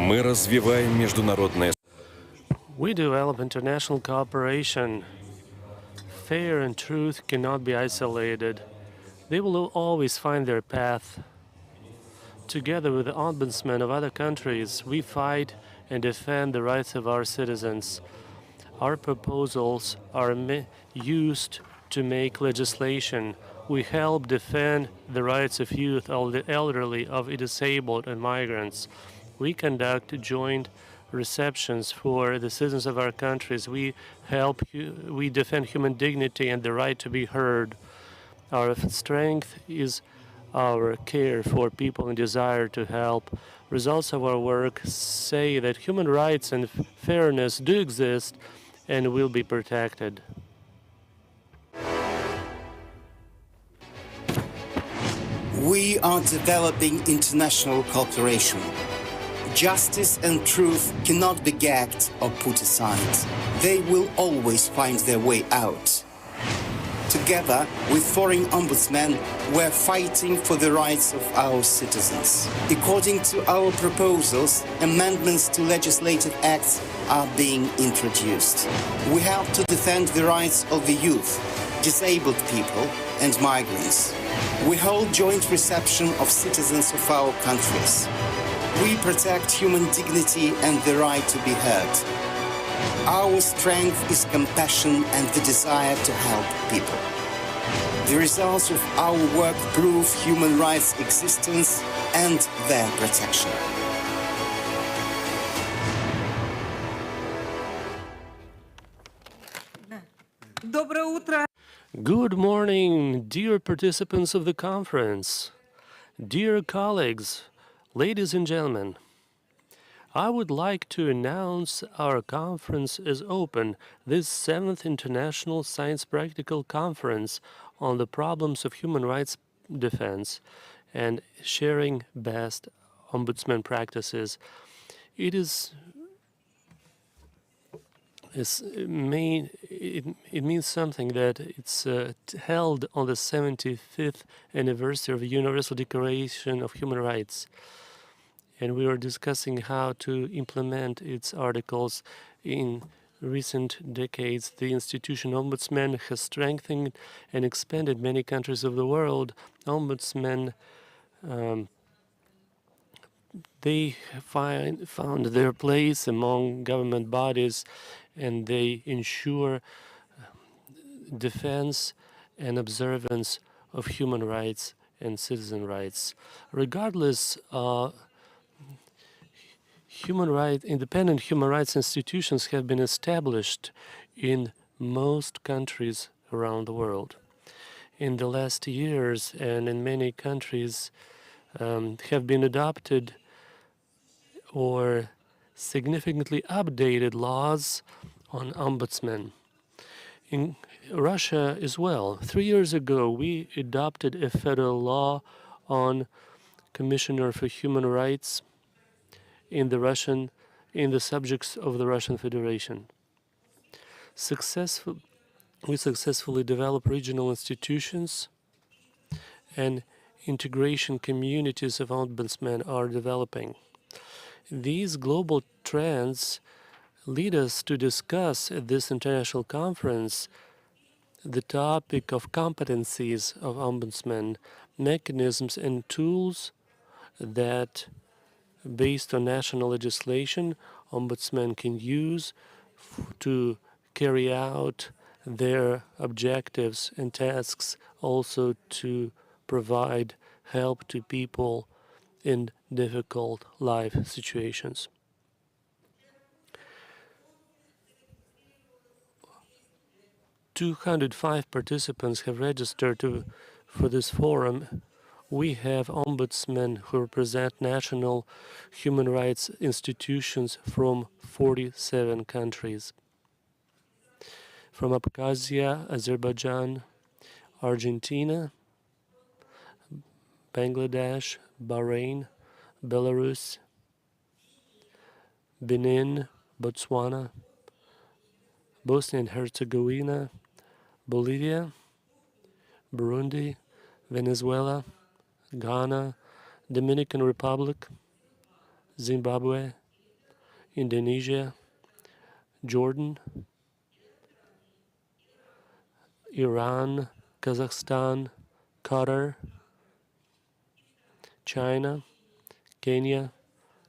Мы развиваем международное. We develop international cooperation. Fair and truth cannot be isolated. They will always find their path. Together with the ombudsmen of other countries, we fight and defend the rights of our citizens. Our proposals are used to make legislation. We help defend the rights of youth, of the elderly, of the disabled, and migrants. We conduct joint receptions for the citizens of our countries. We defend human dignity and the right to be heard. Our strength is our care for people and desire to help. Results of our work say that human rights and fairness do exist and will be protected. We are developing international cooperation. Justice and truth cannot be gagged or put aside. They will always find their way out. Together with foreign ombudsmen, we're fighting for the rights of our citizens. According to our proposals, amendments to legislative acts are being introduced. We help to defend the rights of the youth, disabled people, and migrants. We hold joint reception of citizens of our countries. We protect human dignity and the right to be heard. Our strength is compassion and the desire to help people. The results of our work prove human rights' existence and their protection. Good morning, dear participants of the conference, dear colleagues, ladies and gentlemen. I would like to announce our conference is open, this 7th International Science Practical Conference on the problems of human rights defense and sharing best ombudsman practices. It means something that it's held on the 75th anniversary of the Universal Declaration of Human Rights. And we are discussing how to implement its articles in recent decades. The institution Ombudsman has strengthened and expanded many countries of the world. Ombudsmen, they found their place among government bodies, and they ensure defense and observance of human rights and citizen rights. Regardless, independent human rights institutions have been established in most countries around the world. In the last years, and in many countries, have been adopted or significantly updated laws on ombudsmen. In Russia as well, 3 years ago, we adopted a federal law on Commissioner for Human Rights in the subjects of the Russian Federation. We successfully developed regional institutions, and integration communities of ombudsmen are developing. These global trends lead us to discuss at this international conference the topic of competencies of ombudsmen, mechanisms and tools that, based on national legislation, ombudsmen can use to carry out their objectives and tasks, also to provide help to people in difficult life situations. "205 participants have registered for this forum. We have ombudsmen who represent national human rights institutions from 47 countries. From Abkhazia, Azerbaijan, Argentina, Bangladesh, Bahrain, Belarus, Benin, Botswana, Bosnia and Herzegovina, Bolivia, Burundi, Venezuela, Ghana, Dominican Republic, Zimbabwe, Indonesia, Jordan, Iran, Kazakhstan, Qatar, China, Kenya,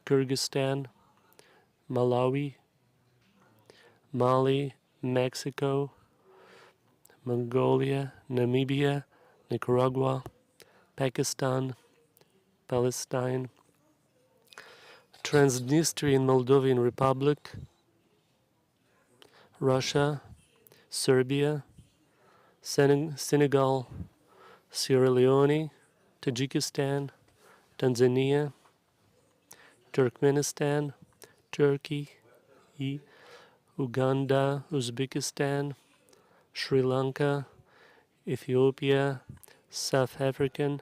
Kyrgyzstan, Malawi, Mali, Mexico, Mongolia, Namibia, Nicaragua, Pakistan, Palestine, Transnistrian Moldovan Republic, Russia, Serbia, Senegal, Sierra Leone, Tajikistan, Tanzania, Turkmenistan, Turkey, Uganda, Uzbekistan, Sri Lanka, Ethiopia, South African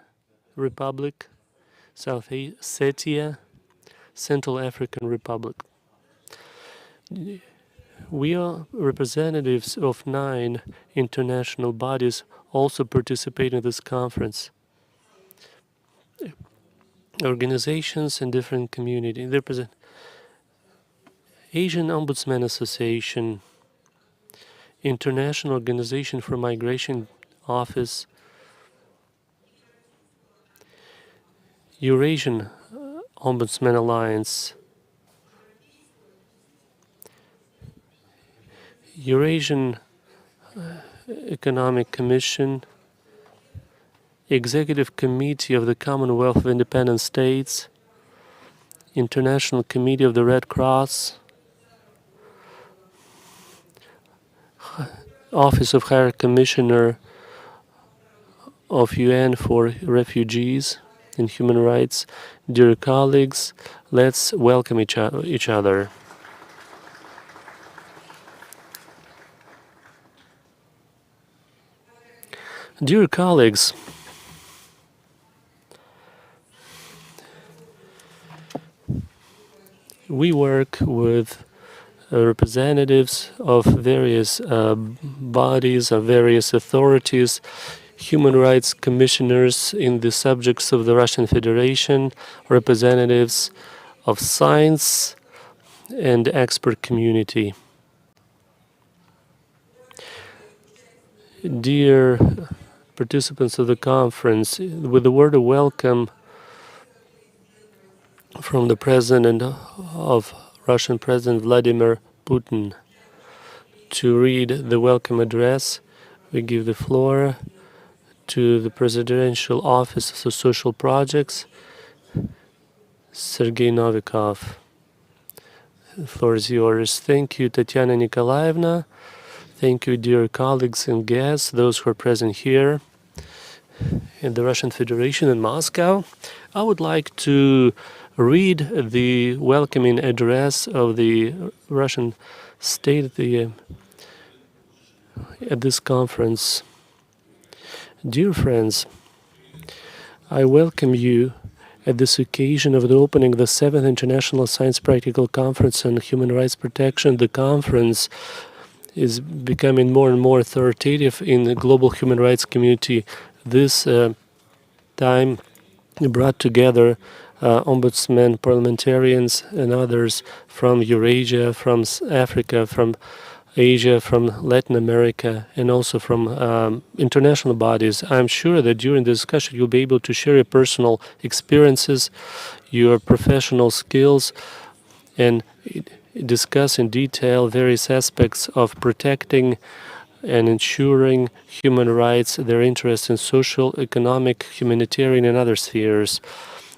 Republic, South Ossetia, Central African Republic. We are representatives of 9 international bodies also participate in this conference. Organizations and different communities. They represent Asian Ombudsman Association, International Organization for Migration Office, Eurasian Ombudsman Alliance, Eurasian Economic Commission, Executive Committee of the Commonwealth of Independent States, International Committee of the Red Cross, Office of High Commissioner of UN for Refugees and Human Rights. Dear colleagues, let's welcome each other. Dear colleagues, we work with representatives of various bodies, of various authorities, human rights commissioners in the subjects of the Russian Federation, representatives of science and expert community. Dear participants of the conference, with a word of welcome from the President of Russian President Vladimir Putin to read the welcome address, we give the floor to the Presidential Office of Social Projects, Sergei Novikov. The floor is yours. Thank you, Tatiana Nikolaevna. Thank you, dear colleagues and guests, those who are present here in the Russian Federation in Moscow. I would like to read the welcoming address of the Russian state at this conference. Dear friends, I welcome you at this occasion of the opening of the 7th International Science Practical Conference on Human Rights Protection. The conference is becoming more and more authoritative in the global human rights community. This time brought together ombudsmen, parliamentarians, and others from Eurasia, from Africa, from Asia, from Latin America, and also from international bodies. I'm sure that during the discussion you'll be able to share your personal experiences, your professional skills, and discuss in detail various aspects of protecting and ensuring human rights, their interests in social, economic, humanitarian, and other spheres.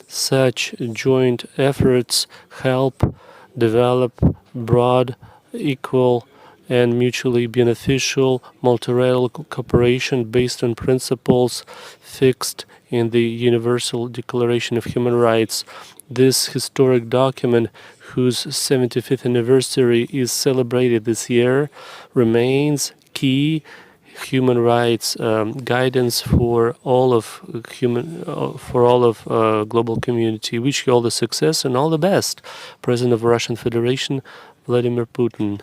Such joint efforts help develop broad, equal, and mutually beneficial multilateral cooperation based on principles fixed in the Universal Declaration of Human Rights. This historic document, whose 75th anniversary is celebrated this year, remains key human rights guidance for all of global community. Wish you all the success and all the best. President of the Russian Federation, Vladimir Putin.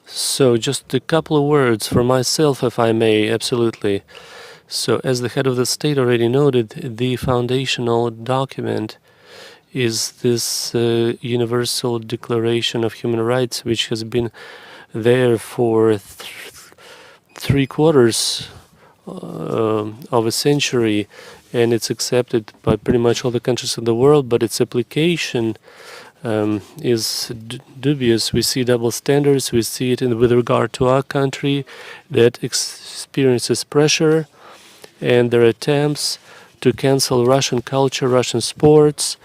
So just a couple of words for myself, if I may, absolutely. So, as the head of the state already noted, the foundational document is this Universal Declaration of Human Rights, which has been there for three quarters of a century, and it's accepted by pretty much all the countries in the world, but its application is dubious. We see double standards. We see it with regard to our country that experiences pressure, and their attempts to cancel Russian culture, Russian sports,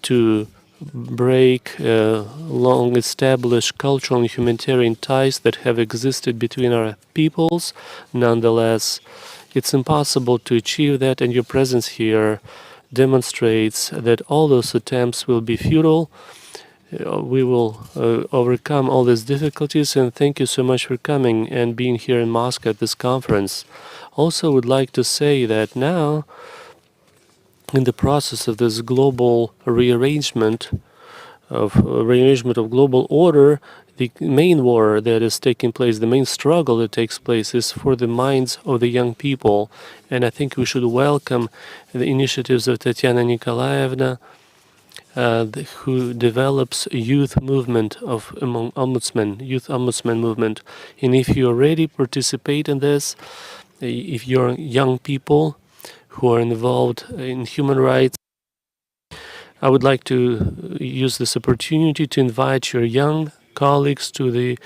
to break long-established cultural and humanitarian ties that have existed between our peoples. Nonetheless, it's impossible to achieve that, and your presence here demonstrates that all those attempts will be futile. We will overcome all these difficulties, and thank you so much for coming and being here in Moscow at this conference. Also, would like to say that now, in the process of this global rearrangement of global order, the main war that is taking place, the main struggle that takes place, is for the minds of the young people. And I think we should welcome the initiatives of Tatiana Nikolaevna, who develops a youth movement among ombudsmen, youth ombudsman movement. And if you already participate in this, if you're young people who are involved in human rights, I would like to use this opportunity to invite your young colleagues to the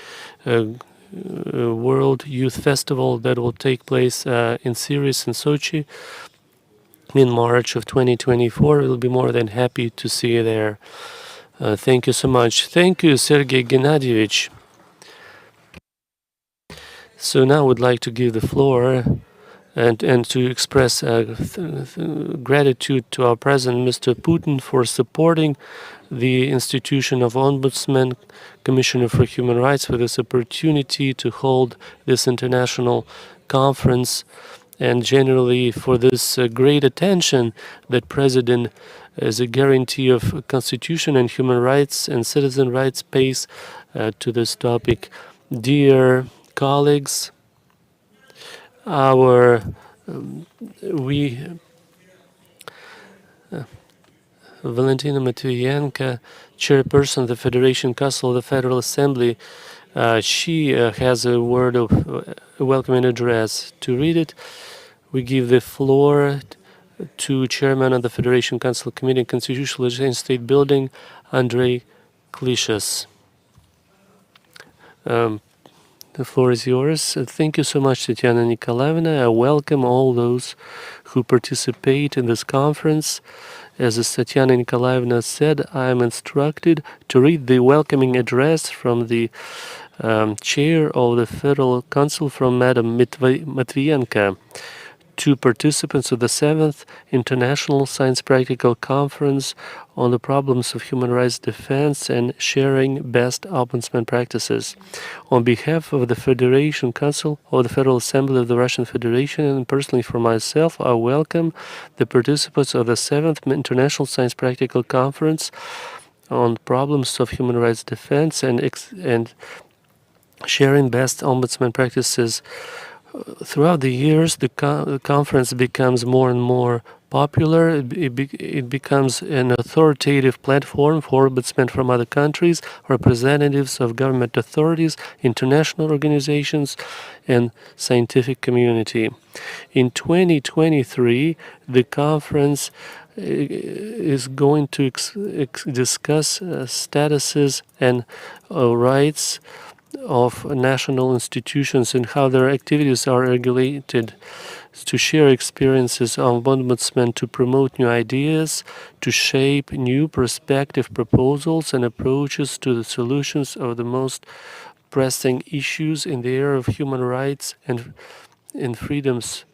World Youth Festival that will take place in Syria, in Sochi, in March of 2024. We'll be more than happy to see you there. Thank you so much. Thank you, Sergei Gennadievich. So now I would like to give the floor and to express gratitude to our President, Mr. Putin, for supporting the institution of Ombudsman, Commissioner for Human Rights, for this opportunity to hold this international conference, and generally for this great attention that President, as a guarantee of constitution and human rights and citizen rights, pays to this topic. Dear colleagues, Valentina Matviyenko, chairperson of the Federation Council of the Federal Assembly, she has a word of welcoming address. To read it, we give the floor to Chairman of the Federation Council Committee on Constitutional Legislation State Building, Andrei Klishas. The floor is yours. Thank you so much, Tatiana Nikolaevna. I welcome all those who participate in this conference. As Tatiana Nikolaevna said, I am instructed to read the welcoming address from the chair of the Federal Council, from Madam Matviyenko, to participants of the 7th International Science Practical Conference on the Problems of Human Rights Defense and Sharing Best Ombudsman Practices. On behalf of the Federation Council of the Federal Assembly of the Russian Federation, and personally for myself, I welcome the participants of the 7th International Science Practical Conference on Problems of Human Rights Defense and Sharing Best Ombudsman Practices. Throughout the years, the conference becomes more and more popular. It becomes an authoritative platform for ombudsmen from other countries, representatives of government authorities, international organizations, and scientific community. In 2023, the conference is going to discuss statuses and rights of national institutions and how their activities are regulated, to share experiences of ombudsmen, to promote new ideas, to shape new perspective proposals and approaches to the solutions of the most pressing issues in the area of human rights and freedoms.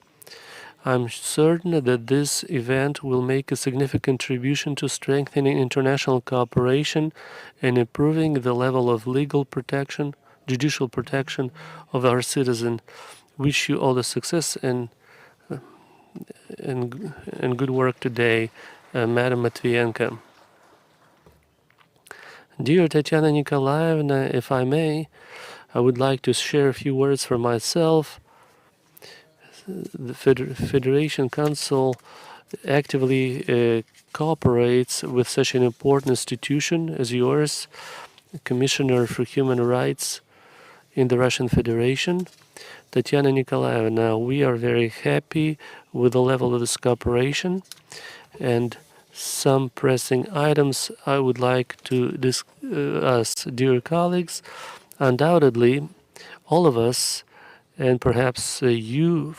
I'm certain that this event will make a significant contribution to strengthening international cooperation and improving the level of legal protection, judicial protection of our citizens. Wish you all the success and good work today, Madam Matviyenko. Dear Tatiana Nikolaevna, if I may, I would like to share a few words for myself. the Federation Council actively cooperates with such an important institution as yours, Commissioner for Human Rights in the Russian Federation, Tatiana Nikolaevna. We are very happy with the level of this cooperation, and some pressing items I would like to discuss, dear colleagues. Undoubtedly, all of us, and perhaps you,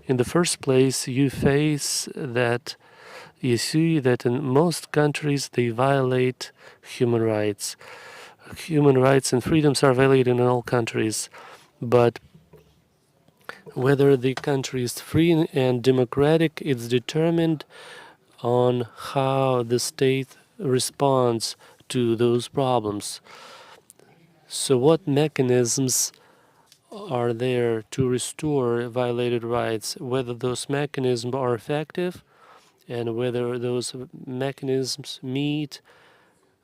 in the first place, you face that. You see that in most countries they violate human rights. Human rights and freedoms are violated in all countries, but whether the country is free and democratic is determined on how the state responds to those problems. So what mechanisms are there to restore violated rights, whether those mechanisms are effective and whether those mechanisms meet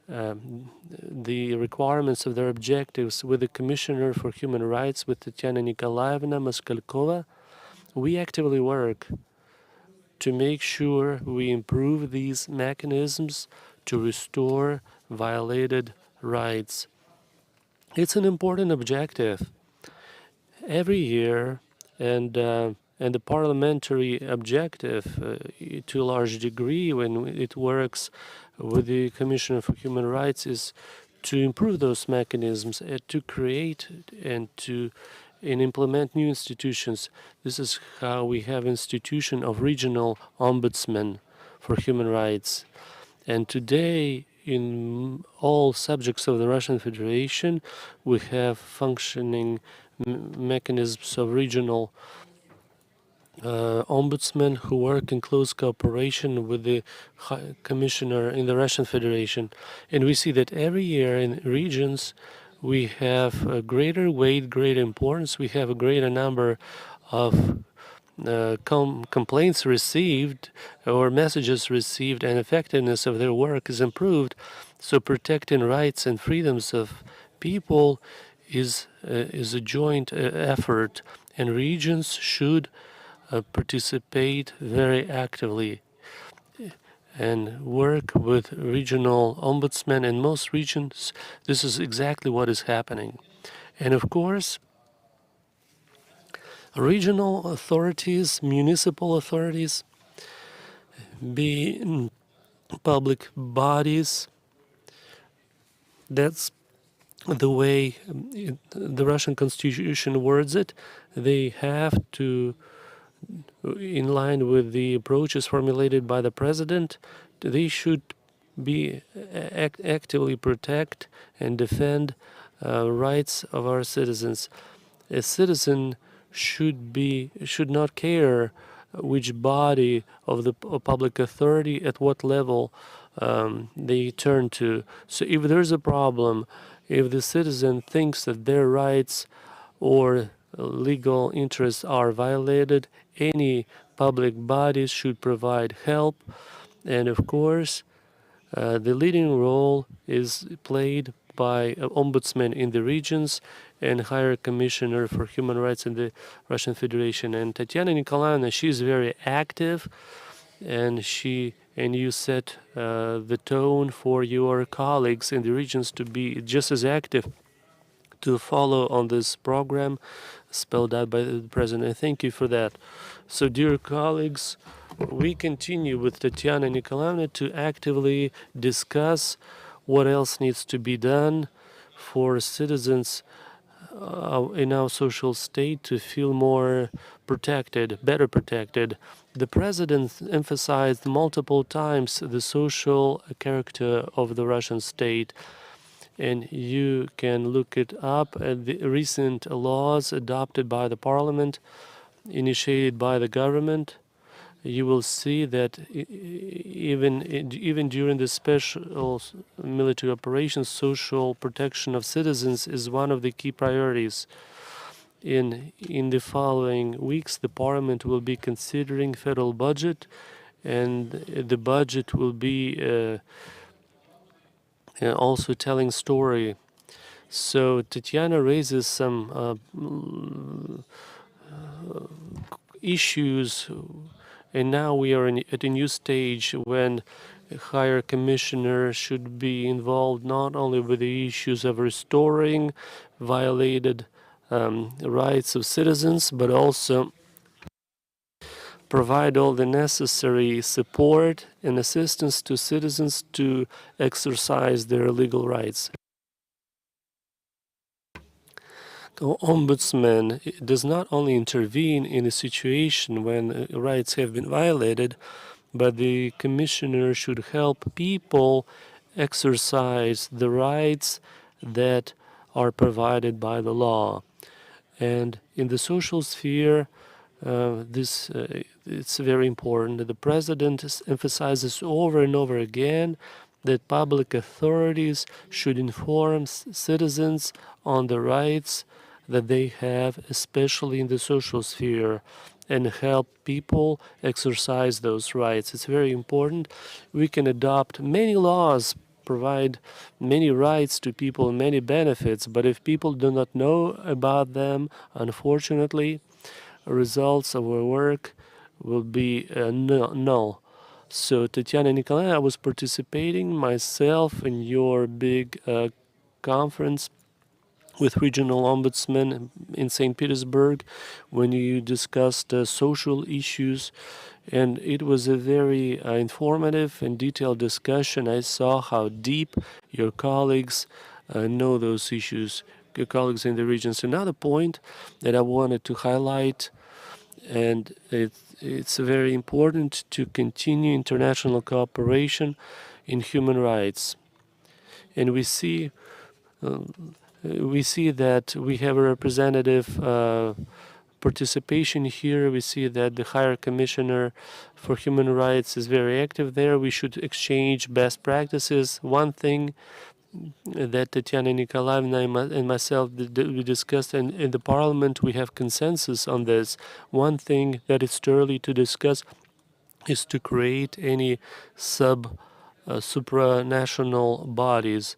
the requirements of their objectives. With the Commissioner for Human Rights, with Tatiana Nikolaevna Moskalkova, we actively work to make sure we improve these mechanisms to restore violated rights. It's an important objective. Every year, and the parliamentary objective, to a large degree, when it works with the Commissioner for Human Rights, is to improve those mechanisms, to create and implement new institutions. This is how we have institution of regional ombudsmen for human rights. And today, in all subjects of the Russian Federation, we have functioning mechanisms of regional ombudsmen who work in close cooperation with the commissioner in the Russian Federation. And we see that every year in regions we have a greater weight, greater importance. We have a greater number of complaints received or messages received, and effectiveness of their work is improved. So protecting rights and freedoms of people is a joint effort, and regions should participate very actively and work with regional ombudsmen. In most regions, this is exactly what is happening. And of course, regional authorities, municipal authorities, be public bodies, that's the way the Russian Constitution words it. They have to, in line with the approaches formulated by the president, they should be actively protect and defend rights of our citizens. A citizen should not care which body of the public authority, at what level they turn to. So if there's a problem, if the citizen thinks that their rights or legal interests are violated, any public bodies should provide help. And of course, the leading role is played by ombudsmen in the regions and higher commissioner for human rights in the Russian Federation. And Tatiana Nikolaevna, she is very active, and you set the tone for your colleagues in the regions to be just as active, to follow on this program spelled out by the president. Thank you for that. So, dear colleagues, we continue with Tatiana Nikolaevna to actively discuss what else needs to be done for citizens in our social state to feel more protected, better protected. The president emphasized multiple times the social character of the Russian state, and you can look it up at the recent laws adopted by the parliament, initiated by the government. You will see that even during the special military operations, social protection of citizens is one of the key priorities. In the following weeks, the parliament will be considering federal budget, and the budget will be also telling story. So Tatiana raises some issues, and now we are at a new stage when a higher commissioner should be involved not only with the issues of restoring violated rights of citizens, but also provide all the necessary support and assistance to citizens to exercise their legal rights. Ombudsman does not only intervene in a situation when rights have been violated, but the commissioner should help people exercise the rights that are provided by the law. And in the social sphere, it's very important. The president emphasizes over and over again that public authorities should inform citizens on the rights that they have, especially in the social sphere, and help people exercise those rights. It's very important. We can adopt many laws, provide many rights to people, many benefits, but if people do not know about them, unfortunately, results of our work will be null. So, Tatiana Nikolaevna, I was participating myself in your big conference with regional ombudsmen in St. Petersburg when you discussed social issues, and it was a very informative and detailed discussion. I saw how deep your colleagues know those issues, your colleagues in the regions. Another point that I wanted to highlight, and it's very important to continue international cooperation in human rights. And we see that we have a representative participation here. We see that the Higher Commissioner for Human Rights is very active there. We should exchange best practices. One thing that Tatiana Nikolaevna and myself we discussed in the Parliament, we have consensus on this. One thing that it's too early to discuss is to create any supranational bodies.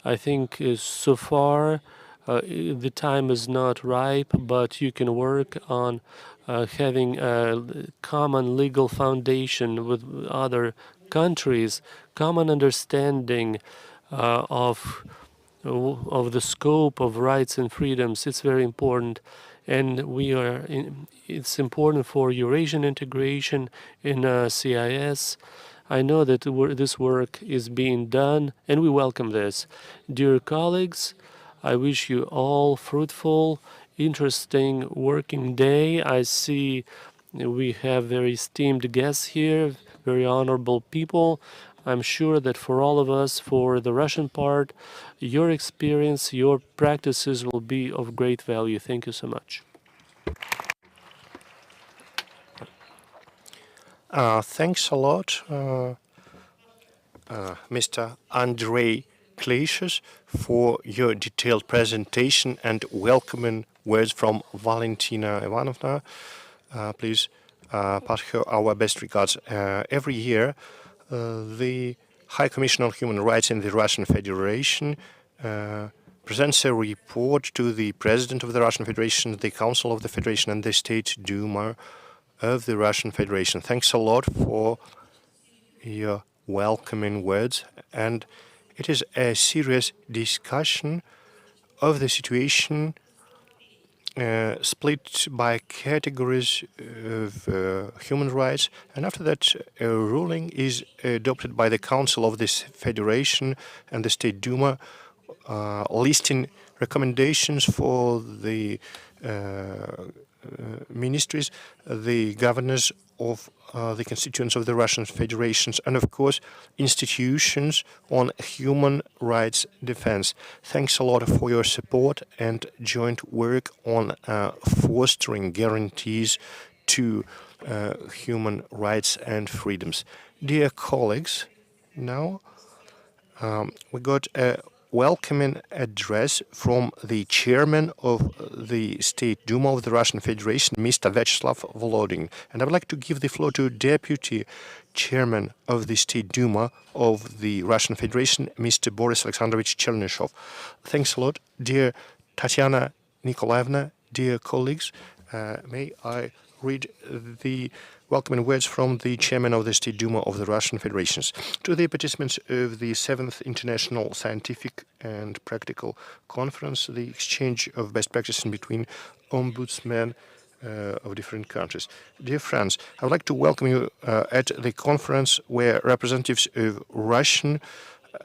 I think so far the time is not ripe, but you can work on having a common legal foundation with other countries, common understanding of the scope of rights and freedoms. It's very important, and it's important for Eurasian integration in CIS. I know that this work is being done, and we welcome this. Dear colleagues, I wish you all fruitful, interesting working day. I see we have very esteemed guests here, very honorable people. I'm sure that for all of us, for the Russian part, your experience, your practices will be of great value. Thank you so much. Thanks a lot, Mr. Andrei Kleshus, for your detailed presentation and welcoming words from Valentina Ivanovna. Please pass her our best regards. Every year, the High Commissioner on Human Rights in the Russian Federation presents a report to the President of the Russian Federation, the Council of the Federation, and the State Duma of the Russian Federation. Thanks a lot for your welcoming words, and it is a serious discussion of the situation split by categories of human rights, and after that a ruling is adopted by the Council of this Federation and the State Duma listing recommendations for the ministries, the governors of the constituents of the Russian Federations, and of course institutions on human rights defense. Thanks a lot for your support and joint work on fostering guarantees to human rights and freedoms. Dear colleagues, now we got a welcoming address from the chairman of the State Duma of the Russian Federation, Mr. Vyacheslav Volodin. And I would like to give the floor to Deputy Chairman of the State Duma of the Russian Federation, Mr. Boris Alexandrovich Chernyshov. Thanks a lot. Dear Tatiana Nikolaevna, dear colleagues, may I read the welcoming words from the chairman of the State Duma of the Russian Federation. To the participants of the 7th International Scientific and Practical Conference, the exchange of best practices between ombudsmen of different countries. Dear friends, I would like to welcome you at the conference where representatives of Russian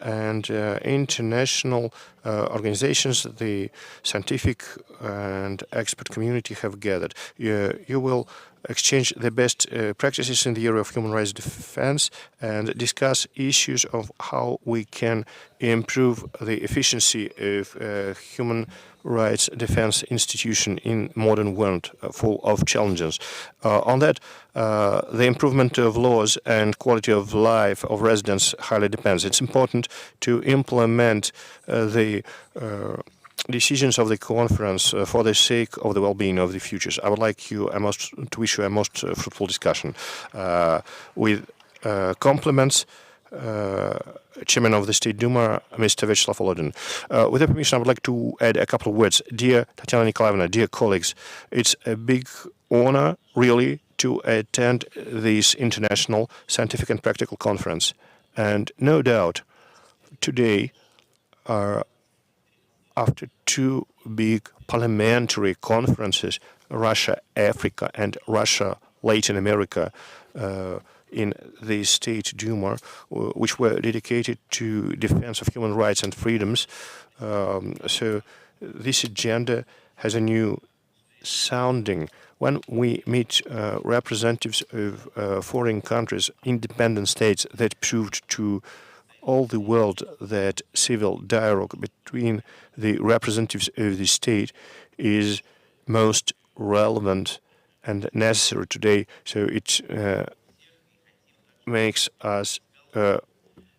and international organizations, the scientific and expert community have gathered. You will exchange the best practices in the area of human rights defense and discuss issues of how we can improve the efficiency of human rights defense institution in modern world full of challenges. On that, the improvement of laws and quality of life of residents highly depends. It's important to implement the decisions of the conference for the sake of the well-being of the futures. I would like to wish you a most fruitful discussion with compliments. Chairman of the State Duma, Mr. Vyacheslav Volodin. With your permission, I would like to add a couple of words. Dear Tatiana Nikolaevna, dear colleagues, it's a big honor, really, to attend this international scientific and practical conference. And no doubt, today, after two big parliamentary conferences, Russia, Africa, and Russia, Latin America, in the State Duma, which were dedicated to defense of human rights and freedoms. So this agenda has a new sounding. When we meet representatives of foreign countries, independent states that proved to all the world that civil dialogue between the representatives of the state is most relevant and necessary today. So it makes us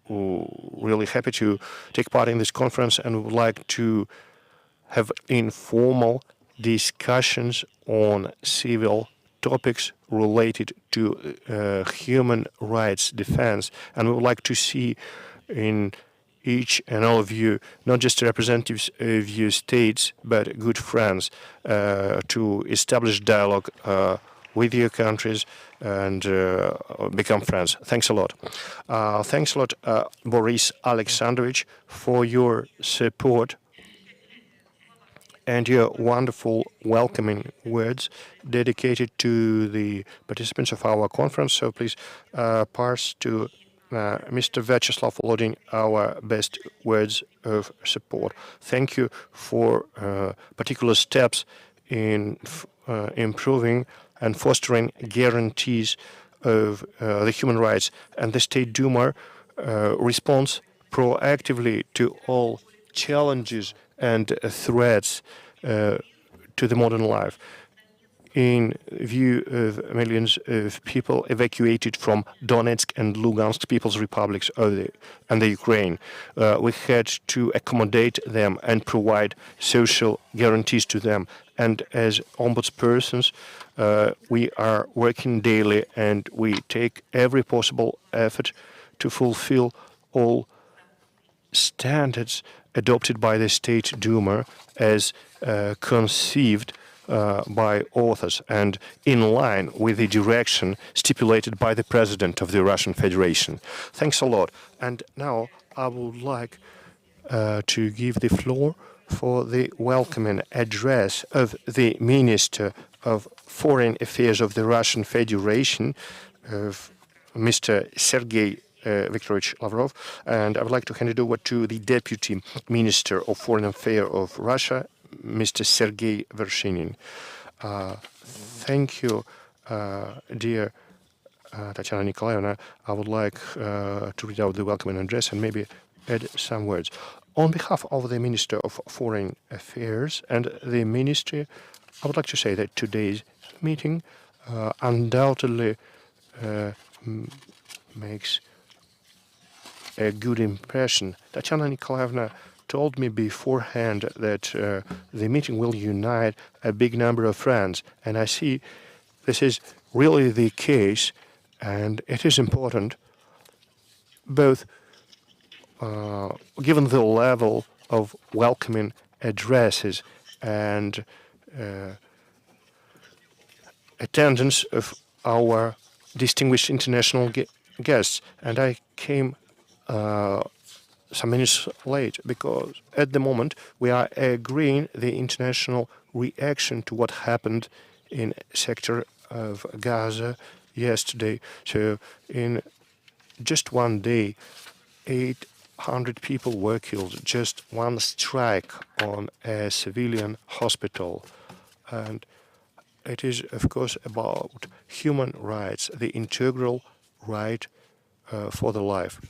really happy to take part in this conference, and we would like to have informal discussions on civil topics related to human rights defense. And we would like to see in each and all of you, not just representatives of your states, but good friends, to establish dialogue with your countries and become friends. Thanks a lot. Thanks a lot, Boris Alexandrovich, for your support and your wonderful welcoming words dedicated to the participants of our conference. So please pass to Mr. Vyacheslav Volodin our best words of support. Thank you for particular steps in improving and fostering guarantees of the human rights, and the State Duma responds proactively to all challenges and threats to the modern life. In view of millions of people evacuated from Donetsk and Lugansk People's Republics and the Ukraine, we had to accommodate them and provide social guarantees to them. And as ombudspersons, we are working daily, and we take every possible effort to fulfill all standards adopted by the State Duma as conceived by authors and in line with the direction stipulated by the President of the Russian Federation. Thanks a lot. And now I would like to give the floor for the welcoming address of the Minister of Foreign Affairs of the Russian Federation, of Mr. Sergei Viktorovich Lavrov, and I would like to hand it over to the Deputy Minister of Foreign Affairs of Russia, Mr. Sergei Vershinin. Thank you, dear Tatiana Nikolaevna. I would like to read out the welcoming address and maybe add some words. On behalf of the Minister of Foreign Affairs and the Ministry, I would like to say that today's meeting undoubtedly makes a good impression. Tatiana Nikolaevna told me beforehand that the meeting will unite a big number of friends, and I see this is really the case, and it is important, both given the level of welcoming addresses and attendance of our distinguished international guests. And I came some minutes late because at the moment we are agreeing the international reaction to what happened in sector of Gaza yesterday. So in just one day, 800 people were killed, just one strike on a civilian hospital. And it is, of course, about human rights, the integral right for the life.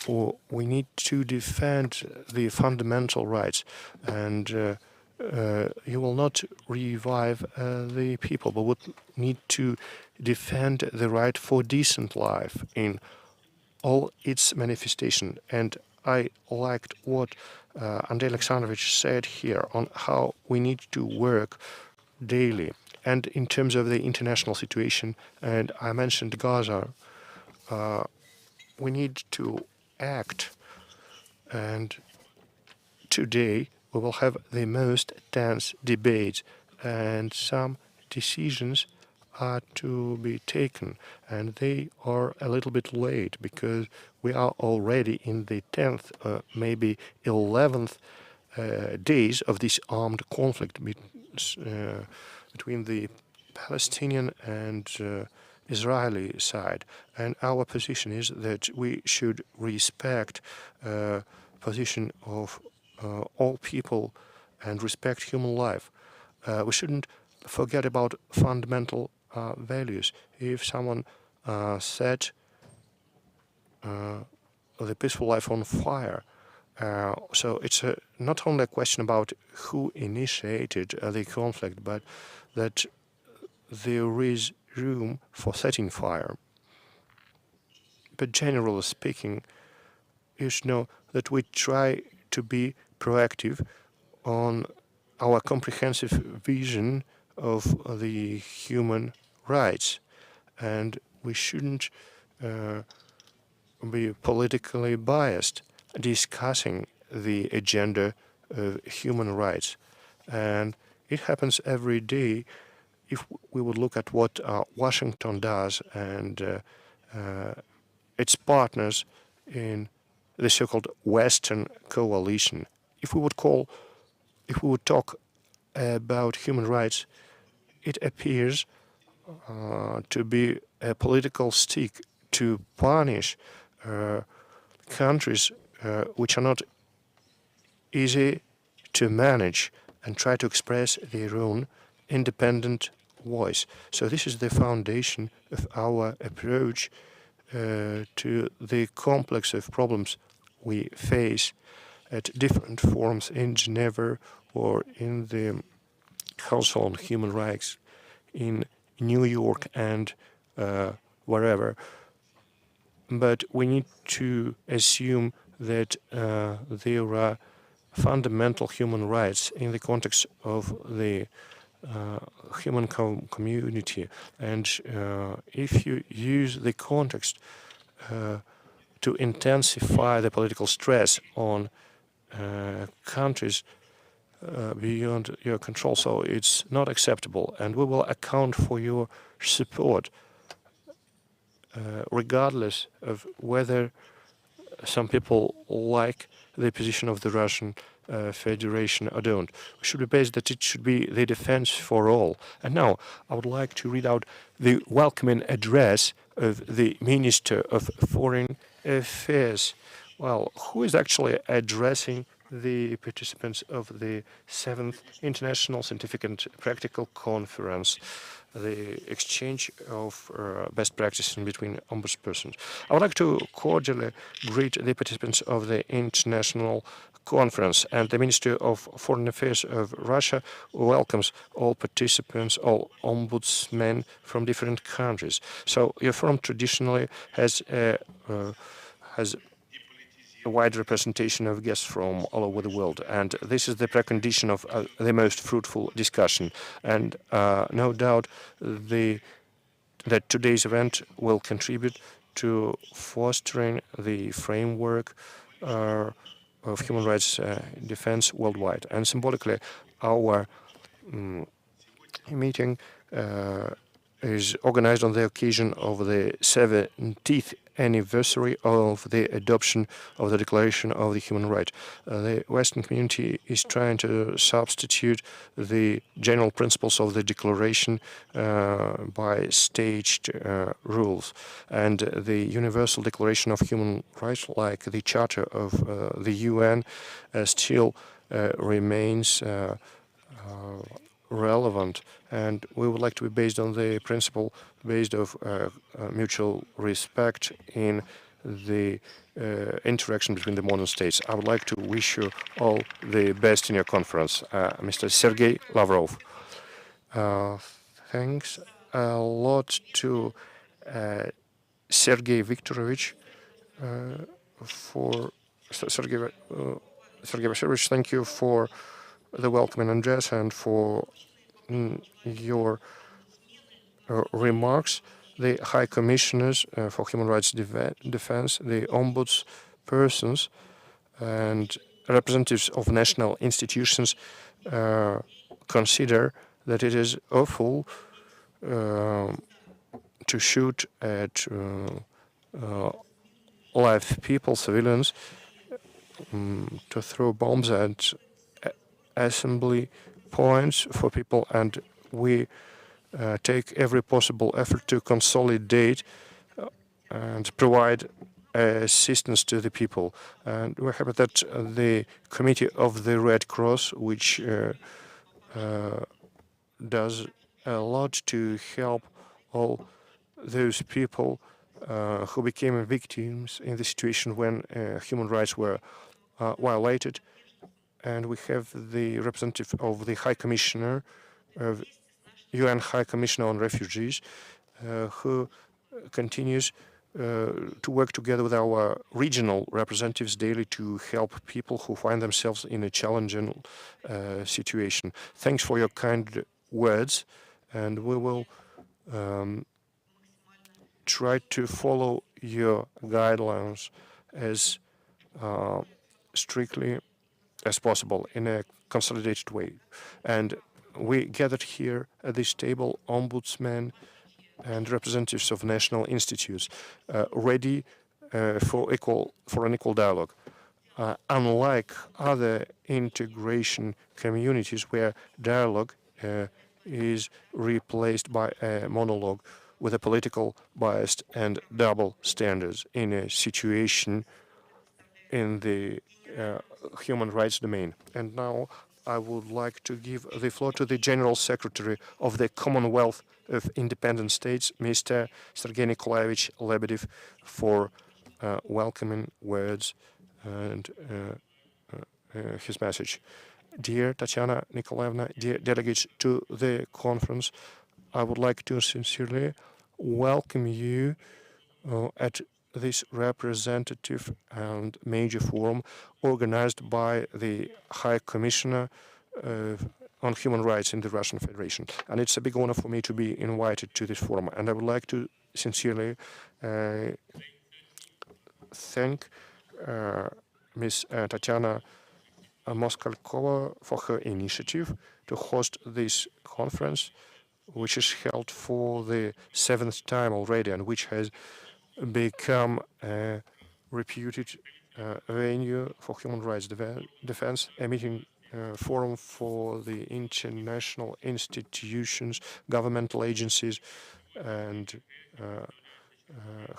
We need to defend the fundamental rights, and you will not revive the people, but would need to defend the right for decent life in all its manifestation. And I liked what Andrei Alexandrovich said here on how we need to work daily. And in terms of the international situation, and I mentioned Gaza, we need to act. And today we will have the most tense debate, and some decisions are to be taken, and they are a little bit late because we are already in the 10th, maybe 11th days of this armed conflict between the Palestinian and Israeli side. And our position is that we should respect position of all people and respect human life. We shouldn't forget about fundamental values. If someone set the peaceful life on fire, so it's not only a question about who initiated the conflict, but that there is room for setting fire. But generally speaking, you should know that we try to be proactive on our comprehensive vision of the human rights, and we shouldn't be politically biased discussing the agenda of human rights. And it happens every day. If we would look at what Washington does and its partners in the so-called Western coalition, if we would talk about human rights, it appears to be a political stick to punish countries which are not easy to manage and try to express their own independent voice. So this is the foundation of our approach to the complex of problems we face at different forums in Geneva or in the Council on Human Rights in New York and wherever. But we need to assume that there are fundamental human rights in the context of the human community. And if you use the context to intensify the political stress on countries beyond your control, so it's not acceptable. And we will account for your support regardless of whether some people like the position of the Russian Federation or don't. We should be based that it should be the defense for all. And now I would like to read out the welcoming address of the Minister of Foreign Affairs. Well, who is actually addressing the participants of the 7th International Scientific and Practical Conference, the exchange of best practices between ombudspersons? I would like to cordially greet the participants of the international conference, and the Ministry of Foreign Affairs of Russia welcomes all participants, all ombudsmen from different countries. So your firm traditionally has a wide representation of guests from all over the world, and this is the precondition of the most fruitful discussion. And no doubt that today's event will contribute to fostering the framework of human rights defense worldwide. And symbolically, our meeting is organized on the occasion of the 70th anniversary of the adoption of the Declaration of the Human Rights. The Western community is trying to substitute the general principles of the Declaration by staged rules. And the Universal Declaration of Human Rights, like the Charter of the UN, still remains relevant, and we would like to be based on the principle based of mutual respect in the interaction between the modern states. I would like to wish you all the best in your conference. Mr. Sergei Lavrov. Thanks a lot to Sergei Viktorovich for Sergei Vasilyevich. Thank you for the welcoming address and for your remarks. The High Commissioners for Human Rights Defense, the Ombudspersons, and representatives of national institutions consider that it is awful to shoot at live people, civilians, to throw bombs at assembly points for people, and we take every possible effort to consolidate and provide assistance to the people. And we're happy that the Committee of the Red Cross, which does a lot to help all those people who became victims in the situation when human rights were violated. And we have the representative of the High Commissioner, UN High Commissioner on Refugees, who continues to work together with our regional representatives daily to help people who find themselves in a challenging situation. Thanks for your kind words, and we will try to follow your guidelines as strictly as possible in a consolidated way. And we gathered here at this table ombudsmen and representatives of national institutes ready for an equal dialogue. Unlike other integration communities where dialogue is replaced by a monologue with a political bias and double standards in a situation in the human rights domain. And now I would like to give the floor to the General Secretary of the Commonwealth of Independent States, Mr. Sergei Nikolaevich Lebedev, for welcoming words and his message. Dear Tatiana Nikolaevna, dear delegates to the conference, I would like to sincerely welcome you at this representative and major forum organized by the High Commissioner on Human Rights in the Russian Federation. And it's a big honor for me to be invited to this forum. And I would like to sincerely thank Ms. Tatiana Moskalkova for her initiative to host this conference, which is held for the 7th time already and which has become a reputed venue for human rights defense, a meeting forum for the international institutions, governmental agencies, and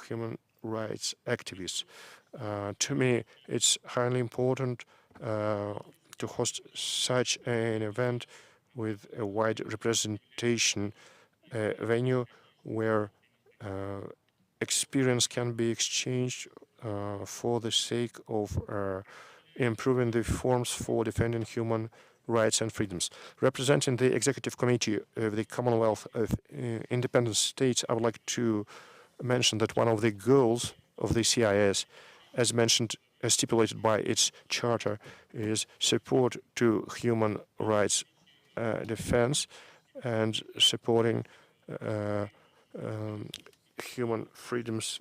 human rights activists. To me, it's highly important to host such an event with a wide representation, a venue where experience can be exchanged for the sake of improving the forms for defending human rights and freedoms. Representing the Executive Committee of the Commonwealth of Independent States, I would like to mention that one of the goals of the CIS, as mentioned, as stipulated by its charter, is support to human rights defense and supporting human freedoms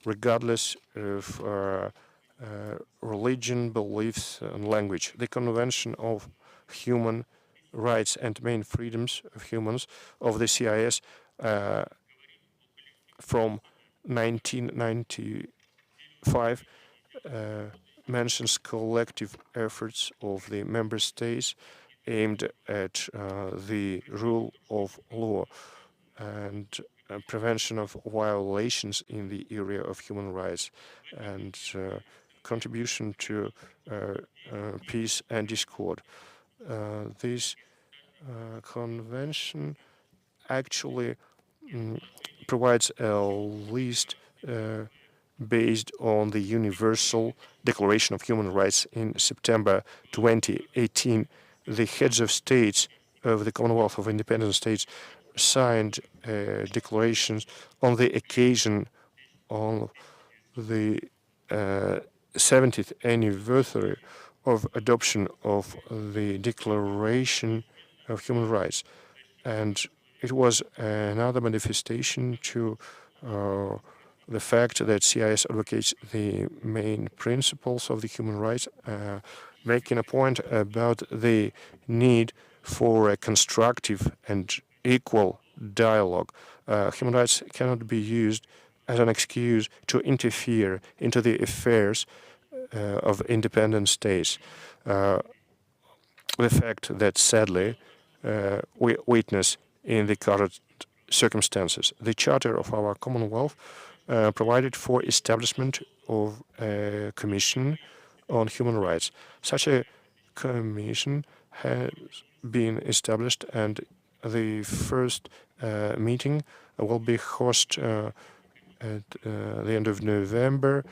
regardless of religion, beliefs, and language. The Convention of Human rights and main freedoms of humans of the CIS from 1995 mentions collective efforts of the member states aimed at the rule of law and prevention of violations in the area of human rights and contribution to peace and discord. This convention actually provides a list based on the Universal Declaration of Human Rights in September 2018. The heads of states of the Commonwealth of Independent States signed declarations on the occasion of the 70th anniversary of adoption of the Declaration of Human Rights. And it was another manifestation to the fact that CIS advocates the main principles of the human rights, making a point about the need for a constructive and equal dialogue. Human rights cannot be used as an excuse to interfere into the affairs of independent states. The fact that sadly we witness in the current circumstances. The Charter of our Commonwealth provided for establishment of a commission on human rights. Such a commission has been established, and the first meeting will be hosted at the end of November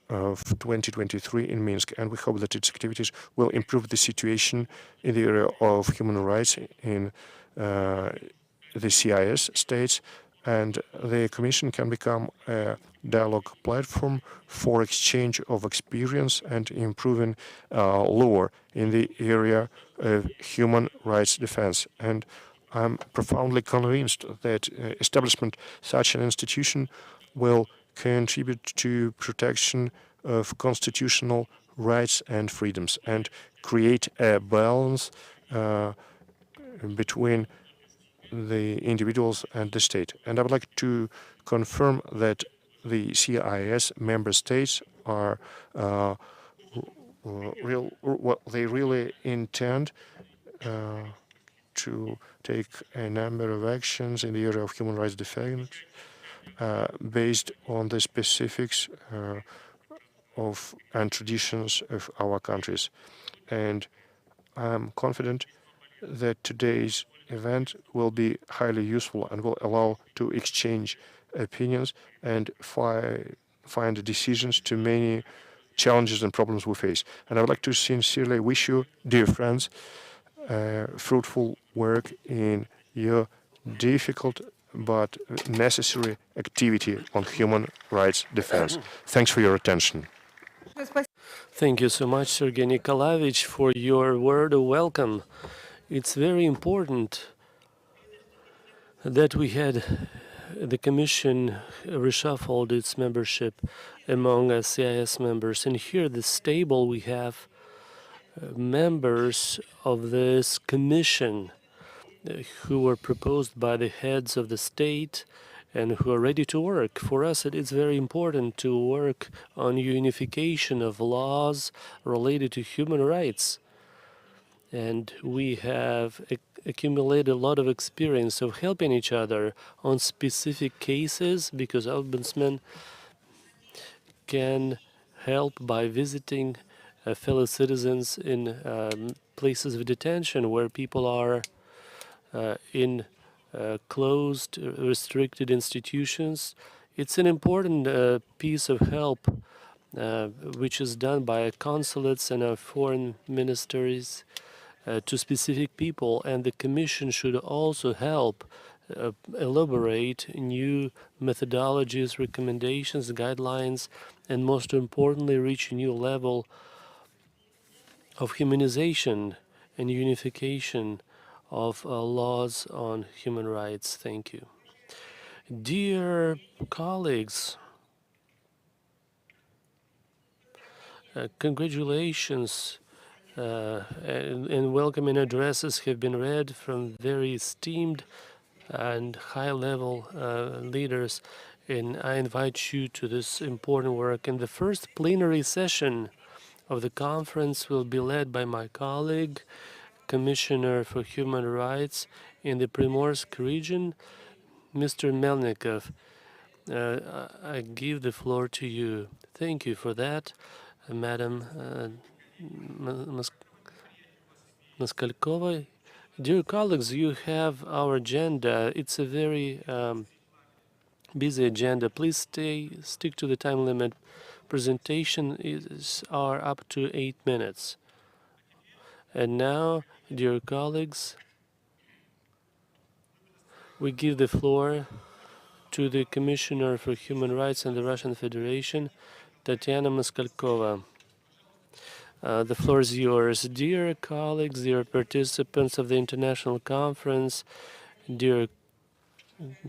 of 2023 in Minsk, and we hope that its activities will improve the situation in the area of human rights in the CIS states, and the Commission can become a dialogue platform for exchange of experience and improving law in the area of human rights defense. And I'm profoundly convinced that establishment such an institution will contribute to protection of constitutional rights and freedoms and create a balance between the individuals and the state. And I would like to confirm that the CIS member states are they really intend to take a number of actions in the area of human rights defense based on the specifics of and traditions of our countries. And I'm confident that today's event will be highly useful and will allow to exchange opinions and find decisions to many challenges and problems we face. And I would like to sincerely wish you, dear friends, fruitful work in your difficult but necessary activity on human rights defense. Thanks for your attention. Thank you so much, Sergei Nikolaevich, for your word of welcome. It's very important that we had the Commission reshuffled its membership among CIS members. And here at this table we have members of this Commission who were proposed by the heads of the state and who are ready to work. For us, it is very important to work on unification of laws related to human rights. And we have accumulated a lot of experience of helping each other on specific cases, because Ombudsmen can help by visiting fellow citizens in places of detention where people are in closed, restricted institutions. It's an important piece of help which is done by consulates and foreign ministries to specific people, and the Commission should also help elaborate new methodologies, recommendations, guidelines, and most importantly, reach a new level of humanization and unification of laws on human rights. Thank you. Dear colleagues, congratulations and welcoming addresses have been read from very esteemed and high-level leaders, and I invite you to this important work. And the first plenary session of the conference will be led by my colleague, Commissioner for Human Rights in the Primorsk region, Mr. Melnikov. I give the floor to you. Thank you for that, Madam Maskalkova. Dear colleagues, you have our agenda. It's a very busy agenda. Please stick to the time limit. Presentation are up to 8 minutes. And now, dear colleagues, we give the floor to the Commissioner for Human Rights in the Russian Federation, Tatiana Maskalkova. The floor is yours. Dear colleagues, dear participants of the International Conference, dear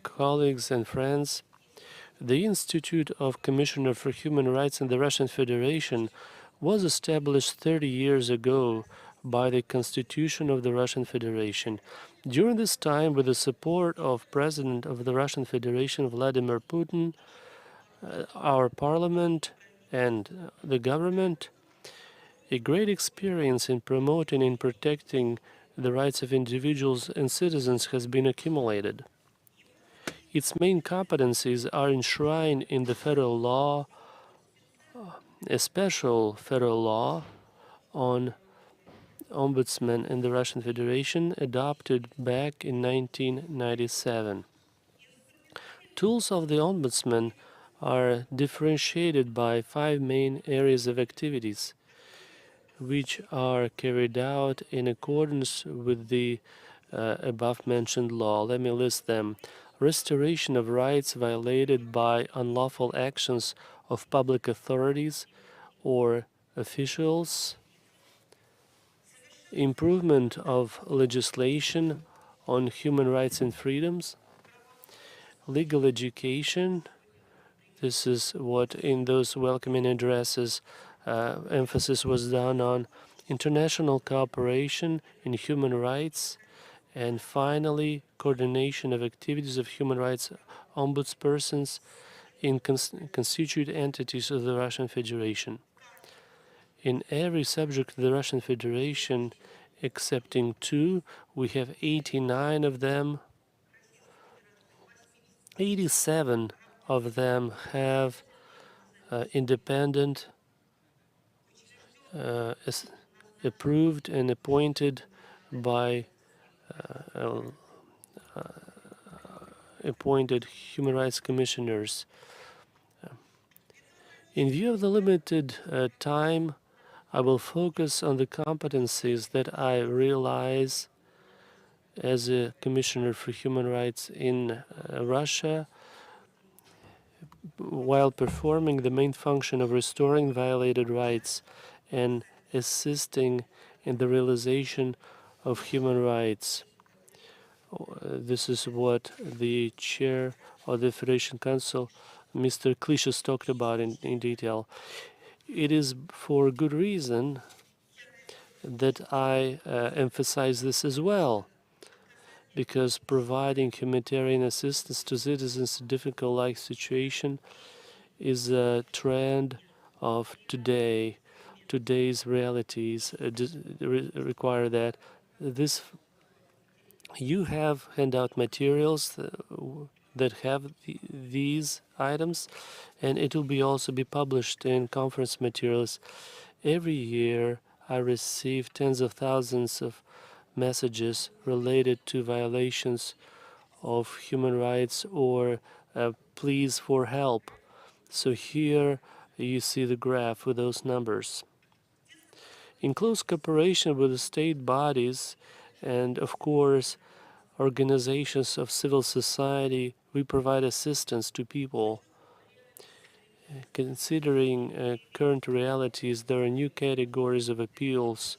colleagues and friends, the Institute of Commissioner for Human Rights in the Russian Federation was established 30 years ago by the Constitution of the Russian Federation. During this time, with the support of President of the Russian Federation, Vladimir Putin, our parliament and the government, a great experience in promoting and protecting the rights of individuals and citizens has been accumulated. Its main competencies are enshrined in the federal law, a special federal law on Ombudsmen in the Russian Federation, adopted back in 1997. Tools of the Ombudsman are differentiated by 5 main areas of activities, which are carried out in accordance with the above-mentioned law. Let me list them. Restoration of rights violated by unlawful actions of public authorities or officials, improvement of legislation on human rights and freedoms, legal education. This is what in those welcoming addresses emphasis was done on, international cooperation in human rights, and finally, coordination of activities of human rights ombudspersons in constituent entities of the Russian Federation. In every subject of the Russian Federation, excepting 2, we have 89 of them. 87 of them have independent, approved and appointed by appointed human rights commissioners. In view of the limited time, I will focus on the competencies that I realize as a Commissioner for Human Rights in Russia, while performing the main function of restoring violated rights and assisting in the realization of human rights. This is what the chair of the Federation Council, Mr. Klishas, talked about in detail. It is for good reason that I emphasize this as well, because providing humanitarian assistance to citizens in difficult life situation is a trend of today's realities require that. You have handout materials that have these items, and it will be also be published in conference materials. Every year I receive tens of thousands of messages related to violations of human rights or pleas for help. So here you see the graph with those numbers. In close cooperation with the state bodies and, of course, organizations of civil society, we provide assistance to people. Considering current realities, there are new categories of appeals.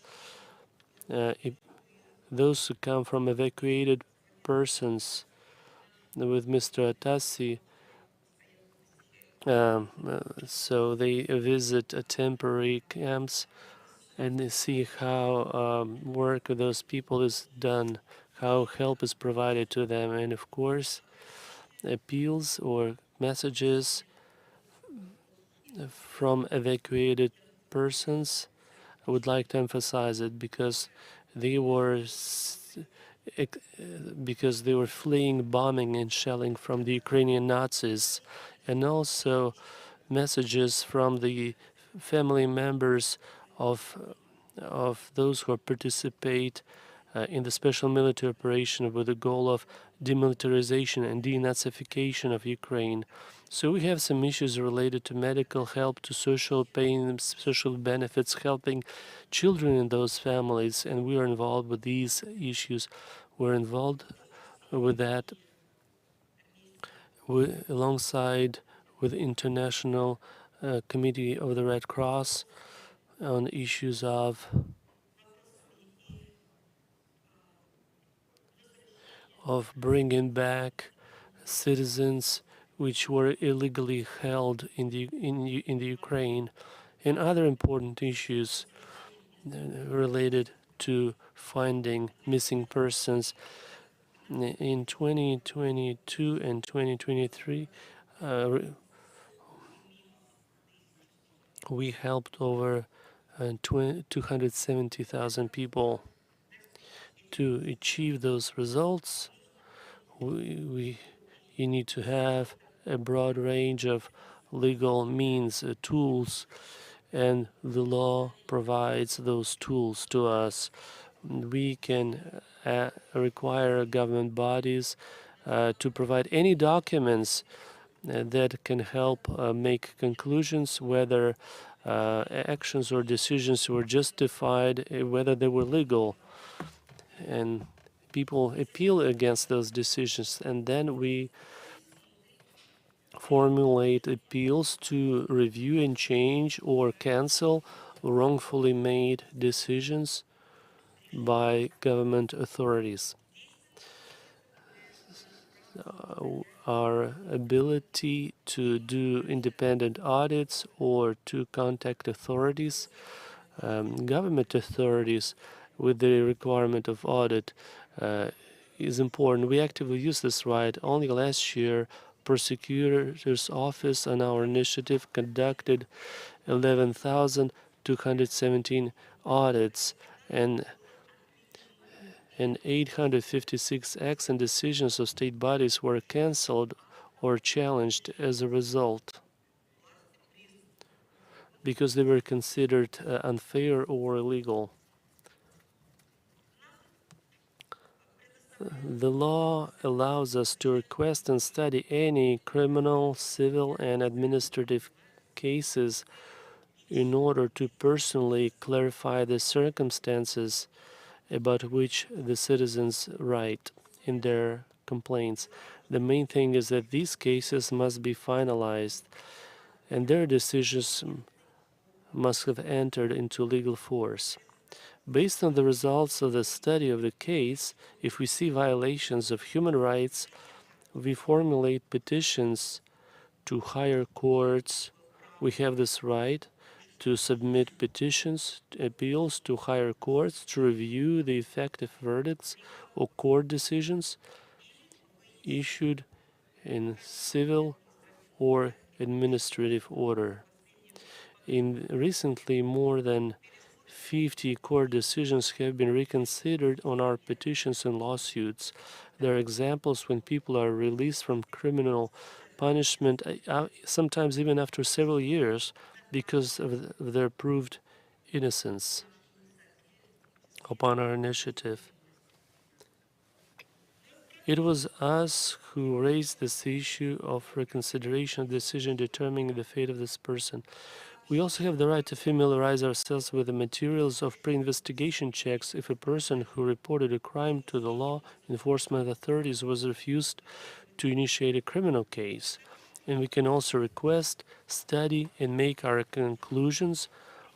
Those who come from evacuated persons. With Mr. Atassi, so they visit temporary camps and see how work of those people is done, how help is provided to them, and of course, appeals or messages from evacuated persons. I would like to emphasize it because they were because they were fleeing bombing and shelling from the Ukrainian Nazis, and also messages from the family members of those who participate in the special military operation with the goal of demilitarization and denazification of Ukraine. So we have some issues related to medical help, to social payments, social benefits, helping children in those families, and we are involved with these issues. We're involved with that alongside with International Committee of the Red Cross on issues of bringing back citizens which were illegally held in the Ukraine, and other important issues related to finding missing persons. In 2022 and 2023, we helped over 270,000 people. To achieve those results, you need to have a broad range of legal means, tools, and the law provides those tools to us. We can require government bodies to provide any documents that can help make conclusions whether actions or decisions were justified, whether they were legal. And people appeal against those decisions, and then we formulate appeals to review and change or cancel wrongfully made decisions by government authorities. Our ability to do independent audits or to contact authorities, government authorities, with the requirement of audit is important. We actively use this right. Only last year, Prosecutor's Office on our initiative conducted 11,217 audits, and 856 acts and decisions of state bodies were cancelled or challenged as a result because they were considered unfair or illegal. The law allows us to request and study any criminal, civil, and administrative cases in order to personally clarify the circumstances about which the citizens write in their complaints. The main thing is that these cases must be finalized and their decisions must have entered into legal force. Based on the results of the study of the case, if we see violations of human rights, we formulate petitions to higher courts. We have this right to submit petitions, appeals to higher courts to review the effective verdicts or court decisions issued in civil or administrative order. Recently, more than 50 court decisions have been reconsidered on our petitions and lawsuits. There are examples when people are released from criminal punishment, sometimes even after several years, because of their proved innocence upon our initiative. It was us who raised this issue of reconsideration of decision determining the fate of this person. We also have the right to familiarize ourselves with the materials of pre-investigation checks if a person who reported a crime to the law enforcement authorities was refused to initiate a criminal case. And we can also request, study, and make our conclusions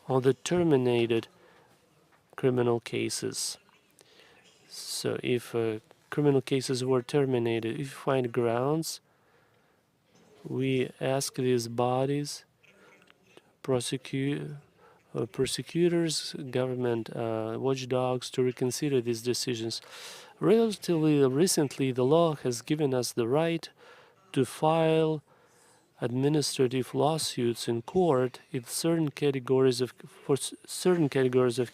on the terminated criminal cases. So if criminal cases were terminated, if we find grounds, we ask these bodies, prosecutors, government watchdogs to reconsider these decisions. Relatively recently, the law has given us the right to file administrative lawsuits in court in certain categories of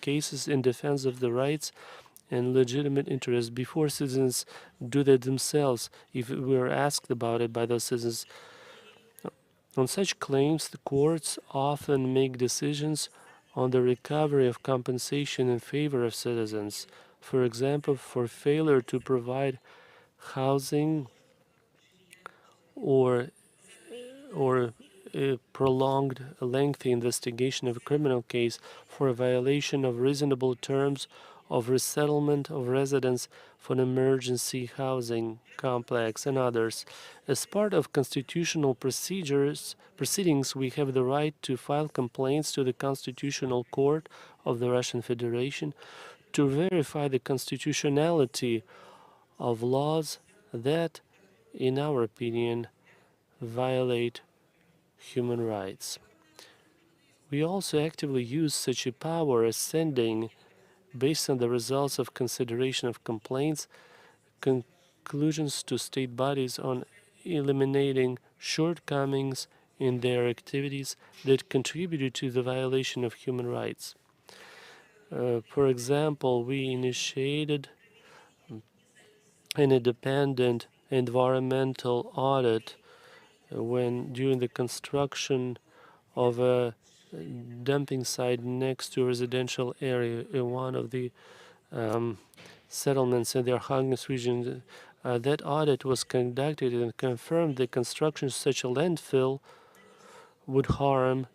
cases in defense of the rights and legitimate interests before citizens do that themselves if we are asked about it by those citizens. On such claims, the courts often make decisions on the recovery of compensation in favor of citizens. For example, for failure to provide housing or a prolonged, lengthy investigation of a criminal case, for a violation of reasonable terms of resettlement of residents for an emergency housing complex, and others. As part of constitutional proceedings, we have the right to file complaints to the Constitutional Court of the Russian Federation to verify the constitutionality of laws that, in our opinion, violate human rights. We also actively use such a power as sending, based on the results of consideration of complaints, conclusions to state bodies on eliminating shortcomings in their activities that contributed to the violation of human rights. For example, we initiated an independent environmental audit when during the construction of a dumping site next to a residential area in one of the settlements in the Arkhangelsk region. That audit was conducted and confirmed the construction of such a landfill would harm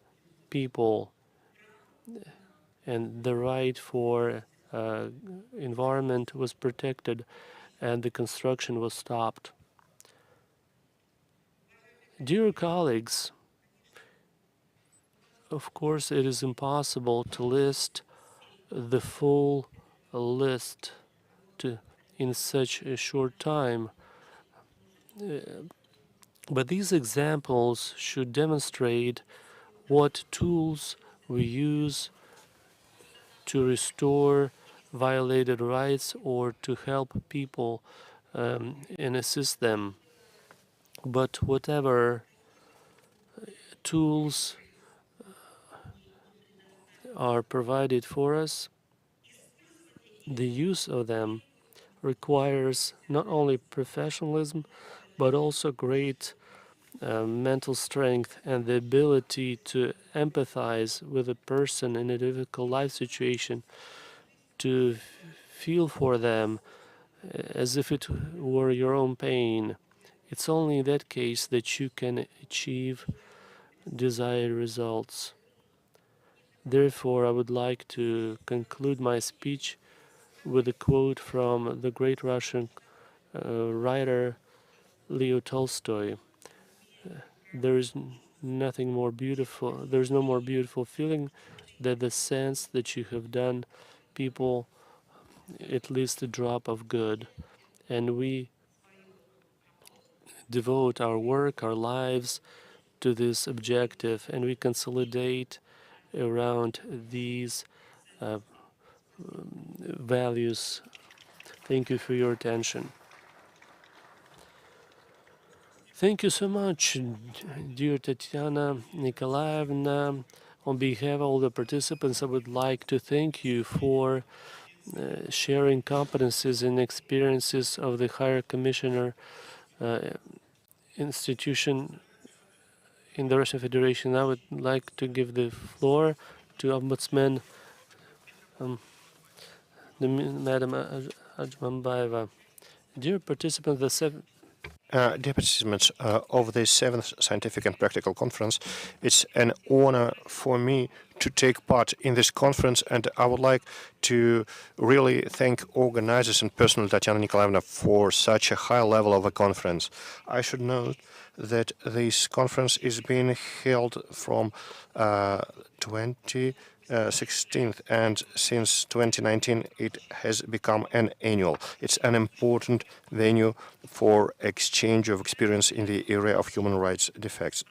people, and the right for environment was protected and the construction was stopped. Dear colleagues, of course, it is impossible to list the full list in such a short time. But these examples should demonstrate what tools we use to restore violated rights or to help people and assist them. But whatever tools are provided for us, the use of them requires not only professionalism, but also great mental strength and the ability to empathize with a person in a difficult life situation, to feel for them as if it were your own pain. It's only in that case that you can achieve desired results. Therefore, I would like to conclude my speech with a quote from the great Russian writer Leo Tolstoy. There is nothing more beautiful, there's no more beautiful feeling than the sense that you have done people at least a drop of good. And we devote our work, our lives to this objective, and we consolidate around these values. Thank you for your attention. Thank you so much, dear Tatiana Nikolaevna. On behalf of all the participants, I would like to thank you for sharing competencies and experiences of the Higher Commissioner institution in the Russian Federation. I would like to give the floor to Ombudsman Madam Ajmanbaeva. Dear participants, Dear participants of the 7th Scientific and Practical Conference, it's an honor for me to take part in this conference, and I would like to really thank organizers and personally Tatiana Nikolaevna for such a high level of a conference. I should note that this conference is being held from 2016, and since 2019 it has become an annual. It's an important venue for exchange of experience in the area of human rights defects.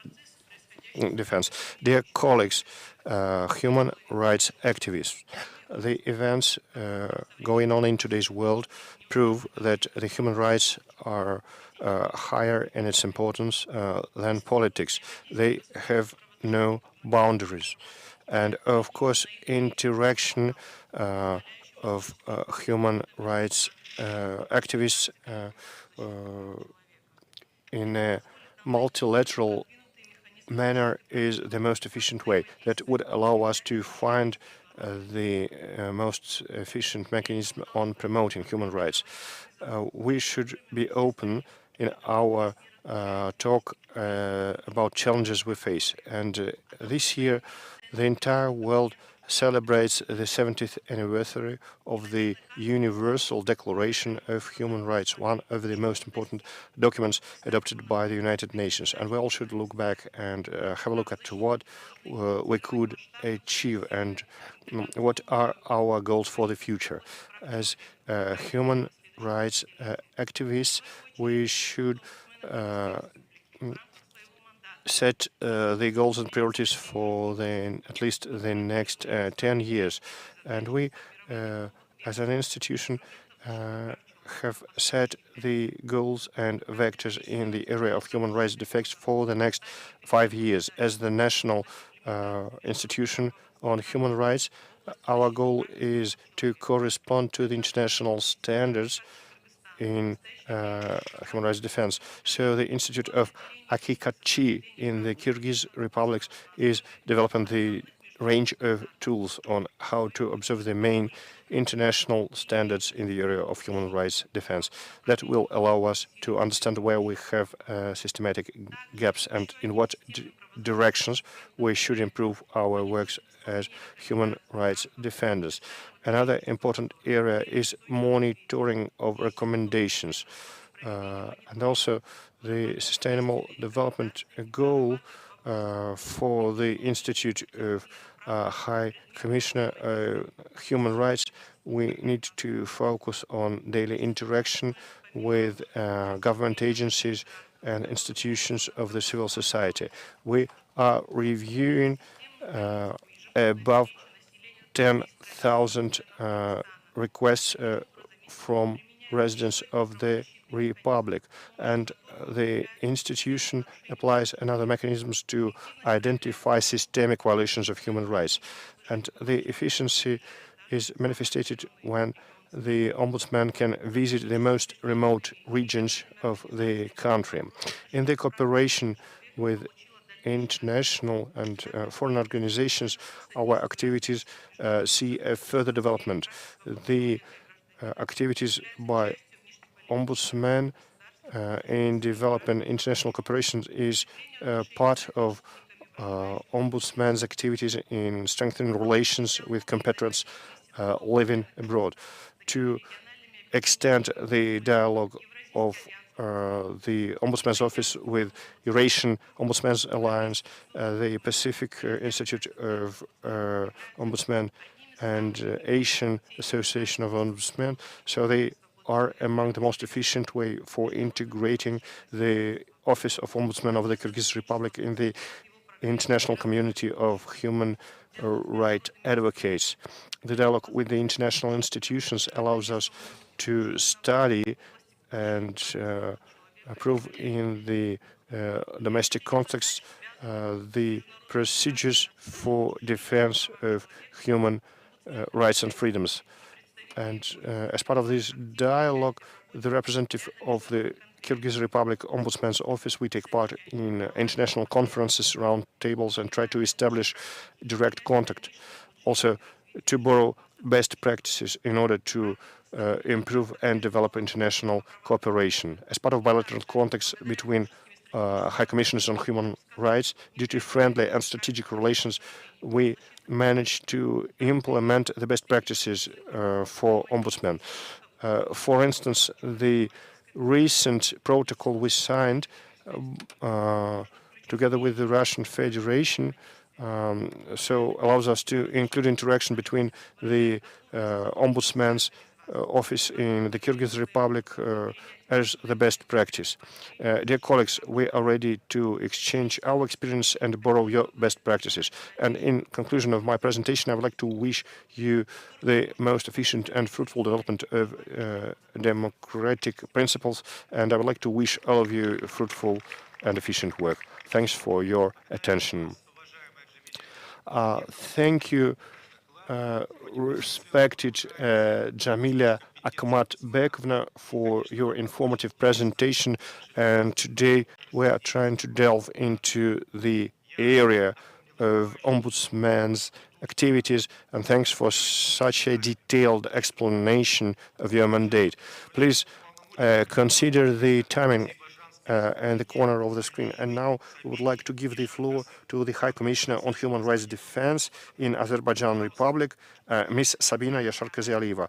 defense. Dear colleagues, human rights activists, the events going on in today's world prove that the human rights are higher in its importance than politics. They have no boundaries. And of course, interaction of human rights activists in a multilateral manner is the most efficient way that would allow us to find the most efficient mechanism on promoting human rights. We should be open in our talk about challenges we face. And this year, the entire world celebrates the 70th anniversary of the Universal Declaration of Human Rights, one of the most important documents adopted by the United Nations. And we all should look back and have a look at what we could achieve and what are our goals for the future. As human rights activists, we should set the goals and priorities for at least the next 10 years. And we, as an institution, have set the goals and vectors in the area of human rights defense for the next 5 years. As the national institution on human rights, our goal is to correspond to the international standards in human rights defense. So the Institute of Akikachi in the Kyrgyz Republic is developing the range of tools on how to observe the main international standards in the area of human rights defense. That will allow us to understand where we have systematic gaps and in what directions we should improve our works as human rights defenders. Another important area is monitoring of recommendations and also the sustainable development goal for the Institute of High Commissioner Human Rights. We need to focus on daily interaction with government agencies and institutions of the civil society. We are reviewing above 10,000 requests from residents of the Republic, and the institution applies another mechanisms to identify systemic violations of human rights. And the efficiency is manifested when the Ombudsman can visit the most remote regions of the country. In the cooperation with international and foreign organizations, our activities see a further development. The activities by Ombudsman in developing international cooperation is part of Ombudsman's activities in strengthening relations with compatriots living abroad, to extend the dialogue of the Ombudsman's Office with Eurasian Ombudsman's Alliance, the Pacific Institute of Ombudsmen, and Asian Association of Ombudsmen. So they are among the most efficient way for integrating the Office of Ombudsman of the Kyrgyz Republic in the international community of human rights advocates. The dialogue with the international institutions allows us to study and approve in the domestic context the procedures for defense of human rights and freedoms. And as part of this dialogue, the representative of the Kyrgyz Republic Ombudsman's Office, we take part in international conferences, round tables, and try to establish direct contact. Also, to borrow best practices in order to improve and develop international cooperation. As part of bilateral contacts between High Commissioners on Human Rights, duty-friendly and strategic relations, we managed to implement the best practices for Ombudsman. For instance, the recent protocol we signed together with the Russian Federation so allows us to include interaction between the ombudsmans office in the Kyrgyz Republic as the best practice. Dear colleagues, we are ready to exchange our experience and borrow your best practices. And in conclusion of my presentation, I would like to wish you the most efficient and fruitful development of democratic principles, and I would like to wish all of you fruitful and efficient work. Thanks for your attention. Thank you, respected Jamilia Akhmatbekovna, for your informative presentation. And today we are trying to delve into the area of Ombudsman's activities, and thanks for such a detailed explanation of your mandate. Please consider the timing in the corner of the screen. And now we would like to give the floor to the High Commissioner on Human Rights Defense in Azerbaijan Republic, Ms. Sabina Yashar-Kazialieva.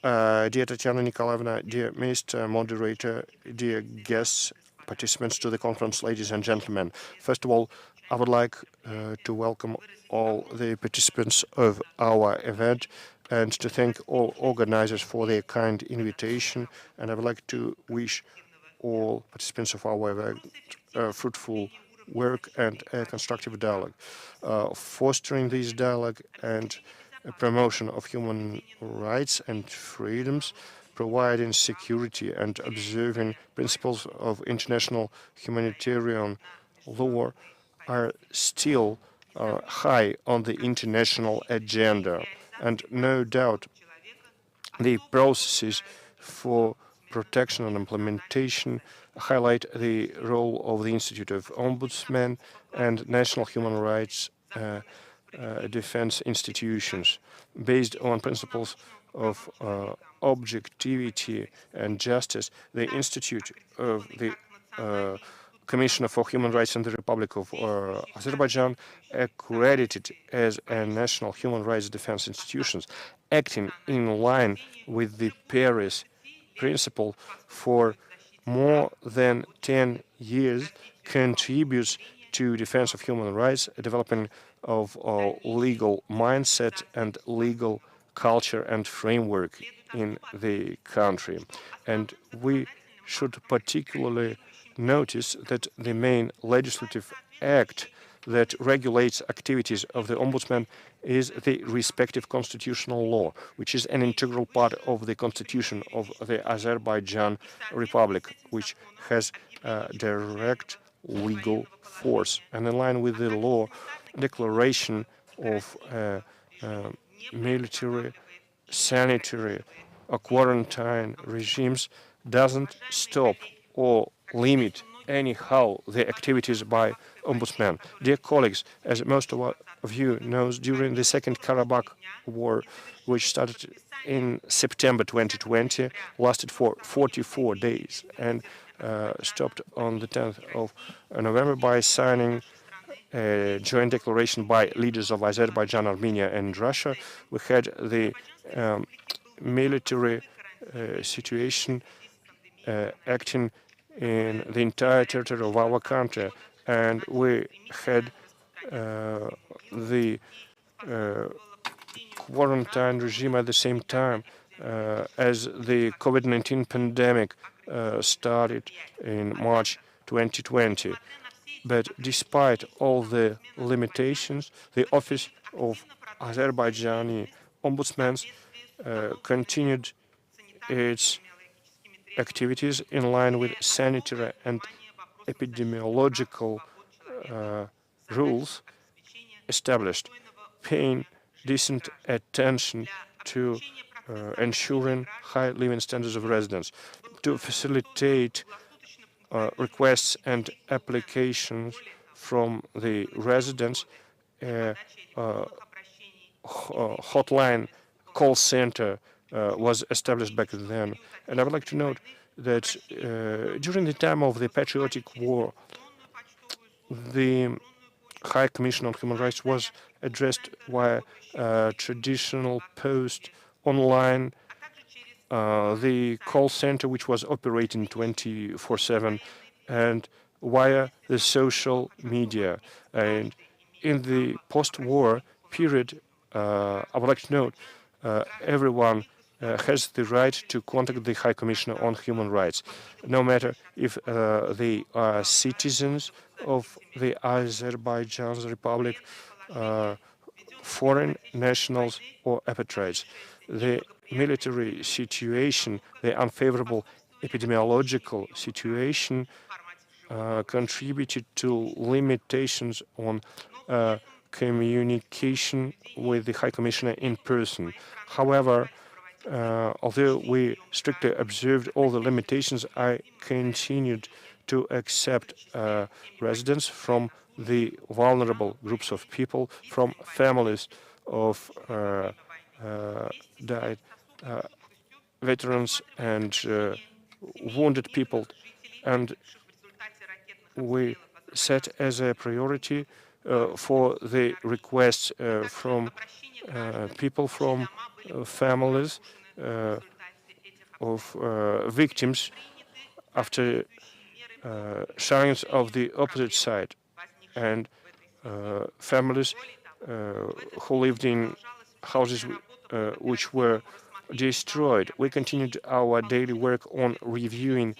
Dear Tatiana Nikolaevna, dear Mr. Moderator, dear guests, participants to the conference, ladies and gentlemen. First of all, I would like to welcome all the participants of our event and to thank all organizers for their kind invitation. And I would like to wish all participants of our event fruitful work and a constructive dialogue. Fostering this dialogue and promotion of human rights and freedoms, providing security and observing principles of international humanitarian law are still high on the international agenda. And no doubt the processes for protection and implementation highlight the role of the Institute of Ombudsmen and national human rights defense institutions based on principles of objectivity and justice. The Institute of the Commissioner for Human Rights in the Republic of Azerbaijan, accredited as a national human rights defense institutions, acting in line with the Paris principle for more than 10 years, contributes to defense of human rights, developing of legal mindset and legal culture and framework in the country. And we should particularly notice that the main legislative act that regulates activities of the Ombudsman is the respective constitutional law, which is an integral part of the constitution of the Azerbaijan Republic, which has direct legal force. And in line with the law, declaration of military, sanitary, or quarantine regimes doesn't stop or limit anyhow the activities by Ombudsman. Dear colleagues, as most of you knows, during the Second Karabakh War, which started in September 2020, lasted for 44 days and stopped on the 10th of November by signing a joint declaration by leaders of Azerbaijan, Armenia, and Russia. We had the military situation acting in the entire territory of our country, and we had the quarantine regime at the same time as the COVID-19 pandemic started in March 2020. But despite all the limitations, the Office of Azerbaijani Ombudsman continued its activities in line with sanitary and epidemiological rules established, paying decent attention to ensuring high living standards of residents, to facilitate requests and applications from the residents. Hotline call center was established back then. And I would like to note that during the time of the Patriotic War, the High Commission on Human Rights was addressed via traditional post online, the call center, which was operating 24/7, and via the social media. And in the post-war period, I would like to note everyone has the right to contact the High Commissioner on Human Rights, no matter if they are citizens of the Azerbaijan Republic, foreign nationals, or apatrides. The military situation, the unfavorable epidemiological situation contributed to limitations on communication with the High Commissioner in person. However, although we strictly observed all the limitations, I continued to accept residents from the vulnerable groups of people, from families of died veterans and wounded people, and we set as a priority for the requests from people from families of victims after shrines of the opposite side, and families who lived in houses which were destroyed. We continued our daily work on reviewing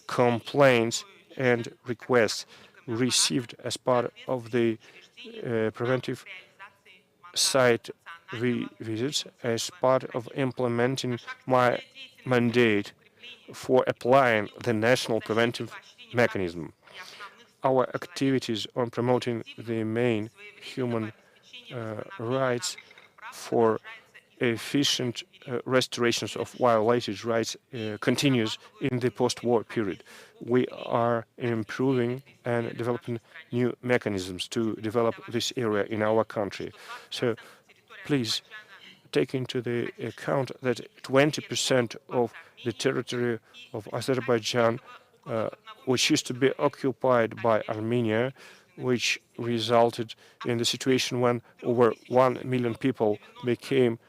complaints and requests received as part of the preventive site visits as part of implementing my mandate for applying the national preventive mechanism. Our activities on promoting the main human rights for efficient restorations of violated rights continues in the post-war period. We are improving and developing new mechanisms to develop this area in our country. So please take into the account that 20% of the territory of Azerbaijan, which used to be occupied by Armenia, which resulted in the situation when over 1 million people became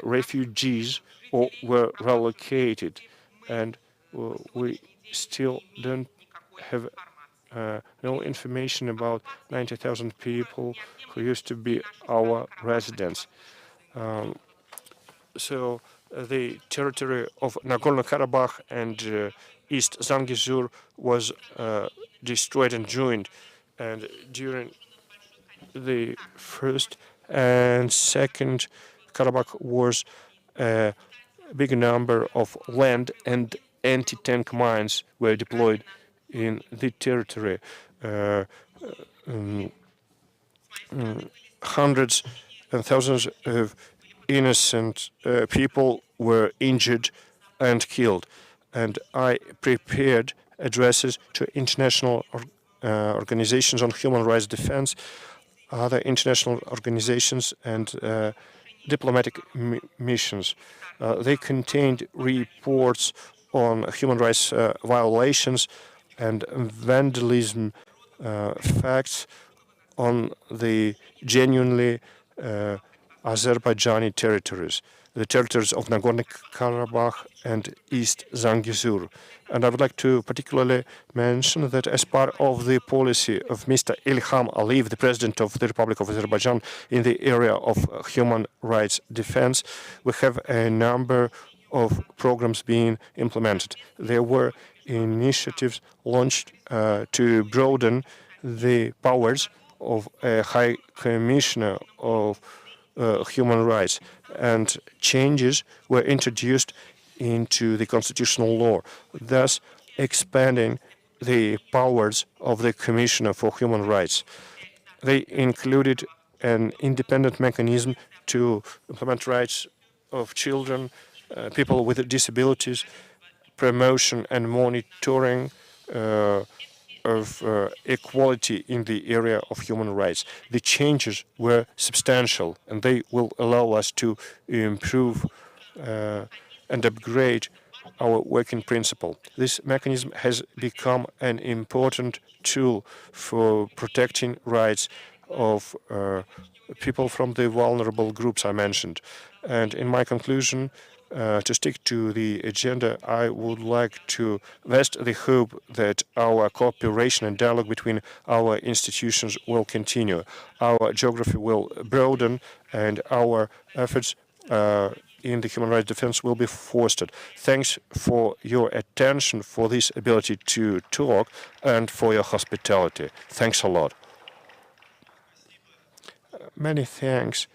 refugees or were relocated. And we still don't have no information about 90,000 people who used to be our residents. So the territory of Nagorno-Karabakh and East Zangezur was destroyed and joined. And during the First and Second Karabakh Wars, a big number of land and anti-tank mines were deployed in the territory. Hundreds and thousands of innocent people were injured and killed. And I prepared addresses to international organizations on human rights defense, other international organizations, and diplomatic missions. They contained reports on human rights violations and vandalism facts on the genuinely Azerbaijani territories, the territories of Nagorno-Karabakh and East Zangezur. And I would like to particularly mention that as part of the policy of Mr. Ilham Aliyev, the President of the Republic of Azerbaijan, in the area of human rights defense, we have a number of programs being implemented. There were initiatives launched to broaden the powers of a High Commissioner of human rights, and changes were introduced into the constitutional law, thus expanding the powers of the Commissioner for Human Rights. They included an independent mechanism to implement rights of children, people with disabilities, promotion and monitoring of equality in the area of human rights. The changes were substantial, and they will allow us to improve and upgrade our working principle. This mechanism has become an important tool for protecting rights of people from the vulnerable groups I mentioned. And in my conclusion, to stick to the agenda, I would like to vest the hope that our cooperation and dialogue between our institutions will continue. Our geography will broaden, and our efforts in the human rights defense will be fostered. Thanks for your attention, for this ability to talk, and for your hospitality. Thanks a lot. Many thanks,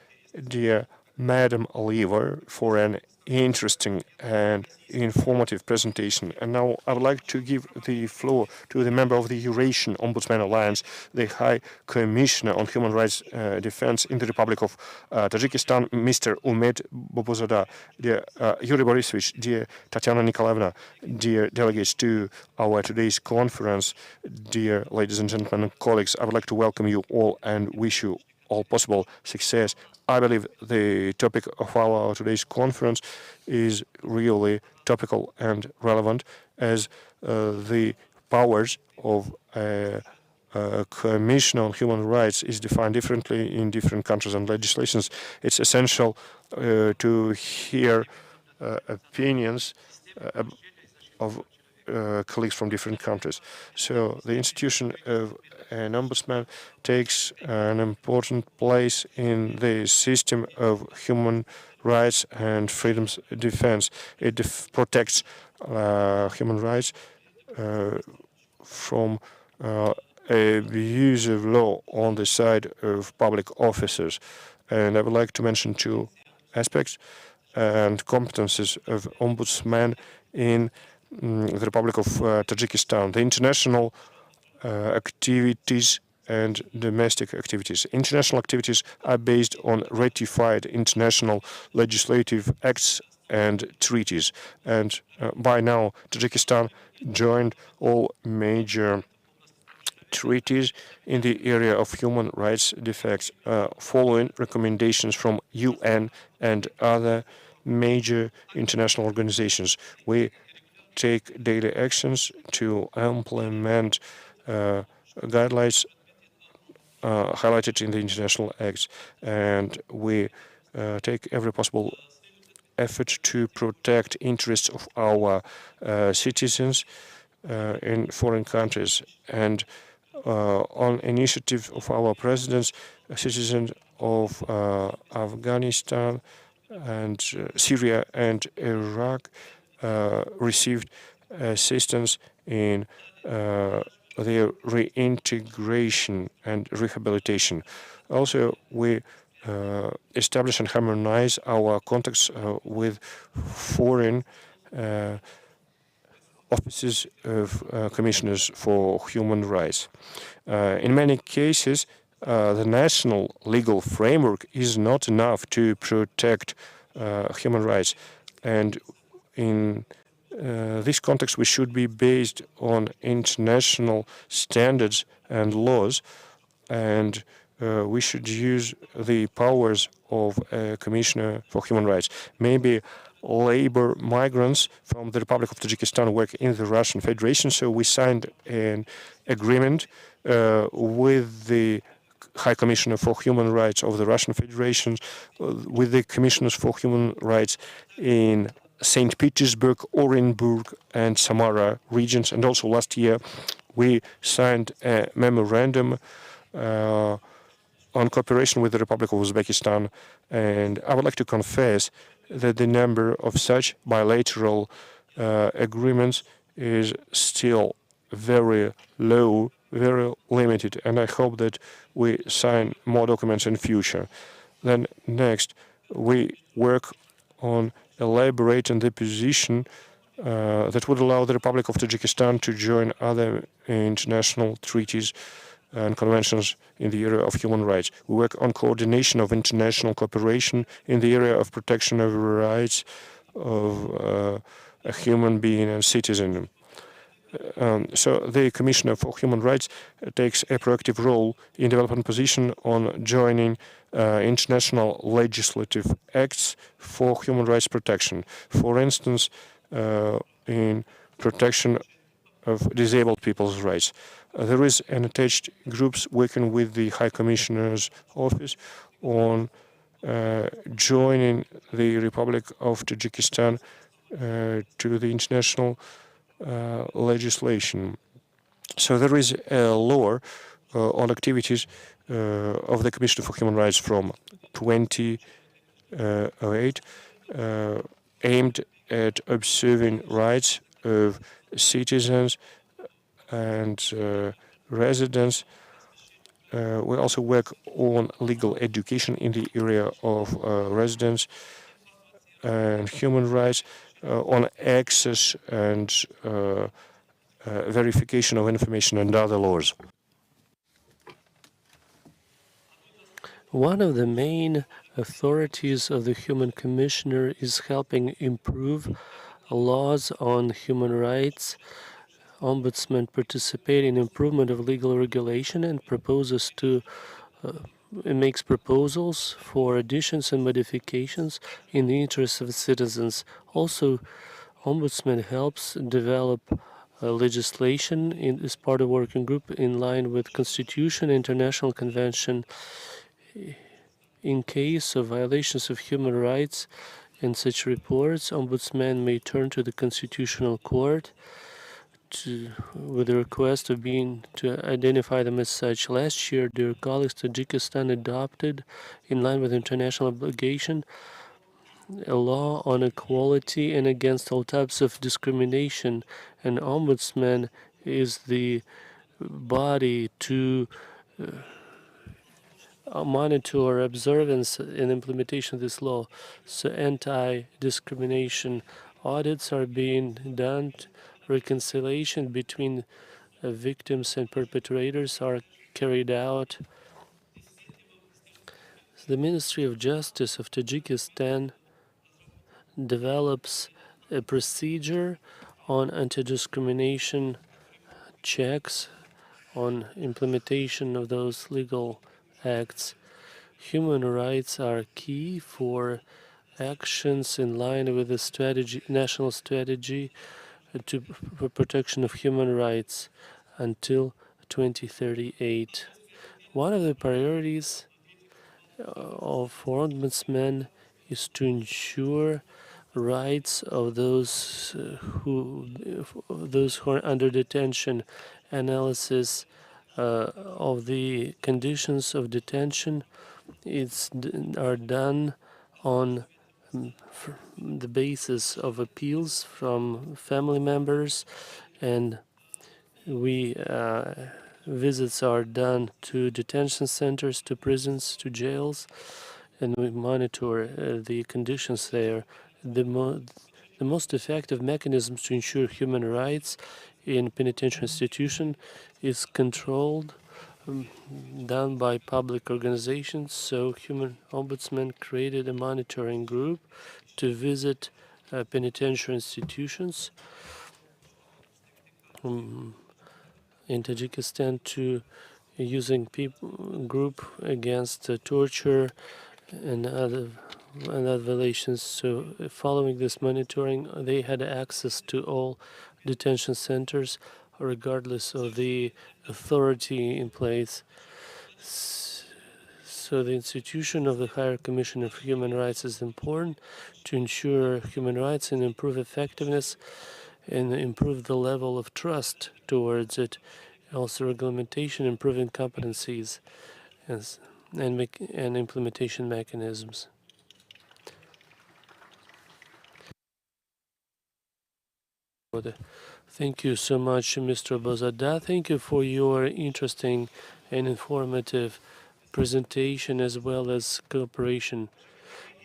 dear Madam Oliver, for an interesting and informative presentation. And now I would like to give the floor to the member of the Eurasian Ombudsman Alliance, the High Commissioner on Human Rights Defense in the Republic of Tajikistan, Mr. Umed Bobozada, dear Yuri Borisovich, dear Tatiana Nikolaevna, dear delegates to our today's conference, dear ladies and gentlemen and colleagues. I would like to welcome you all and wish you all possible success. I believe the topic of our today's conference is really topical and relevant, as the powers of a Commission on Human Rights is defined differently in different countries and legislations. It's essential to hear opinions of colleagues from different countries. So the institution of an ombudsman takes an important place in the system of human rights and freedoms defense. It protects human rights from abuse of law on the side of public officers. And I would like to mention two aspects and competencies of ombudsman in the Republic of Tajikistan: the international activities and domestic activities. International activities are based on ratified international legislative acts and treaties. And by now, Tajikistan joined all major treaties in the area of human rights defense, following recommendations from UN and other major international organizations. We take daily actions to implement guidelines highlighted in the international acts, and we take every possible effort to protect interests of our citizens in foreign countries. And on initiative of our presidents, citizens of Afghanistan and Syria and Iraq received assistance in their reintegration and rehabilitation. Also, we establish and harmonize our contacts with foreign offices of commissioners for human rights. In many cases, the national legal framework is not enough to protect human rights, and in this context, we should be based on international standards and laws, and we should use the powers of a Commissioner for Human Rights. Maybe labor migrants from the Republic of Tajikistan work in the Russian Federation, so we signed an agreement with the High Commissioner for Human Rights of the Russian Federation, with the Commissioners for Human Rights in St. Petersburg, Orenburg, and Samara regions. And also last year, we signed a memorandum on cooperation with the Republic of Uzbekistan. And I would like to confess that the number of such bilateral agreements is still very low, very limited. And I hope that we sign more documents in future. Then next, we work on elaborating the position that would allow the Republic of Tajikistan to join other international treaties and conventions in the area of human rights. We work on coordination of international cooperation in the area of protection of rights of a human being and citizen. So the Commissioner for Human Rights takes a proactive role in developing position on joining international legislative acts for human rights protection. For instance, in protection of disabled people's rights. There is an attached groups working with the High Commissioner's office on joining the Republic of Tajikistan to the international legislation. So there is a law on activities of the Commission for Human Rights from 2008, aimed at observing rights of citizens and residents. We also work on legal education in the area of residents and human rights, on access and verification of information and other laws. One of the main authorities of the Human Commissioner is helping improve laws on human rights. Ombudsmen participate in improvement of legal regulation and makes proposals for additions and modifications in the interests of citizens. Also, Ombudsman helps develop legislation as part of working group in line with Constitution, International Convention. In case of violations of human rights in such reports, Ombudsman may turn to the Constitutional Court with a request of to identify them as such. Last year, dear colleagues, Tajikistan adopted, in line with international obligation, a law on equality and against all types of discrimination. And Ombudsman is the body to monitor observance and implementation of this law. So anti-discrimination audits are being done. Reconciliation between victims and perpetrators are carried out. The Ministry of Justice of Tajikistan develops a procedure on anti-discrimination checks on implementation of those legal acts. Human rights are key for actions in line with the national strategy for protection of human rights until 2038. One of the priorities of Ombudsman is to ensure rights of those who are under detention. Analysis of the conditions of detention are done on the basis of appeals from family members, and visits are done to detention centers, to prisons, to jails, and we monitor the conditions there. The most effective mechanisms to ensure human rights in penitentiary institution is controlled, done by public organizations. So Human Ombudsman created a monitoring group to visit penitentiary institutions in Tajikistan, to using group against torture and other violations. So following this monitoring, they had access to all detention centers regardless of the authority in place. So the institution of the Higher Commissioner for Human Rights is important to ensure human rights and improve effectiveness and improve the level of trust towards it. Also, regulation, improving competencies and implementation mechanisms. Thank you so much, Mr. Bozada. Thank you for your interesting and informative presentation as well as cooperation.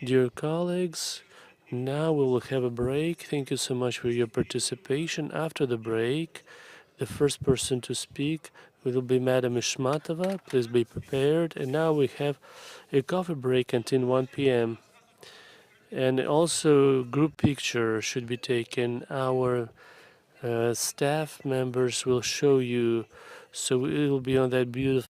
Dear colleagues, now we will have a break. Thank you so much for your participation. After the break, the first person to speak will be Madam Ishmatova. Please be prepared. And now we have a coffee break until 1 p.m. And also, group picture should be taken. Our staff members will show you, so it will be on that beautiful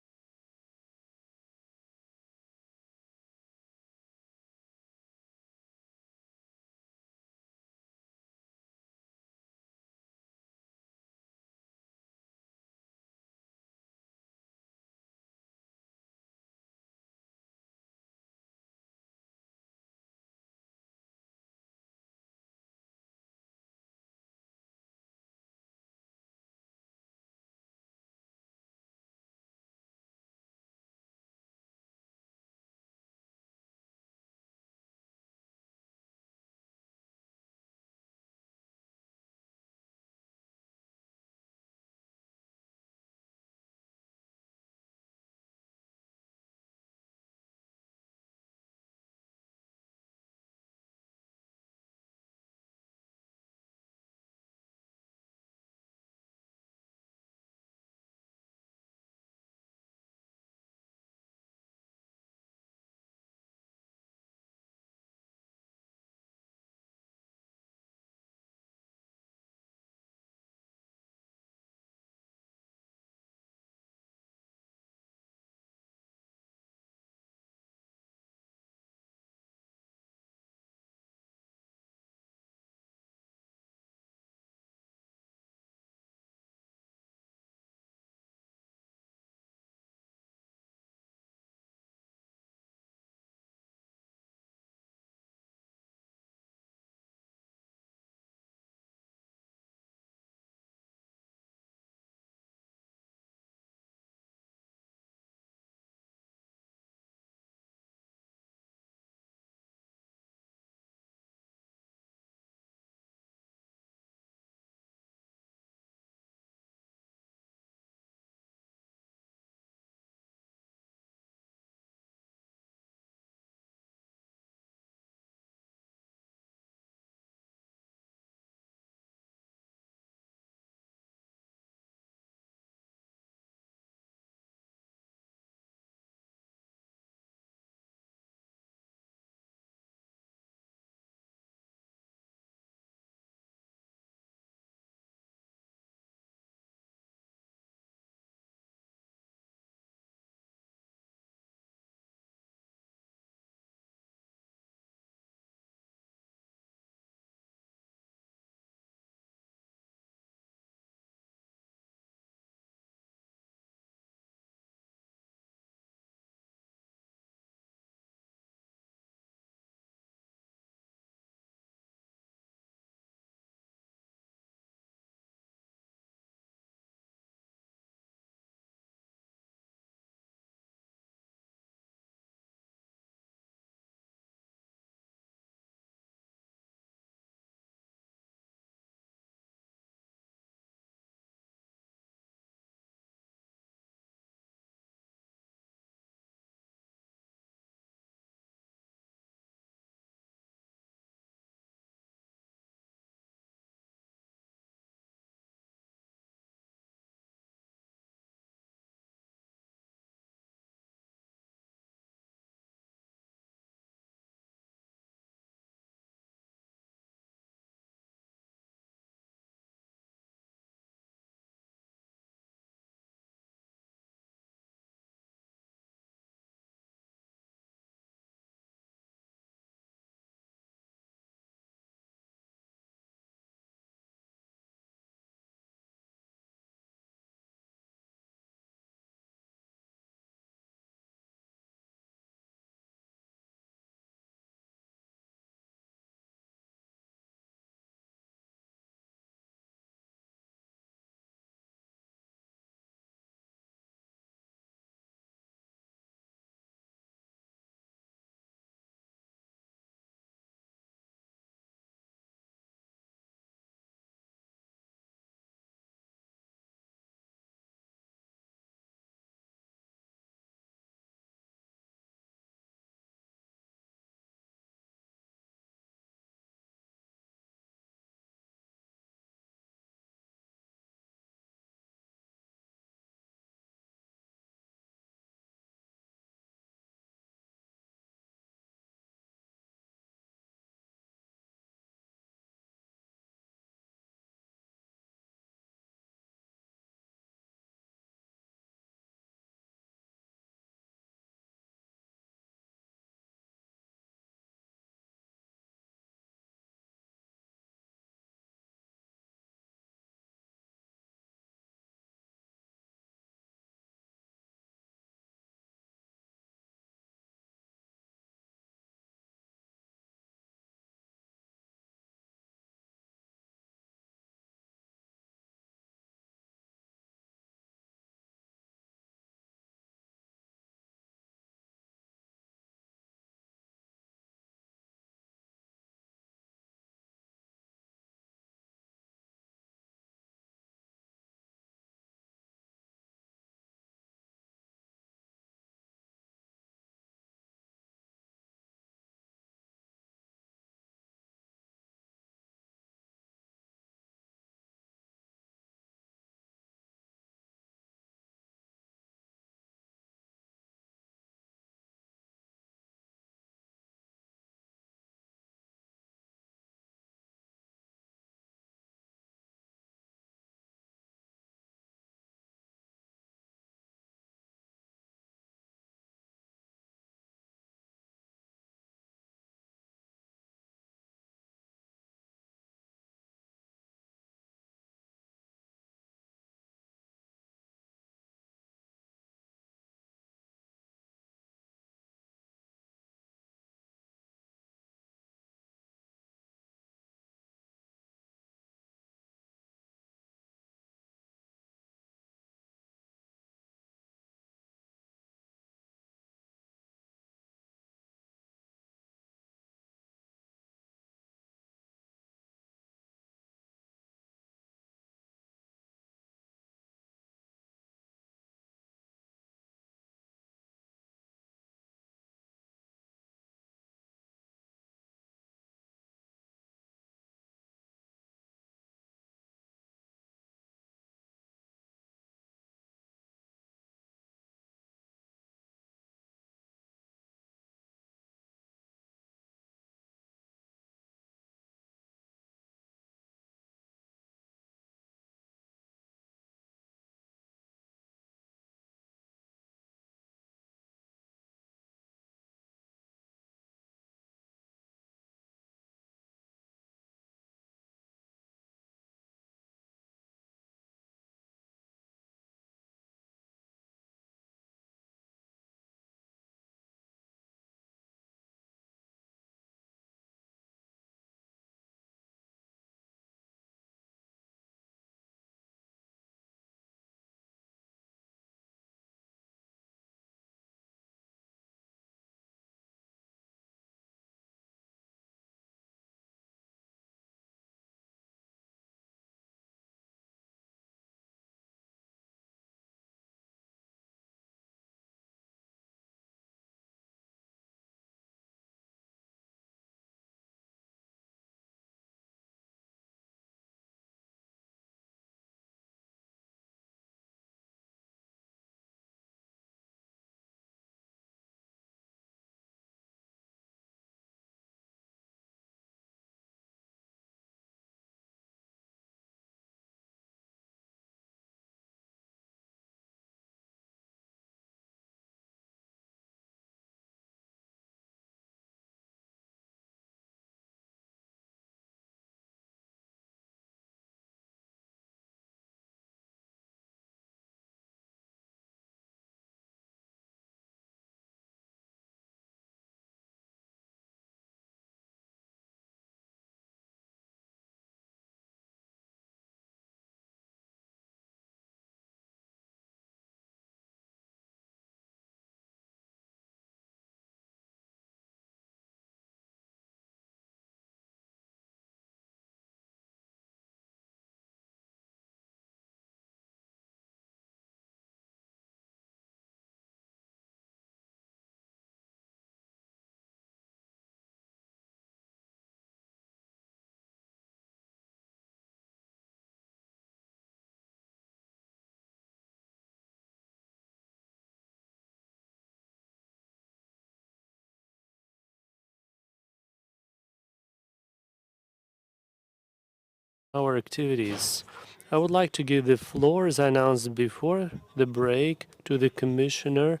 our activities. I would like to give the floor, as I announced before the break, to the Commissioner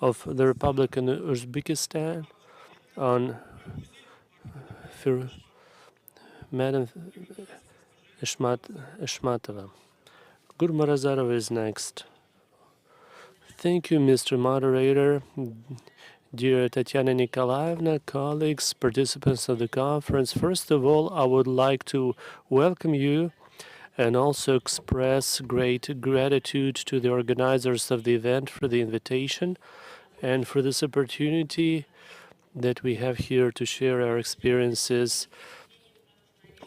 of the Republic of Uzbekistan on Madam Ishmatova. Gurmarazarov is next. Thank you, Mr. Moderator. Dear Tatiana Nikolaevna, colleagues, participants of the conference, first of all, I would like to welcome you and also express great gratitude to the organizers of the event for the invitation and for this opportunity that we have here to share our experiences.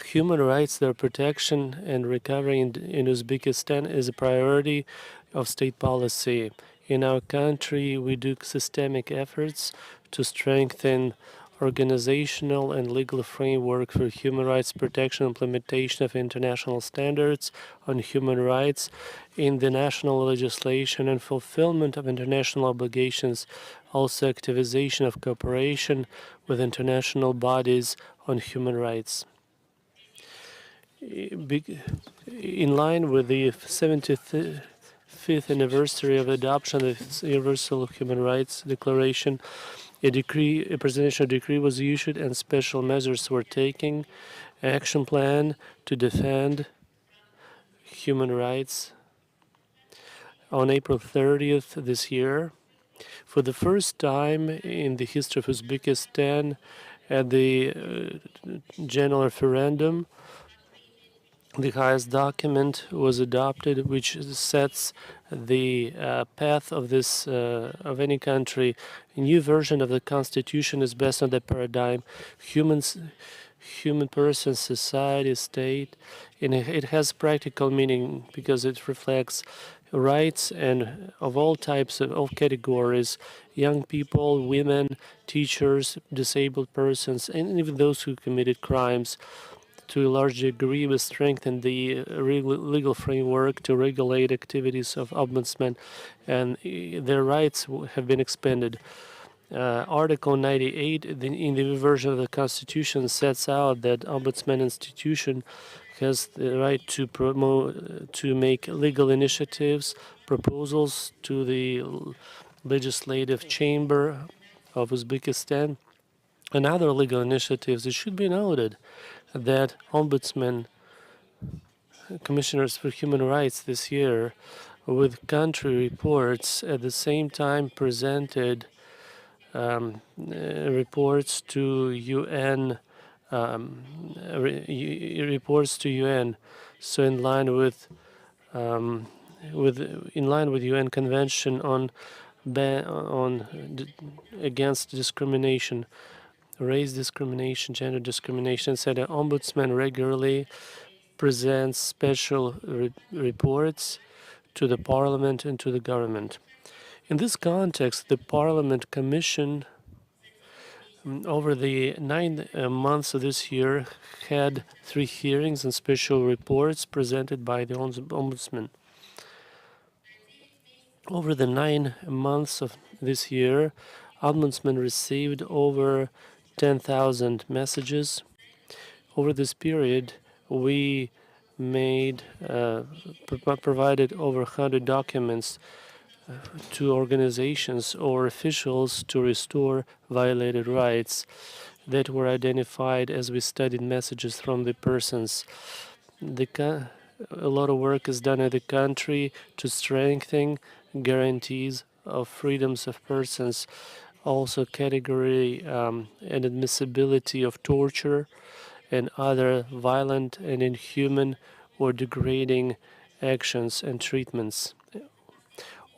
Human rights, their protection and recovery in Uzbekistan is a priority of state policy. In our country, we do systemic efforts to strengthen organizational and legal framework for human rights protection, implementation of international standards on human rights in the national legislation and fulfillment of international obligations, also activization of cooperation with international bodies on human rights. In line with the 75th anniversary of adoption of the Universal Human Rights Declaration, a presidential decree was issued and special measures were taken. An action plan to defend human rights on April 30th this year. For the first time in the history of Uzbekistan, at the general referendum, the highest document was adopted, which sets the path of this of any country. A new version of the constitution is based on the paradigm human person, society, state, and it has practical meaning because it reflects rights and of all types of all categories: young people, women, teachers, disabled persons, and even those who committed crimes. To a large degree, we strengthen the legal framework to regulate activities of ombudsmen, and their rights have been expanded. Article 98 in the version of the Constitution sets out that Ombudsman institution has the right to promote, to make legal initiatives, proposals to the legislative chamber of Uzbekistan, and other legal initiatives. It should be noted that Ombudsman commissioners for human rights this year, with country reports, at the same time presented reports to UN, So in line with UN Convention on against discrimination, race discrimination, gender discrimination, said that Ombudsman regularly presents special reports to the Parliament and to the government. In this context, the Parliament Commission over the 9 months of this year had 3 hearings and special reports presented by the Ombudsman. Over the 9 months of this year, Ombudsman received over 10,000 messages. Over this period, we provided over 100 documents to organizations or officials to restore violated rights that were identified as we studied messages from the persons. A lot of work is done in the country to strengthen guarantees of freedoms of persons, also category and admissibility of torture and other violent and inhuman or degrading actions and treatments.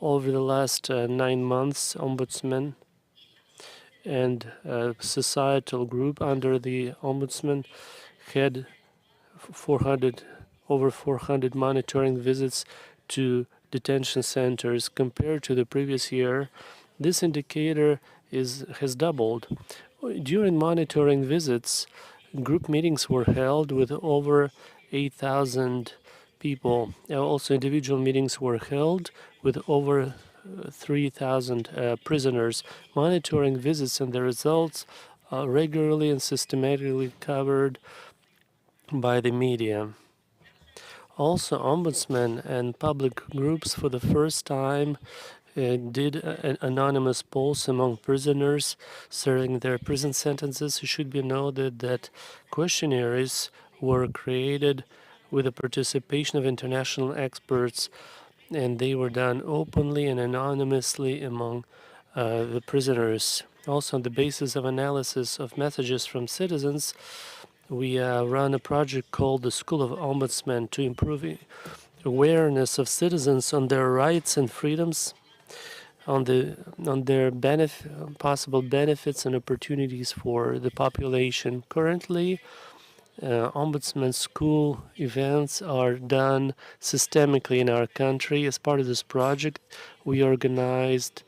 Over the last 9 months, Ombudsman and a societal group under the Ombudsman had over 400 monitoring visits to detention centers. Compared to the previous year, this indicator has doubled. During monitoring visits, group meetings were held with over 8,000 people. Also, individual meetings were held with over 3,000 prisoners. Monitoring visits and the results are regularly and systematically covered by the media. Also, ombudsmen and public groups for the first time did an anonymous polls among prisoners serving their prison sentences. It should be noted that questionnaires were created with the participation of international experts, and they were done openly and anonymously among the prisoners. Also, on the basis of analysis of messages from citizens, we run a project called the School of Ombudsmen to improve awareness of citizens on their rights and freedoms, on their possible benefits and opportunities for the population. Currently, ombudsman school events are done systemically in our country. As part of this project, we organized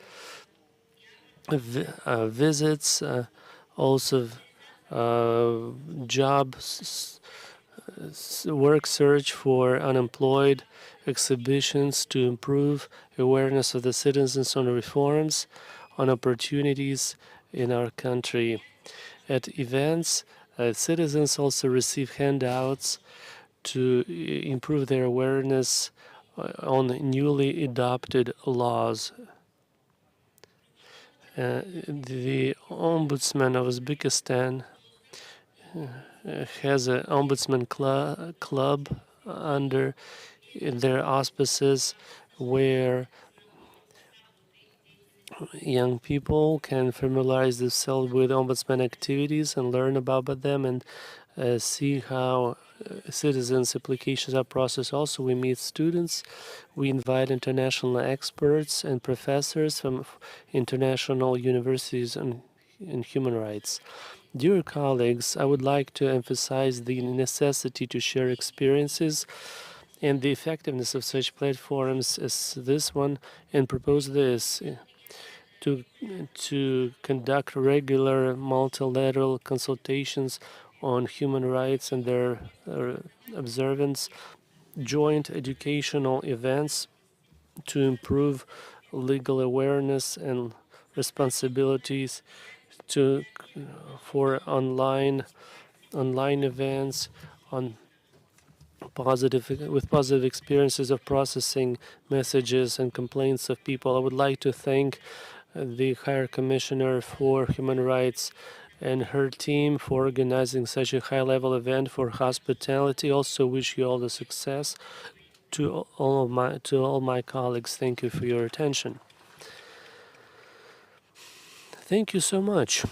visits, also job work search for unemployed, exhibitions to improve awareness of the citizens on reforms, on opportunities in our country. At events, citizens also receive handouts to improve their awareness on newly adopted laws. The Ombudsman of Uzbekistan has an Ombudsman club under their auspices where young people can familiarize themselves with Ombudsman activities and learn about them and see how citizens' applications are processed. Also, we meet students. We invite international experts and professors from international universities in human rights. Dear colleagues, I would like to emphasize the necessity to share experiences and the effectiveness of such platforms as this one, and propose this to conduct regular multilateral consultations on human rights and their observance, joint educational events to improve legal awareness and responsibilities for online events on with positive experiences of processing messages and complaints of people. I would like to thank the Higher Commissioner for Human Rights and her team for organizing such a high-level event for hospitality. Also wish you all the success. To all my colleagues, thank you for your attention. Thank you so much,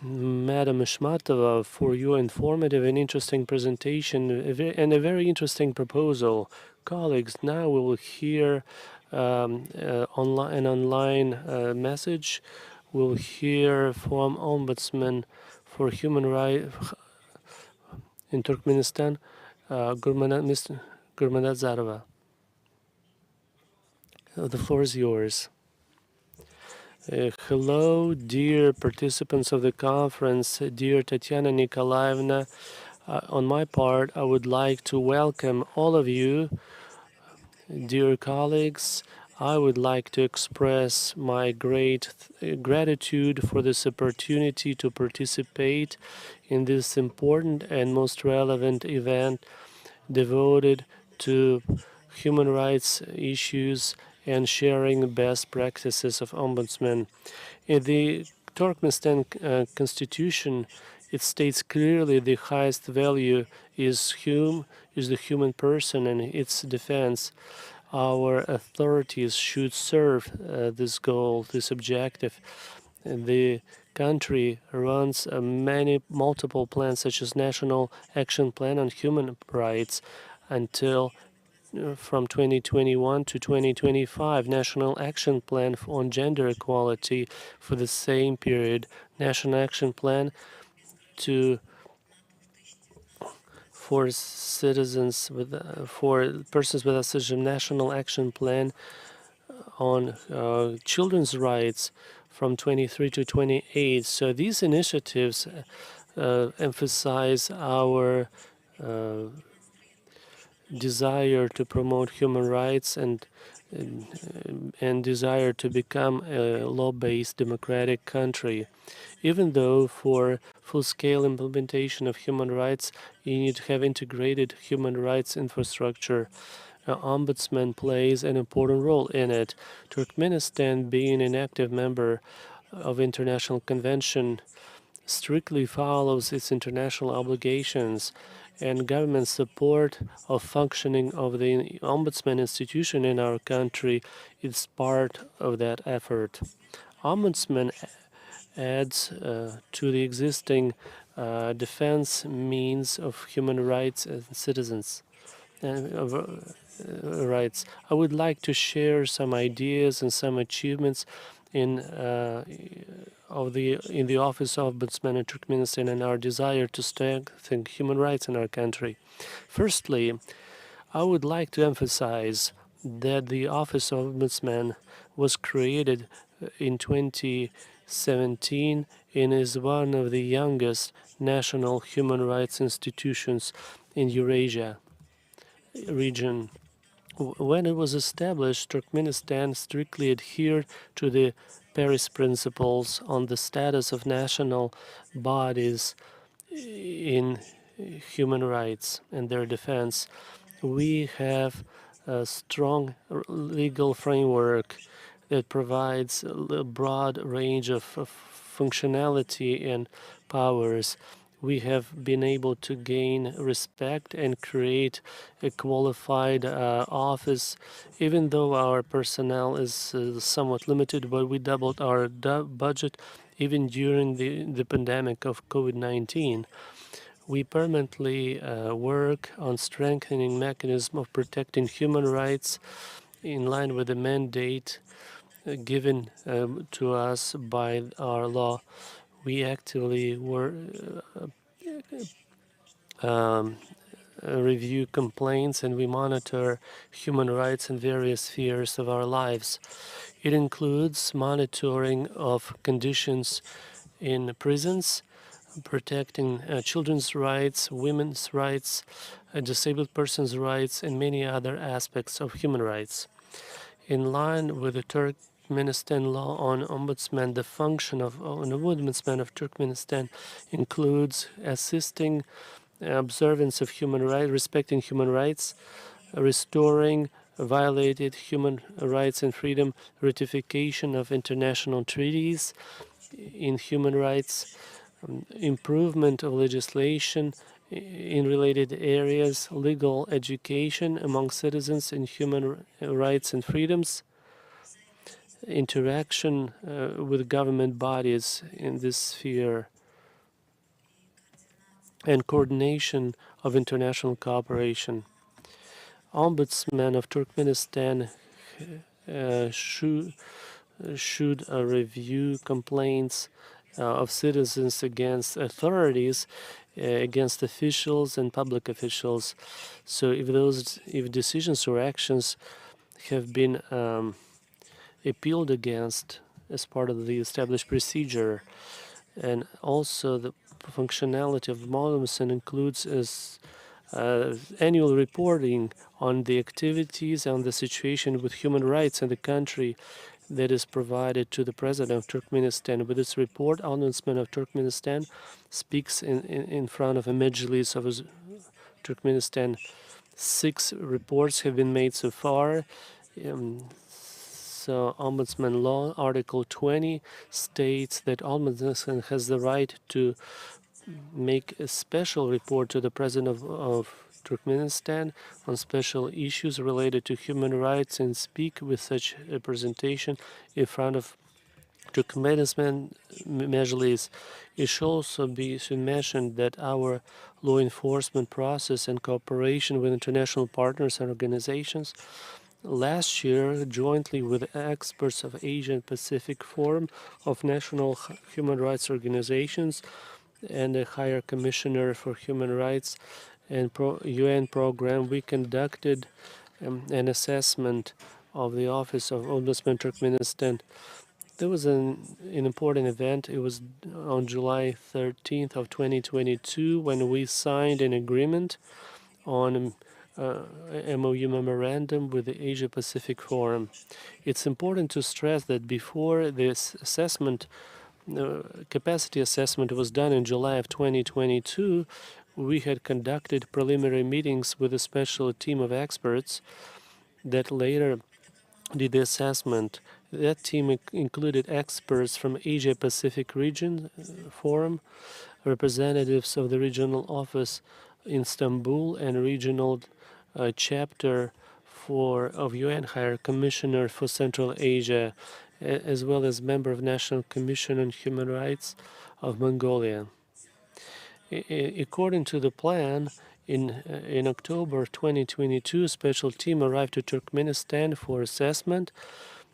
Madam Ishmatova, for your informative and interesting presentation and a very interesting proposal. Colleagues, now we will hear an online message. We'll hear from Ombudsman for Human Rights in Turkmenistan, Ms. Gurmanadzarova. The floor is yours. Hello, dear participants of the conference, dear Tatiana Nikolaevna. On my part, I would like to welcome all of you, dear colleagues. I would like to express my great gratitude for this opportunity to participate in this important and most relevant event devoted to human rights issues and sharing best practices of ombudsmen. In the Turkmenistan constitution, it states clearly the highest value is the human person and its defense. Our authorities should serve this goal, this objective. The country runs multiple plans, such as National Action Plan on Human Rights until from 2021 to 2025, National Action Plan on Gender Equality for the same period, National Action Plan for citizens for persons with autism, National Action Plan on children's rights from 23 to 28. So these initiatives emphasize our desire to promote human rights and and desire to become a law-based democratic country. Even though for full-scale implementation of human rights, you need to have integrated human rights infrastructure. Ombudsman plays an important role in it. Turkmenistan, being an active member of international convention, strictly follows its international obligations, and government support of functioning of the Ombudsman institution in our country is part of that effort. Ombudsman adds to the existing defense means of human rights and citizens rights. I would like to share some ideas and some achievements in the Office of Ombudsman in Turkmenistan and our desire to strengthen human rights in our country. Firstly, I would like to emphasize that the Office of Ombudsman was created in 2017 and is one of the youngest national human rights institutions in Eurasia region. When it was established, Turkmenistan strictly adhered to the Paris Principles on the status of national bodies in human rights and their defense. We have a strong legal framework that provides a broad range of functionality and powers. We have been able to gain respect and create a qualified office, even though our personnel is somewhat limited, but we doubled our budget even during the pandemic of COVID-19. We permanently work on strengthening mechanism of protecting human rights in line with the mandate given to us by our law. We actively review complaints and we monitor human rights in various spheres of our lives. It includes monitoring of conditions in prisons, protecting children's rights, women's rights, disabled persons' rights, and many other aspects of human rights. In line with the Turkmenistan law on ombudsman, the function of an ombudsman of Turkmenistan includes assisting observance of human rights, respecting human rights, restoring violated human rights and freedom, ratification of international treaties in human rights, improvement of legislation in related areas, legal education among citizens in human rights and freedoms, interaction with government bodies in this sphere, and coordination of international cooperation. Ombudsman of Turkmenistan should review complaints of citizens against authorities, against officials and public officials. So if decisions or actions have been appealed against as part of the established procedure, and also the functionality of Ombudsman includes annual reporting on the activities and the situation with human rights in the country that is provided to the President of Turkmenistan. With this report, Ombudsman of Turkmenistan speaks in front of a Majlis of Turkmenistan. 6 reports have been made so far. So Ombudsman Law, Article 20, states that Ombudsman has the right to make a special report to the President of Turkmenistan on special issues related to human rights and speak with such a presentation in front of Turkmenistan Majlis. It should also be mentioned that our law enforcement process and cooperation with international partners and organizations last year, jointly with experts of Asian Pacific Forum of National Human Rights Organizations and the Higher Commissioner for Human Rights and UN program, we conducted an assessment of the Office of Ombudsman Turkmenistan. There was an important event. It was on July 13th of 2022 when we signed an agreement on MOU memorandum with the Asia Pacific Forum. It's important to stress that before this assessment, capacity assessment was done in July of 2022, we had conducted preliminary meetings with a special team of experts that later did the assessment. That team included experts from Asia Pacific Region Forum, representatives of the regional office in Istanbul and regional chapter of UN High Commissioner for Central Asia, as well as member of National Commission on Human Rights of Mongolia. According to the plan, in October 2022, a special team arrived to Turkmenistan for assessment,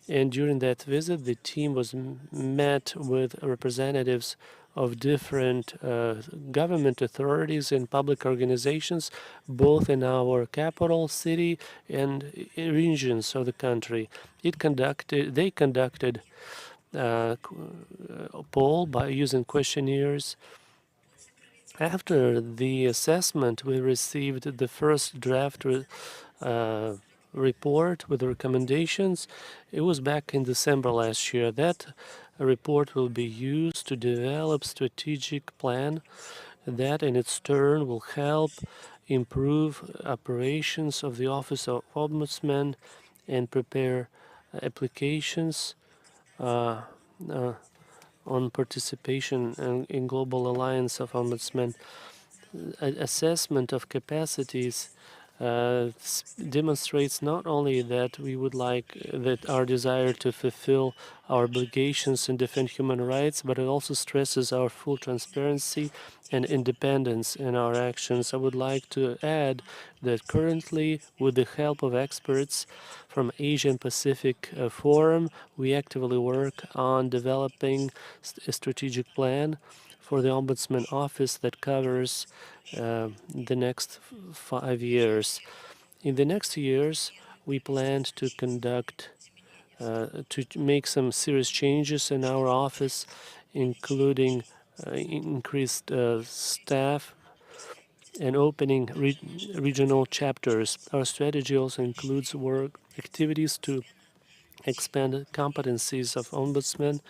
and during that visit, the team was met with representatives of different government authorities and public organizations, both in our capital city and regions of the country. They conducted a poll by using questionnaires. After the assessment, we received the first draft report with recommendations. It was back in December last year. That report will be used to develop strategic plan that in its turn will help improve operations of the Office of Ombudsman and prepare applications on participation in Global Alliance of Ombudsmen. Assessment of capacities demonstrates not only that we would like that our desire to fulfill our obligations and defend human rights, but it also stresses our full transparency and independence in our actions. I would like to add that currently, with the help of experts from Asian Pacific Forum, we actively work on developing a strategic plan for the Ombudsman Office that covers the next 5 years. In the next years, we plan to conduct, to make some serious changes in our office, including increased staff and opening regional chapters. Our strategy also includes work activities to expand competencies of ombudsmen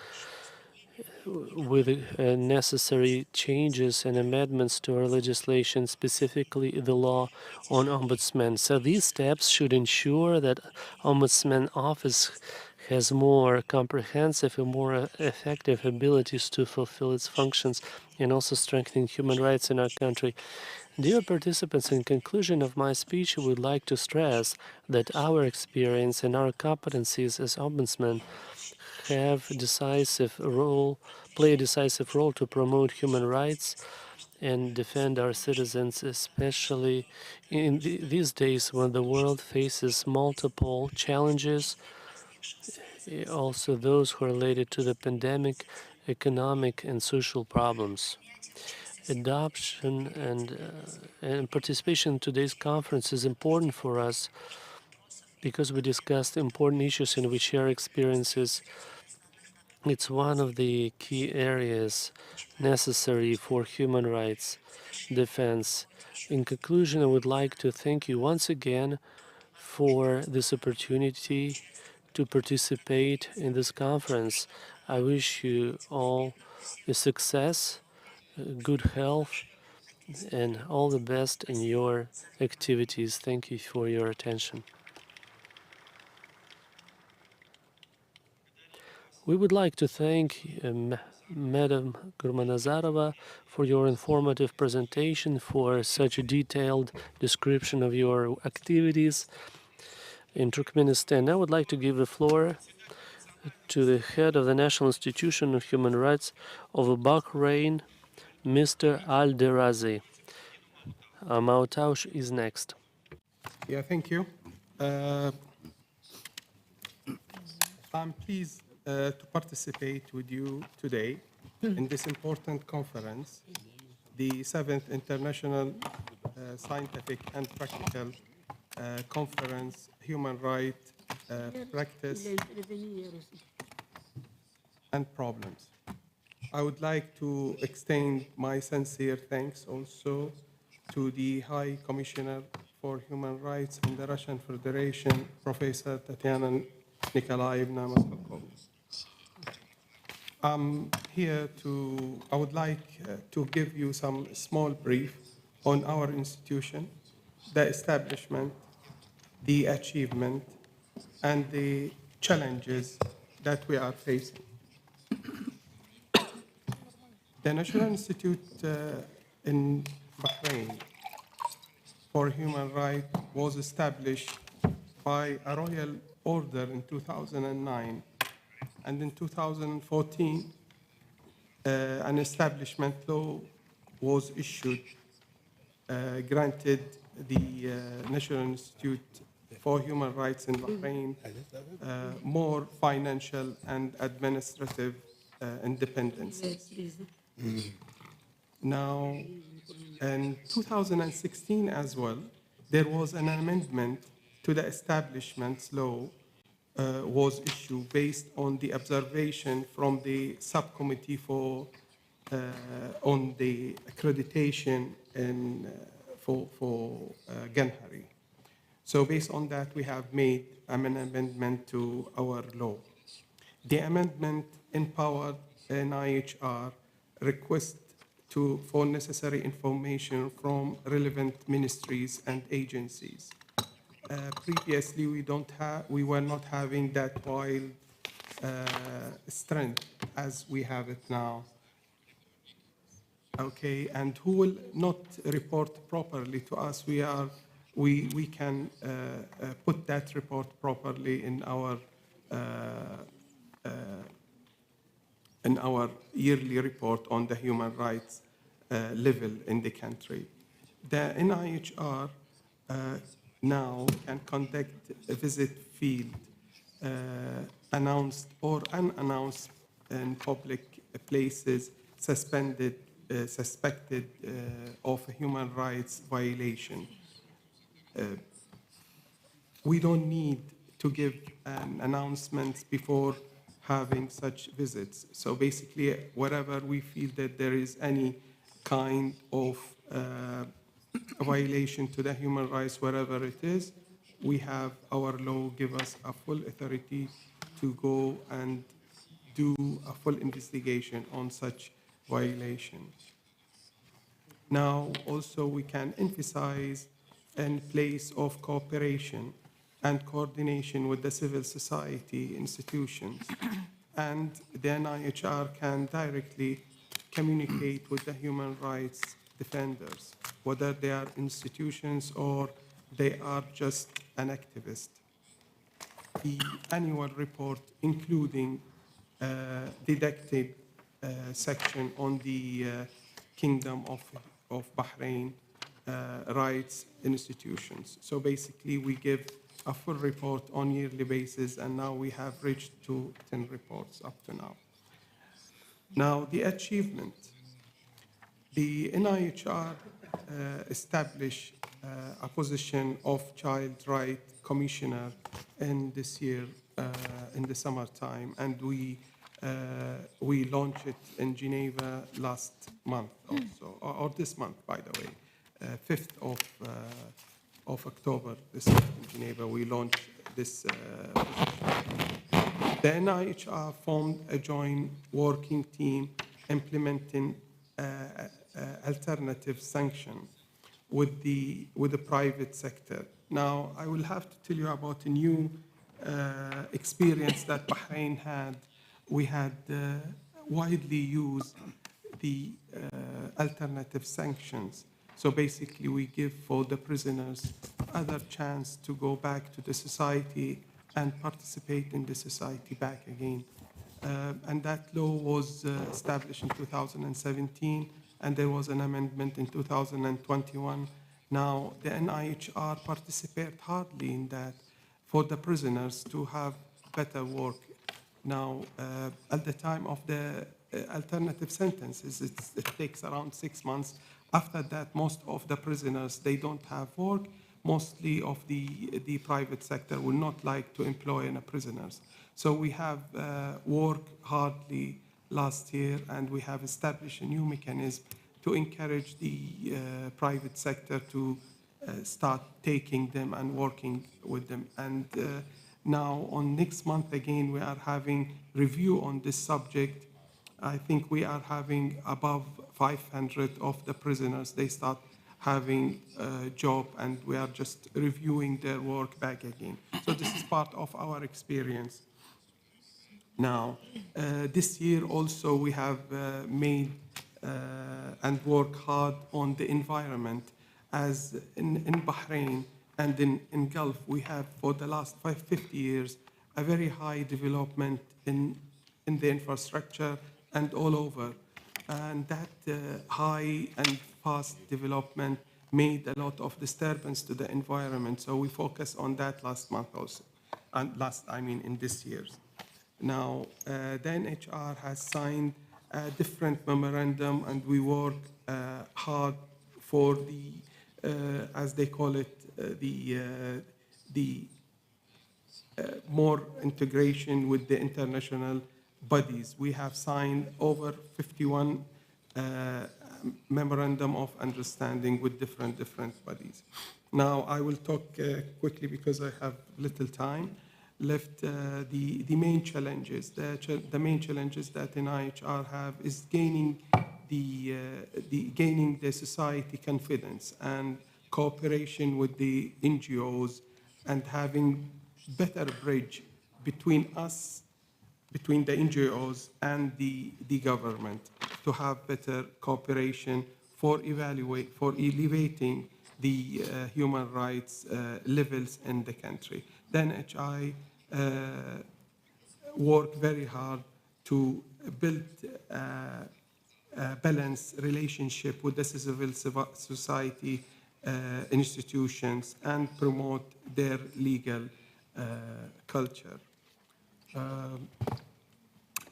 with necessary changes and amendments to our legislation, specifically the law on ombudsmen. So these steps should ensure that Ombudsman Office has more comprehensive and more effective abilities to fulfill its functions and also strengthening human rights in our country. Dear participants, in conclusion of my speech, I would like to stress that our experience and our competencies as ombudsmen play a decisive role to promote human rights and defend our citizens, especially in these days when the world faces multiple challenges, also those who are related to the pandemic, economic and social problems. Adoption and participation in today's conference is important for us because we discussed important issues and we share experiences. It's one of the key areas necessary for human rights defense. In conclusion, I would like to thank you once again for this opportunity to participate in this conference. I wish you all a success, good health, and all the best in your activities. Thank you for your attention. We would like to thank Madam Gurmanazarova for your informative presentation, for such a detailed description of your activities in Turkmenistan. I would like to give the floor to the head of the National Institution of Human Rights of Bahrain, Mr. Al-Derazi. Mautaush is next. Yeah, thank you. I'm pleased to participate with you today in this important conference, the 7th International Scientific and Practical Conference, Human Rights Practice and Problems. I would like to extend my sincere thanks also to the High Commissioner for Human Rights in the Russian Federation, Professor Tatiana Nikolaevna Maskalkova. I'm here I would like to give you some small brief on our institution, the establishment, the achievement, and the challenges that we are facing. The National Institute in Bahrain for Human Rights was established by a royal order in 2009, and in 2014, an establishment law was issued, granted the National Institute for Human Rights in Bahrain more financial and administrative independence. Now, in 2016 as well, there was an amendment to the establishment's law was issued based on the observation from the subcommittee for on the accreditation and for Ganhari. So based on that, we have made an amendment to our law. The amendment empowered NIHR request for necessary information from relevant ministries and agencies. Previously, we were not having that wide strength as we have it now. Okay, and who will not report properly to us? We can put that report properly in our yearly report on the human rights level in the country. The NIHR now can conduct a visit field announced or unannounced in public places suspected of a human rights violation. We don't need to give an announcement before having such visits. So basically, wherever we feel that there is any kind of violation to the human rights, wherever it is, we have our law give us a full authority to go and do a full investigation on such violation. Now, also, we can emphasize in place of cooperation and coordination with the civil society institutions. And the NIHR can directly communicate with the human rights defenders, whether they are institutions or they are just an activist. The annual report, including deducted section on the Kingdom of Bahrain rights institutions. So basically, we give a full report on yearly basis, and now we have reached to 10 reports up to now. Now, the achievement. The NIHR established a position of Child Rights Commissioner in this year, in the summertime, and we launched it in Geneva last month also, or this month, by the way, 5th of October, this month in Geneva, we launched this position. The NIHR formed a joint working team implementing alternative sanctions with the private sector. Now, I will have to tell you about a new experience that Bahrain had. We had widely used the alternative sanctions. So basically, we give for the prisoners other chance to go back to the society and participate in the society back again. And that law was established in 2017, and there was an amendment in 2021. Now, the NIHR participated hardly in that for the prisoners to have better work. Now, at the time of the alternative sentences, it takes around 6 months. After that, most of the prisoners, they don't have work. Mostly of the private sector will not like to employ any prisoners. So we have worked hardly last year, and we have established a new mechanism to encourage the private sector to start taking them and working with them. And now on next month again, we are having review on this subject. I think we are having above 500 of the prisoners. They start having a job, and we are just reviewing their work back again. So this is part of our experience. Now, this year also we have made and worked hard on the environment. As in Bahrain and in Gulf, we have for the last 50 years a very high development in the infrastructure and all over. And that high and fast development made a lot of disturbance to the environment. So we focused on that last month also, and in this year's. Now, the NHR has signed a different memorandum, and we work hard for the, as they call it, the more integration with the international bodies. We have signed over 51 memorandum of understanding with different bodies. Now, I will talk quickly because I have little time left. The main challenges, the main challenges that NIHR have is gaining the society confidence and cooperation with the NGOs, and having better bridge between us, between the NGOs and the government, to have better cooperation for elevating the human rights levels in the country. Then HI work very hard to build a balanced relationship with the civil society institutions and promote their legal culture.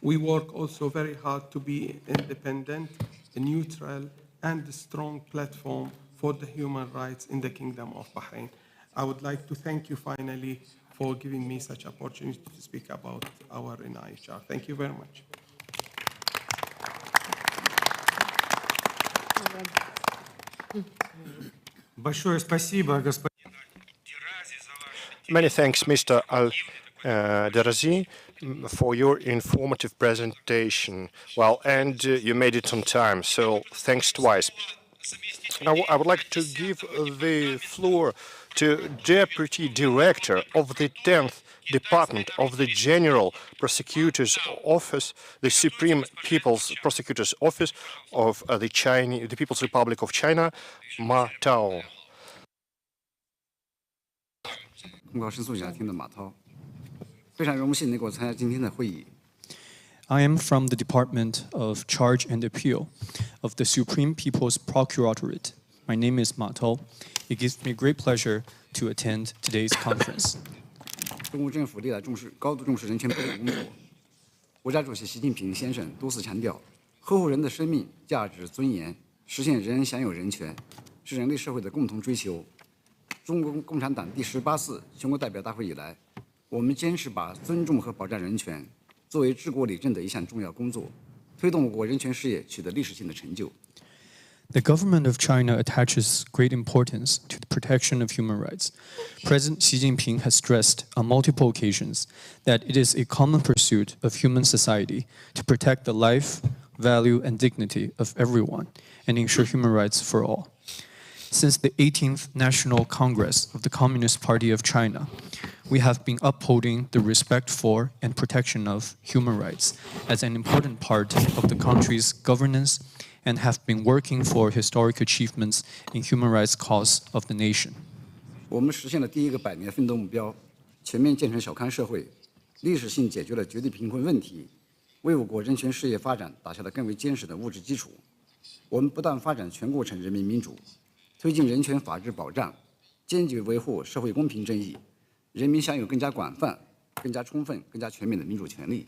We work also very hard to be independent, neutral, and a strong platform for the human rights in the Kingdom of Bahrain. I would like to thank you finally for giving me such opportunity to speak about our NIHR. Thank you very much. Большое спасибо, господин. Many thanks, Mr. Al-Darazi, for your informative presentation. Well, and you made it on time, so thanks twice. Now, I would like to give the floor to Deputy Director of the 10th Department of the General Prosecutor's Office, the Supreme People's Prosecutor's Office of the People's Republic of China, Ma Tao. 公告申诉法庭的马涛，非常荣幸能够参加今天的会议。 I am from the Department of Charge and Appeal of the Supreme People's Procuratorate. My name is Ma Tao. It gives me great pleasure to attend today's conference. 中国政府历来高度重视人权保护工作。国家主席习近平先生多次强调，呵护人的生命、价值、尊严，实现人人享有人权，是人类社会的共同追求。中国共产党第18次全国代表大会以来，我们坚持把尊重和保障人权作为治国理政的一项重要工作，推动我国人权事业取得历史性的成就。 The government of China attaches great importance to the protection of human rights. President Xi Jinping has stressed on multiple occasions that it is a common pursuit of human society to protect the life, value, and dignity of everyone and ensure human rights for all. Since the 18th National Congress of the Communist Party of China, we have been upholding the respect for and protection of human rights as an important part of the country's governance and have been working for historic achievements in human rights cause of the nation. 我们实现了第一个100年奋斗目标，全面建成小康社会，历史性解决了绝对贫困问题，为我国人权事业发展打下了更为坚实的物质基础。我们不断发展全过程人民民主，推进人权法治保障，坚决维护社会公平正义，人民享有更加广泛、更加充分、更加全面的民主权利。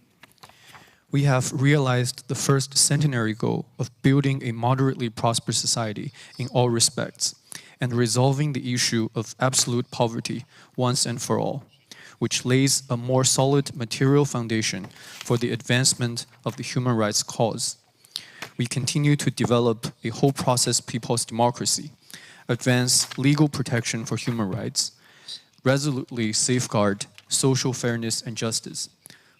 We have realized the first centenary goal of building a moderately prosperous society in all respects and resolving the issue of absolute poverty once and for all, which lays a more solid material foundation for the advancement of the human rights cause. We continue to develop a whole process people's democracy, advance legal protection for human rights, resolutely safeguard social fairness and justice,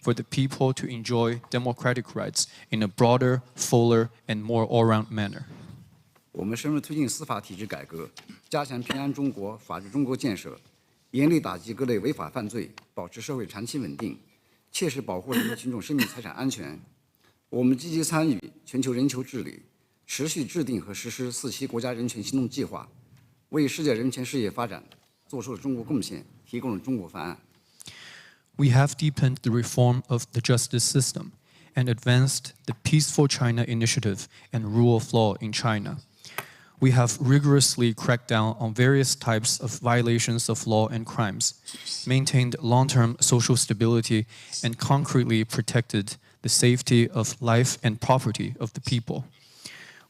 for the people to enjoy democratic rights in a broader, fuller, and more all-round manner. 我们深入推进司法体制改革，加强平安中国、法治中国建设，严厉打击各类违法犯罪，保持社会长期稳定，切实保护人民群众生命财产安全。我们积极参与全球人权治理，持续制定和实施4期国家人权行动计划，为世界人权事业发展做出了中国贡献，提供了中国方案。We have deepened the reform of the justice system and advanced the Peaceful China Initiative and rule of law in China. We have rigorously cracked down on various types of violations of law and crimes, maintained long-term social stability, and concretely protected the safety of life and property of the people.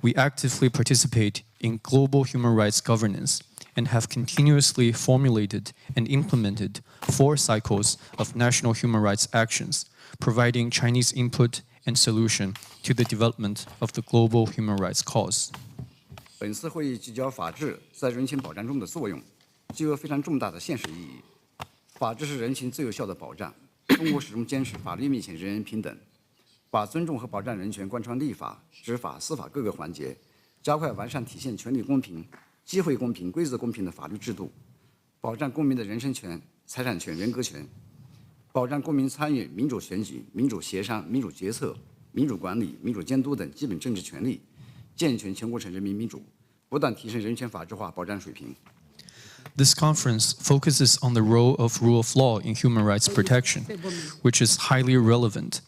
We actively participate in global human rights governance and have continuously formulated and implemented 4 cycles of national human rights actions, providing Chinese input and solution to the development of the global human rights cause. 本次会议聚焦法治在人权保障中的作用，具有非常重大的现实意义。法治是人权最有效的保障。中国始终坚持法律面前人人平等，把尊重和保障人权贯穿立法、执法、司法各个环节，加快完善体现权利公平、机会公平、规则公平的法律制度，保障公民的人身权、财产权、人格权，保障公民参与民主选举、民主协商、民主决策、民主管理、民主监督等基本政治权利。 健全全过程人民民主，不断提升人权法治化保障水平。 This conference focuses on the role of rule of law in human rights protection, which is highly relevant.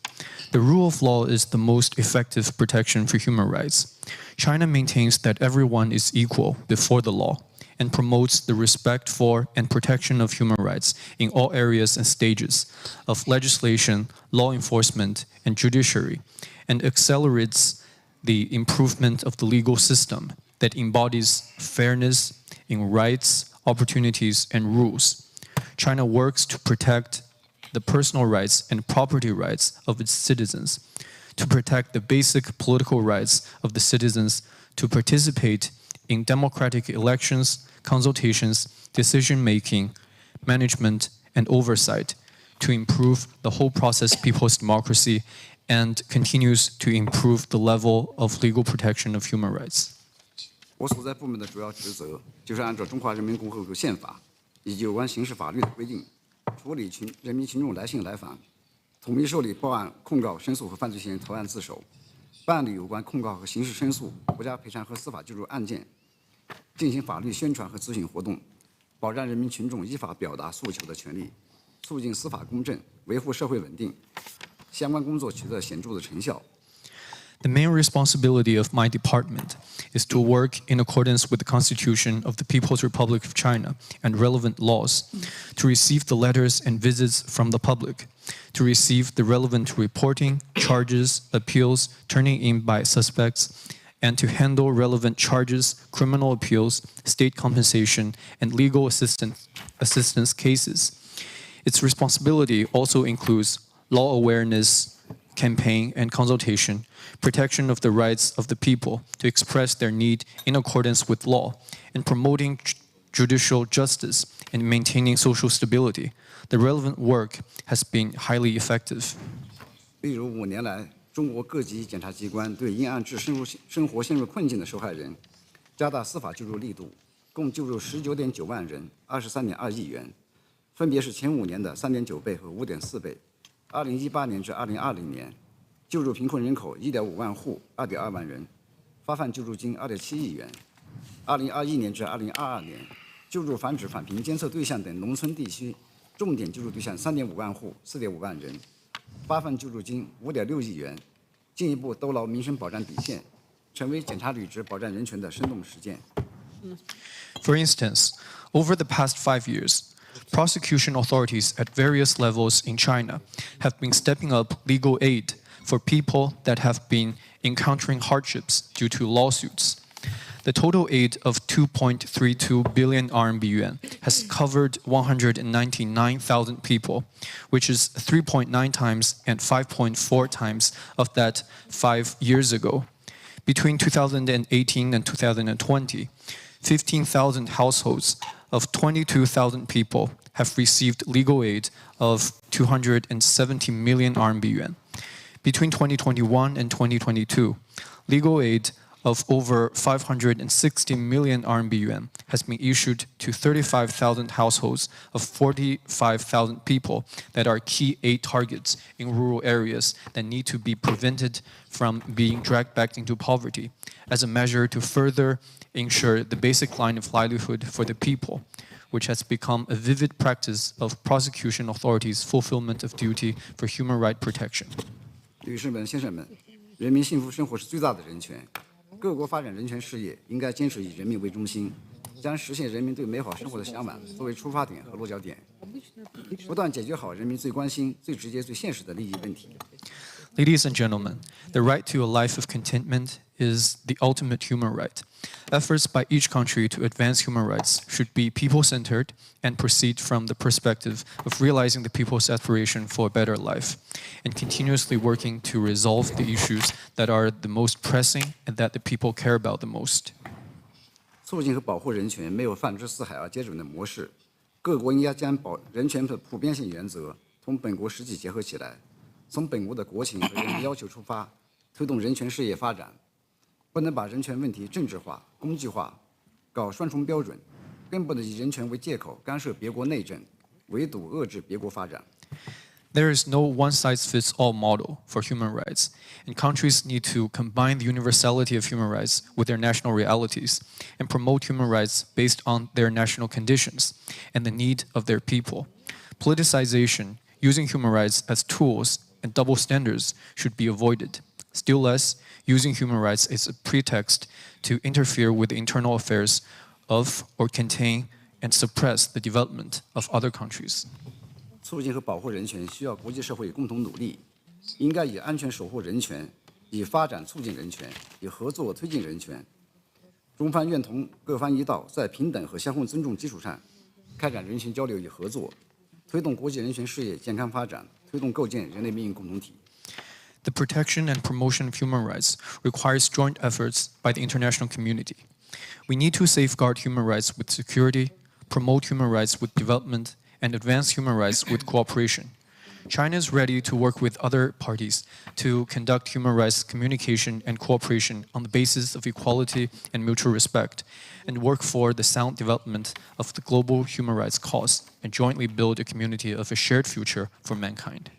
The rule of law is the most effective protection for human rights. China maintains that everyone is equal before the law and promotes the respect for and protection of human rights in all areas and stages of legislation, law enforcement, and judiciary, and accelerates the improvement of the legal system that embodies fairness in rights, opportunities, and rules. China works to protect the personal rights and property rights of its citizens, to protect the basic political rights of the citizens to participate in democratic elections, consultations, decision-making, management, and oversight, to improve the whole process of people's democracy and continues to improve the level of legal protection of human rights. 我所在部门的主要职责就是按照中华人民共和国宪法以及有关刑事法律的规定，处理人民群众来信来访，统一受理报案、控告、申诉和犯罪嫌疑人投案自首，办理有关控告和刑事申诉、国家赔偿和司法救助案件，进行法律宣传和咨询活动，保障人民群众依法表达诉求的权利，促进司法公正，维护社会稳定。 相关工作取得显著的成效。 The main responsibility of my department is to work in accordance with the Constitution of the People's Republic of China and relevant laws, to receive the letters and visits from the public, to receive the relevant reporting, charges, appeals turning in by suspects, and to handle relevant charges, criminal appeals, state compensation, and legal assistance cases. Its responsibility also includes law awareness campaign and consultation, protection of the rights of the people to express their need in accordance with law, and promoting judicial justice and maintaining social stability. The relevant work has been highly effective. 例如，5年来，中国各级检察机关对因案致生活陷入困境的受害人，加大司法救助力度，共救助19.9万人，23.2亿元，分别是前5年的3.9倍和5.4倍。 2018年至2020年，救助贫困人口1.5万户，2.2万人，发放救助金2.7亿元。2021年至2022年，救助防止返贫监测对象等农村地区重点救助对象3.5万户，4.5万人，发放救助金5.6亿元，进一步兜牢民生保障底线，成为检察履职保障人权的生动实践。For instance, over the past 5 years, prosecution authorities at various levels in China have been stepping up legal aid for people that have been encountering hardships due to lawsuits. The total aid of 2.32 billion RMB yuan has covered 199,000 people, which is 3.9 times and 5.4 times of that 5 years ago. Between 2018 and 2020, 15,000 households of 22,000 people have received legal aid of 270 million RMB yuan. Between 2021 and 2022, legal aid of over 560 million RMB yuan has been issued to 35,000 households of 45,000 people that are key aid targets in rural areas that need to be prevented from being dragged back into poverty as a measure to further ensure the basic line of livelihood for the people, which has become a vivid practice of prosecution authorities' fulfillment of duty for human right protection. 女士们、先生们，人民幸福生活是最大的人权。各国发展人权事业应该坚持以人民为中心，将实现人民对美好生活的向往作为出发点和落脚点，不断解决好人民最关心、最直接、最现实的利益问题。Ladies and gentlemen, the right to a life of contentment is the ultimate human right. Efforts by each country to advance human rights should be people-centered and proceed from the perspective of realizing the people's aspiration for a better life, and continuously working to resolve the issues that are the most pressing and that the people care about the most. 促进和保护人权没有泛之四海而皆准的模式，各国应该将人权的普遍性原则同本国实际结合起来，从本国的国情和人民要求出发，推动人权事业发展。不能把人权问题政治化、工具化，搞双重标准，更不能以人权为借口干涉别国内政，围堵遏制别国发展。There is no one-size-fits-all model for human rights, and countries need to combine the universality of human rights with their national realities and promote human rights based on their national conditions and the need of their people. Politicization, using human rights as tools and double standards should be avoided. Still less, using human rights as a pretext to interfere with the internal affairs of or contain and suppress the development of other countries. 促进和保护人权需要国际社会共同努力，应该以安全守护人权，以发展促进人权，以合作推进人权。中方愿同各方一道，在平等和相互尊重基础上，开展人权交流与合作，推动国际人权事业健康发展，推动构建人类命运共同体。The protection and promotion of human rights requires joint efforts by the international community. We need to safeguard human rights with security, promote human rights with development, and advance human rights with cooperation. China is ready to work with other parties to conduct human rights communication and cooperation on the basis of equality and mutual respect, and work for the sound development of the global human rights cause, and jointly build a community of a shared future for mankind.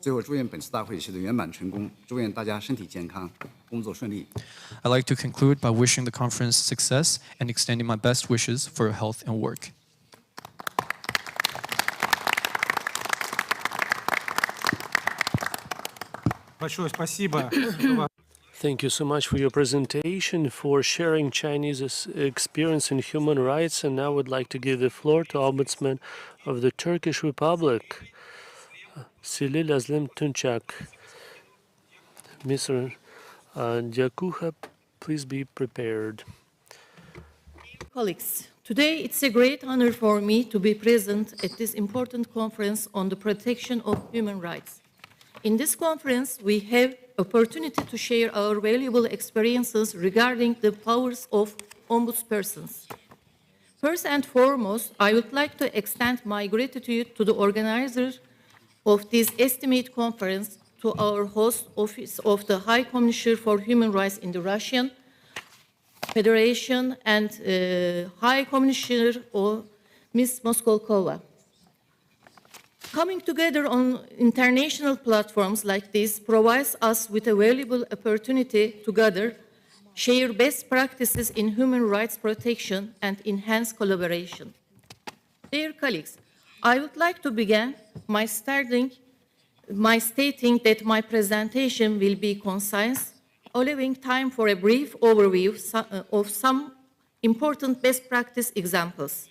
最后，祝愿本次大会取得圆满成功，祝愿大家身体健康，工作顺利。I'd like to conclude by wishing the conference success and extending my best wishes for your health and work. Большое спасибо. Thank you so much for your presentation, for sharing Chinese experience in human rights. And now I would like to give the floor to Ombudsman of the Turkish Republic, Silil Azlim Tunçak. Mr. Jakuha, please be prepared. Colleagues, today it's a great honor for me to be present at this important conference on the protection of human rights. In this conference, we have opportunity to share our valuable experiences regarding the powers of ombudspersons. First and foremost, I would like to extend my gratitude to the organizers of this estimate conference, to our host office of the High Commissioner for Human Rights in the Russian Federation and High Commissioner Ms. Moskolkova. Coming together on international platforms like this provides us with a valuable opportunity to gather, share best practices in human rights protection, and enhance collaboration. Dear colleagues, I would like to begin by stating that my presentation will be concise, allowing time for a brief overview of some important best practice examples.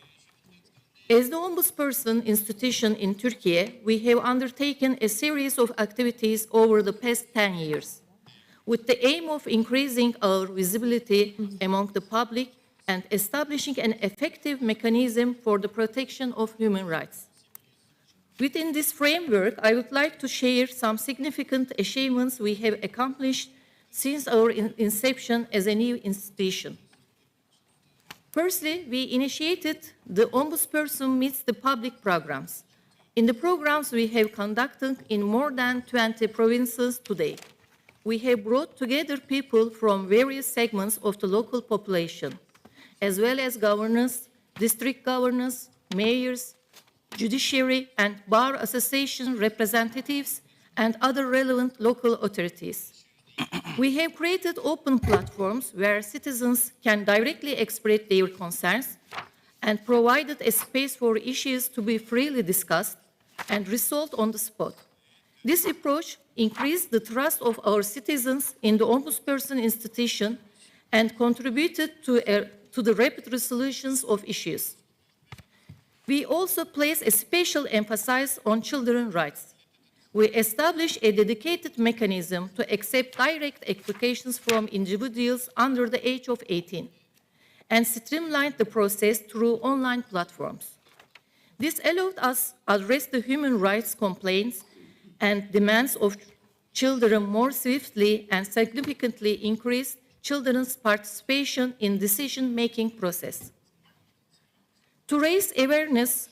As the Ombudsperson institution in Turkey, we have undertaken a series of activities over the past 10 years, with the aim of increasing our visibility among the public and establishing an effective mechanism for the protection of human rights. Within this framework, I would like to share some significant achievements we have accomplished since our inception as a new institution. Firstly, we initiated the Ombudsperson Meets the Public programs. In the programs we have conducted in more than 20 provinces today, we have brought together people from various segments of the local population, as well as governors, district governors, mayors, judiciary and bar association representatives, and other relevant local authorities. We have created open platforms where citizens can directly express their concerns and provided a space for issues to be freely discussed and resolved on the spot. This approach increased the trust of our citizens in the Ombudsperson institution and contributed to the rapid resolutions of issues. We also place a special emphasis on children's rights. We established a dedicated mechanism to accept direct applications from individuals under the age of 18 and streamlined the process through online platforms. This allowed us to address the human rights complaints and demands of children more swiftly and significantly increase children's participation in decision-making process. To raise awareness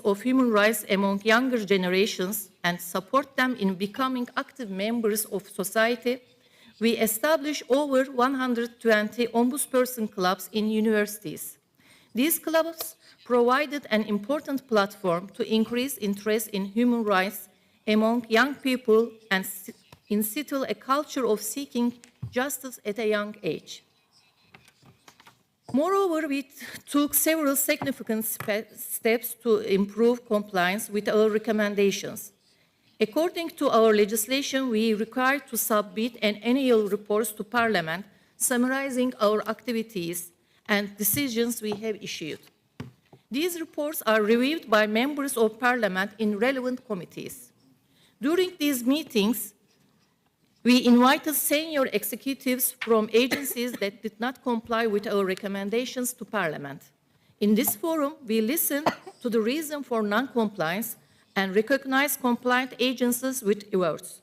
of human rights among younger generations and support them in becoming active members of society, we established over 120 ombudsperson clubs in universities. These clubs provided an important platform to increase interest in human rights among young people and instill a culture of seeking justice at a young age. Moreover, we took several significant steps to improve compliance with our recommendations. According to our legislation, we are required to submit an annual report to Parliament summarizing our activities and decisions we have issued. These reports are reviewed by members of Parliament in relevant committees. During these meetings, we invited senior executives from agencies that did not comply with our recommendations to Parliament. In this forum, we listened to the reason for non-compliance and recognized compliant agencies with awards.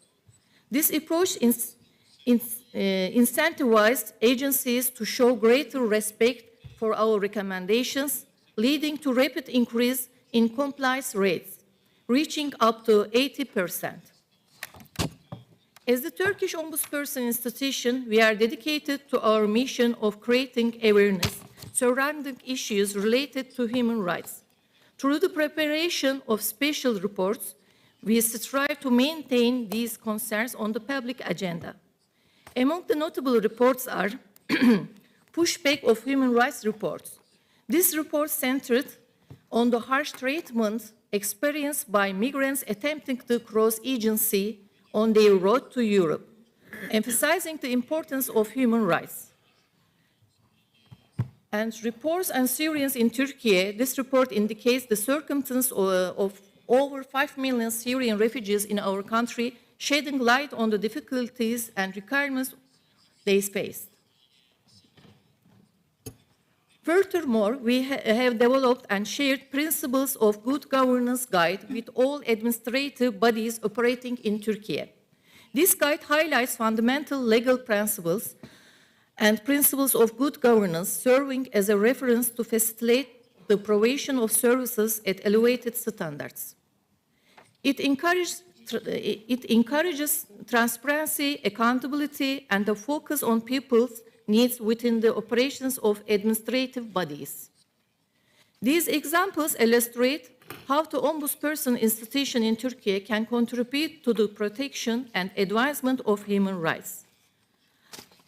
This approach incentivized agencies to show greater respect for our recommendations, leading to rapid increase in compliance rates, reaching up to 80%. As the Turkish Ombudsperson institution, we are dedicated to our mission of creating awareness surrounding issues related to human rights. Through the preparation of special reports, we strive to maintain these concerns on the public agenda. Among the notable reports are pushback of human rights reports. This report centered on the harsh treatment experienced by migrants attempting to cross Aegean Sea on their road to Europe, emphasizing the importance of human rights. And reports on Syrians in Turkey, this report indicates the circumstance of over 5 million Syrian refugees in our country, shedding light on the difficulties and requirements they face. Furthermore, we have developed and shared principles of good governance guide with all administrative bodies operating in Turkey. This guide highlights fundamental legal principles and principles of good governance, serving as a reference to facilitate the provision of services at elevated standards. It encourages transparency, accountability, and a focus on people's needs within the operations of administrative bodies. These examples illustrate how the Ombudsperson institution in Turkey can contribute to the protection and advancement of human rights.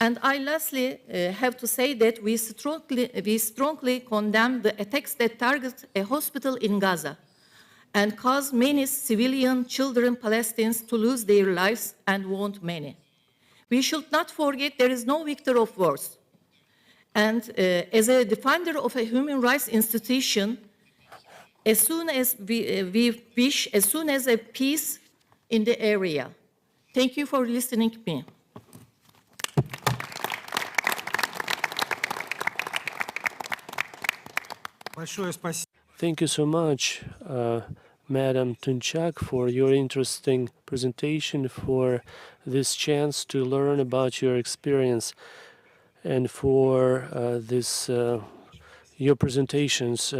And I lastly have to say that we strongly condemn the attacks that target a hospital in Gaza and cause many civilian children, Palestinians, to lose their lives and wound many. We should not forget there is no victor of wars. And as a defender of a human rights institution, as soon as we wish, as soon as a peace in the area. Thank you for listening to me. Thank you so much, Madam Tunçak, for your interesting presentation, for this chance to learn about your experience. and for this your presentations,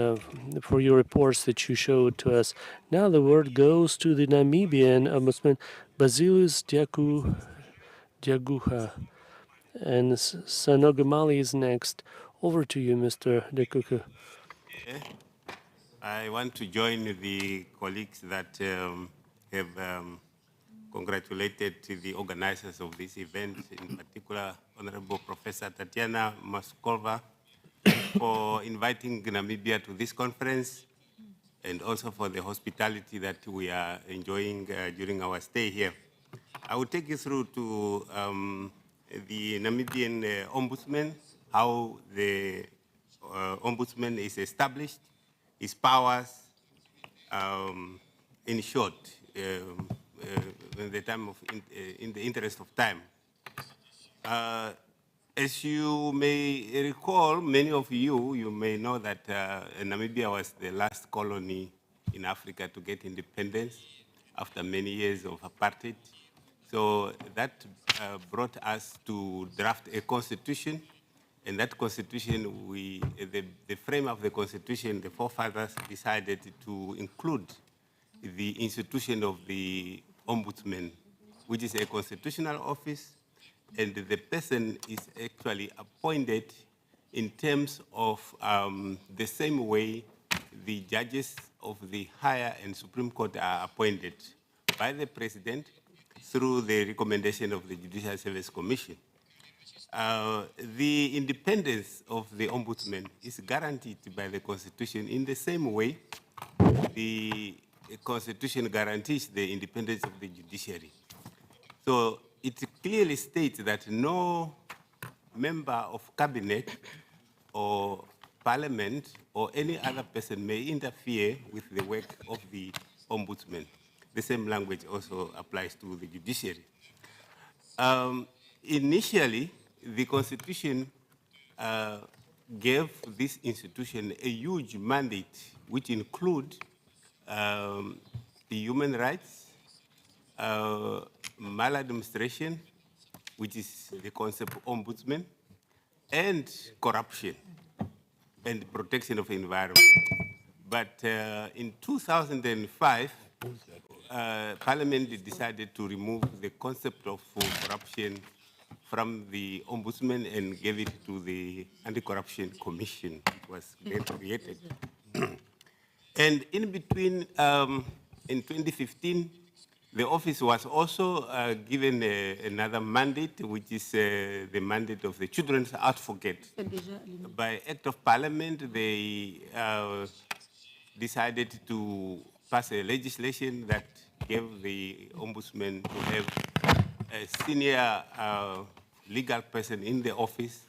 for your reports that you showed to us. Now the word goes to the Namibian Ombudsman Basilis Diaguha. And Sanogamali is next. Over to you, Mr. Dekuku. I want to join the colleagues that have congratulated the organizers of this event, in particular Honorable Professor Tatiana Moskova, for inviting Namibia to this conference, and also for the hospitality that we are enjoying during our stay here. I will take you through to the Namibian Ombudsman, how the Ombudsman is established, his powers, in short, in the interest of time. As you may recall, many of you may know that Namibia was the last colony in Africa to get independence after many years of apartheid. So that brought us to draft a constitution, and that constitution, the frame of the constitution, the forefathers decided to include the institution of the ombudsman, which is a constitutional office, and the person is actually appointed in terms of the same way the judges of the higher and Supreme Court are appointed by the president through the recommendation of the Judicial Service Commission. The independence of the ombudsman is guaranteed by the Constitution in the same way the Constitution guarantees the independence of the judiciary. So it clearly states that no member of cabinet or parliament or any other person may interfere with the work of the ombudsman. The same language also applies to the judiciary. Initially, the Constitution gave this institution a huge mandate, which include the human rights, maladministration, which is the concept of ombudsman, and corruption and protection of the environment. But in 2005, Parliament decided to remove the concept of corruption from the ombudsman and gave it to the Anti-Corruption Commission, which was created. And in between, in 2015, the office was also given another mandate, which is the mandate of the Children's Advocate. By Act of Parliament, they decided to pass a legislation that gave the ombudsman to have a senior legal person in the office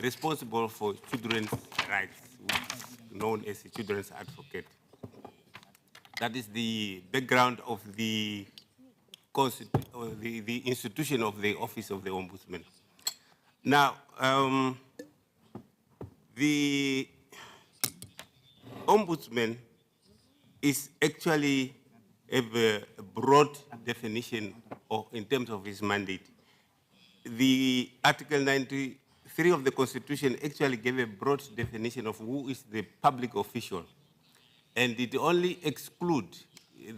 responsible for children's rights, which is known as a Children's Advocate. That is the background of the institution of the Office of the Ombudsman. Now, the Ombudsman is actually a broad definition in terms of his mandate. The Article 93 of the Constitution actually gave a broad definition of who is the public official, and it only excludes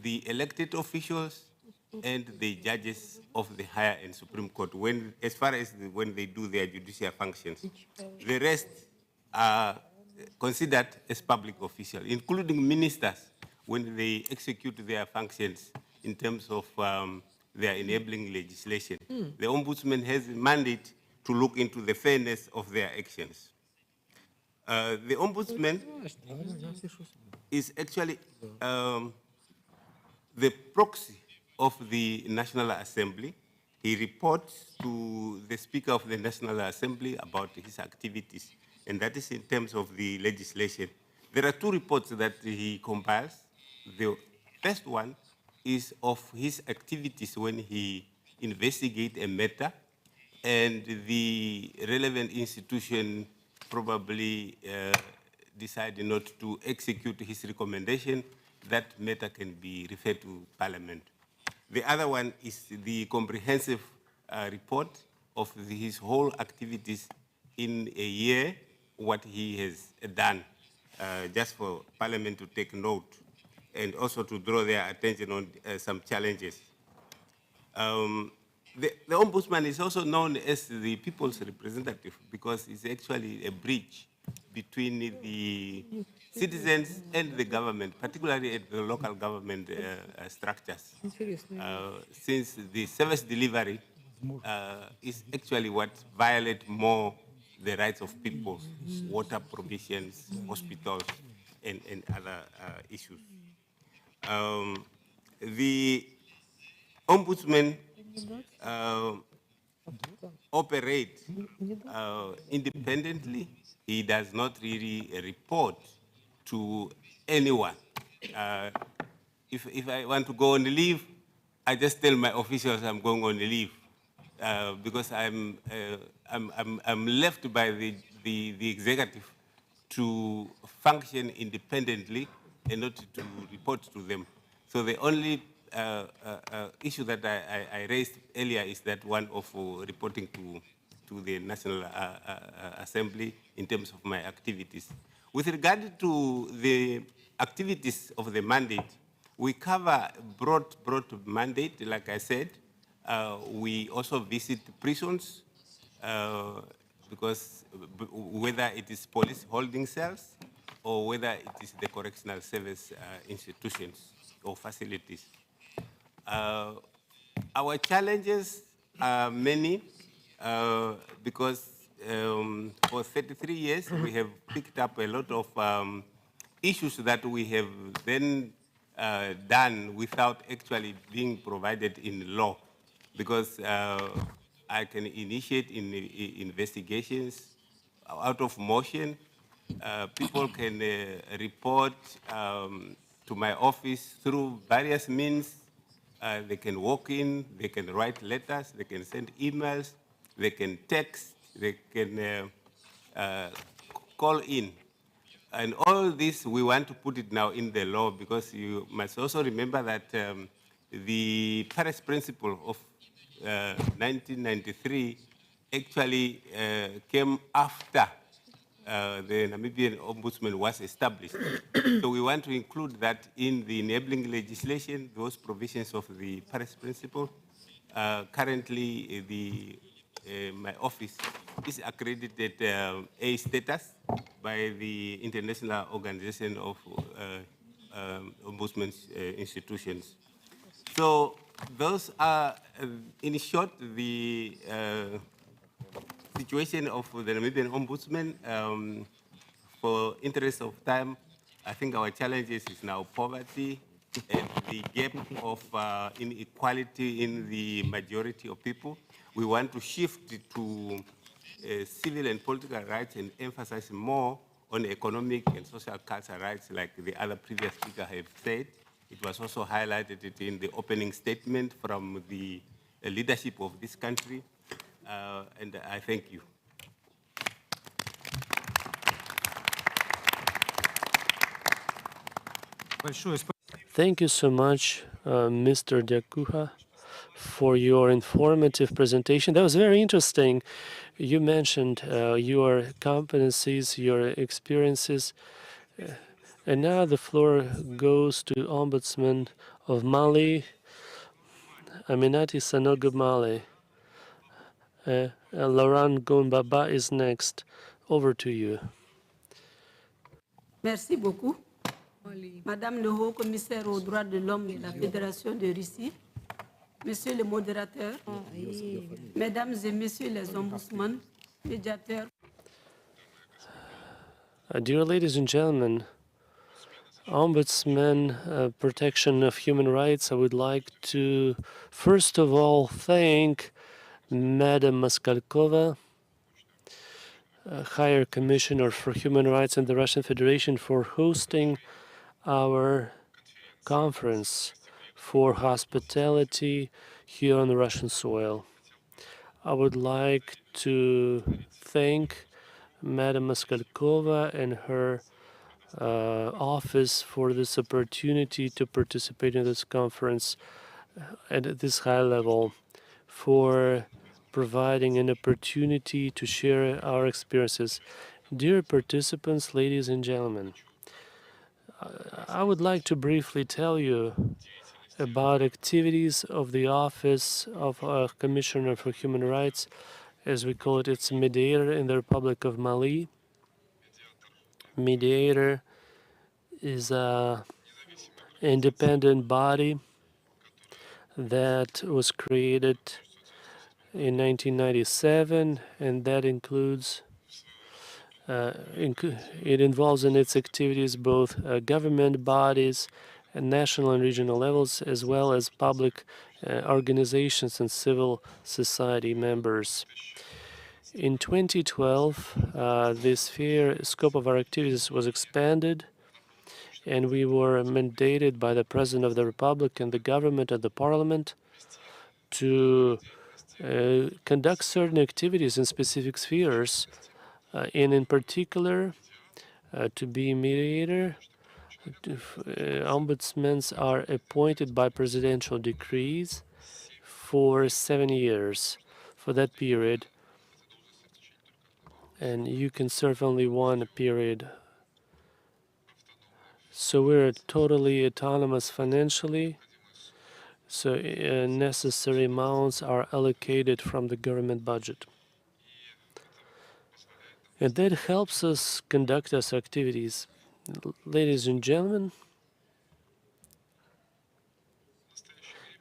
the elected officials and the judges of the higher and Supreme Court, as far as when they do their judicial functions. The rest are considered as public officials, including ministers, when they execute their functions in terms of their enabling legislation. The Ombudsman has a mandate to look into the fairness of their actions. The Ombudsman is actually the proxy of the National Assembly. He reports to the Speaker of the National Assembly about his activities, and that is in terms of the legislation. There are two reports that he compiles. The first one is of his activities when he investigates a matter, and the relevant institution probably decided not to execute his recommendation. That matter can be referred to Parliament. The other one is the comprehensive report of his whole activities in a year what he has done, just for Parliament to take note and also to draw their attention on some challenges. The Ombudsman is also known as the people's representative because it's actually a bridge between the citizens and the government, particularly at the local government structures. Since the service delivery is actually what violates more the rights of people, water provisions, hospitals, and other issues. The Ombudsman operate independently. He does not really report to anyone. If I want to go on leave, I just tell my officials I'm going on leave because I'm left by the executive to function independently and not to report to them. So the only issue that I raised earlier is that one of reporting to the National Assembly in terms of my activities. With regard to the activities of the mandate, we cover broad mandate, like I said. We also visit prisons, because whether it is police holding cells or whether it is the correctional service institutions or facilities. Our challenges are many because for 33 years we have picked up a lot of issues that we have then done without actually being provided in law, because I can initiate investigations out of motion. People can report to my office through various means. They can walk in, they can write letters, they can send emails, they can text, they can call in. And all this, we want to put it now in the law, because you must also remember that the Paris Principle of 1993 actually came after the Namibian Ombudsman was established. So we want to include that in the enabling legislation, those provisions of the Paris Principle. Currently, my office is accredited A status by the International Organization of Ombudsman Institutions. So those are, in short, the situation of the Namibian Ombudsman. For interest of time, I think our challenges is now poverty and the gap of inequality in the majority of people. We want to shift to civil and political rights and emphasize more on economic and social cultural rights, like the other previous speaker have said. It was also highlighted in the opening statement from the leadership of this country, and I thank you. Thank you so much, Mr. Diakuha, for your informative presentation. That was very interesting. You mentioned your competencies, your experiences. And now the floor goes to Ombudsman of Mali, Aminati Sanogo Mali. Laurent Gonbaba is next. Over to you. Merci beaucoup. Madame le Haut-Commissaire aux droits de l'homme de la Fédération de Russie, Monsieur le modérateur, Mesdames et Messieurs les ombudsmen, médiateurs. Dear ladies and gentlemen, Ombudsman Protection of Human Rights, I would like to first of all thank Madam Maskalkova, Higher Commissioner for Human Rights in the Russian Federation, for hosting our conference, for hospitality here on the Russian soil. I would like to thank Madam Maskalkova and her office for this opportunity to participate in this conference at this high level, for providing an opportunity to share our experiences. Dear participants, ladies and gentlemen, I would like to briefly tell you about activities of the Office of Commissioner for Human Rights, as we call it. It's a mediator in the Republic of Mali. Mediator is an independent body that was created in 1997, and that includes it involves in its activities both government bodies at national and regional levels, as well as public organizations and civil society members. In 2012, the scope of our activities was expanded, and we were mandated by the President of the Republic and the government and the Parliament to conduct certain activities in specific spheres, and in particular, to be a mediator. Ombudsmen are appointed by presidential decrees for 7 years for that period, and you can serve only one period. So we're totally autonomous financially, so necessary amounts are allocated from the government budget. And that helps us conduct our activities. Ladies and gentlemen,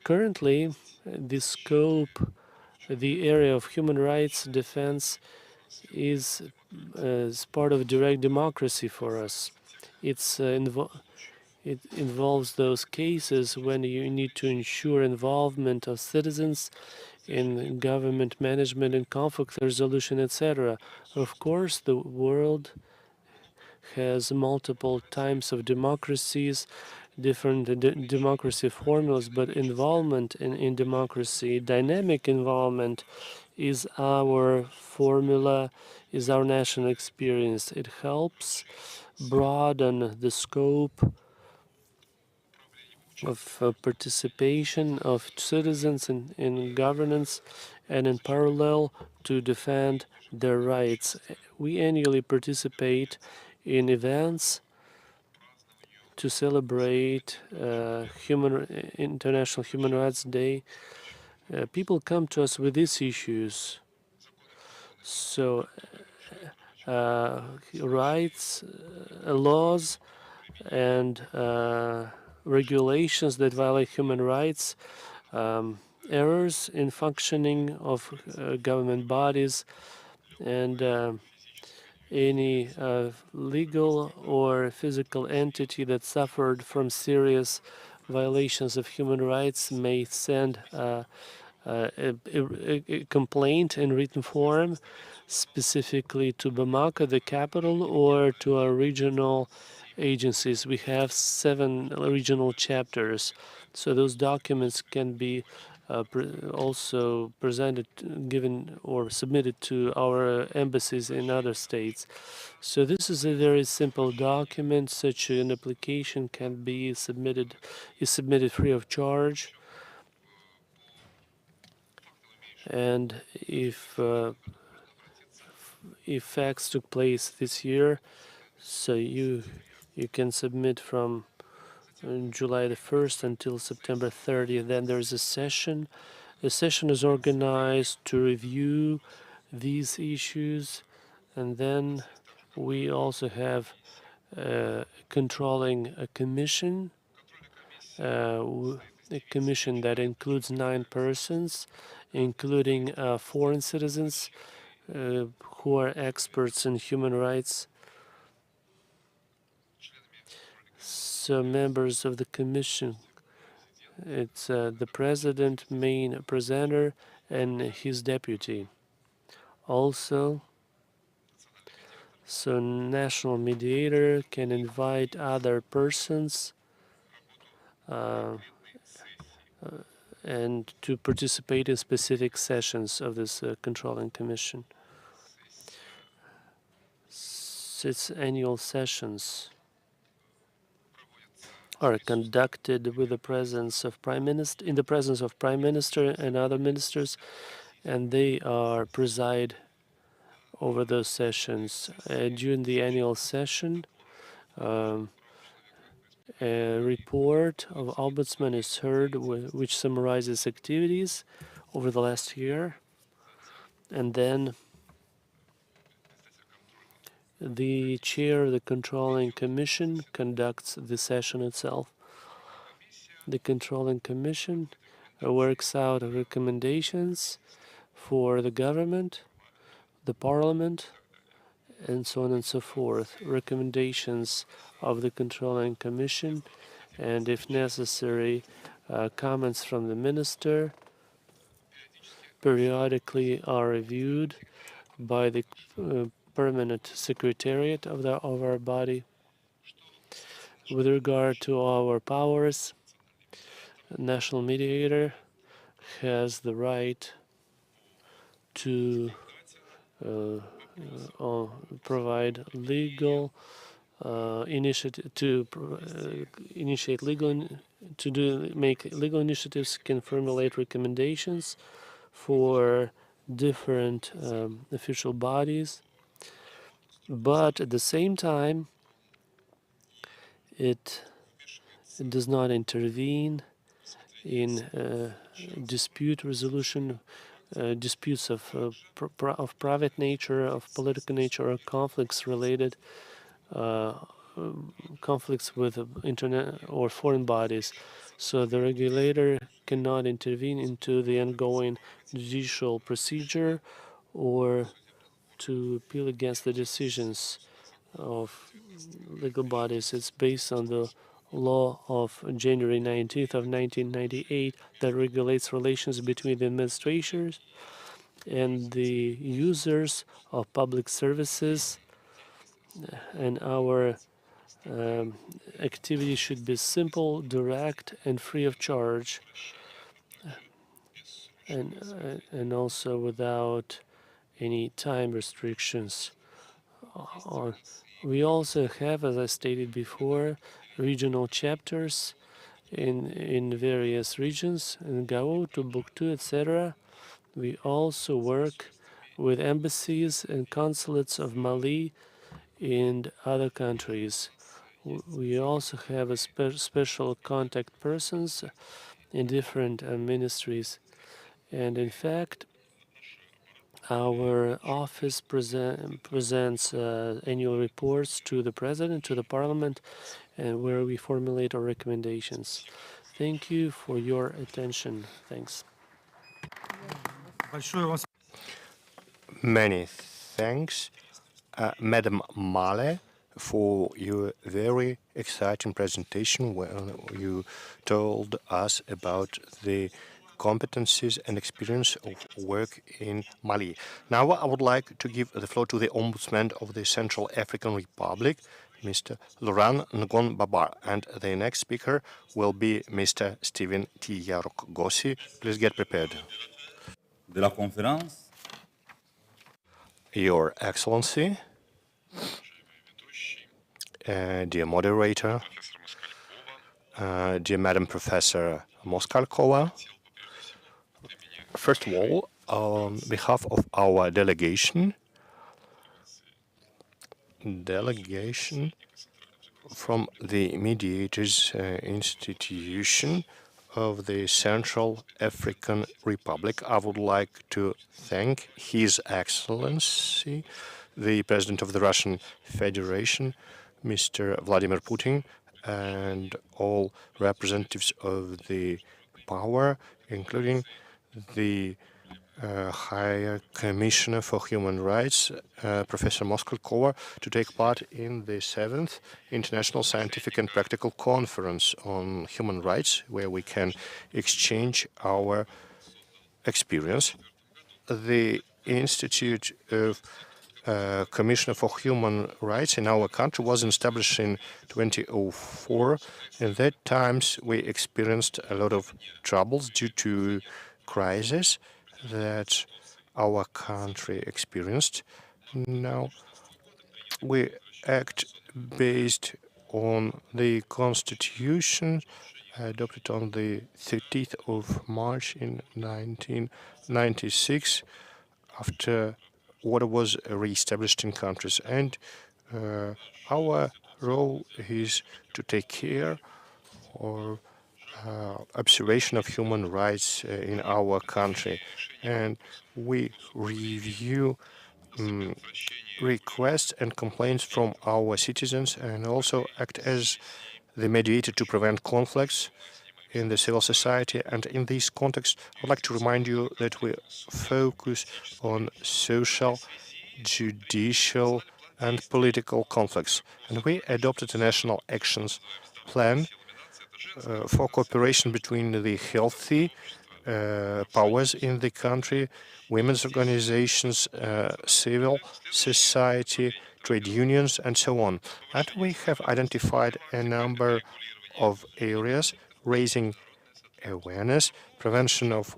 currently the scope, the area of human rights defense is part of direct democracy for us. It involves those cases when you need to ensure involvement of citizens in government management and conflict resolution, etc. Of course, the world has multiple types of democracies, different democracy formulas, but involvement in democracy, dynamic involvement, is our formula, is our national experience. It helps broaden the scope of participation of citizens in governance, and in parallel to defend their rights. We annually participate in events to celebrate International Human Rights Day. People come to us with these issues. So rights, laws, and regulations that violate human rights, errors in functioning of government bodies, and any legal or physical entity that suffered from serious violations of human rights may send a complaint in written form, specifically to Bamako, the capital, or to our regional agencies. We have 7 regional chapters, so those documents can be also presented, given, or submitted to our embassies in other states. So this is a very simple document. Such an application can be submitted, is submitted free of charge. And if facts took place this year, so you can submit from July the 1st until September 30th. Then there's a session. The session is organized to review these issues, and then we also have controlling a commission, a commission that includes 9 persons, including foreign citizens who are experts in human rights. So members of the commission, it's the president, main presenter, and his deputy. Also, so national mediator can invite other persons and to participate in specific sessions of this controlling commission. Its annual sessions are conducted with the presence of Prime Minister, in the presence of Prime Minister and other ministers, and they preside over those sessions. During the annual session, a report of Ombudsman is heard, which summarizes activities over the last year, and then the chair of the controlling commission conducts the session itself. The controlling commission works out recommendations for the government, the parliament, and so on and so forth. Recommendations of the controlling commission, and if necessary, comments from the minister periodically are reviewed by the permanent secretariat of our body. With regard to our powers, national mediator has the right to provide legal initiative to initiate legal make legal initiatives, can formulate recommendations for different official bodies, but at the same time it does not intervene in dispute resolution, disputes of private nature, of political nature, or conflicts related, conflicts with internet or foreign bodies. So the regulator cannot intervene into the ongoing judicial procedure or to appeal against the decisions of legal bodies. It's based on the law of January 19th of 1998 that regulates relations between the administrators and the users of public services, and our activity should be simple, direct, and free of charge, and also without any time restrictions. We also have, as I stated before, regional chapters in various regions, in Gao, Timbuktu, etc. We also work with embassies and consulates of Mali and other countries. We also have a special contact persons in different ministries. And in fact, our office presents annual reports to the President, to the Parliament, and where we formulate our recommendations. Thank you for your attention. Thanks. Many thanks, Madam Male, for your very exciting presentation where you told us about the competencies and experience of work in Mali. Now I would like to give the floor to the Ombudsman of the Central African Republic, Mr. Laurent Ngon Babar, and the next speaker will be Mr. Stephen T. Yarok Gossi. Please get prepared. De la conférence. Your Excellency, dear moderator, dear Madam Professor Moskalkova, first of all, on behalf of our delegation from the Mediators Institution of the Central African Republic, I would like to thank His Excellency, the President of the Russian Federation, Mr. Vladimir Putin, and all representatives of the power, including the High Commissioner for Human Rights, Professor Moskalkova, to take part in the 7th International Scientific and Practical Conference on Human Rights, where we can exchange our experience. The Institute of Commissioner for Human Rights in our country was established in 2004. In that times, we experienced a lot of troubles due to crisis that our country experienced. Now, we act based on the Constitution adopted on the 30th of March in 1996 after order was re-established in countries. And our role is to take care of observation of human rights in our country. And we review requests and complaints from our citizens and also act as the mediator to prevent conflicts in the civil society. And in this context, I would like to remind you that we focus on social, judicial, and political conflicts. And we adopted a national actions plan for cooperation between the healthy powers in the country, women's organizations, civil society, trade unions, and so on. And we have identified a number of areas raising awareness, prevention of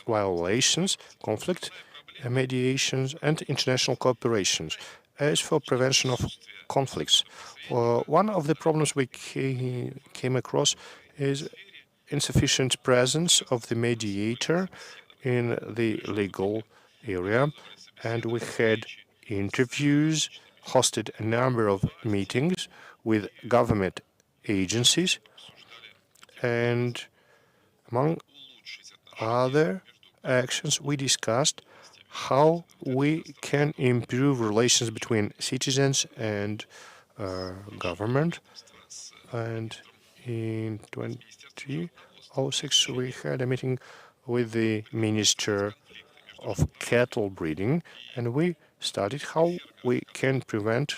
violations, conflict mediations, and international cooperations. As for prevention of conflicts, one of the problems we came across is insufficient presence of the mediator in the legal area, and we had interviews, hosted a number of meetings with government agencies, and among other actions, we discussed how we can improve relations between citizens and government. And in 2006, we had a meeting with the Minister of Cattle Breeding, and we studied how we can prevent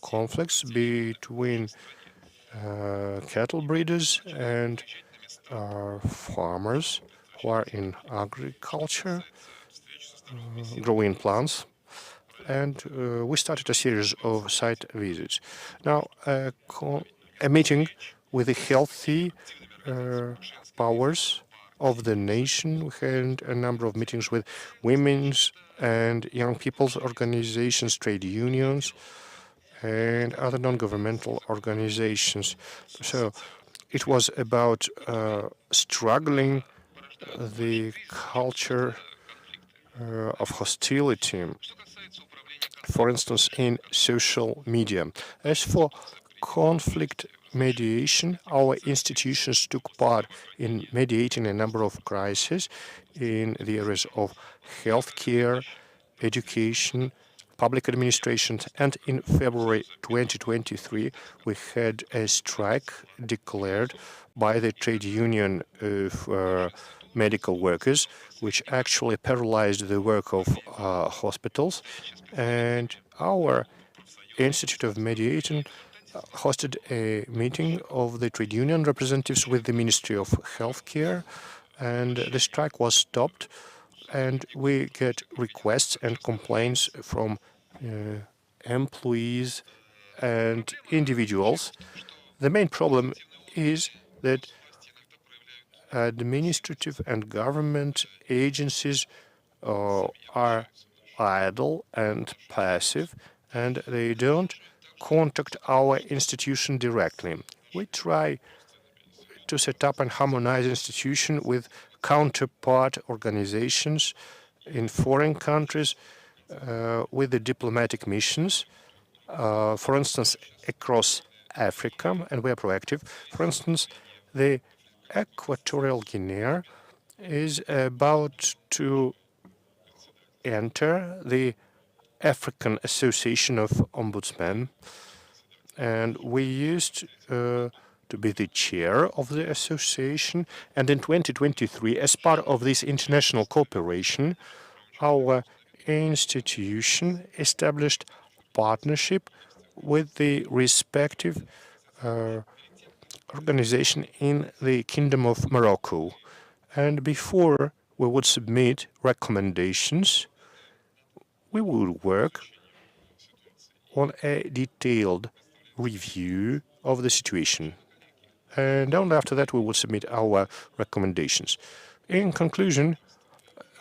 conflicts between cattle breeders and farmers who are in agriculture, growing plants. And we started a series of site visits. Now, a meeting with the healthy powers of the nation. We had a number of meetings with women's and young people's organizations, trade unions, and other non-governmental organizations. So it was about struggling the culture of hostility, for instance, in social media. As for conflict mediation, our institutions took part in mediating a number of crises in the areas of healthcare, education, public administration, and in February 2023, we had a strike declared by the trade union of medical workers, which actually paralyzed the work of hospitals. And our Institute of Mediation hosted a meeting of the trade union representatives with the Ministry of Healthcare, and the strike was stopped, and we get requests and complaints from employees and individuals. The main problem is that administrative and government agencies are idle and passive, and they don't contact our institution directly. We try to set up and harmonize institution with counterpart organizations in foreign countries with the diplomatic missions, for instance, across Africa, and we are proactive. For instance, the Equatorial Guinea is about to enter the African Association of Ombudsmen, and we used to be the chair of the association. And in 2023, as part of this international cooperation, our institution established partnership with the respective organization in the Kingdom of Morocco. And before we would submit recommendations, we would work on a detailed review of the situation. And only after that we will submit our recommendations. In conclusion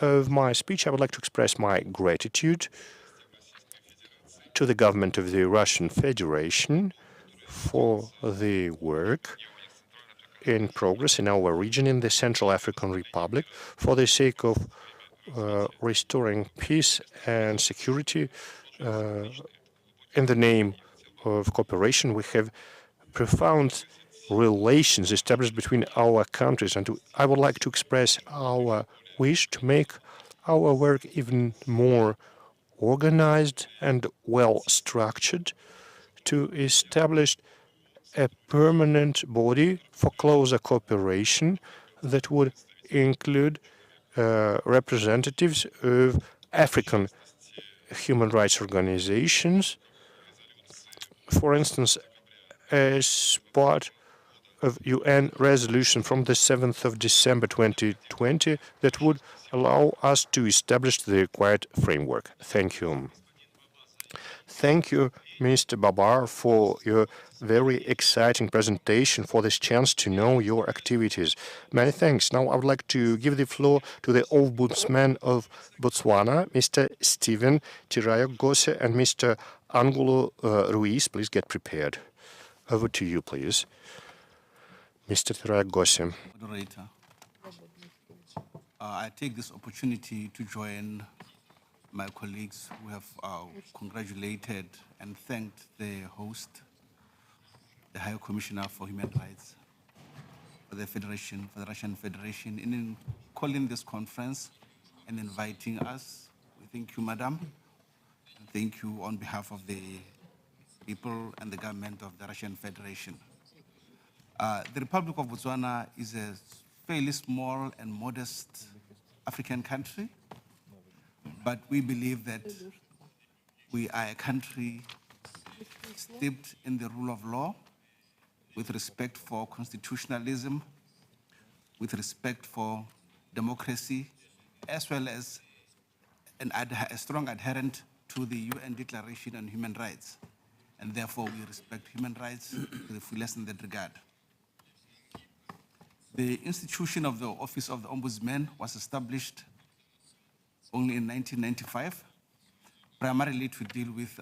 of my speech, I would like to express my gratitude to the government of the Russian Federation for the work in progress in our region, in the Central African Republic, for the sake of restoring peace and security. In the name of cooperation, we have profound relations established between our countries, and I would like to express our wish to make our work even more organized and well structured, to establish a permanent body for closer cooperation that would include representatives of African human rights organizations, for instance, as part of UN resolution from the 7th of December 2020 that would allow us to establish the required framework. Thank you. Thank you, Mr. Babar, for your very exciting presentation, for this chance to know your activities. Many thanks. Now I would like to give the floor to the Ombudsman of Botswana, Mr. Stephen Tirayagose and Mr. Angulo Ruiz. Please get prepared. Over to you, please. Mr. Tirayagose. Moderator, I take this opportunity to join my colleagues who have congratulated and thanked the host, the High Commissioner for Human Rights for the Russian Federation, in calling this conference and inviting us. Thank you, Madam. And thank you on behalf of the people and the government of the Russian Federation. The Republic of Botswana is a fairly small and modest African country, but we believe that we are a country steeped in the rule of law, with respect for constitutionalism, with respect for democracy, as well as a strong adherent to the UN Declaration on Human Rights. And therefore, we respect human rights to the fullest in that regard. The institution of the Office of the Ombudsman was established only in 1995, primarily to deal with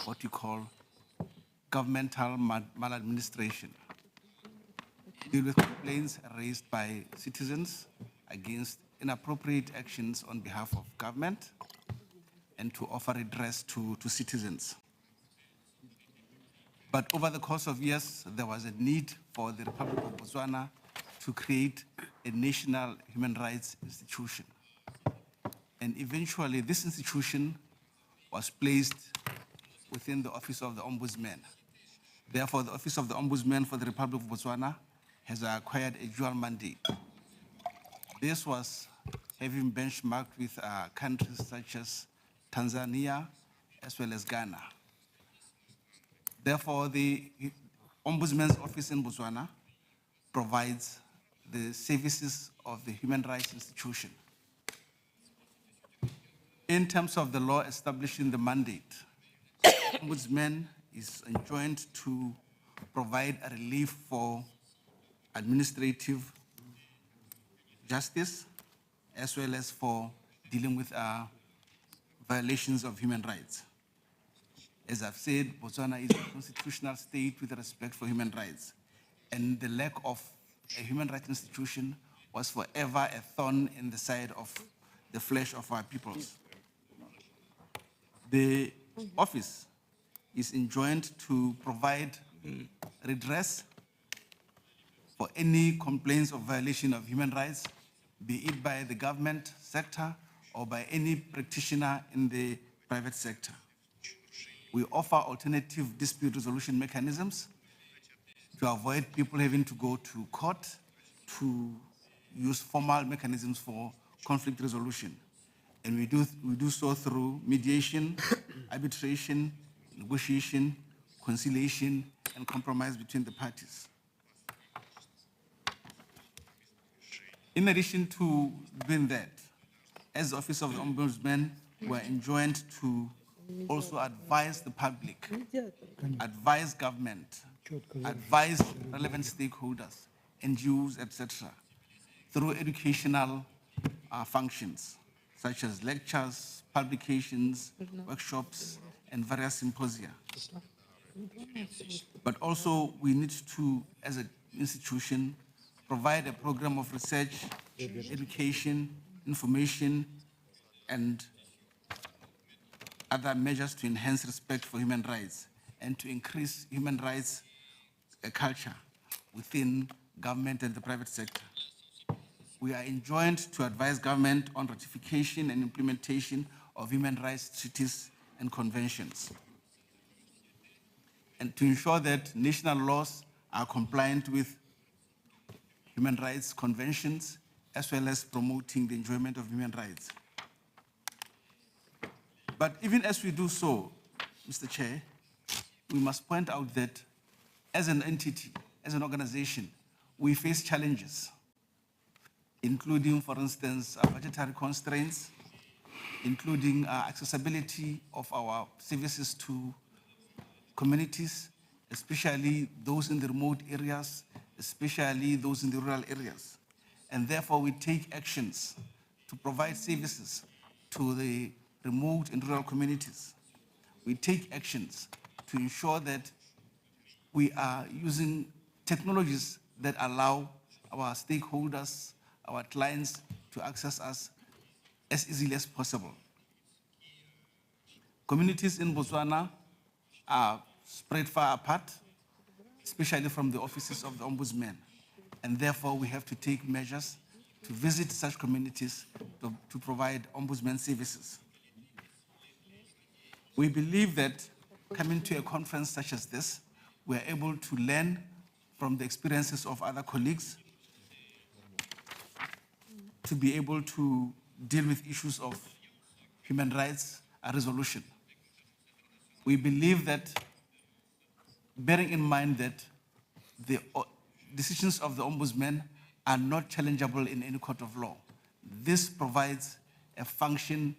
what you call governmental maladministration, deal with complaints raised by citizens against inappropriate actions on behalf of government, and to offer redress to citizens. But over the course of years, there was a need for the Republic of Botswana to create a national human rights institution. And eventually, this institution was placed within the Office of the Ombudsman. Therefore, the Office of the Ombudsman for the Republic of Botswana has acquired a dual mandate. This was having benchmarked with countries such as Tanzania, as well as Ghana. Therefore, the Ombudsman's office in Botswana provides the services of the human rights institution. In terms of the law establishing the mandate, the Ombudsman is enjoined to provide a relief for administrative justice, as well as for dealing with violations of human rights. As I've said, Botswana is a constitutional state with respect for human rights, and the lack of a human rights institution was forever a thorn in the side of the flesh of our peoples. The office is enjoined to provide redress for any complaints of violation of human rights, be it by the government sector or by any practitioner in the private sector. We offer alternative dispute resolution mechanisms to avoid people having to go to court to use formal mechanisms for conflict resolution. And we do so through mediation, arbitration, negotiation, conciliation, and compromise between the parties. In addition to doing that, as the Office of the Ombudsman, we are enjoined to also advise the public, advise government, advise relevant stakeholders, NGOs, etc., through educational functions, such as lectures, publications, workshops, and various symposia. But also we need to, as an institution, provide a program of research, education, information, and other measures to enhance respect for human rights and to increase human rights culture within government and the private sector. We are enjoined to advise government on ratification and implementation of human rights treaties and conventions, and to ensure that national laws are compliant with human rights conventions, as well as promoting the enjoyment of human rights. But even as we do so, Mr. Chair, we must point out that as an entity, as an organization, we face challenges, including, for instance, budgetary constraints, including accessibility of our services to communities, especially those in the remote areas, especially those in the rural areas. And therefore, we take actions to provide services to the remote and rural communities. We take actions to ensure that we are using technologies that allow our stakeholders, our clients, to access us as easily as possible. Communities in Botswana are spread far apart, especially from the offices of the Ombudsman. And therefore, we have to take measures to visit such communities to provide Ombudsman services. We believe that coming to a conference such as this, we are able to learn from the experiences of other colleagues to be able to deal with issues of human rights resolution. We believe that, bearing in mind that the decisions of the Ombudsman are not challengeable in any court of law, this provides a function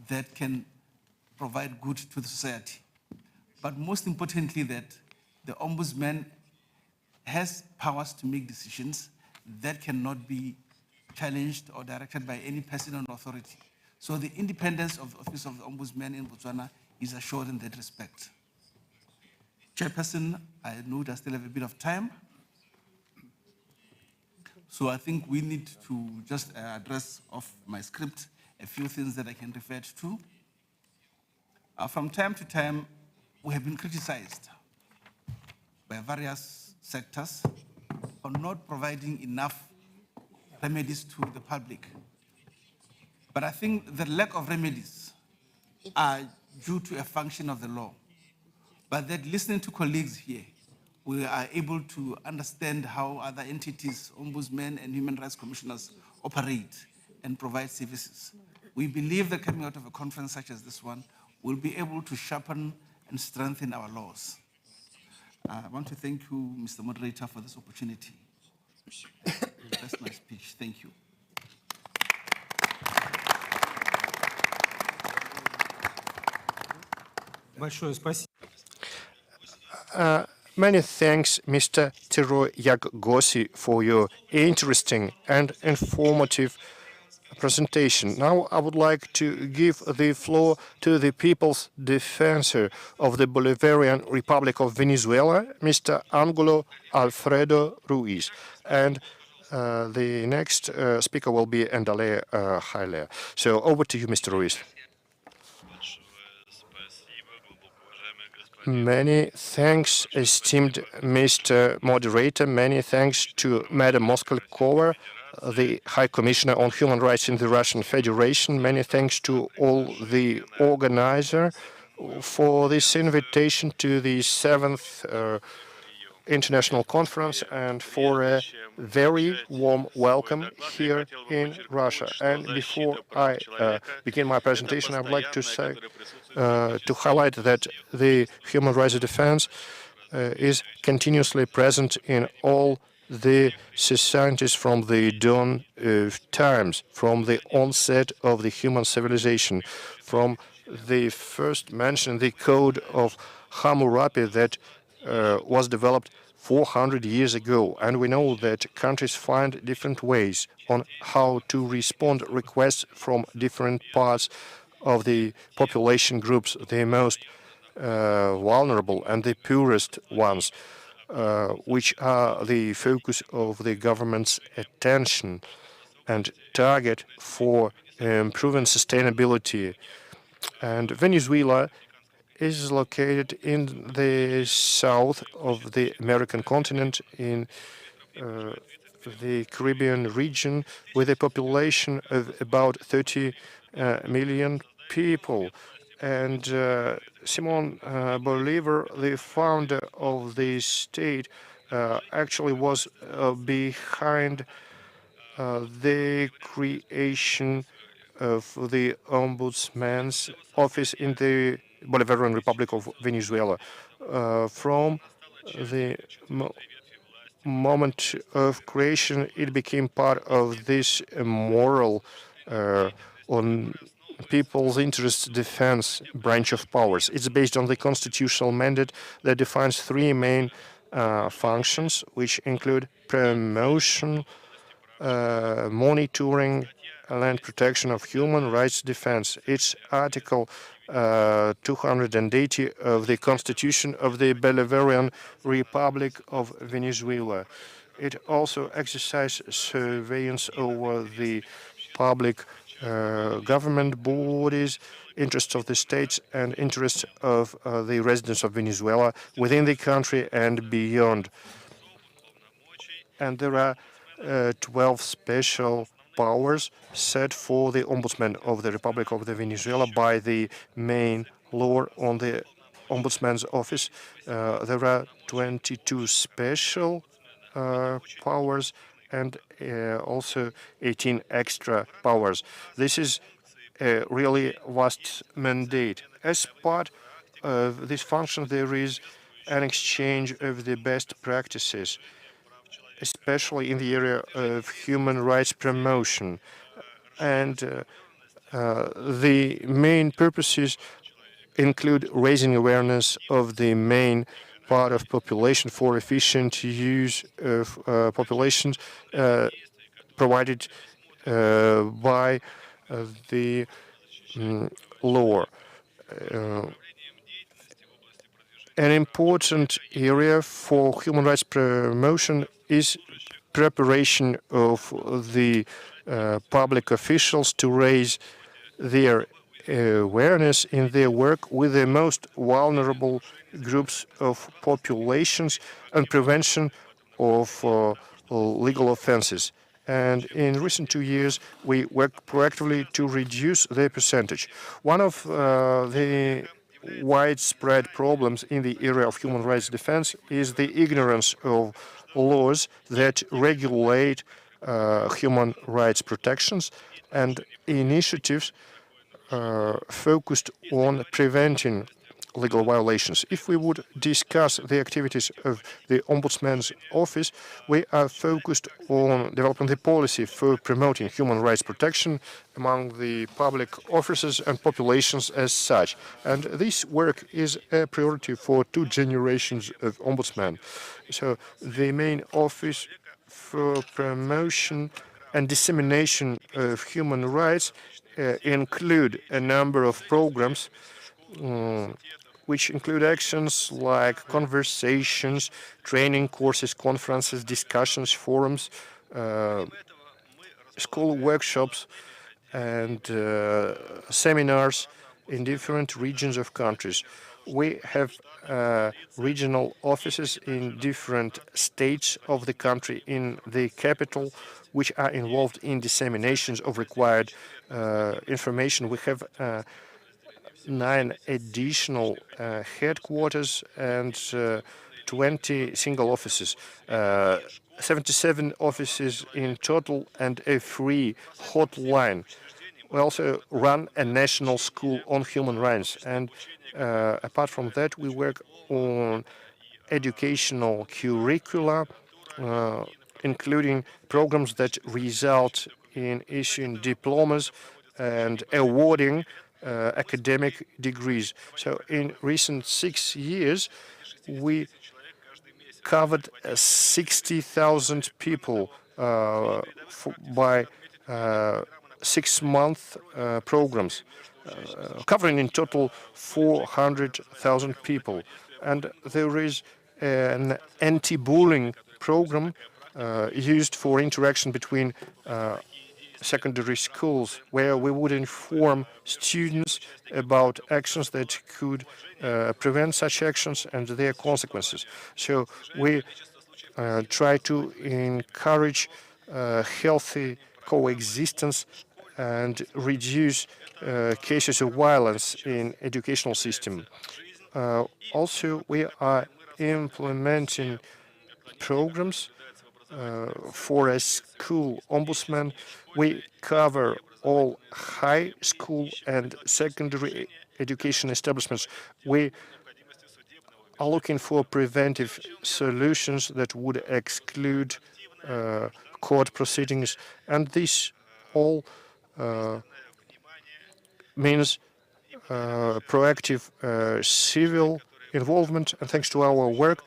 that can provide good to the society. But most importantly, that the Ombudsman has powers to make decisions that cannot be challenged or directed by any person or authority. So the independence of the Office of the Ombudsman in Botswana is assured in that respect. Chairperson, I know I still have a bit of time. So I think we need to just address off my script a few things that I can refer to. From time to time, we have been criticized by various sectors for not providing enough remedies to the public. But I think the lack of remedies are due to a function of the law. But that listening to colleagues here, we are able to understand how other entities, ombudsmen and human rights commissioners operate and provide services. We believe that coming out of a conference such as this one, we'll be able to sharpen and strengthen our laws. I want to thank you, Mr. Moderator, for this opportunity. That's my speech. Thank you. Большое спасибо. Many thanks, Mr. Tiro Yaggosi, for your interesting and informative presentation. Now I would like to give the floor to the People's Defensor of the Bolivarian Republic of Venezuela, Mr. Angulo Alfredo Ruiz. And the next speaker will be Endale Haile. So over to you, Mr. Ruiz. Many thanks, esteemed Mr. Moderator. Many thanks to Madam Moskalkova, the High Commissioner on Human Rights in the Russian Federation. Many thanks to all the organizer for this invitation to the 7th International Conference and for a very warm welcome here in Russia. And before I begin my presentation, I would like to say, to highlight that the human rights defense is continuously present in all the societies from the dawn of times, from the onset of the human civilization, from the first mention, the Code of Hammurabi that was developed 400 years ago. And we know that countries find different ways on how to respond to requests from different parts of the population groups. The most vulnerable and the poorest ones, which are the focus of the government's attention and target for improving sustainability. And Venezuela is located in the south of the American continent in the Caribbean region with a population of about 30 million people. And Simon Bolivar, the founder of the state, actually was behind the creation of the Ombudsman's office in the Bolivarian Republic of Venezuela. From the moment of creation, it became part of this moral on people's interests defense branch of powers. It's based on the constitutional mandate that defines three main functions, which include promotion, monitoring, and protection of human rights defense. It's Article 280 of the Constitution of the Bolivarian Republic of Venezuela. It also exercises surveillance over the public government bodies, interests of the states, and interests of the residents of Venezuela within the country and beyond. And there are 12 special powers set for the Ombudsman of the Republic of Venezuela by the main law on the Ombudsman's office. There are 22 special powers and also 18 extra powers. This is a really vast mandate. As part of this function, there is an exchange of the best practices, especially in the area of human rights promotion. And the main purposes include raising awareness of the main part of population for efficient use of populations provided by the law. An important area for human rights promotion is preparation of the public officials to raise their awareness in their work with the most vulnerable groups of populations and prevention of legal offenses. And in recent 2 years, we worked proactively to reduce their percentage. One of the widespread problems in the area of human rights defense is the ignorance of laws that regulate human rights protections and initiatives focused on preventing legal violations. If we would discuss the activities of the Ombudsman's office, we are focused on developing the policy for promoting human rights protection among the public officers and populations as such. And this work is a priority for 2 generations of ombudsmen. So the main office for promotion and dissemination of human rights include a number of programs which include actions like conversations, training courses, conferences, discussions, forums, school workshops, and seminars in different regions of countries. We have regional offices in different states of the country in the capital, which are involved in disseminations of required information. We have 9 additional headquarters and 20 single offices, 77 offices in total, and a free hotline. We also run a national school on human rights, and apart from that, we work on educational curricula, including programs that result in issuing diplomas and awarding academic degrees. So in recent 6 years, we covered 60,000 people by 6-month programs. covering in total 400,000 people. And there is an anti-bullying program used for interaction between secondary schools, where we would inform students about actions that could prevent such actions and their consequences. So we try to encourage healthy coexistence and reduce cases of violence in educational system. Also, we are implementing programs for a school ombudsman. We cover all high school and secondary education establishments. We are looking for preventive solutions that would exclude court proceedings, and this all means proactive civil involvement. And thanks to our work,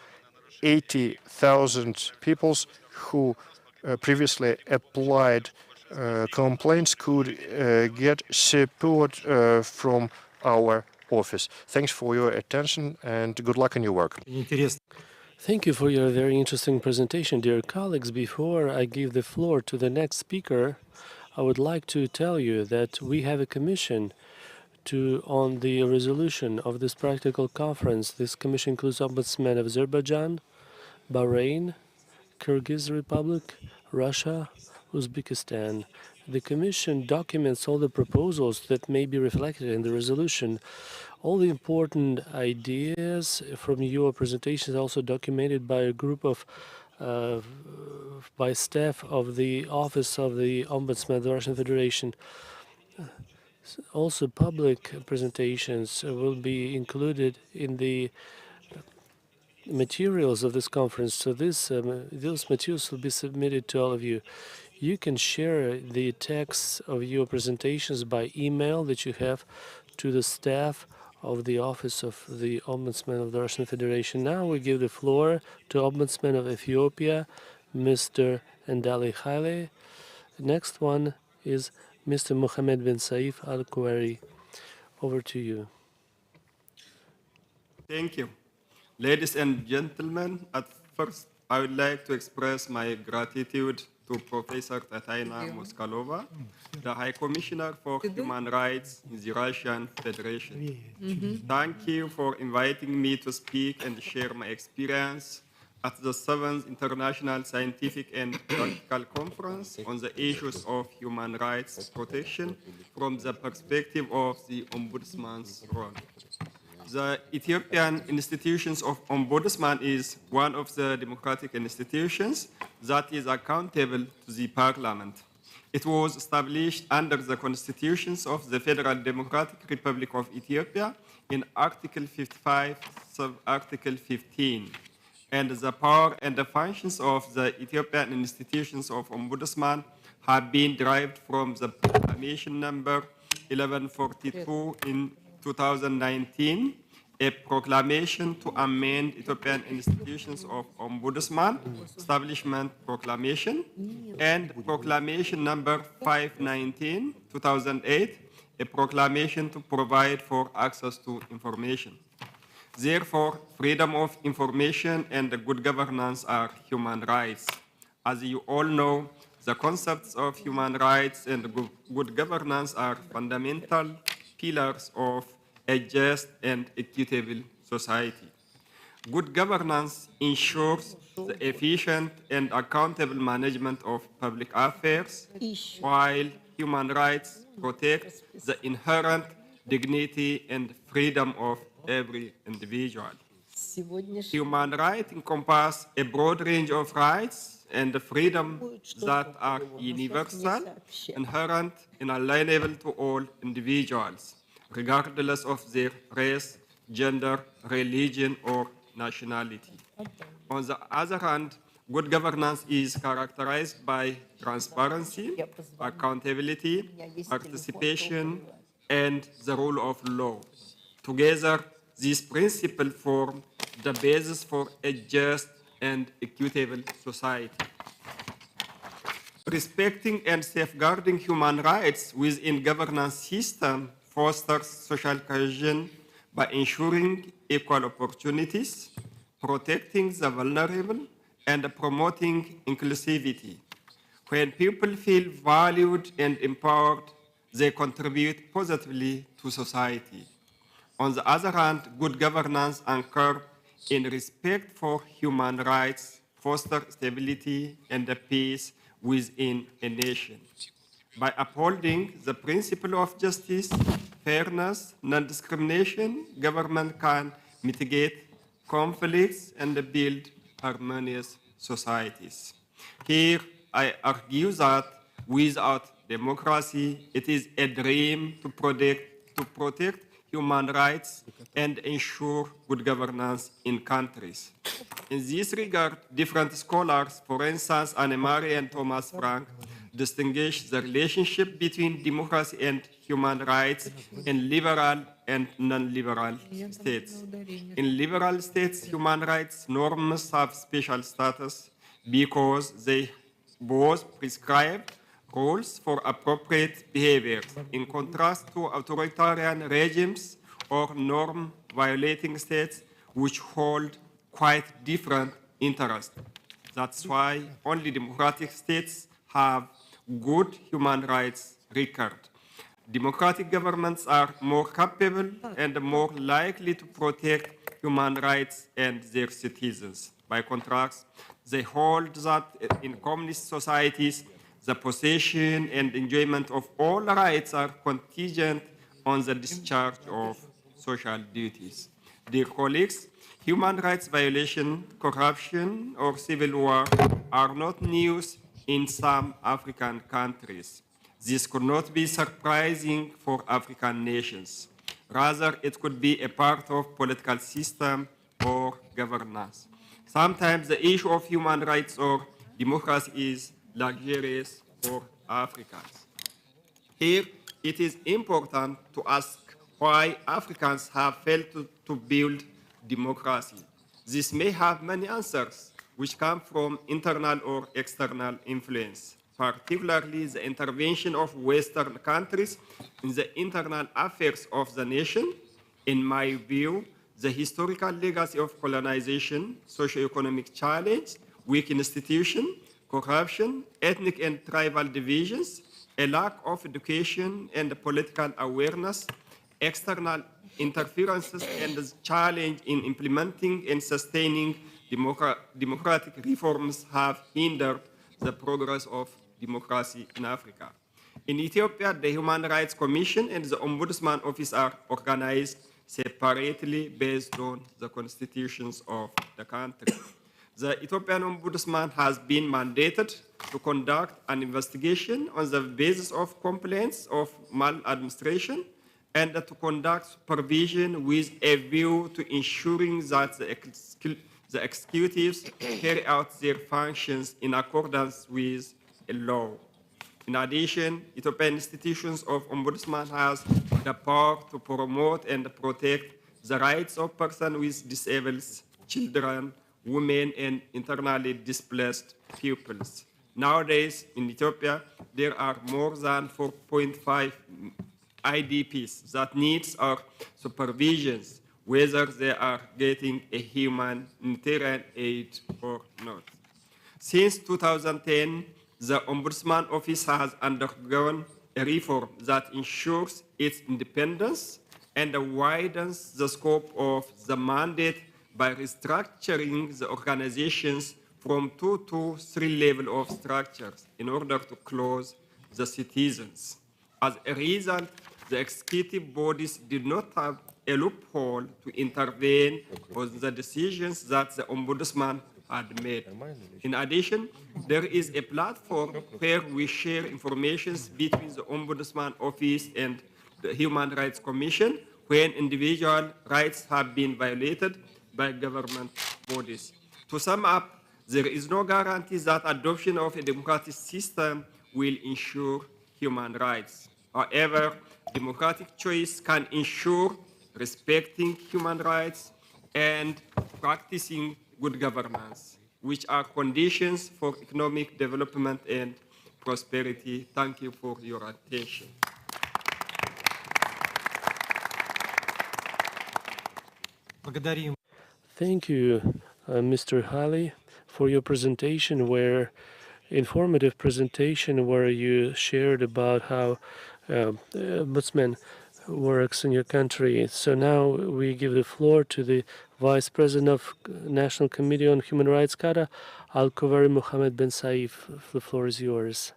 80,000 people who previously applied complaints could get support from our office. Thanks for your attention and good luck in your work. Thank you for your very interesting presentation, dear colleagues. Before I give the floor to the next speaker, I would like to tell you that we have a commission on the resolution of this practical conference. This commission includes Ombudsmen of Azerbaijan, Bahrain, Kyrgyz Republic, Russia, Uzbekistan. The Commission documents all the proposals that may be reflected in the resolution. All the important ideas from your presentations are also documented by a group of by staff of the Office of the Ombudsman of the Russian Federation. Also, public presentations will be included in the materials of this conference. So those materials will be submitted to all of you. You can share the text of your presentations by email that you have to the staff of the Office of the Ombudsman of the Russian Federation. Now we give the floor to Ombudsman of Ethiopia, Mr. Ndali Haile. Next one is Mr. Mohammed bin Saif Al-Kuwari. Over to you. Thank you. Ladies and gentlemen, at first I would like to express my gratitude to Professor Tatiana Moskalova, the High Commissioner for Human Rights in the Russian Federation. Thank you for inviting me to speak and share my experience at the 7th International Scientific and Practical Conference on the issues of human rights protection from the perspective of the Ombudsman's role. The Ethiopian Institutions of Ombudsman is one of the democratic institutions that is accountable to the Parliament. It was established under the constitutions of the Federal Democratic Republic of Ethiopia in Article 55, sub-Article 15. And the power and the functions of the Ethiopian Institutions of Ombudsman have been derived from the proclamation number 1142 in 2019, a proclamation to amend Ethiopian Institutions of Ombudsman Establishment Proclamation, and proclamation number 519, 2008, a proclamation to provide for access to information. Therefore, freedom of information and good governance are human rights. As you all know, the concepts of human rights and good governance are fundamental pillars of a just and equitable society. Good governance ensures the efficient and accountable management of public affairs, while human rights protect the inherent dignity and freedom of every individual. Human rights encompass a broad range of rights and freedom that are universal, inherent, and alienable to all individuals, regardless of their race, gender, religion, or nationality. On the other hand, good governance is characterized by transparency, accountability, participation, and the rule of law. Together, these principles form the basis for a just and equitable society. Respecting and safeguarding human rights within governance system fosters social cohesion by ensuring equal opportunities, protecting the vulnerable, and promoting inclusivity. When people feel valued and empowered, they contribute positively to society. On the other hand, good governance anchored in respect for human rights foster stability and peace within a nation. By upholding the principle of justice, fairness, non-discrimination, government can mitigate conflicts and build harmonious societies. Here, I argue that without democracy, it is a dream to protect human rights and ensure good governance in countries. In this regard, different scholars, for instance, Anne-Marie and Thomas Frank, distinguish the relationship between democracy and human rights in liberal and non-liberal states. In liberal states, human rights norms have special status because they both prescribe rules for appropriate behavior, in contrast to authoritarian regimes or norm-violating states which hold quite different interests. That's why only democratic states have good human rights record. Democratic governments are more capable and more likely to protect human rights and their citizens. By contrast, they hold that in communist societies, the possession and enjoyment of all rights are contingent on the discharge of social duties. Dear colleagues, human rights violation, corruption, or civil war are not news in some African countries. This could not be surprising for African nations. Rather, it could be a part of political system or governance. Sometimes the issue of human rights or democracy is luxurious for Africans. Here, it is important to ask why Africans have failed to build democracy. This may have many answers, which come from internal or external influence, particularly the intervention of Western countries in the internal affairs of the nation. In my view, the historical legacy of colonization, socio-economic challenge, weak institutions, corruption, ethnic and tribal divisions, a lack of education and political awareness, external interferences, and the challenge in implementing and sustaining democratic reforms have hindered the progress of democracy in Africa. In Ethiopia, the Human Rights Commission and the Ombudsman Office are organized separately based on the constitutions of the country. The Ethiopian Ombudsman has been mandated to conduct an investigation on the basis of complaints of maladministration and to conduct supervision with a view to ensuring that the executives carry out their functions in accordance with a law. In addition, Ethiopian institutions of Ombudsman has the power to promote and protect the rights of persons with disabilities, children, women, and internally displaced peoples. Nowadays, in Ethiopia, there are more than 4.5 IDPs that needs our supervisions, whether they are getting a humanitarian aid or not. Since 2010, the Ombudsman Office has undergone a reform that ensures its independence and widens the scope of the mandate by restructuring the organizations from 2 to 3 levels of structures in order to close the citizens. As a result, the executive bodies did not have a loophole to intervene on the decisions that the Ombudsman had made. In addition, there is a platform where we share information between the Ombudsman Office and the Human Rights Commission when individual rights have been violated by government bodies. To sum up, there is no guarantee that adoption of a democratic system will ensure human rights. However, democratic choice can ensure respecting human rights and practicing good governance, which are conditions for economic development and prosperity. Thank you for your attention. Благодарим. Thank you, Mr. Hali, for your informative presentation where you shared about how Ombudsman works in your country. So now we give the floor to the Vice President of National Committee on Human Rights, Qatar, Al-Kawari Mohammed bin Saif. The floor is yours.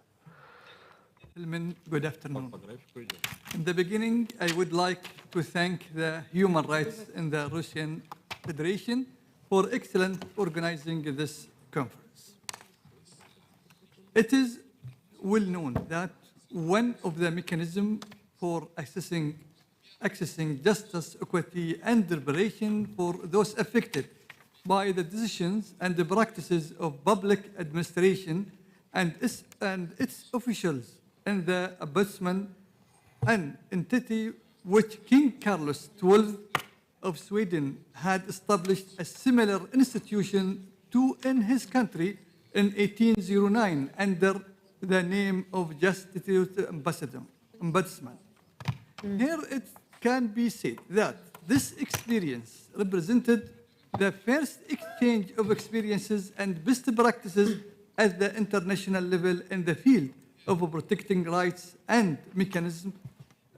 Gentlemen, good afternoon. In the beginning, I would like to thank the human rights in the Russian Federation for excellent organizing this conference. It is well known that one of the mechanisms for accessing justice, equity, and reparation for those affected by the decisions and the practices of public administration and its officials and the Ombudsman, an entity which King Carlos XII of Sweden had established a similar institution to in his country in 1809 under the name of Justice Ombudsman. Here it can be said that this experience represented the first exchange of experiences and best practices at the international level in the field of protecting rights and mechanisms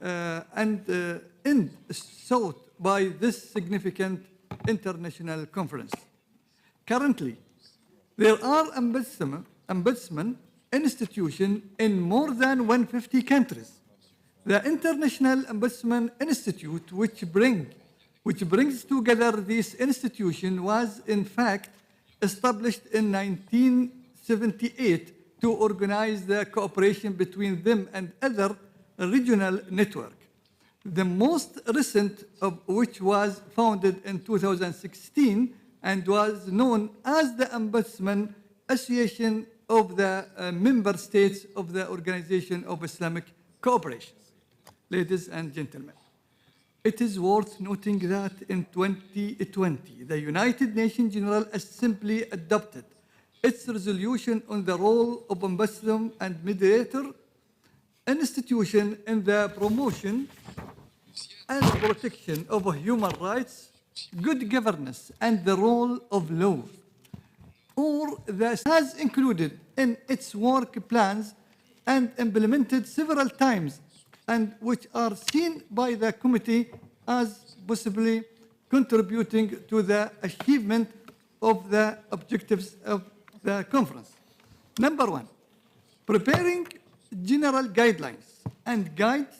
and sought by this significant international conference. Currently, there are ombudsman institutions in more than 150 countries. The International Ombudsman Institute, which brings together these institutions, was in fact established in 1978 to organize the cooperation between them and other regional networks. The most recent of which was founded in 2016 and was known as the Ombudsman Association of the Member States of the Organization of Islamic Cooperation. Ladies and gentlemen, it is worth noting that in 2020, the United Nations General Assembly adopted its resolution on the role of ombudsman and mediator institution in the promotion and protection of human rights, good governance, and the role of law, or that has included in its work plans and implemented several times, and which are seen by the committee as possibly contributing to the achievement of the objectives of the conference. Number one, preparing general guidelines and guides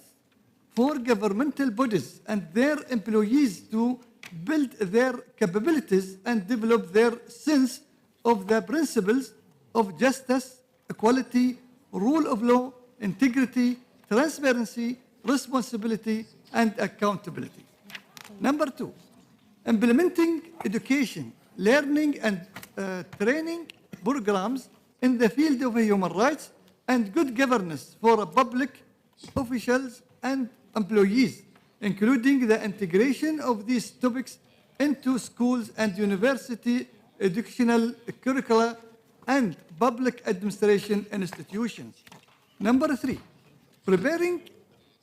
for governmental bodies and their employees to build their capabilities and develop their sense of the principles of justice, equality, rule of law, integrity, transparency, responsibility, and accountability. Number two, implementing education, learning, and training programs in the field of human rights and good governance for public officials and employees, including the integration of these topics into schools and university educational curricula and public administration institutions. Number three, preparing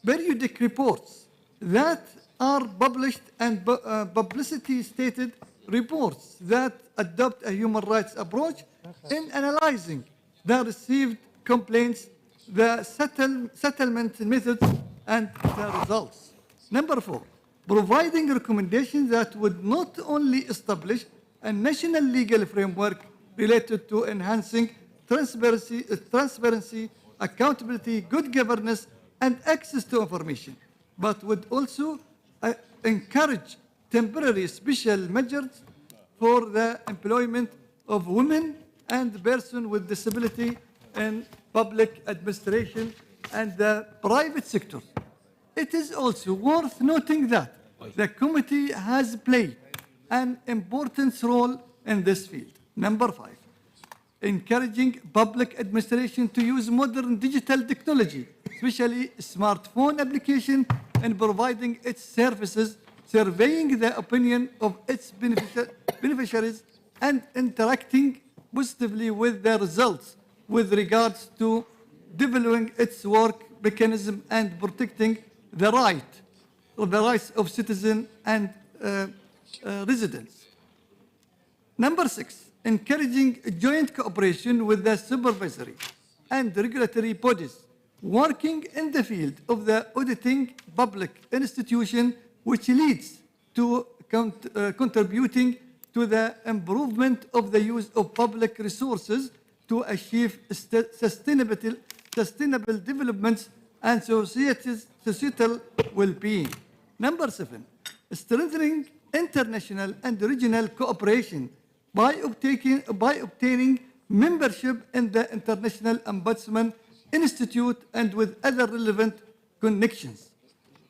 periodic reports that are published and publicity stated reports that adopt a human rights approach in analyzing the received complaints, the settlement methods, and the results. Number four, providing recommendations that would not only establish a national legal framework related to enhancing transparency, accountability, good governance, and access to information, but would also encourage temporary special measures for the employment of women and persons with disability in public administration and the private sector. It is also worth noting that the committee has played an important role in this field. Number five, encouraging public administration to use modern digital technology, especially smartphone application, and providing its services, surveying the opinion of its beneficiaries, and interacting positively with the results with regards to developing its work mechanism and protecting the rights of citizens and residents. Number 6, encouraging joint cooperation with the supervisory and regulatory bodies working in the field of the auditing public institution, which leads to contributing to the improvement of the use of public resources to achieve sustainable developments and societal well-being. Number 7, strengthening international and regional cooperation by obtaining membership in the International Ombudsman Institute and with other relevant connections.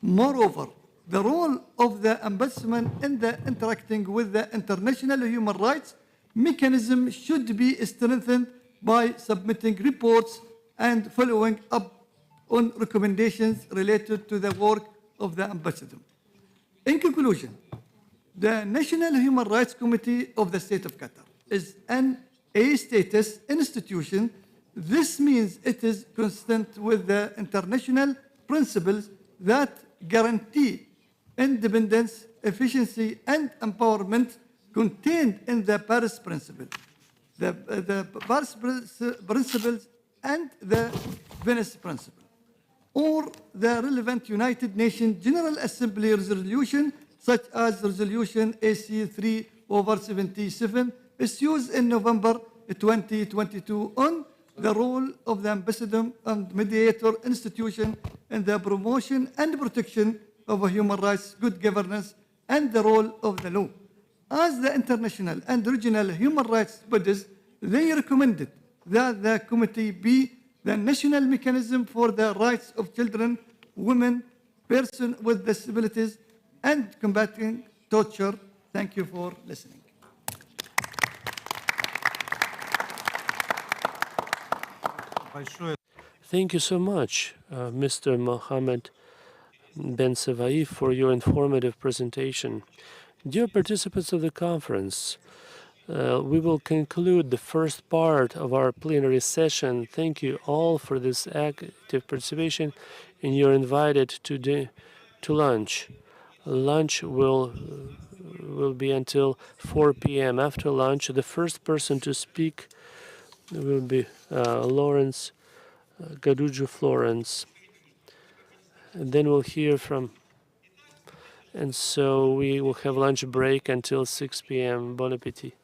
Moreover, the role of the Ombudsman in the interacting with the international human rights mechanism should be strengthened by submitting reports and following up on recommendations related to the work of the Ombudsman. In conclusion, the National Human Rights Committee of the State of Qatar is an A-status institution. This means it is consistent with the international principles that guarantee independence, efficiency, and empowerment contained in the Paris Principle, the Paris Principles and the Venice Principle, or the relevant United Nations General Assembly resolution, such as Resolution AC 3/77, issued in November 2022 on the role of the ambassador and mediator institution in the promotion and protection of human rights, good governance, and the role of the law. As the international and regional human rights bodies, they recommended that the committee be the national mechanism for the rights of children, women, persons with disabilities, and combating torture. Thank you for listening. Thank you so much, Mr. Mohammed Ben Savai, for your informative presentation. Dear participants of the conference, we will conclude the first part of our plenary session. Thank you all for this active participation, and you're invited to lunch. Lunch will be until 4 p.m. After lunch, the first person to speak will be Lawrence Garujo Florence. And then we'll hear from, and so we will have lunch break until 6 p.m. Bon appetit.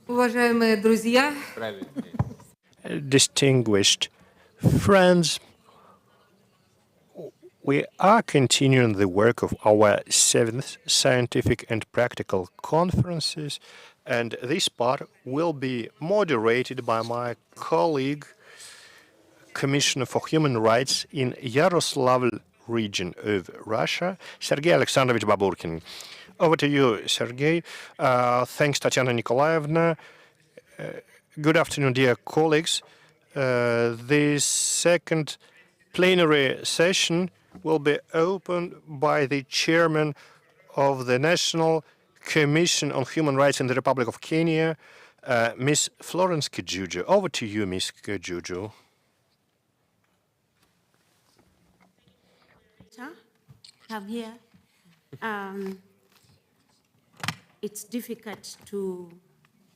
Уважаемые друзья, Distinguished friends, we are continuing the work of our 7th Scientific and Practical Conferences, and this part will be moderated by my colleague, Commissioner for Human Rights in Yaroslavl region of Russia, Sergei Alexandrovich Baburkin. Over to you, Sergei. Thanks, Tatiana Nikolaevna. Good afternoon, dear colleagues. This second plenary session will be opened by the chairman of the National Commission on Human Rights in the Republic of Kenya, Ms. Florence Kijuju. Over to you, Ms. Kijuju. Come here. It's difficult to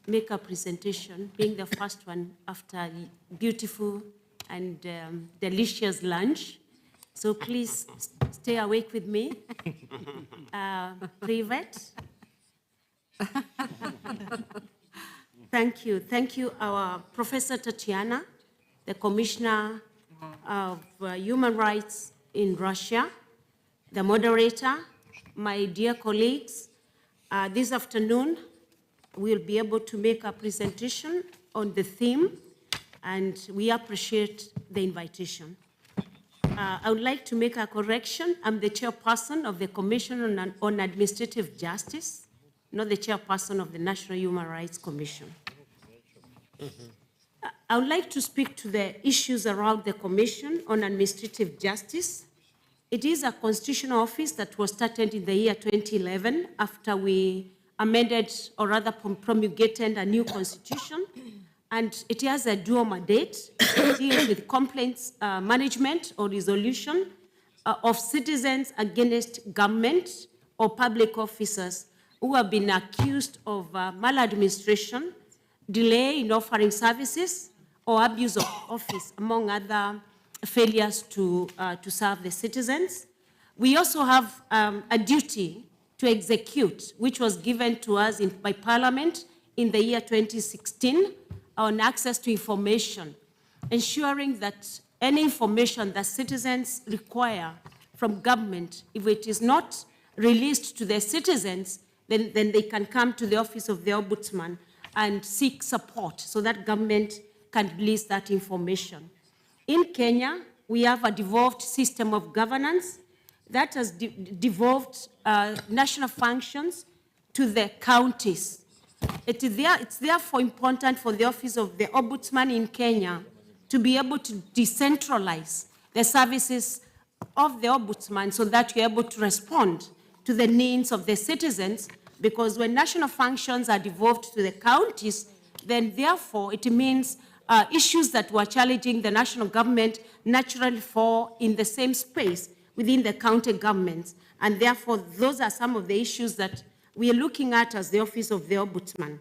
make a presentation, being the first one after a beautiful and delicious lunch. So please stay awake with me. Private. Thank you. Thank you, our Professor Tatiana, the Commissioner of Human Rights in Russia, the moderator, my dear colleagues. This afternoon, we'll be able to make a presentation on the theme, and we appreciate the invitation. I would like to make a correction. I'm the chairperson of the Commission on Administrative Justice, not the chairperson of the National Human Rights Commission. I would like to speak to the issues around the Commission on Administrative Justice. It is a constitutional office that was started in the year 2011 after we amended, or rather promulgated, a new constitution. And it has a dual mandate. It deals with complaints management or resolution of citizens against government or public officers who have been accused of maladministration, delay in offering services, or abuse of office, among other failures to serve the citizens. We also have a duty to execute, which was given to us by Parliament in the year 2016, on access to information, ensuring that any information that citizens require from government, if it is not released to their citizens, then they can come to the Office of the Ombudsman and seek support so that government can release that information. In Kenya, we have a devolved system of governance that has devolved national functions to the counties. It's therefore important for the Office of the Ombudsman in Kenya to be able to decentralize the services of the Ombudsman so that you're able to respond to the needs of the citizens, because when national functions are devolved to the counties, then therefore it means issues that were challenging the national government naturally fall in the same space within the county governments. And therefore, those are some of the issues that we are looking at as the Office of the Ombudsman.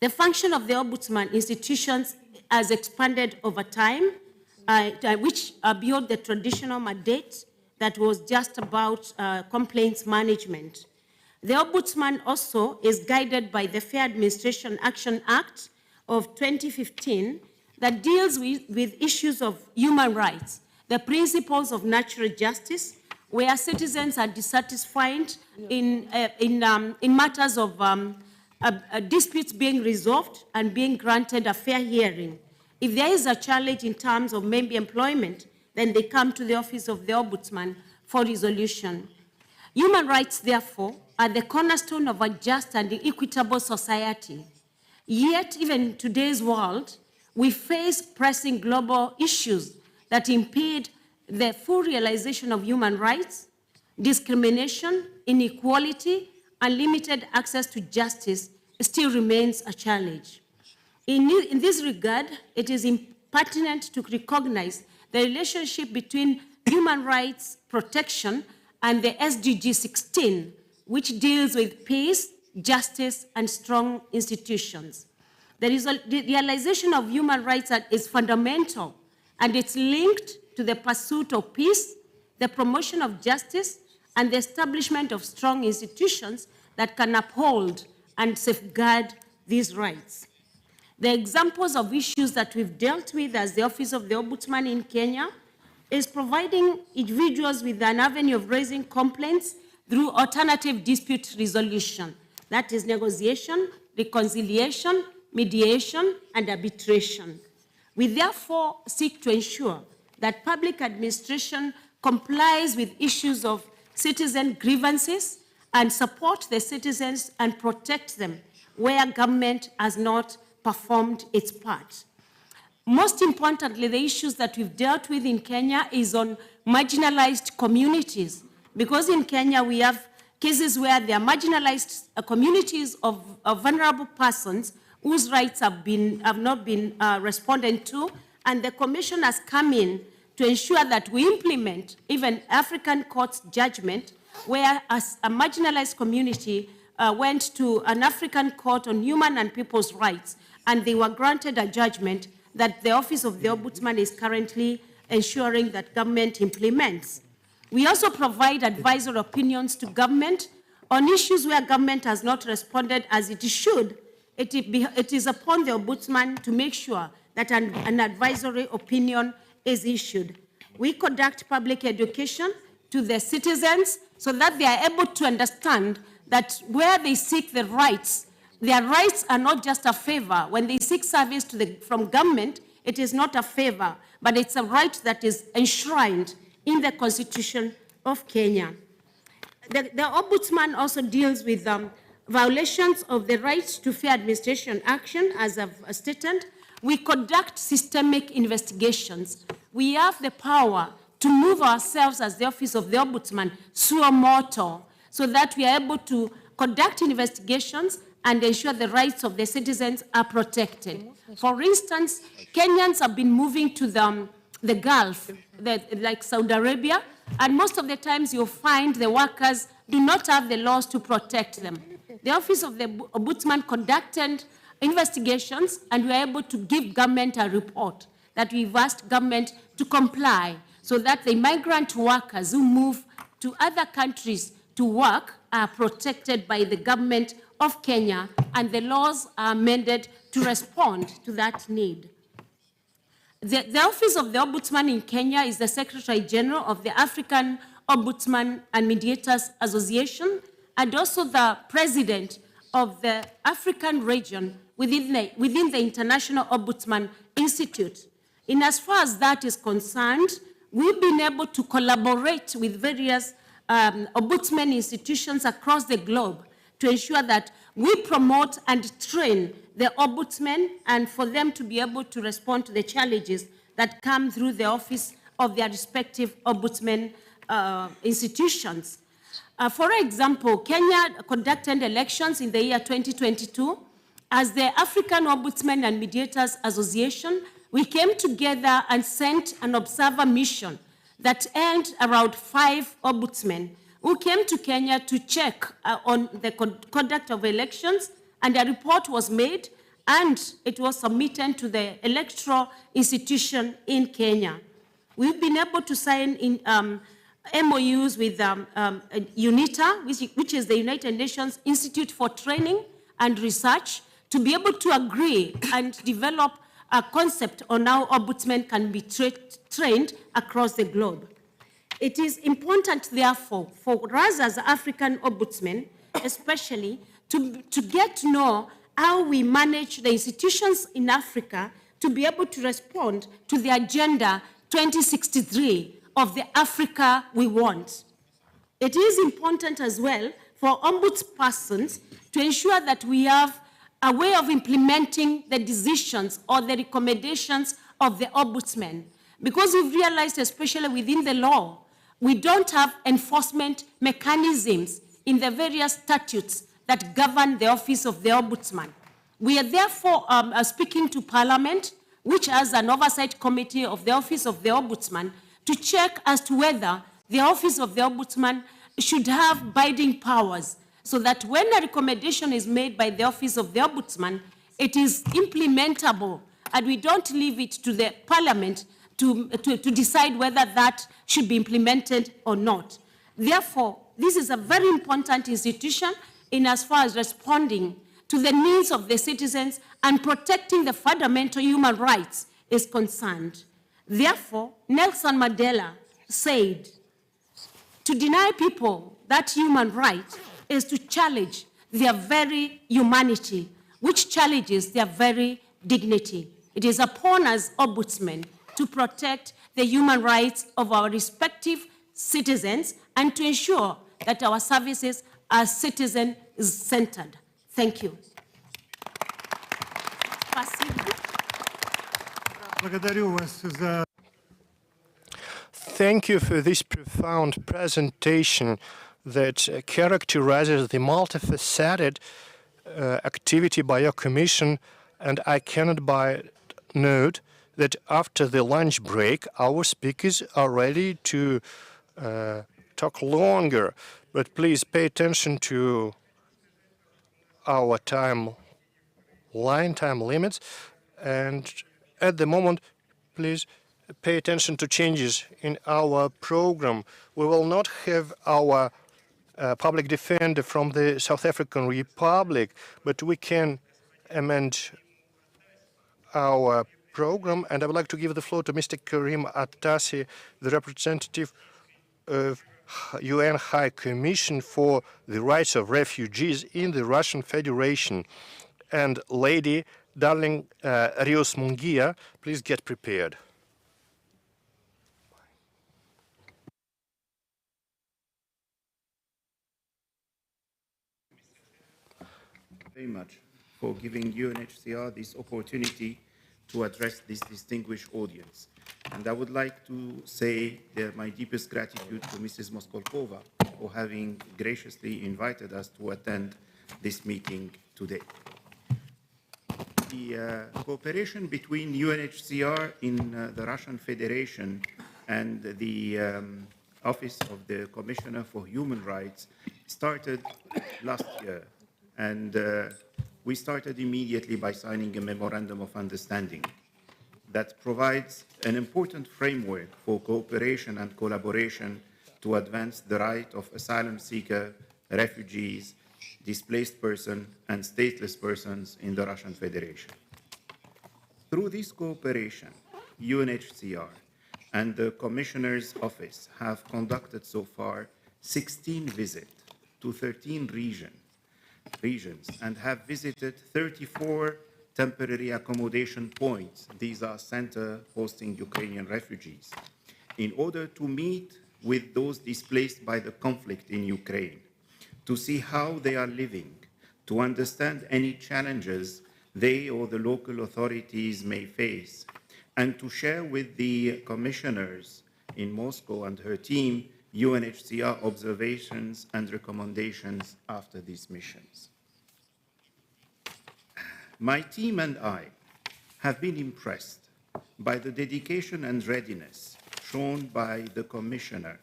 The function of the Ombudsman institutions has expanded over time, which are beyond the traditional mandate that was just about complaints management. The Ombudsman also is guided by the Fair Administration Action Act of 2015 that deals with issues of human rights, the principles of natural justice, where citizens are dissatisfied in matters of disputes being resolved and being granted a fair hearing. If there is a challenge in terms of maybe employment, then they come to the Office of the Ombudsman for resolution. Human rights, therefore, are the cornerstone of a just and equitable society. Yet, even in today's world, we face pressing global issues that impede the full realization of human rights. Discrimination, inequality, and limited access to justice still remains a challenge. In this regard, it is pertinent to recognize the relationship between human rights protection and the SDG 16, which deals with peace, justice, and strong institutions. The realization of human rights is fundamental, and it's linked to the pursuit of peace, the promotion of justice, and the establishment of strong institutions that can uphold and safeguard these rights. The examples of issues that we've dealt with as the Office of the Ombudsman in Kenya is providing individuals with an avenue of raising complaints through alternative dispute resolution. That is negotiation, reconciliation, mediation, and arbitration. We therefore seek to ensure that public administration complies with issues of citizen grievances and support the citizens and protect them where government has not performed its part. Most importantly, the issues that we've dealt with in Kenya is on marginalized communities, because in Kenya we have cases where there are marginalized communities of vulnerable persons whose rights have not been responded to, and the Commission has come in to ensure that we implement even African court's judgment where a marginalized community went to an African court on human and people's rights, and they were granted a judgment that the Office of the Ombudsman is currently ensuring that government implements. We also provide advisory opinions to government on issues where government has not responded as it should. It is upon the Ombudsman to make sure that an advisory opinion is issued. We conduct public education to the citizens so that they are able to understand that where they seek the rights, their rights are not just a favor. When they seek service from government, it is not a favor, but it's a right that is enshrined in the Constitution of Kenya. The Ombudsman also deals with violations of the rights to fair administration action, as I've stated. We conduct systemic investigations. We have the power to move ourselves as the Office of the Ombudsman suo motu, so that we are able to conduct investigations and ensure the rights of the citizens are protected. For instance, Kenyans have been moving to the Gulf, like Saudi Arabia, and most of the times you'll find the workers do not have the laws to protect them. The Office of the Ombudsman conducted investigations, and we are able to give government a report that we've asked government to comply so that the migrant workers who move to other countries to work are protected by the government of Kenya, and the laws are amended to respond to that need. The Office of the Ombudsman in Kenya is the Secretary General of the African Ombudsman and Mediators Association, and also the President of the African region within the International Ombudsman Institute. In as far as that is concerned, we've been able to collaborate with various ombudsman institutions across the globe to ensure that we promote and train the ombudsmen, and for them to be able to respond to the challenges that come through the office of their respective ombudsman institutions. For example, Kenya conducted elections in the year 2022. As the African Ombudsman and Mediators Association, we came together and sent an observer mission that earned around 5 ombudsmen who came to Kenya to check on the conduct of elections, and a report was made and it was submitted to the electoral institution in Kenya. We've been able to sign in MOUs with UNITA, which is the United Nations Institute for Training and Research, to be able to agree and develop a concept on how ombudsmen can be trained across the globe. It is important, therefore, for us as African ombudsmen, especially, to get to know how we manage the institutions in Africa to be able to respond to the Agenda 2063 of the Africa we want. It is important as well for ombudspersons to ensure that we have a way of implementing the decisions or the recommendations of the ombudsman, because we've realized, especially within the law, we don't have enforcement mechanisms in the various statutes that govern the office of the ombudsman. We are therefore speaking to Parliament, which has an oversight committee of the office of the ombudsman, to check as to whether the office of the ombudsman should have binding powers, so that when a recommendation is made by the office of the ombudsman, it is implementable, and we don't leave it to the parliament to decide whether that should be implemented or not. Therefore, this is a very important institution in as far as responding to the needs of the citizens and protecting the fundamental human rights is concerned. Therefore, Nelson Mandela said, to deny people that human right is to challenge their very humanity, which challenges their very dignity. It is upon us, Ombudsmen, to protect the human rights of our respective citizens and to ensure that our services are citizen-centered. Thank you. Thank you for this profound presentation that characterizes the multifaceted activity by your commission, and I cannot but note that after the lunch break, our speakers are ready to talk longer, but please pay attention to our time limits, and at the moment, please pay attention to changes in our program. We will not have our public defender from the South African Republic, but we can amend our program, and I would like to give the floor to Mr. Karim Attasi, the representative of UN High Commission for the Rights of Refugees in the Russian Federation. And Lady Darling Rios Mungia, please get prepared. Very much for giving UNHCR this opportunity to address this distinguished audience. And I would like to say my deepest gratitude to Mrs. Moskolkova for having graciously invited us to attend this meeting today. The cooperation between UNHCR in the Russian Federation and the Office of the Commissioner for Human Rights started last year. And we started immediately by signing a memorandum of understanding that provides an important framework for cooperation and collaboration to advance the right of asylum seeker, refugees, displaced persons, and stateless persons in the Russian Federation. Through this cooperation, UNHCR and the Commissioner's Office have conducted so far 16 visits to 13 regions and have visited 34 temporary accommodation points. These are centers hosting Ukrainian refugees, in order to meet with those displaced by the conflict in Ukraine, to see how they are living, to understand any challenges they or the local authorities may face, and to share with the commissioners in Moscow and her team UNHCR observations and recommendations after these missions. My team and I have been impressed by the dedication and readiness shown by the Commissioner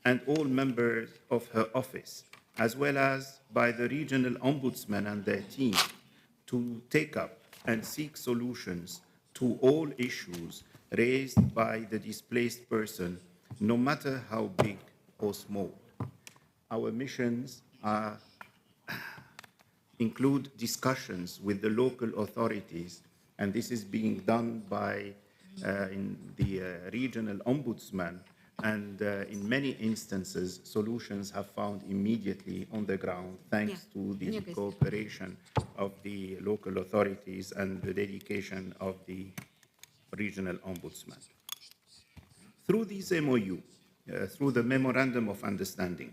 and all members of her office, as well as by the regional ombudsman and their team, to take up and seek solutions to all issues raised by the displaced person, no matter how big or small. Our missions include discussions with the local authorities, and this is being done by in the regional ombudsman, and in many instances, solutions have found immediately on the ground, thanks to the cooperation of the local authorities and the dedication of the regional ombudsman. Through this MOU, through the Memorandum of Understanding,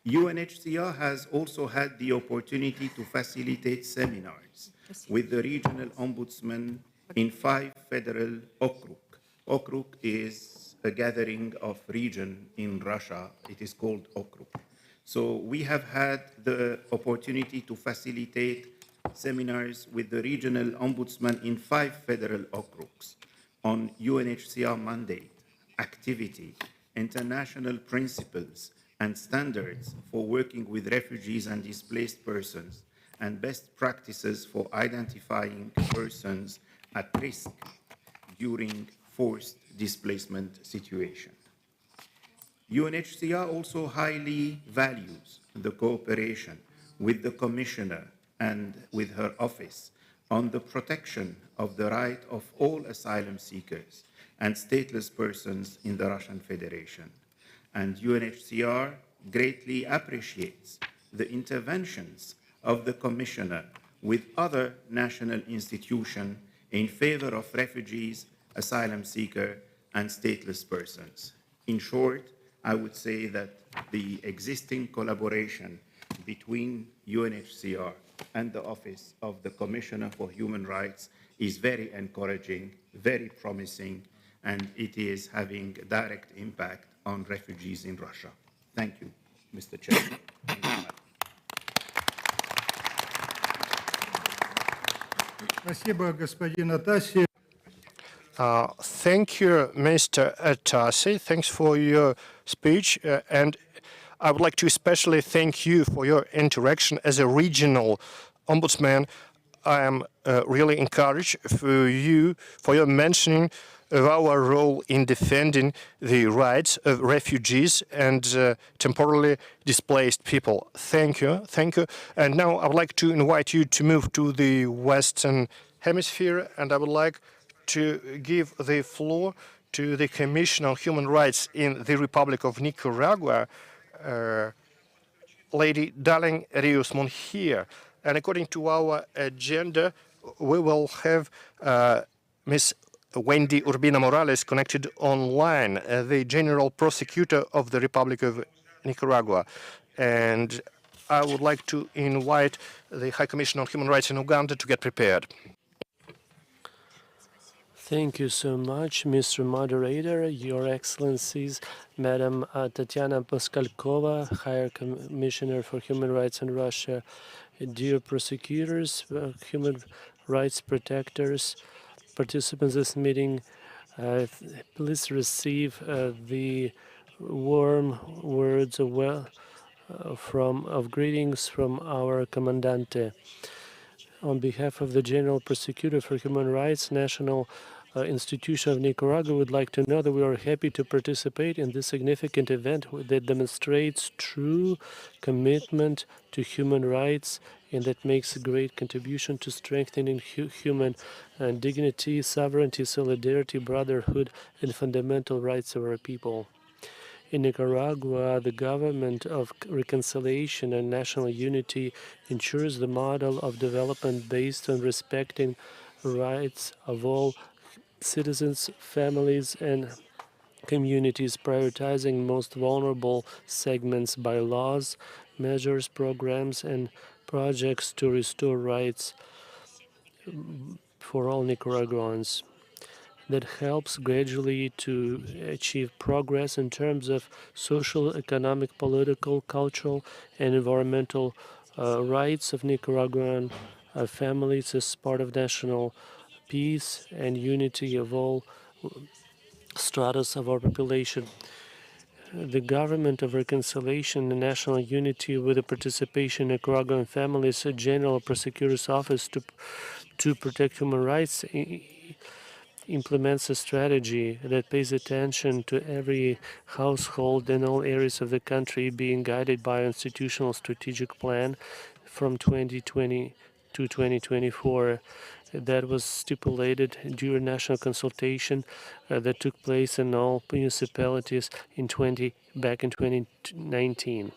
UNHCR has also had the opportunity to facilitate seminars with the regional ombudsman in 5 federal okrug. Okrug is a gathering of region in Russia. It is called okrug. So we have had the opportunity to facilitate seminars with the regional ombudsman in 5 federal okrugs on UNHCR mandate, activity, international principles, and standards for working with refugees and displaced persons, and best practices for identifying persons at risk during forced displacement situations. UNHCR also highly values the cooperation with the Commissioner and with her office on the protection of the right of all asylum seekers and stateless persons in the Russian Federation. And UNHCR greatly appreciates the interventions of the Commissioner with other national institutions in favor of refugees, asylum seekers, and stateless persons. In short, I would say that the existing collaboration between UNHCR and the Office of the Commissioner for Human Rights is very encouraging, very promising, and it is having a direct impact on refugees in Russia. Thank you, Mr. Chairman. Спасибо, господин Атаси. Thank you, Mr. Atasi. Thanks for your speech. And I would like to especially thank you for your interaction as a regional ombudsman. I am really encouraged for your mentioning of our role in defending the rights of refugees and temporarily displaced people. Thank you. Thank you. And now I would like to invite you to move to the Western Hemisphere, and I would like to give the floor to the Commission on Human Rights in the Republic of Nicaragua, Lady Darling Rios Monhier. And according to our agenda, we will have Ms. Wendy Urbina Morales connected online, the General Prosecutor of the Republic of Nicaragua. And I would like to invite the High Commission on Human Rights in Uganda to get prepared. Thank you so much, Mr. Moderator, Your Excellencies, Madam Tatiana Poskalkova, Higher Commissioner for Human Rights in Russia, dear prosecutors, human rights protectors, participants in this meeting, please receive the warm words of greetings from our Commandante. On behalf of the General Prosecutor for Human Rights, National Institution of Nicaragua, would like to know that we are happy to participate in this significant event that demonstrates true commitment to human rights and that makes a great contribution to strengthening human dignity, sovereignty, solidarity, brotherhood, and fundamental rights of our people. In Nicaragua, the government of reconciliation and national unity ensures the model of development based on respecting rights of all citizens, families, and communities, prioritizing most vulnerable segments by laws, measures, programs, and projects to restore rights for all Nicaraguans. That helps gradually to achieve progress in terms of social, economic, political, cultural, and environmental rights of Nicaraguan families as part of national peace and unity of all stratas of our population. The government of reconciliation and national unity with the participation of Nicaraguan families, General Prosecutor's Office to protect human rights implements a strategy that pays attention to every household in all areas of the country, being guided by an institutional strategic plan from 2020 to 2024 that was stipulated during national consultation that took place in all municipalities back in 2019.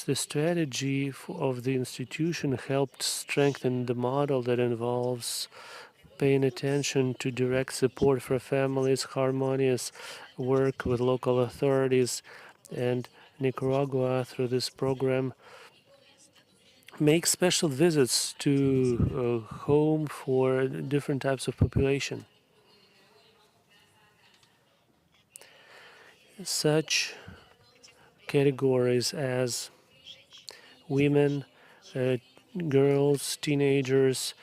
The strategy of the institution helped strengthen the model that involves paying attention to direct support for families, harmonious work with local authorities, and Nicaragua, through this program, makes special visits to home for different types of population. Such categories as women, girls, teenagers,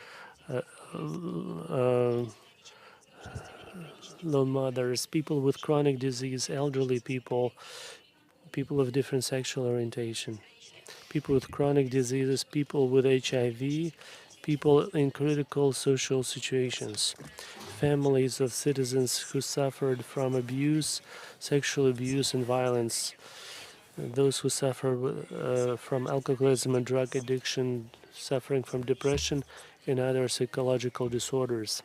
lone mothers, people with chronic disease, elderly people, people of different sexual orientation, people with chronic diseases, people with HIV, people in critical social situations, families of citizens who suffered from abuse, sexual abuse and violence, those who suffer from alcoholism and drug addiction, suffering from depression and other psychological disorders.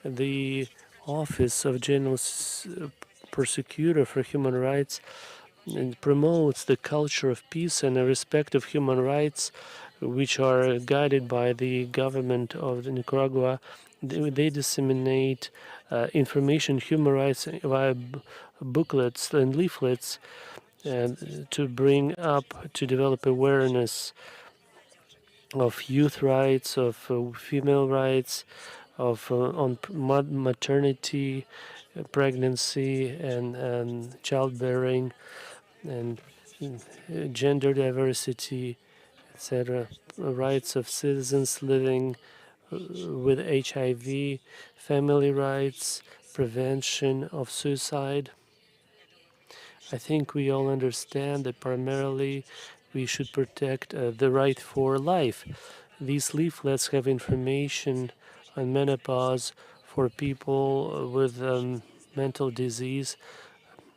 The Office of General Prosecutor for Human Rights promotes the culture of peace and the respect of human rights, which are guided by the government of Nicaragua. They disseminate information, human rights via booklets and leaflets, and to bring up, to develop awareness of youth rights, of female rights, of on maternity, pregnancy, and childbearing, and gender diversity, etc. Rights of citizens living with HIV, family rights, prevention of suicide. I think we all understand that primarily we should protect the right for life. These leaflets have information on menopause for people with mental disease,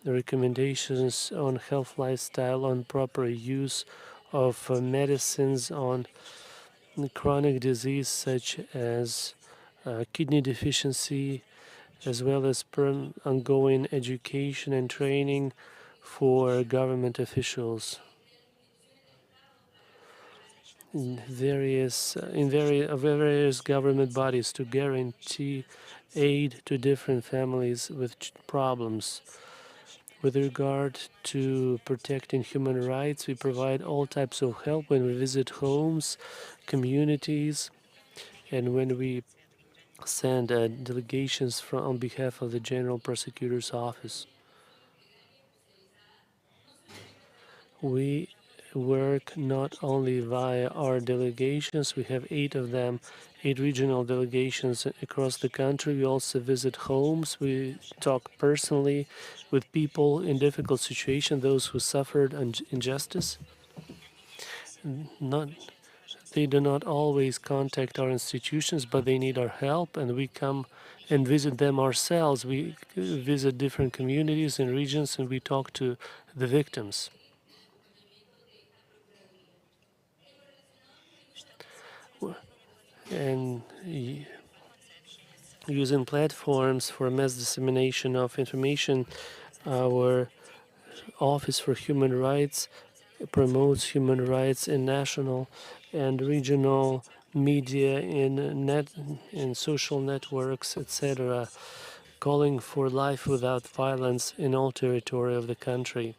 recommendations on health lifestyle, on proper use of medicines, on chronic disease such as kidney deficiency, as well as ongoing education and training for government officials. In various government bodies to guarantee aid to different families with problems. With regard to protecting human rights, we provide all types of help when we visit homes, communities, and when we send delegations on behalf of the General Prosecutor's Office. We work not only via our delegations, we have 8 of them, 8 regional delegations across the country. We also visit homes, we talk personally with people in difficult situations, those who suffered injustice. They do not always contact our institutions, but they need our help, and we come and visit them ourselves. We visit different communities and regions, and we talk to the victims. And using platforms for mass dissemination of information, our Office for Human Rights promotes human rights in national and regional media, in social networks, etc., calling for life without violence in all territory of the country.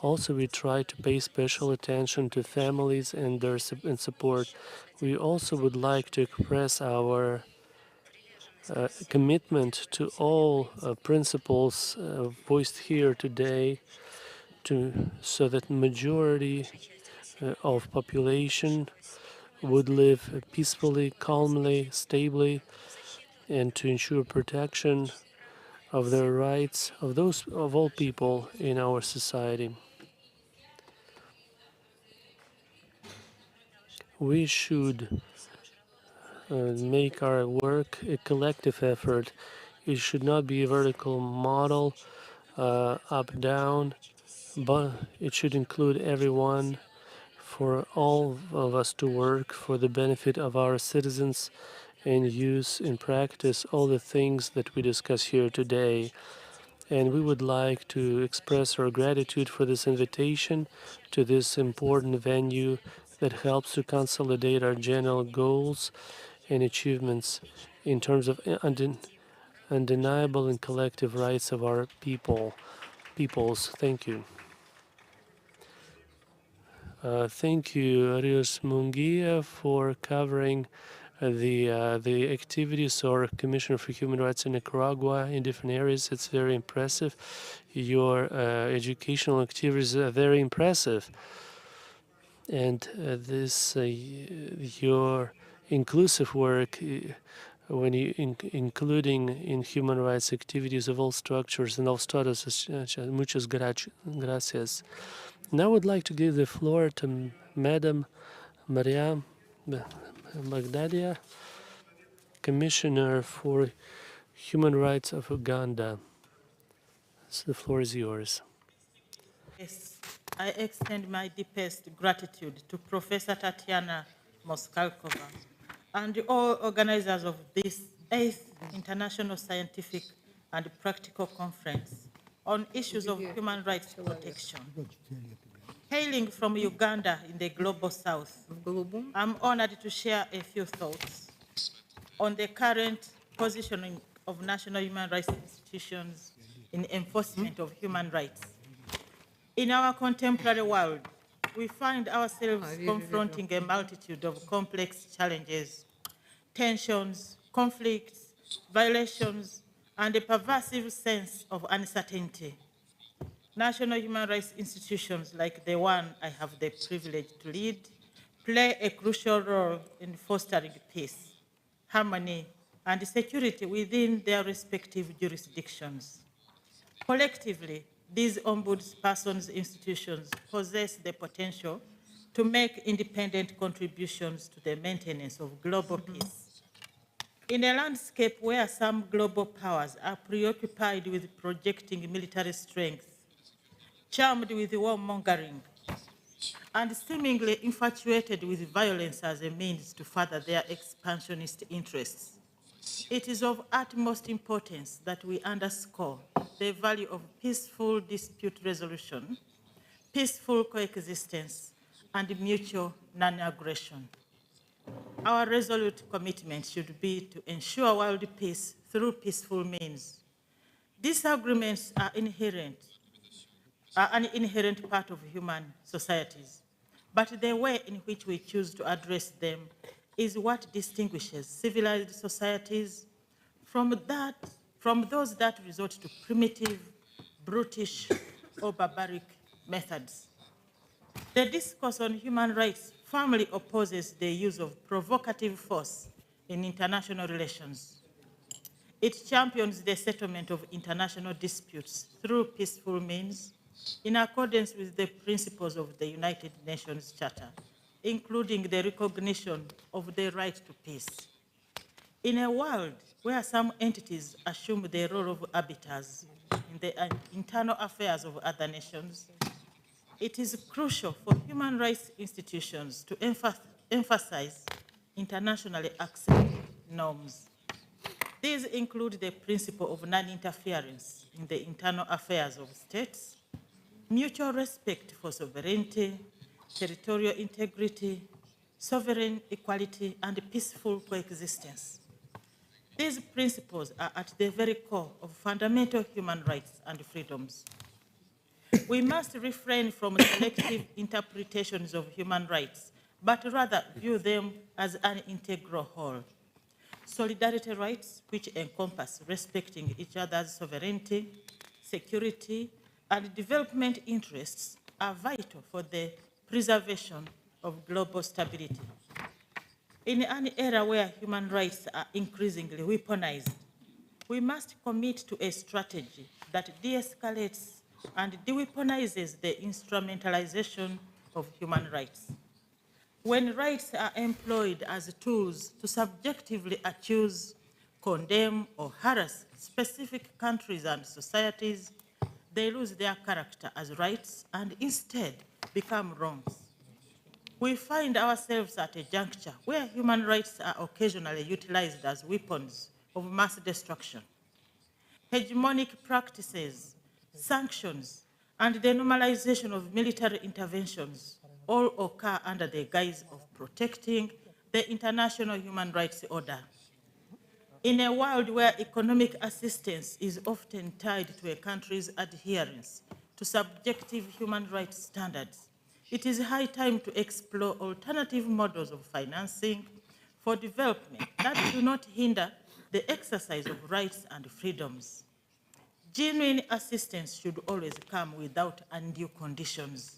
Also, we try to pay special attention to families and their support. We also would like to express our commitment to all principles voiced here today, so that majority of population would live peacefully, calmly, stably, and to ensure protection of their rights of all people in our society. We should make our work a collective effort. It should not be a vertical model, up-down, but it should include everyone, for all of us to work for the benefit of our citizens and use in practice all the things that we discuss here today. And we would like to express our gratitude for this invitation to this important venue that helps to consolidate our general goals and achievements in terms of undeniable and collective rights of our peoples. Thank you. Thank you, Rios Munguia, for covering the activities of our Commissioner for Human Rights in Nicaragua in different areas. It's very impressive. Your educational activities are very impressive. And your inclusive work when including in human rights activities of all structures and all status. Muchas gracias. Now I would like to give the floor to Madam Maria Magdadia, Commissioner for Human Rights of Uganda. So the floor is yours. Yes, I extend my deepest gratitude to Professor Tatiana Moskalkova and all organizers of this 8th International Scientific and Practical Conference on issues of human rights protection. Hailing from Uganda in the Global South, I'm honored to share a few thoughts on the current positioning of national human rights institutions in enforcement of human rights. In our contemporary world, we find ourselves confronting a multitude of complex challenges, tensions, conflicts, violations, and a pervasive sense of uncertainty. National human rights institutions like the one I have the privilege to lead play a crucial role in fostering peace, harmony, and security within their respective jurisdictions. Collectively, these ombudspersons institutions possess the potential to make independent contributions to the maintenance of global peace. In a landscape where some global powers are preoccupied with projecting military strength, charmed with warmongering, and seemingly infatuated with violence as a means to further their expansionist interests, it is of utmost importance that we underscore the value of peaceful dispute resolution, peaceful coexistence, and mutual non-aggression. Our resolute commitment should be to ensure world peace through peaceful means. Disagreements are an inherent part of human societies, but the way in which we choose to address them is what distinguishes civilized societies from those that resort to primitive, brutish, or barbaric methods. The discourse on human rights firmly opposes the use of provocative force in international relations. It champions the settlement of international disputes through peaceful means in accordance with the principles of the United Nations Charter, including the recognition of the right to peace. In a world where some entities assume the role of arbiters in the internal affairs of other nations, it is crucial for human rights institutions to emphasize internationally accepted norms. These include the principle of non-interference in the internal affairs of states, mutual respect for sovereignty, territorial integrity, sovereign equality, and peaceful coexistence. These principles are at the very core of fundamental human rights and freedoms. We must refrain from selective interpretations of human rights, but rather view them as an integral whole. Solidarity rights, which encompass respecting each other's sovereignty, security, and development interests, are vital for the preservation of global stability. In an era where human rights are increasingly weaponized, we must commit to a strategy that de-escalates and de-weaponizes the instrumentalization of human rights. When rights are employed as tools to subjectively accuse, condemn, or harass specific countries and societies, they lose their character as rights and instead become wrongs. We find ourselves at a juncture where human rights are occasionally utilized as weapons of mass destruction. Hegemonic practices, sanctions, and the normalization of military interventions all occur under the guise of protecting the international human rights order. In a world where economic assistance is often tied to a country's adherence to subjective human rights standards, it is high time to explore alternative models of financing for development that do not hinder the exercise of rights and freedoms. Genuine assistance should always come without undue conditions.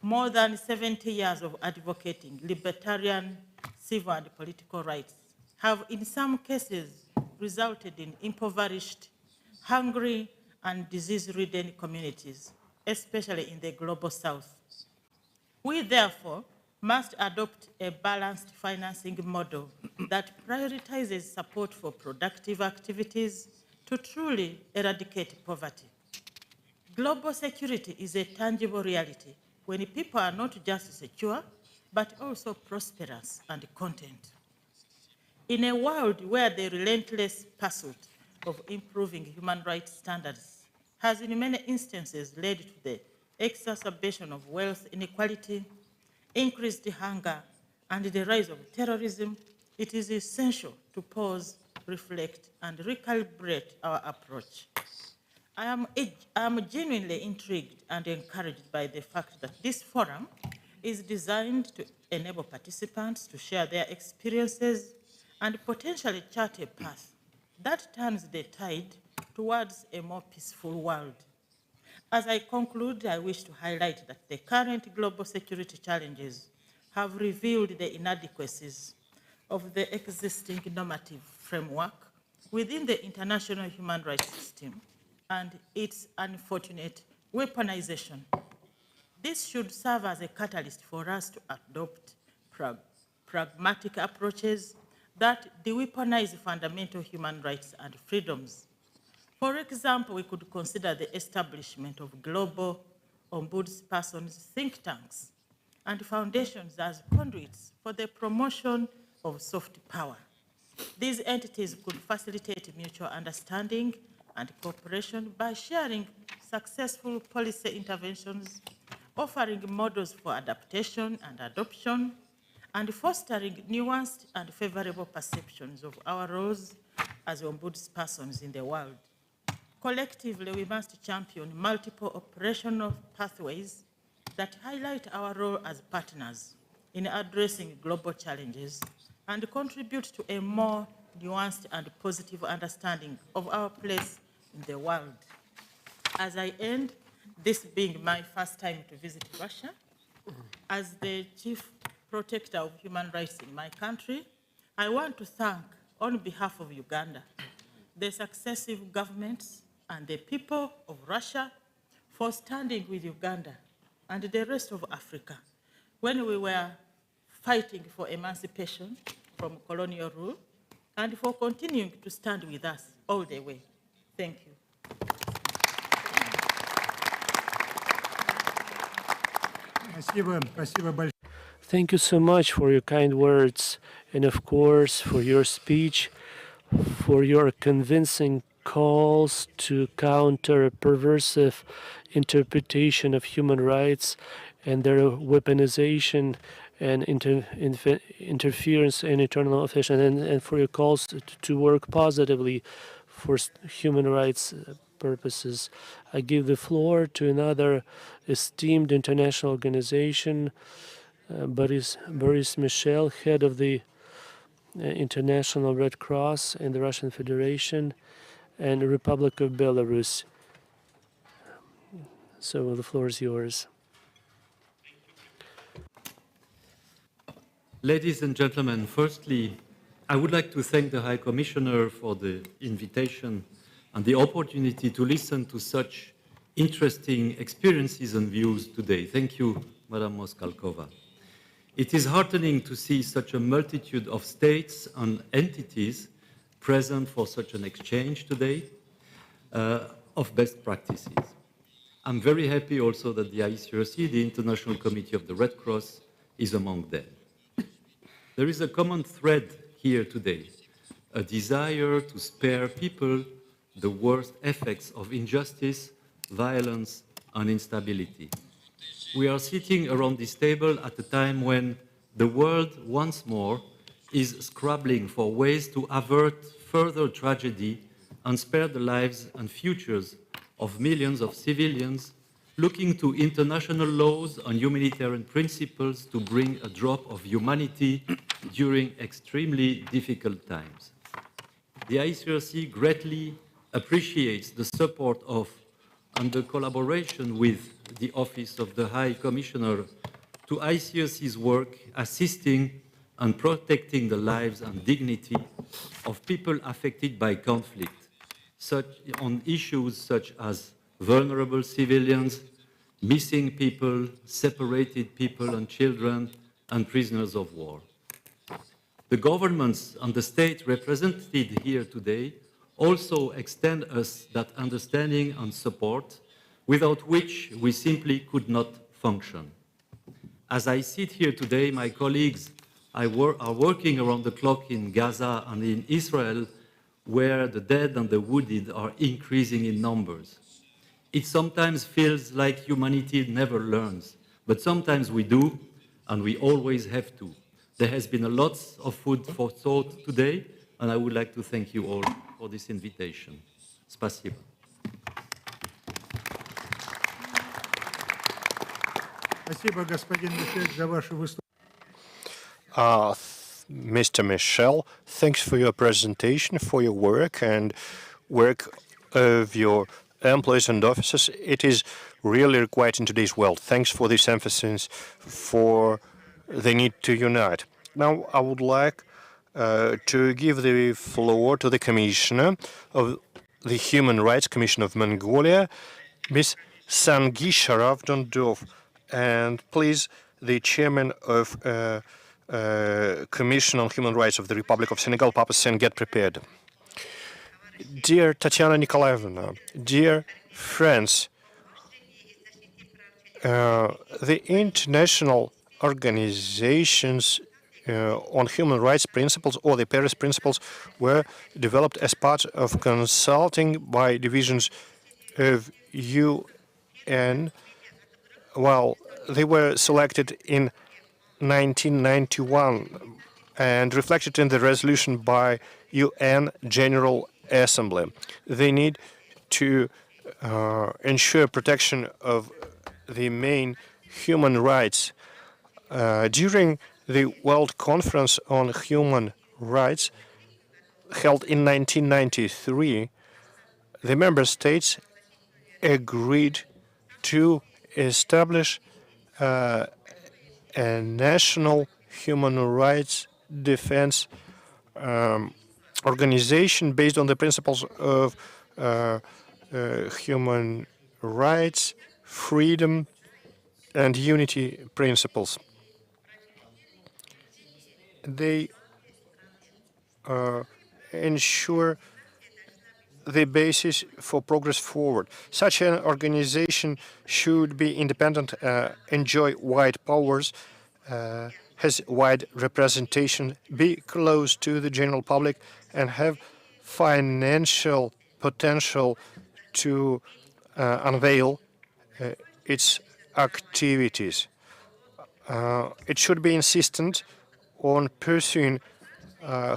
More than 70 years of advocating libertarian, civil, and political rights have in some cases resulted in impoverished, hungry, and disease-ridden communities, especially in the global south. We therefore must adopt a balanced financing model that prioritizes support for productive activities to truly eradicate poverty. Global security is a tangible reality when people are not just secure, but also prosperous and content. In a world where the relentless pursuit of improving human rights standards has in many instances led to the exacerbation of wealth inequality, increased hunger, and the rise of terrorism, it is essential to pause, reflect, and recalibrate our approach. I am genuinely intrigued and encouraged by the fact that this forum is designed to enable participants to share their experiences and potentially chart a path that turns the tide towards a more peaceful world. As I conclude, I wish to highlight that the current global security challenges have revealed the inadequacies of the existing normative framework within the international human rights system and its unfortunate weaponization. This should serve as a catalyst for us to adopt pragmatic approaches that de-weaponize fundamental human rights and freedoms. For example, we could consider the establishment of global ombudspersons think tanks and foundations as conduits for the promotion of soft power. These entities could facilitate mutual understanding and cooperation by sharing successful policy interventions, offering models for adaptation and adoption, and fostering nuanced and favorable perceptions of our roles as ombudspersons in the world. Collectively, we must champion multiple operational pathways that highlight our role as partners in addressing global challenges and contribute to a more nuanced and positive understanding of our place in the world. As I end, this being my first time to visit Russia, as the chief protector of human rights in my country, I want to thank, on behalf of Uganda, the successive governments and the people of Russia for standing with Uganda and the rest of Africa when we were fighting for emancipation from colonial rule and for continuing to stand with us all the way. Thank you. Thank you so much for your kind words and, of course, for your speech, for your convincing calls to counter a perversive interpretation of human rights and their weaponization and interference in internal affairs, and for your calls to work positively for human rights purposes. I give the floor to another esteemed international organization, Boris Michel, head of the International Red Cross in the Russian Federation and the Republic of Belarus. So the floor is yours. Ladies and gentlemen, firstly, I would like to thank the High Commissioner for the invitation and the opportunity to listen to such interesting experiences and views today. Thank you, Madam Moskalkova. It is heartening to see such a multitude of states and entities present for such an exchange today of best practices. I'm very happy also that the ICRC, the International Committee of the Red Cross, is among them. There is a common thread here today, a desire to spare people the worst effects of injustice, violence, and instability. We are sitting around this table at a time when the world once more is scrabbling for ways to avert further tragedy and spare the lives and futures of millions of civilians, looking to international laws and humanitarian principles to bring a drop of humanity during extremely difficult times. The ICRC greatly appreciates the support of and the collaboration with the Office of the High Commissioner to ICRC's work assisting and protecting the lives and dignity of people affected by conflict, on issues such as vulnerable civilians, missing people, separated people and children, and prisoners of war. The governments and the state represented here today also extend us that understanding and support without which we simply could not function. As I sit here today, my colleagues are working around the clock in Gaza and in Israel, where the dead and the wounded are increasing in numbers. It sometimes feels like humanity never learns, but sometimes we do, and we always have to. There has been a lot of food for thought today, and I would like to thank you all for this invitation. Спасибо. Спасибо, господин Мишель, за ваше выступление. Mr. Michel, thanks for your presentation, for your work and work of your employees and officers. It is really required in today's world. Thanks for this emphasis for the need to unite. Now, I would like to give the floor to the Commissioner of the Human Rights Commission of Mongolia, Ms. Sangisha Ravdondov, and please, the Chairman of Commission on Human Rights of the Republic of Senegal, Papa Sen, get prepared. Dear Tatiana Nikolaevna, dear friends, the international organizations on human rights principles, or the Paris principles, were developed as part of consulting by divisions of UN. Well, they were selected in 1991 and reflected in the resolution by UN General Assembly. They need to ensure protection of the main human rights. During the World Conference on Human Rights, held in 1993, the member states agreed to establish a national human rights defense organization based on the principles of human rights, freedom, and unity principles. They ensure the basis for progress forward. Such an organization should be independent, enjoy wide powers, has wide representation, be close to the general public, and have financial potential to unveil its activities. It should be insistent on pursuing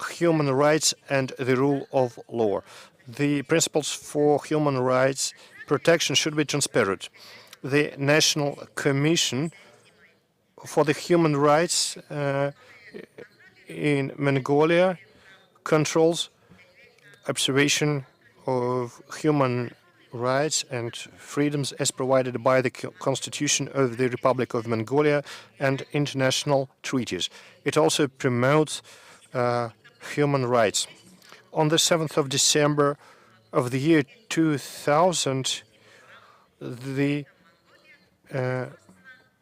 human rights and the rule of law. The principles for human rights protection should be transparent. The National Commission for the Human Rights in Mongolia controls observation of human rights and freedoms as provided by the Constitution of the Republic of Mongolia and international treaties. It also promotes human rights. On the 7th of December of the year 2000, the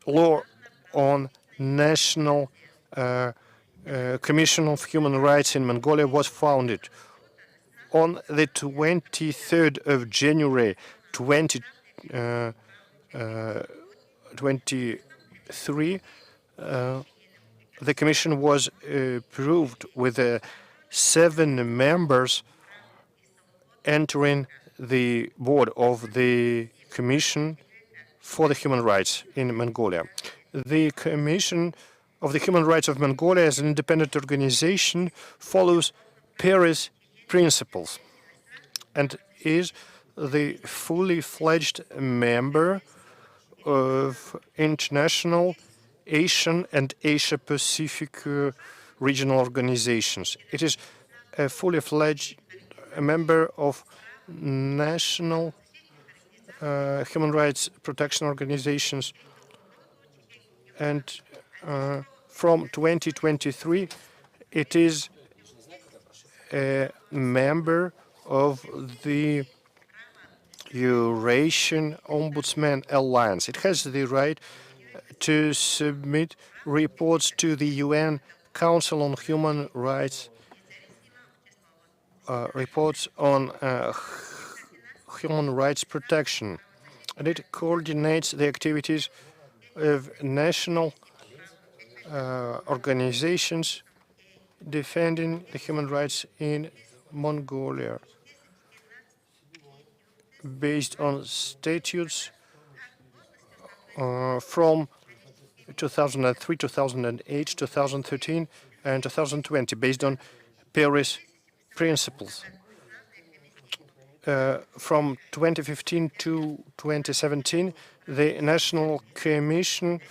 law on National Commission of Human Rights in Mongolia was founded. On the 23rd of January 2023, the Commission was approved with 7 members entering the board of the Commission for the Human Rights in Mongolia. The Commission of the Human Rights of Mongolia, as an independent organization, follows Paris principles and is the fully fledged member of international Asian and Asia-Pacific regional organizations. It is a fully fledged member of national human rights protection organizations and From 2023, it is a member of the Eurasian Ombudsman Alliance. It has the right to submit reports to the UN Council on Human Rights, reports on human rights protection, and it coordinates the activities of national organizations defending the human rights in Mongolia, based on statutes from 2003, 2008, 2013, and 2020, based on Paris principles. From 2015 to 2017, the National Commission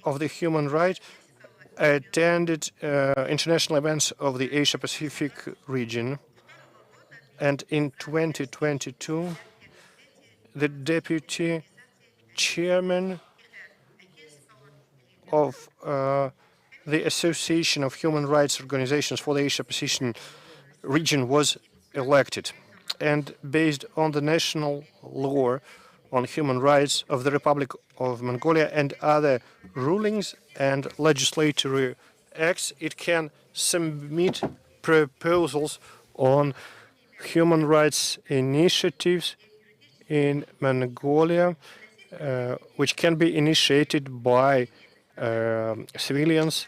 of the Human Rights attended international events of the Asia-Pacific region. And in 2022, the deputy chairman of the Association of Human Rights Organizations for the Asia-Pacific region was elected. And based on the national law on human rights of the Republic of Mongolia and other rulings and legislatory acts, it can submit proposals on human rights initiatives in Mongolia, which can be initiated by civilians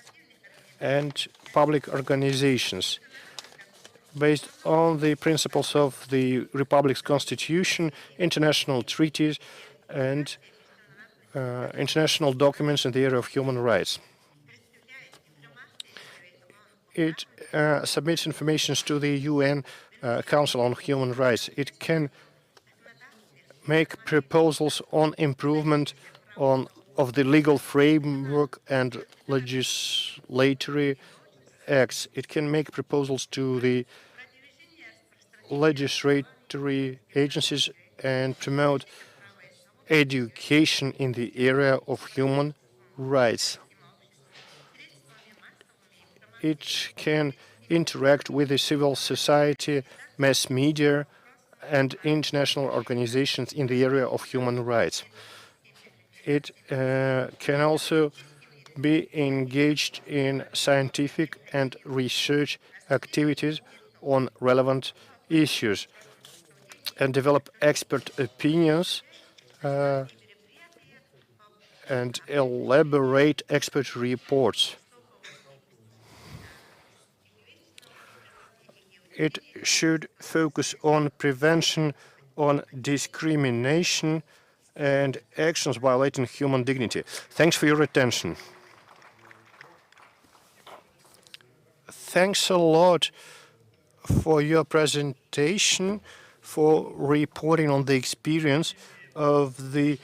and public organizations. Based on the principles of the Republic's constitution, international treaties, and international documents in the area of human rights. It submits information to the UN Council on Human Rights. It can make proposals on improvement of the legal framework and legislatory acts. It can make proposals to the legislatory agencies and promote education in the area of human rights. It can interact with the civil society, mass media, and international organizations in the area of human rights. It can also be engaged in scientific and research activities on relevant issues and develop expert opinions and elaborate expert reports. It should focus on prevention, on discrimination, and actions violating human dignity. Thanks for your attention. Thanks a lot for your presentation, for reporting on the experience of the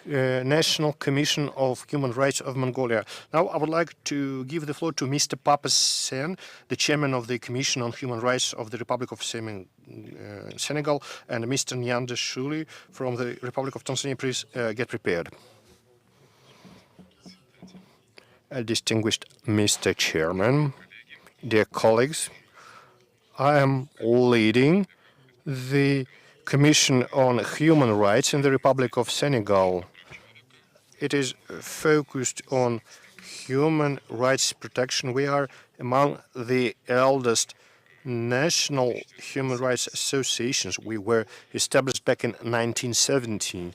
National Commission of Human Rights of Mongolia. Now, I would like to give the floor to Mr. Papasen, the chairman of the Commission on Human Rights of the Republic of Senegal, and Mr. Nyanda Shuli from the Republic of Tanzania. Please get prepared. Distinguished Mr. Chairman, dear colleagues, I am leading the Commission on Human Rights in the Republic of Senegal. It is focused on human rights protection. We are among the eldest national human rights associations. We were established back in 1970.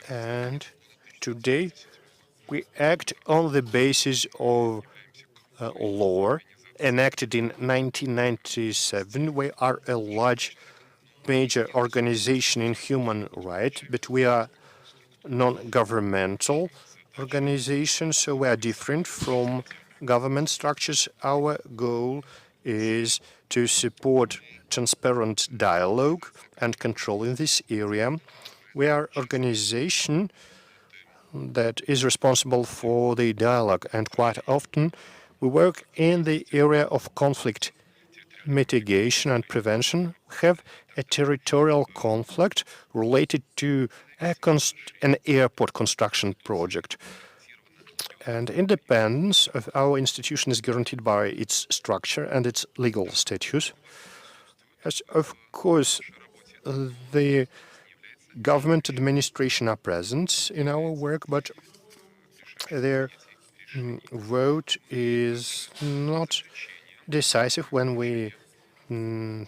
And today, we act on the basis of law enacted in 1997. We are a large, major organization in human rights, but we are non-governmental organizations, so we are different from government structures. Our goal is to support transparent dialogue and control in this area. We are an organization that is responsible for the dialogue, and quite often we work in the area of conflict mitigation and prevention. We have a territorial conflict related to an airport construction project. And independence of our institution is guaranteed by its structure and its legal status. As of course, the government administration are present in our work, but their vote is not decisive when we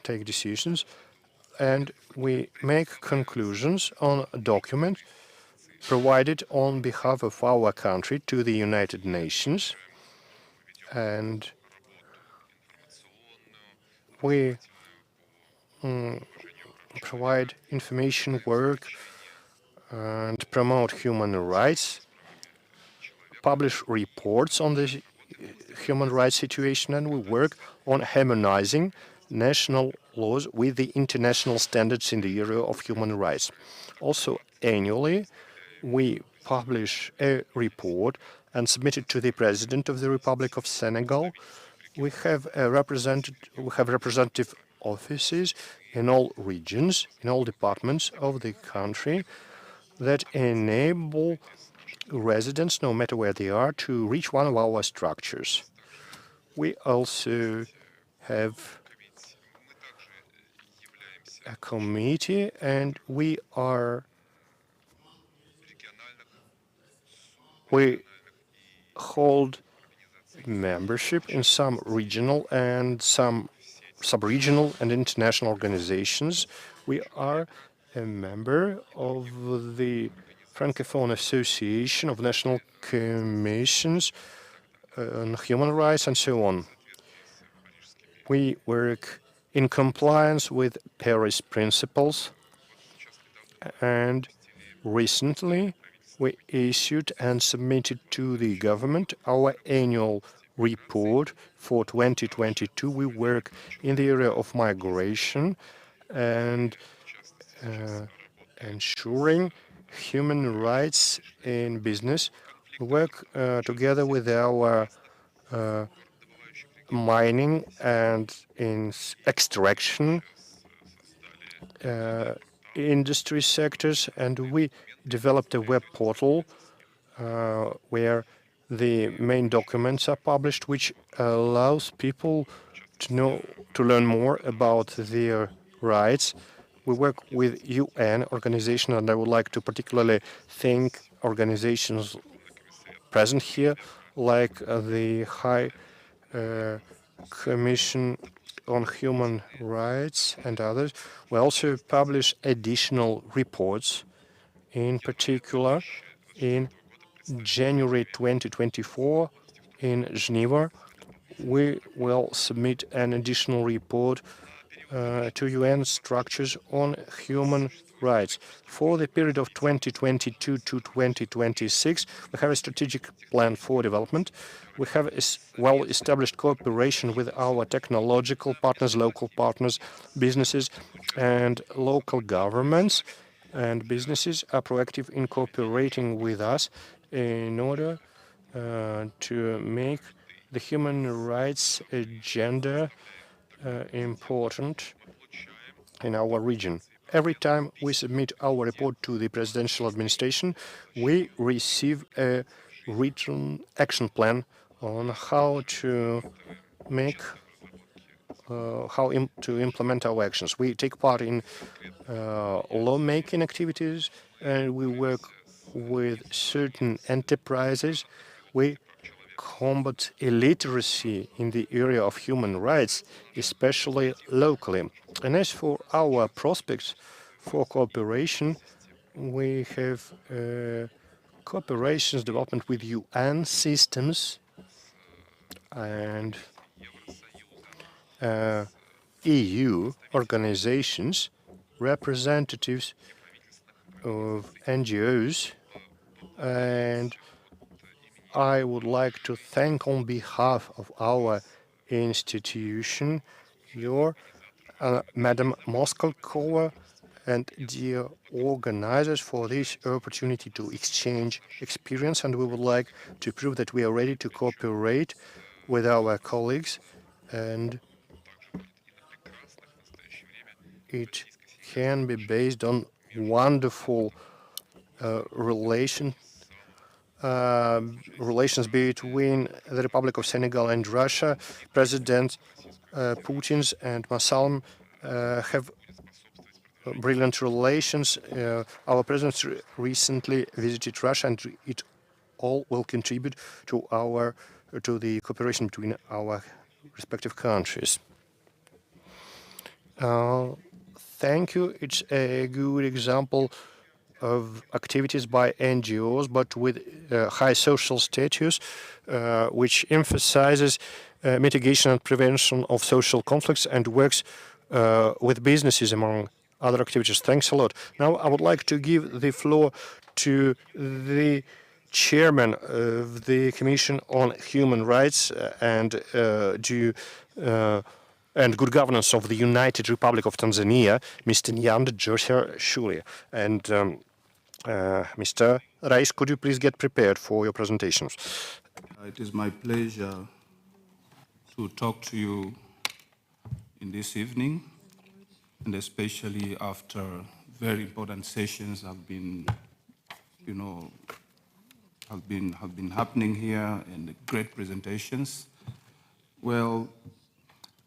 take decisions, and we make conclusions on a document provided on behalf of our country to the United Nations, and we provide information work and promote human rights, publish reports on the human rights situation, and we work on harmonizing national laws with the international standards in the area of human rights. Also, annually, we publish a report and submit it to the President of the Republic of Senegal. We have representative offices in all regions, in all departments of the country, that enable residents, no matter where they are, to reach one of our structures. We also have a committee, and we hold membership in some regional and some sub-regional and international organizations. We are a member of the Francophone Association of National Commissions on Human Rights and so on. We work in compliance with Paris principles, and recently we issued and submitted to the government our annual report for 2022. We work in the area of migration and ensuring human rights in business. We work together with our mining and in extraction industry sectors, and we developed a web portal where the main documents are published, which allows people to learn more about their rights. We work with UN organizations, and I would like to particularly thank organizations present here, like the High Commission on Human Rights and others. We also publish additional reports. In particular, in January 2024, in Geneva, we will submit an additional report to UN structures on human rights. For the period of 2022 to 2026, we have a strategic plan for development. We have a well-established cooperation with our technological partners, local partners, businesses, and local governments. And businesses are proactive in cooperating with us in order to make the human rights agenda important in our region. Every time we submit our report to the presidential administration, we receive a written action plan on how to implement our actions. We take part in lawmaking activities, and we work with certain enterprises. We combat illiteracy in the area of human rights, especially locally. And as for our prospects for cooperation, we have cooperations development with UN systems and EU organizations, representatives of NGOs, and I would like to thank on behalf of our institution your Madam Moskalkova and dear organizers for this opportunity to exchange experience, and we would like to prove that we are ready to cooperate with our colleagues, and it can be based on wonderful relation relations between the Republic of Senegal and Russia. President Putin's and Masalm have brilliant relations. Our president recently visited Russia, and it all will contribute to the cooperation between our respective countries. Thank you. It's a good example of activities by NGOs, but with high social status, which emphasizes mitigation and prevention of social conflicts and works with businesses, among other activities. Thanks a lot. Now, I would like to give the floor to the chairman of the Commission on Human Rights and Good Governance of the United Republic of Tanzania, Mr. Nyanda Joshua Shuli. And Mr. Rais, could you please get prepared for your presentations? It is my pleasure to talk to you in this evening, and especially after very important sessions have been, have been happening here, and great presentations. Well,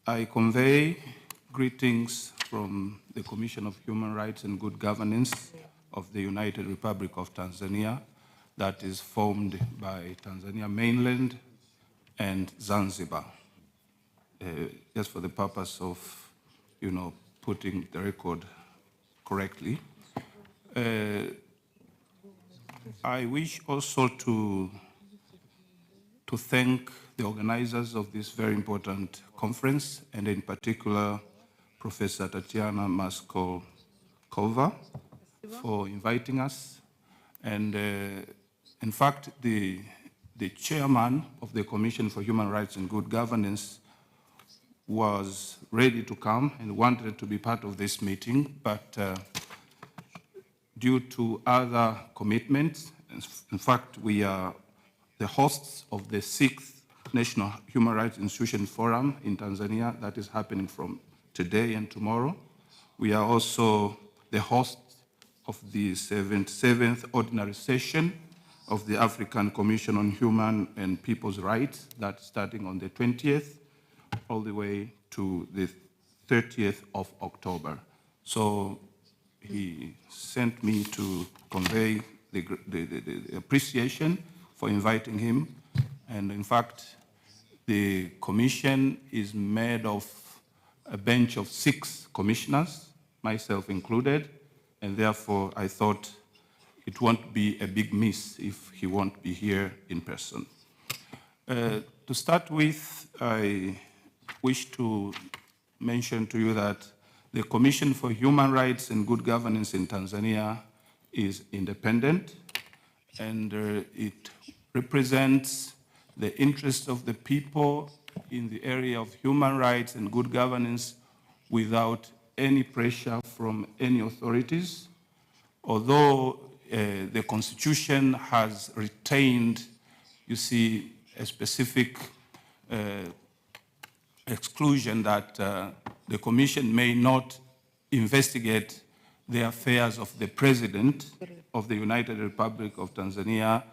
I convey greetings from the Commission of Human Rights and Good Governance of the United Republic of Tanzania, that is formed by Tanzania mainland and Zanzibar, just for the purpose of, putting the record correctly. I wish also to thank the organizers of this very important conference, and in particular, Professor Tatiana Maskolkova, for inviting us. And in fact, the chairman of the Commission for Human Rights and Good Governance was ready to come and wanted to be part of this meeting, but due to other commitments, in fact, we are the hosts of the 6th National Human Rights Institution Forum in Tanzania that is happening from today and tomorrow. We are also the hosts of the 77th Ordinary Session of the African Commission on Human and People's Rights, that's starting on the 20th, all the way to the 30th of October. So he sent me to convey the appreciation for inviting him. And in fact, the commission is made of a bench of 6 commissioners, myself included, and therefore I thought it won't be a big miss if he won't be here in person. To start with, I wish to mention to you that the Commission for Human Rights and Good Governance in Tanzania is independent, and it represents the interests of the people in the area of human rights and good governance without any pressure from any authorities. Although the Constitution has retained, you see, a specific exclusion that the Commission may not investigate the affairs of the President of the United Republic of Tanzania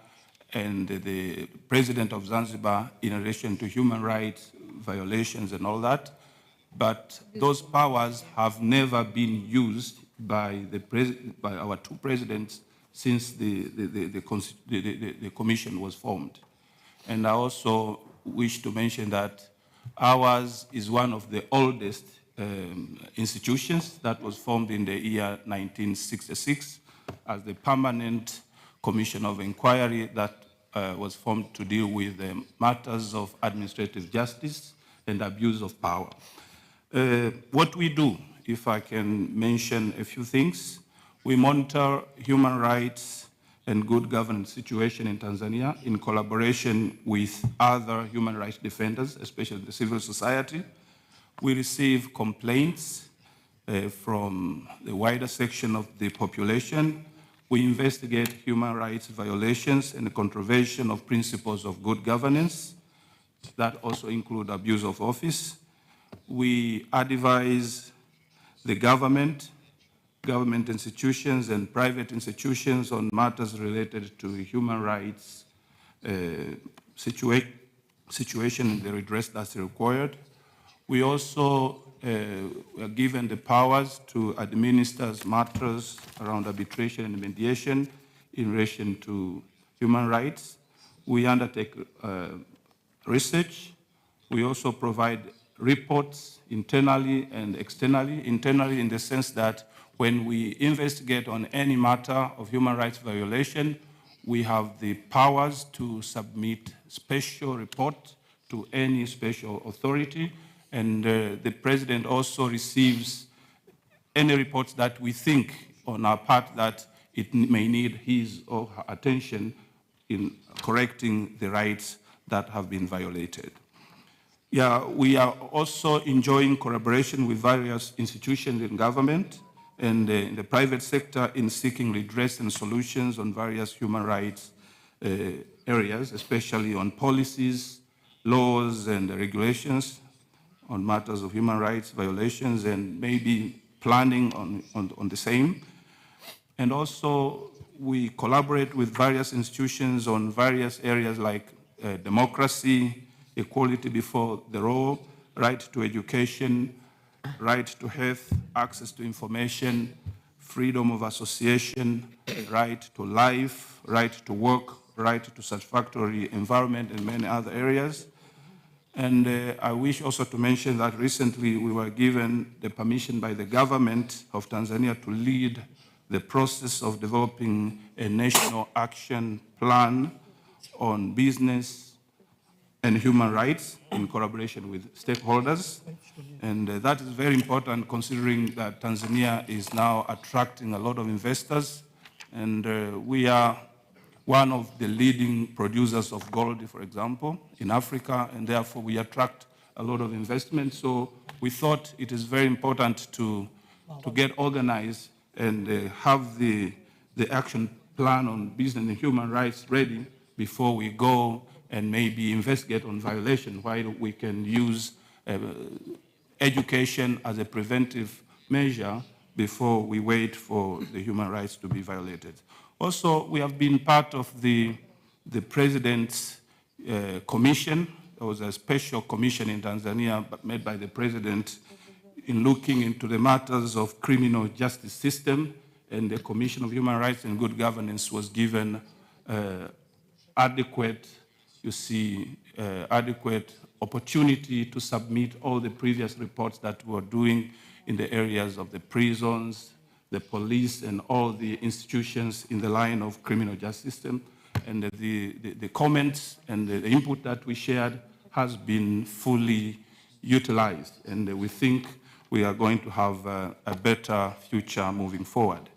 and the President of Zanzibar in relation to human rights violations and all that. But those powers have never been used by our 2 presidents since the Commission was formed. And I also wish to mention that ours is one of the oldest institutions that was formed in the year 1966 as the Permanent Commission of Inquiry that was formed to deal with matters of administrative justice and abuse of power. What we do, if I can mention a few things, we monitor human rights and good governance situation in Tanzania in collaboration with other human rights defenders, especially the civil society. We receive complaints from the wider section of the population. We investigate human rights violations and the contravention of principles of good governance. That also include abuse of office. We advise the government institutions and private institutions on matters related to human rights situation and the redress that's required. We also are given the powers to administer matters around arbitration and mediation in relation to human rights. We undertake research. We also provide reports internally and externally. Internally in the sense that when we investigate on any matter of human rights violation, we have the powers to submit special report to any special authority, and the President also receives any reports that we think on our part that it may need his or her attention in correcting the rights that have been violated. Yeah, we are also enjoying collaboration with various institutions in government and in the private sector in seeking redress and solutions on various human rights areas, especially on policies, laws, and regulations on matters of human rights violations, and maybe planning on the same. And also, we collaborate with various institutions on various areas like democracy, equality before the law, right to education, right to health, access to information, freedom of association, right to life, right to work, right to satisfactory environment, and many other areas. And I wish also to mention that recently we were given the permission by the government of Tanzania to lead the process of developing a national action plan on business and human rights in collaboration with stakeholders. And that is very important considering that Tanzania is now attracting a lot of investors. And we are one of the leading producers of gold, for example, in Africa, and therefore we attract a lot of investment. So we thought it is very important to get organized and have the action plan on business and human rights ready before we go and maybe investigate on violation, while we can use education as a preventive measure before we wait for the human rights to be violated. Also, we have been part of the President's commission. There was a special commission in Tanzania made by the President in looking into the matters of criminal justice system, and the Commission of Human Rights and Good Governance was given adequate opportunity to submit all the previous reports that we were doing in the areas of the prisons, the police, and all the institutions in the line of criminal justice system. And the comments and the input that we shared has been fully utilized. And we think we are going to have a better future moving forward.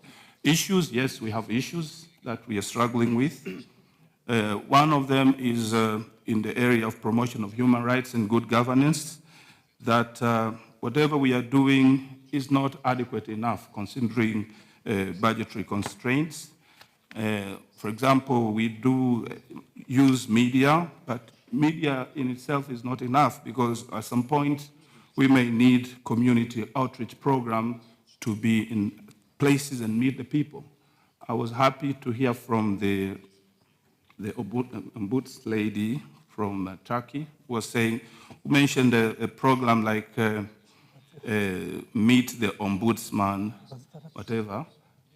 Issues, yes, we have issues that we are struggling with. One of them is in the area of promotion of human rights and good governance, that whatever we are doing is not adequate enough considering budgetary constraints. For example, we do use media, but media in itself is not enough, because at some point we may need community outreach program to be in places and meet the people. I was happy to hear from the Ombudsman lady from Turkey was saying, mentioned a program like Meet the Ombudsman, whatever.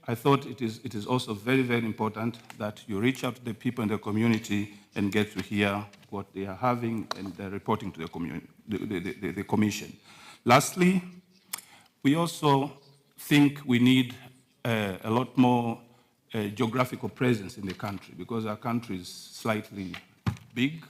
I thought it is also very, very important that you reach out to the people in the community and get to hear what they are having, and they're reporting to the community, the commission. Lastly, we also think we need a lot more geographical presence in the country, because our country is slightly big,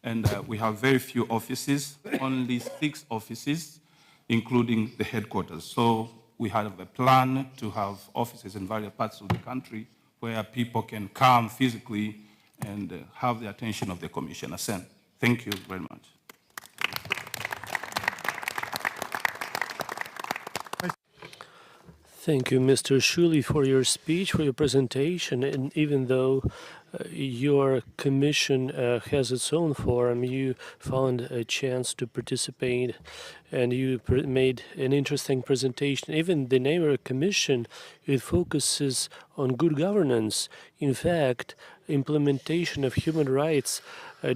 and we have very few offices, only 6 offices, including the headquarters. So we have a plan to have offices in various parts of the country where people can come physically and have the attention of the Commissioner. Thank you very much. Thank you, Mr. Shuli, for your speech, for your presentation. And even though your commission has its own forum, you found a chance to participate and you made an interesting presentation. Even the name of your commission, it focuses on good governance. In fact, implementation of human rights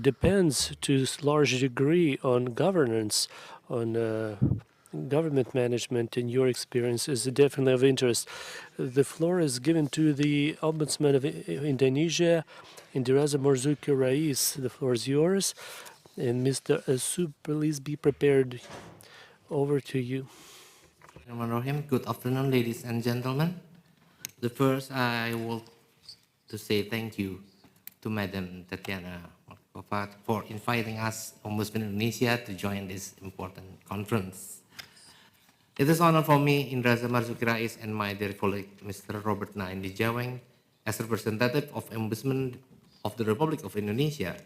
depends to a large degree on governance, on government management. In your experience is definitely of interest. The floor is given to the Ombudsman of Indonesia, Indiraza Marzuki Rais. The floor is yours. And Mr. Asub, please be prepared. Over to you. Good afternoon, ladies and gentlemen. The first, I want to say thank you to Madam Tatiana Markova for inviting us, Ombudsman Indonesia, to join this important conference. It is an honor for me, Indiraza Marzuki Rais, and my dear colleague, Mr. Robert Naindi Jaweng, as representative of Ombudsman of the Republic of Indonesia,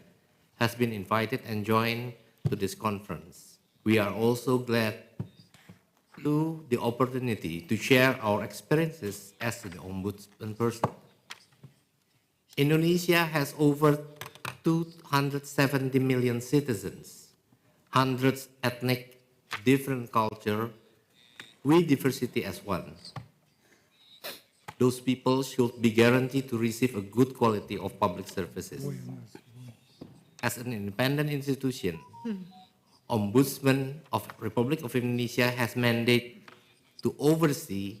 has been invited and joined to this conference. We are also glad to the opportunity to share our experiences as an ombudsman person. Indonesia has over 270 million citizens, hundreds ethnic, different culture, with diversity as one. Those people should be guaranteed to receive a good quality of public services. As an independent institution, Ombudsman of Republic of Indonesia has mandate to oversee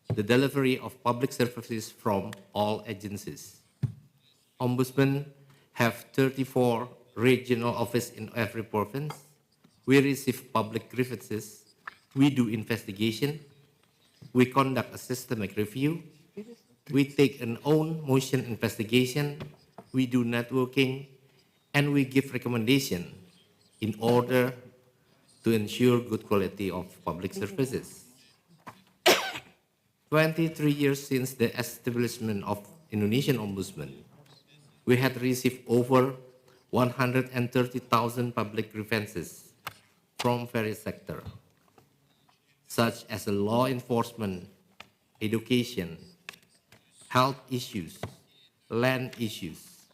the delivery of public services from all agencies. Ombudsmen have 34 regional offices in every province. We receive public grievances. We do investigation. We conduct a systemic review. We take an own motion investigation. We do networking, and we give recommendation in order to ensure good quality of public services. 23 years since the establishment of Indonesian Ombudsman, we had received over 130,000 public grievances from various sectors, such as law enforcement, education, health issues, land issues,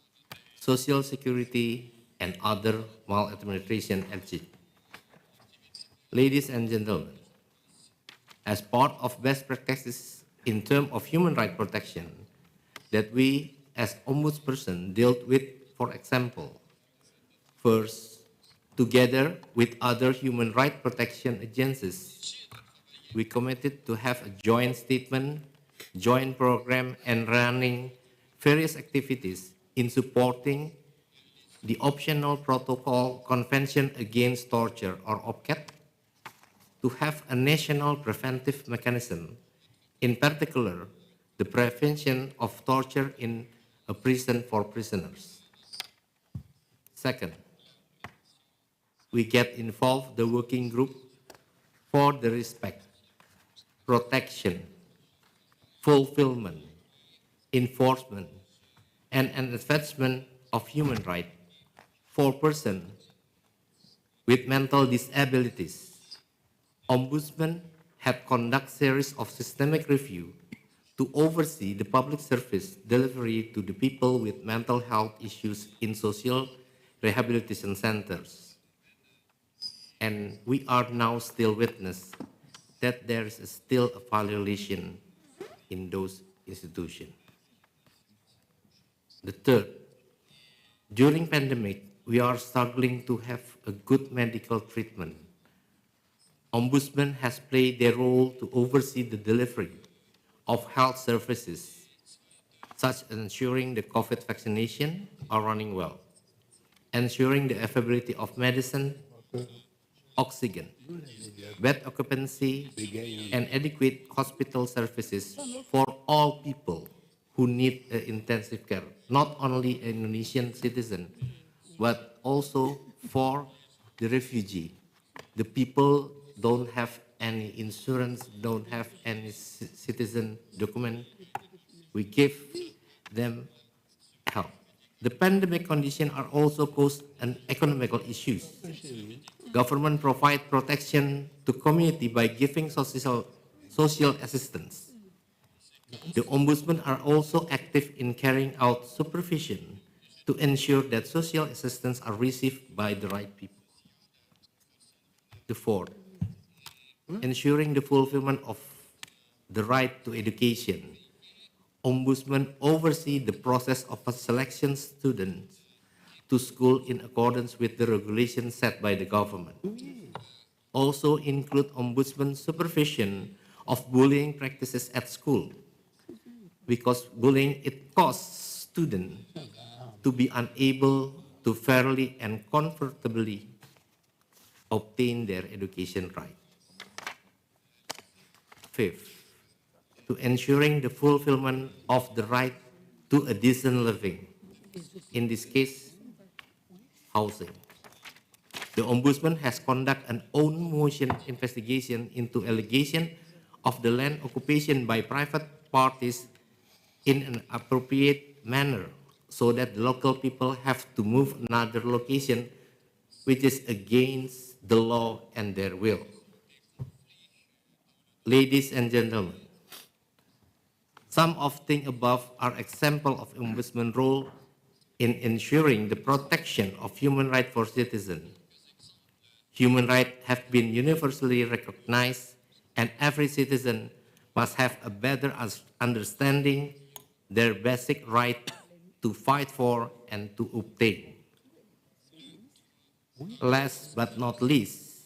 social security, and other maladministration issues. Ladies and gentlemen, as part of best practices in terms of human rights protection that we as ombudsperson dealt with, for example, first, together with other human rights protection agencies, we committed to have a joint statement, joint program, and running various activities in supporting the optional protocol Convention Against Torture, or OPCAT, to have a national preventive mechanism, in particular, the prevention of torture in a prison for prisoners. Second, we get involved the working group for the respect, protection, fulfillment, enforcement, and advancement of human rights for persons with mental disabilities. Ombudsman have conducted series of systemic review to oversee the public service delivery to the people with mental health issues in social rehabilitation centers. And we are now still witness that there is still a violation in those institutions. The third, during pandemic, we are struggling to have a good medical treatment. Ombudsman has played their role to oversee the delivery of health services, such as ensuring the COVID vaccination are running well, ensuring the availability of medicine, oxygen, bed occupancy, and adequate hospital services for all people who need intensive care, not only Indonesian citizens, but also for the refugee. The people don't have any insurance, don't have any citizen document. We give them help. The pandemic conditions are also caused an economical issues. Government provide protection to community by giving social social assistance. The Ombudsmen are also active in carrying out supervision to ensure that social assistance are received by the right people. The fourth, ensuring the fulfillment of the right to education. Ombudsmen oversee the process of selection students to school in accordance with the regulations set by the government. Also include Ombudsman supervision of bullying practices at school, because bullying, it causes students to be unable to fairly and comfortably obtain their education right. Fifth, to ensuring the fulfillment of the right to a decent living, in this case, housing. The Ombudsman has conducted an own motion investigation into allegation of the land occupation by private parties in an appropriate manner, so that the local people have to move another location which is against the law and their will. Ladies and gentlemen, some of things above are examples of Ombudsman role in ensuring the protection of human rights for citizens. Human rights have been universally recognized, and every citizen must have a better understanding their basic right to fight for and to obtain. Last but not least,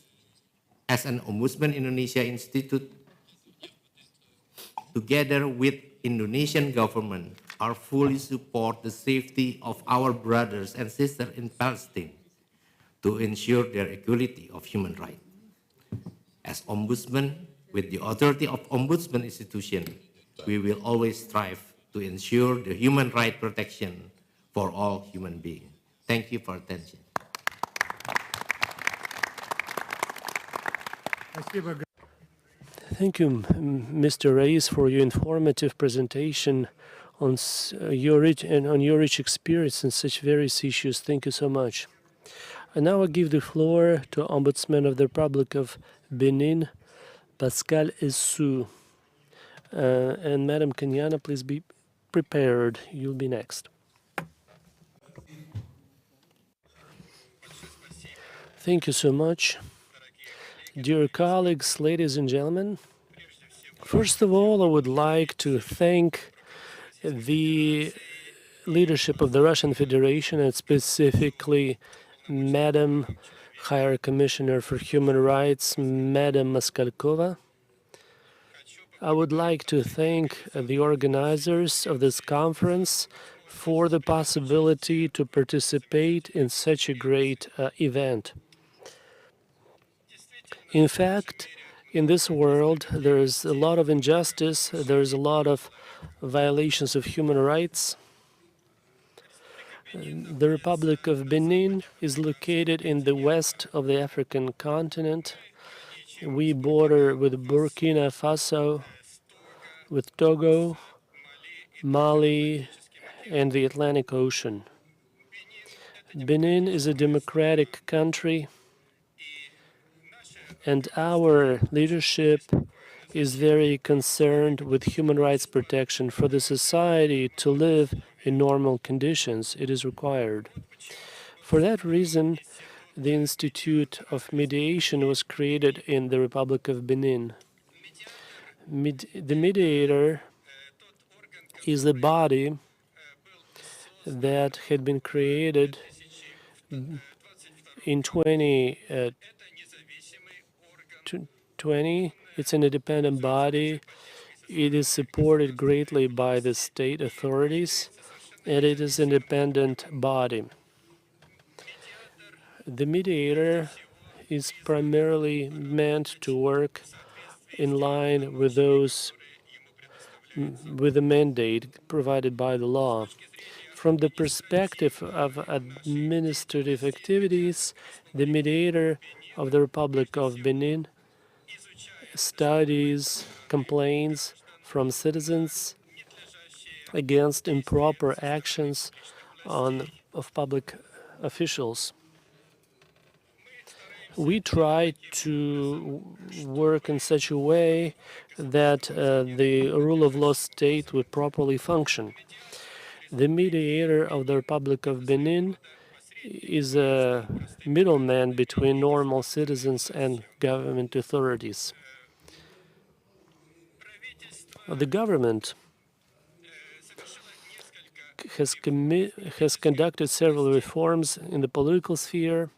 as an Ombudsman Indonesia Institute, together with Indonesian government, are fully support the safety of our brothers and sisters in Palestine to ensure their equality of human rights. As Ombudsman, with the authority of Ombudsman institution, we will always strive to ensure the human right protection for all human beings. Thank you for attention. Thank you, Mr. Reis, for your informative presentation on your rich experience in such various issues. Thank you so much. And now I give the floor to Ombudsman of the Republic of Benin, Pascal Essou. And Madam Kenyana, please be prepared. You'll be next. Thank you so much. Dear colleagues, ladies and gentlemen, first of all, I would like to thank the leadership of the Russian Federation, and specifically Madam Higher Commissioner for Human Rights, Madam Maskalkova. I would like to thank the organizers of this conference for the possibility to participate in such a great event. In fact, in this world, there is a lot of injustice, there is a lot of violations of human rights. The Republic of Benin is located in the west of the African continent. We border with Burkina Faso, with Togo, Mali, and the Atlantic Ocean. Benin is a democratic country, and our leadership is very concerned with human rights protection. For the society to live in normal conditions, it is required. For that reason, the Institute of Mediation was created in the Republic of Benin. The mediator is a body that had been created in 2020. It's an independent body. It is supported greatly by the state authorities, and it is an independent body. The mediator is primarily meant to work in line with the mandate provided by the law. From the perspective of administrative activities, the mediator of the Republic of Benin studies complaints from citizens against improper actions of public officials. we try to work in such a way that the rule of law state would properly function. The mediator of the Republic of Benin is a middleman between normal citizens and government authorities. The government has conducted several reforms in the political sphere,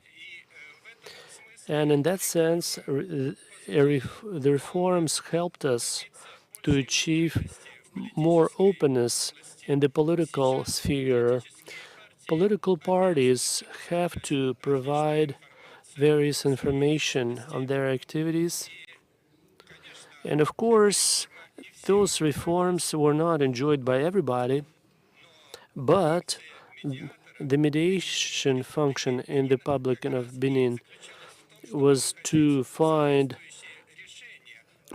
and in that sense, the reforms helped us to achieve more openness in the political sphere. Political parties have to provide various information on their activities, and of course, those reforms were not enjoyed by everybody, but the mediation function in the Republic of Benin was to find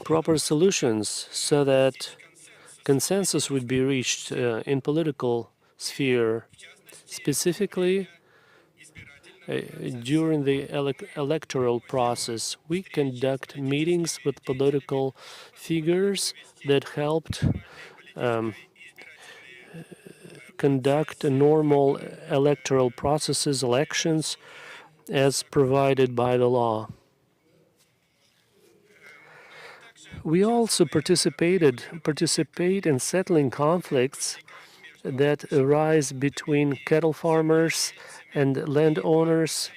proper solutions so that consensus would be reached in political sphere. Specifically, during the electoral process, we conduct meetings with political figures that helped conduct normal electoral processes, elections, as provided by the law. We also participate in settling conflicts that arise between cattle farmers and landowners,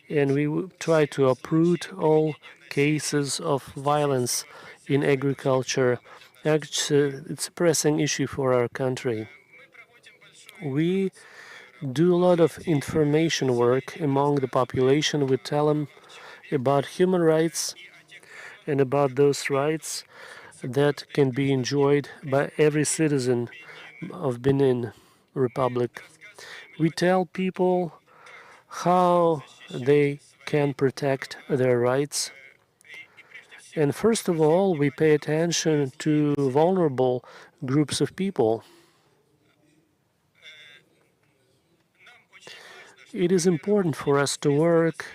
and we try to uproot all cases of violence in agriculture. Actually, it's a pressing issue for our country. We do a lot of information work among the population. We tell them about human rights and about those rights that can be enjoyed by every citizen of Benin Republic. We tell people how they can protect their rights. And first of all, we pay attention to vulnerable groups of people. It is important for us to work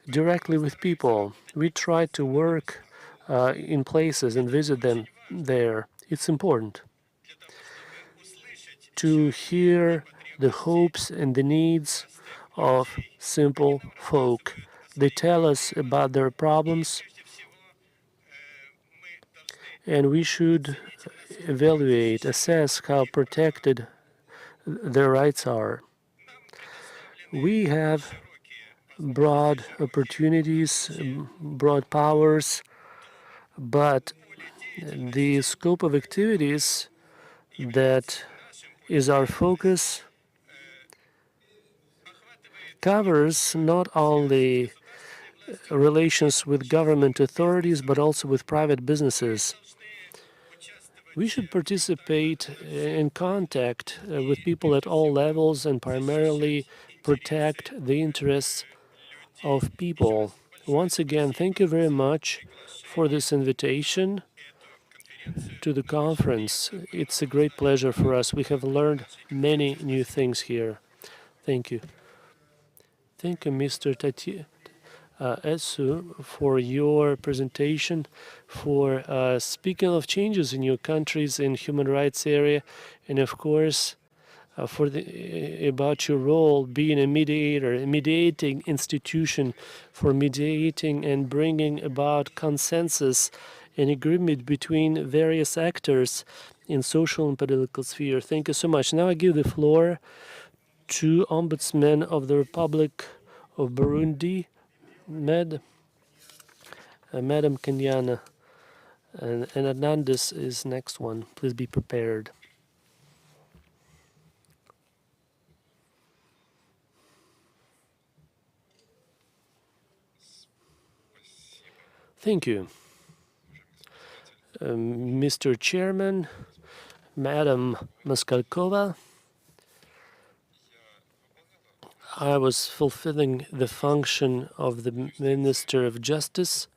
directly with people. We try to work in places and visit them there. It's important to hear the hopes and the needs of simple folk. They tell us about their problems, and we should evaluate, assess how protected their rights are. We have broad opportunities, broad powers, but the scope of activities that is our focus covers not only relations with government authorities, but also with private businesses. We should participate in contact with people at all levels and primarily protect the interests of people. Once again, thank you very much for this invitation to the conference. It's a great pleasure for us. We have learned many new things here. Thank you. Thank you, Mr. Esu, for your presentation, for speaking of changes in your countries in human rights area, and of course, about your role being a mediator, a mediating institution for mediating and bringing about consensus and agreement between various actors in social and political sphere. Thank you so much. Now I give the floor to Ombudsman of the Republic of Burundi, Madam Kenyana, and Hernandez is next one. Please be prepared. Thank you. Mr. Chairman, Madam Maskalkova, I was fulfilling the function of the Minister of Justice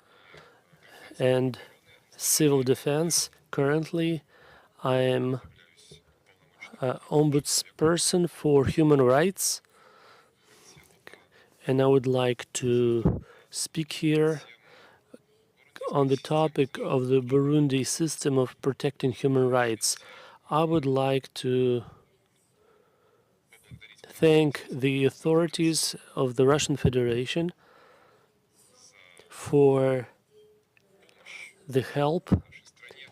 and Civil Defense. Currently, I am Ombudsperson for Human Rights, and I would like to speak here on the topic of the Burundi system of protecting human rights. I would like to thank the authorities of the Russian Federation for the help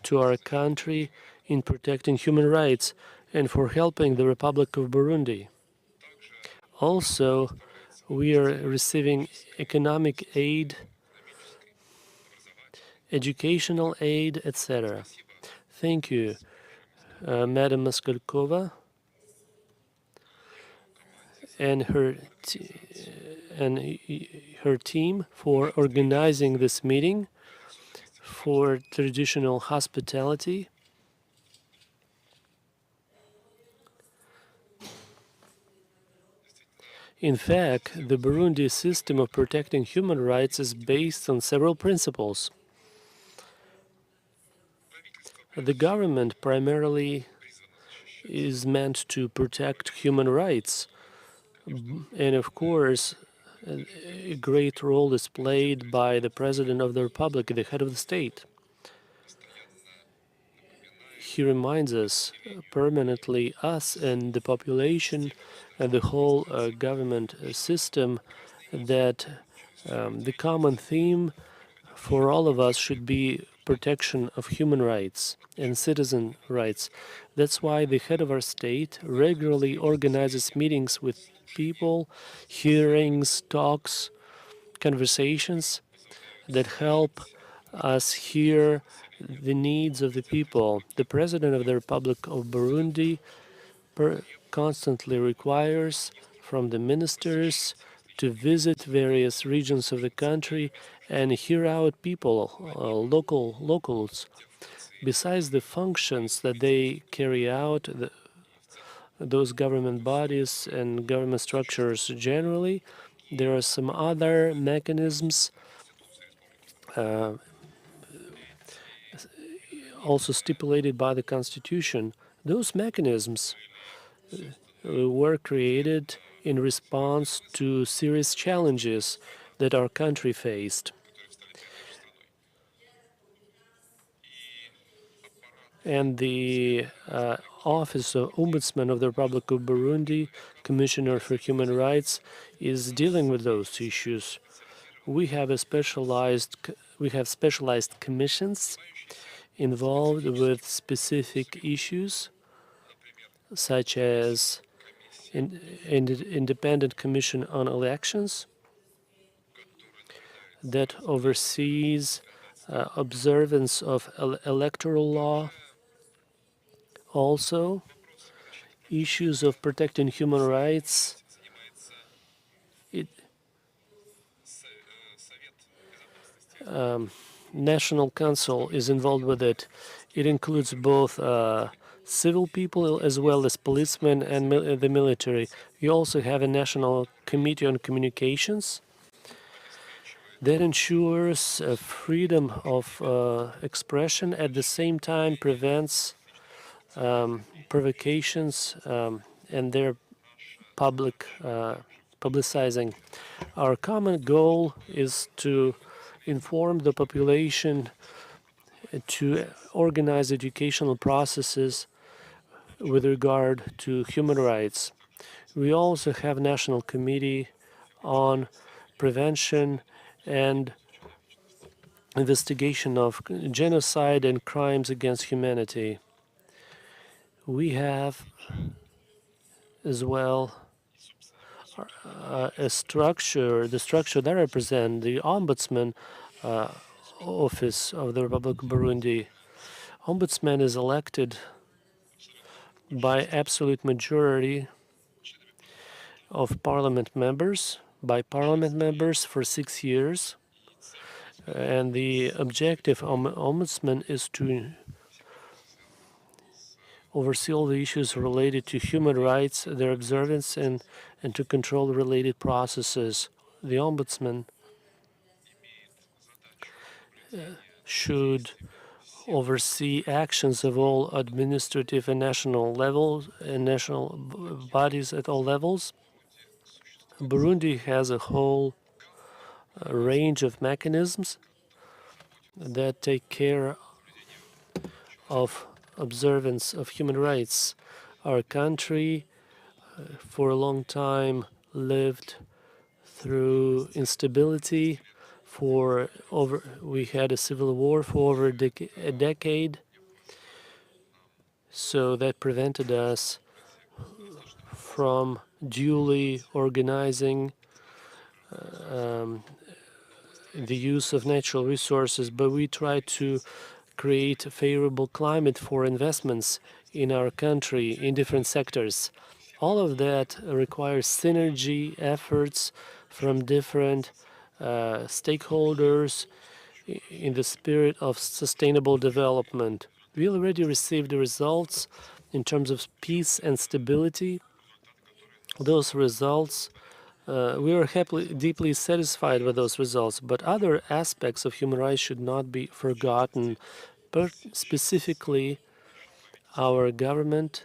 to our country in protecting human rights and for helping the Republic of Burundi. Also, we are receiving economic aid, educational aid, etc. Thank you, Madam Maskalkova and her team for organizing this meeting, for traditional hospitality. In fact, the Burundi system of protecting human rights is based on several principles. The government primarily is meant to protect human rights, and of course, a great role is played by the President of the Republic, the head of the state. He reminds us permanently, us and the population and the whole government system, that the common theme for all of us should be protection of human rights and citizen rights. That's why the head of our state regularly organizes meetings with people, hearings, talks, conversations that help us hear the needs of the people. The President of the Republic of Burundi constantly requires from the ministers to visit various regions of the country and hear out people, locals. Besides the functions that they carry out, those government bodies and government structures generally, there are some other mechanisms also stipulated by the Constitution. Those mechanisms were created in response to serious challenges that our country faced. And the Office of Ombudsman of the Republic of Burundi, Commissioner for Human Rights, is dealing with those issues. We have specialized commissions involved with specific issues, such as Independent Commission on Elections that oversees observance of electoral law. Also, issues of protecting human rights. National Council is involved with it. It includes both civil people as well as policemen and the military. You also have a National Committee on Communications that ensures freedom of expression, at the same time prevents provocations and their public publicizing. Our common goal is to inform the population, to organize educational processes with regard to human rights. We also have National Committee on Prevention and Investigation of Genocide and Crimes against Humanity. We have as well a structure, the structure that represents the Ombudsman Office of the Republic of Burundi. Ombudsman is elected by absolute majority of parliament members, for 6 years. And the objective of Ombudsman is to oversee all the issues related to human rights, their observance, and to control related processes. The Ombudsman should oversee actions of all administrative and national levels and national bodies at all levels. Burundi has a whole a range of mechanisms that take care of observance of human rights. Our country for a long time lived through instability. We had a civil war for over a decade, so that prevented us from duly organizing the use of natural resources, but we try to create a favorable climate for investments in our country in different sectors. All of that requires synergy efforts from different stakeholders in the spirit of sustainable development. We already received the results in terms of peace and stability. Those results, we are deeply satisfied with those results, but other aspects of human rights should not be forgotten. But specifically, our government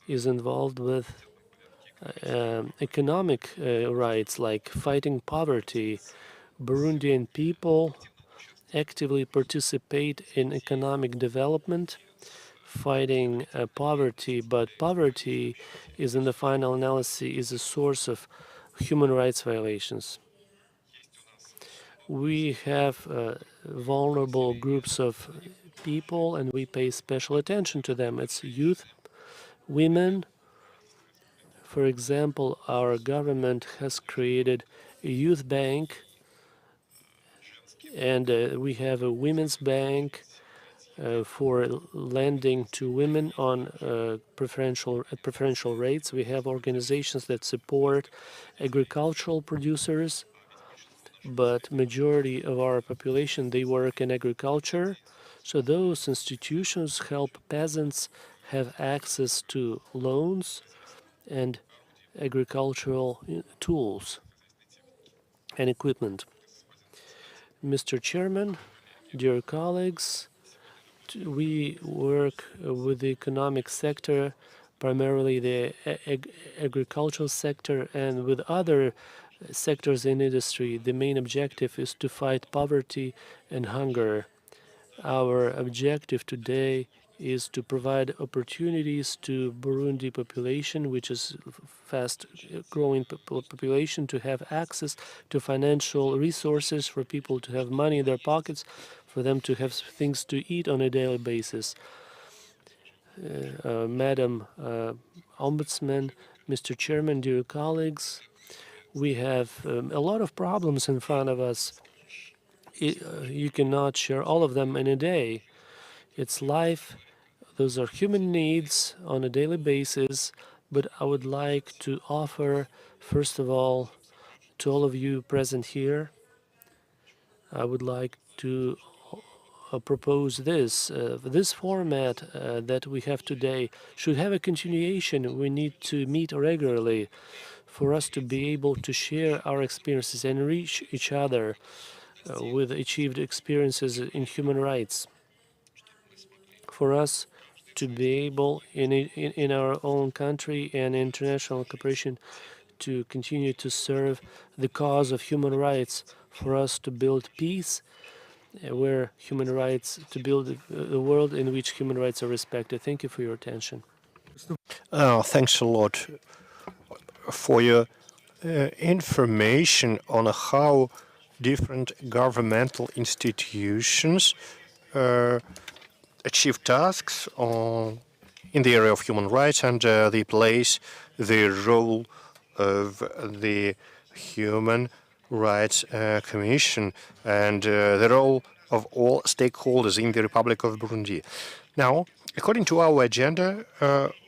is involved with economic rights like fighting poverty. Burundian people actively participate in economic development, fighting poverty, but poverty is, in the final analysis, is a source of human rights violations. We have vulnerable groups of people, and we pay special attention to them. It's youth, women. For example, our government has created a youth bank, and we have a women's bank for lending to women on preferential rates. We have organizations that support agricultural producers, but majority of our population, they work in agriculture. So those institutions help peasants have access to loans and agricultural tools and equipment. Mr. Chairman, dear colleagues, we work with the economic sector, primarily the agricultural sector, and with other sectors in industry. The main objective is to fight poverty and hunger. Our objective today is to provide opportunities to Burundi population, which is fast growing population, to have access to financial resources, for people to have money in their pockets, for them to have things to eat on a daily basis. Madam Ombudsman, Mr. Chairman, dear colleagues, we have a lot of problems in front of us. You cannot share all of them in a day. It's life. Those are human needs on a daily basis. But I would like to offer, first of all, to all of you present here, I would like to propose this. This format that we have today should have a continuation. We need to meet regularly for us to be able to share our experiences and reach each other with achieved experiences in human rights. For us to be able in our own country and international cooperation to continue to serve the cause of human rights, for us to build peace where human rights, to build a world in which human rights are respected. Thank you for your attention. Thanks a lot for your information on how different governmental institutions achieve tasks in the area of human rights, and they place the role of the Human Rights Commission and the role of all stakeholders in the Republic of Burundi. Now, according to our agenda,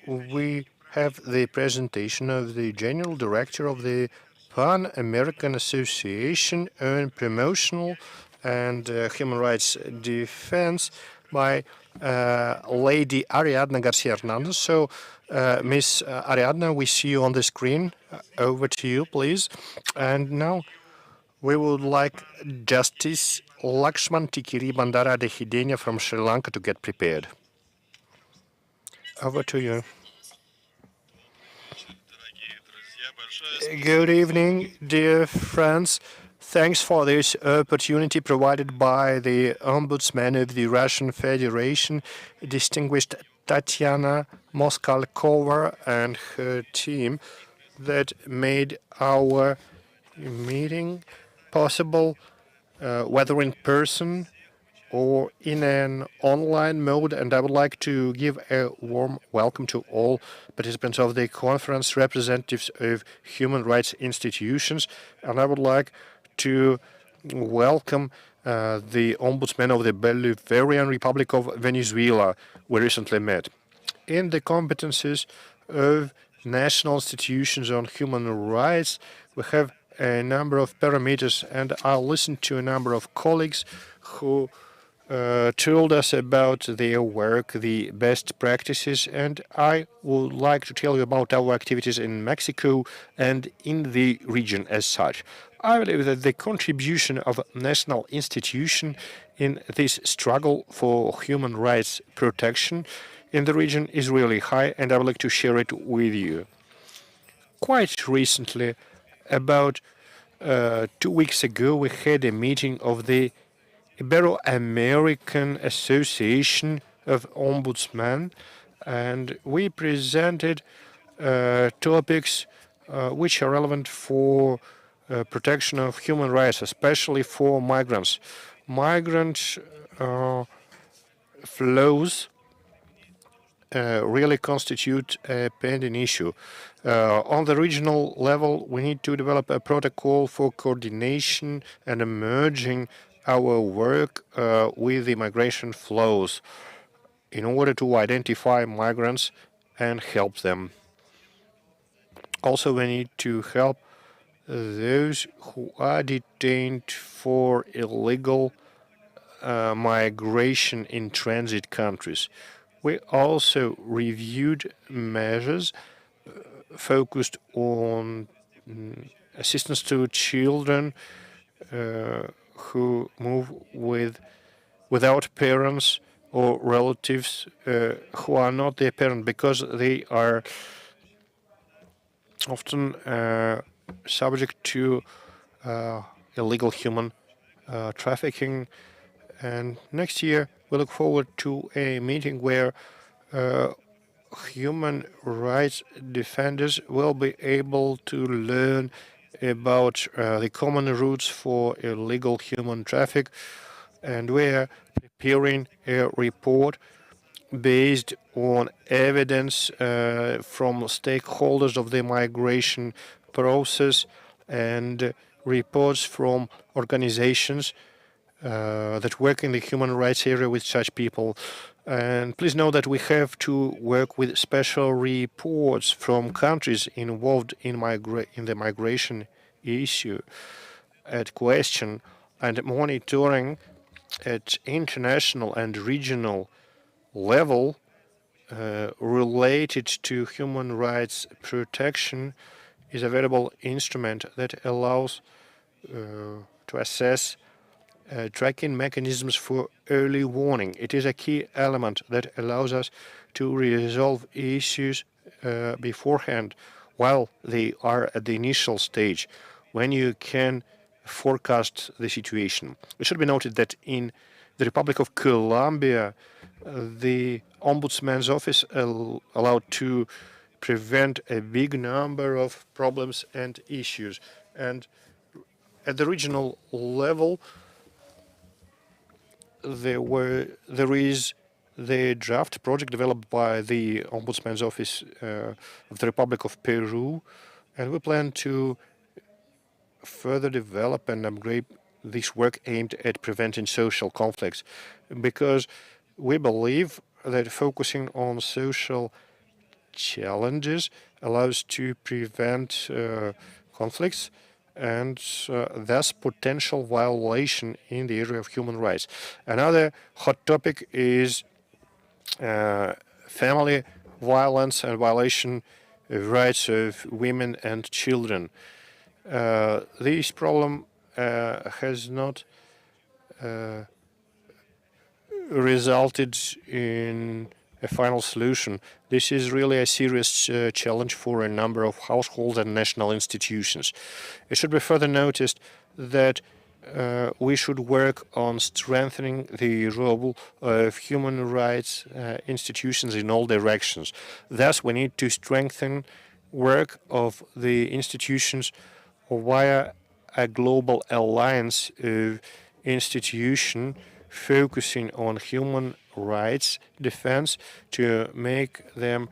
we have the presentation of the General Director of the Pan-American Association on Promotional and Human Rights Defense by Lady Ariadna Garcia Hernandez. So, Miss Ariadna, we see you on the screen. Over to you, please. And now we would like Justice Lakshman Tikiri Bandara Adehidenia from Sri Lanka to get prepared. Over to you. Good evening, dear friends. Thanks for this opportunity provided by the Ombudsman of the Russian Federation, distinguished Tatiana Moskalkova and her team that made our meeting possible, whether in person or in an online mode. And I would like to give a warm welcome to all participants of the conference, representatives of human rights institutions. And I would like to welcome the Ombudsman of the Bolivarian Republic of Venezuela we recently met. In the competencies of national institutions on human rights, we have a number of parameters, and I'll listen to a number of colleagues who told us about their work, the best practices, and I would like to tell you about our activities in Mexico and in the region as such. I believe that the contribution of national institutions in this struggle for human rights protection in the region is really high, and I would like to share it with you. Quite recently, about 2 weeks ago, we had a meeting of the Ibero-American Association of Ombudsmen, and we presented topics which are relevant for protection of human rights, especially for migrants. Migrant flows really constitute a pending issue. On the regional level, we need to develop a protocol for coordination and merging our work with the migration flows in order to identify migrants and help them. Also, we need to help those who are detained for illegal migration in transit countries. We also reviewed measures focused on assistance to children who move without parents or relatives who are not their parent, because they are often subject to illegal human trafficking. And next year, we look forward to a meeting where human rights defenders will be able to learn about the common routes for illegal human traffic, and we are preparing a report based on evidence from stakeholders of the migration process and reports from organizations that work in the human rights area with such people. And please know that we have to work with special reports from countries involved in the migration issue at question, and monitoring at international and regional level related to human rights protection is a valuable instrument that allows to assess tracking mechanisms for early warning. It is a key element that allows us to resolve issues beforehand while they are at the initial stage, when you can forecast the situation. It should be noted that in the Republic of Colombia, the Ombudsman's office allowed to prevent a big number of problems and issues. And at the regional level, there is the draft project developed by the Ombudsman's Office of the Republic of Peru, and we plan to further develop and upgrade this work aimed at preventing social conflicts, because we believe that focusing on social challenges allows to prevent conflicts and thus potential violation in the area of human rights. Another hot topic is family violence and violation of rights of women and children. This problem has not resulted in a final solution. This is really a serious challenge for a number of households and national institutions. It should be further noticed that we should work on strengthening the role of human rights institutions in all directions. Thus, we need to strengthen work of the institutions via a global alliance of institutions focusing on human rights defense to make them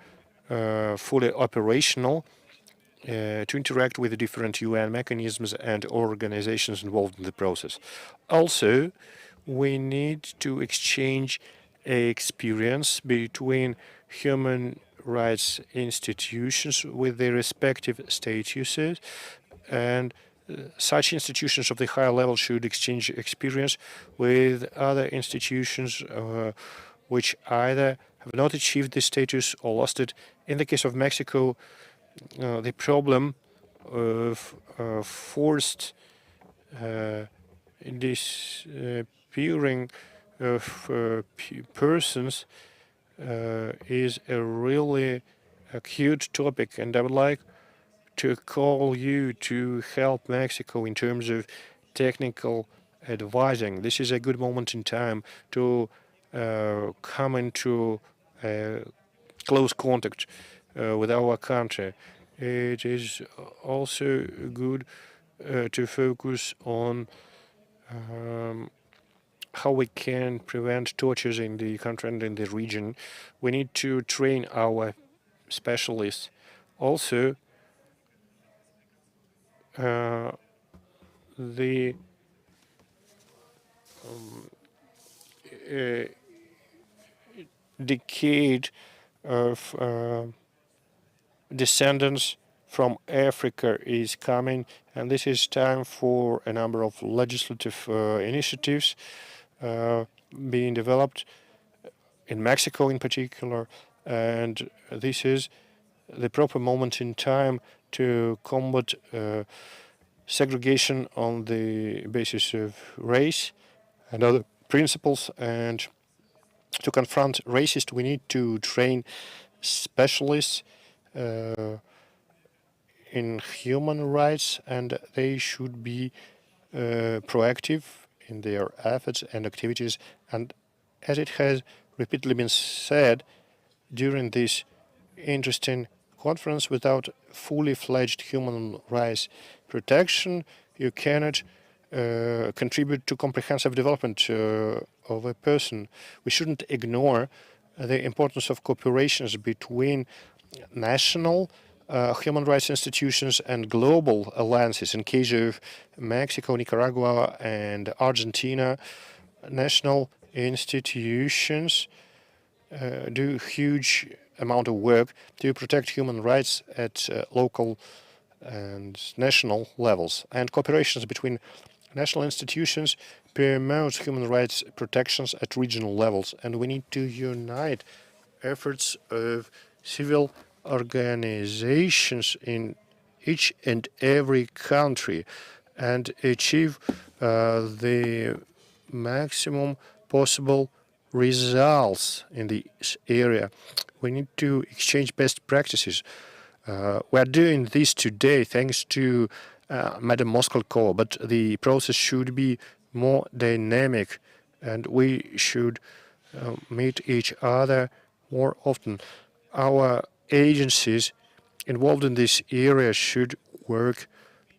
fully operational to interact with the different UN mechanisms and organizations involved in the process. Also, we need to exchange experience between human rights institutions with their respective statuses, and such institutions of the higher level should exchange experience with other institutions which either have not achieved this status or lost it. In the case of Mexico, the problem of forced disappearing of persons is a really acute topic, and I would like to call you to help Mexico in terms of technical advising. This is a good moment in time to come into close contact with our country. It is also good to focus on how we can prevent tortures in the country and in the region. We need to train our specialists. Also, the decade of descendants from Africa is coming, and this is time for a number of legislative initiatives being developed in Mexico in particular, and this is the proper moment in time to combat segregation on the basis of race and other principles. And to confront racists, we need to train specialists in human rights, and they should be proactive in their efforts and activities. And as it has repeatedly been said during this interesting conference, without fully fledged human rights protection, you cannot contribute to comprehensive development of a person. We shouldn't ignore the importance of cooperations between national human rights institutions and global alliances. In case of Mexico, Nicaragua, and Argentina, national institutions do huge amount of work to protect human rights at local and national levels. And cooperations between national institutions promote human rights protections at regional levels. And we need to unite efforts of civil organizations in each and every country and achieve the maximum possible results in this area. We need to exchange best practices. We are doing this today thanks to Madam Moskalkova, but the process should be more dynamic, and we should meet each other more often. Our agencies involved in this area should work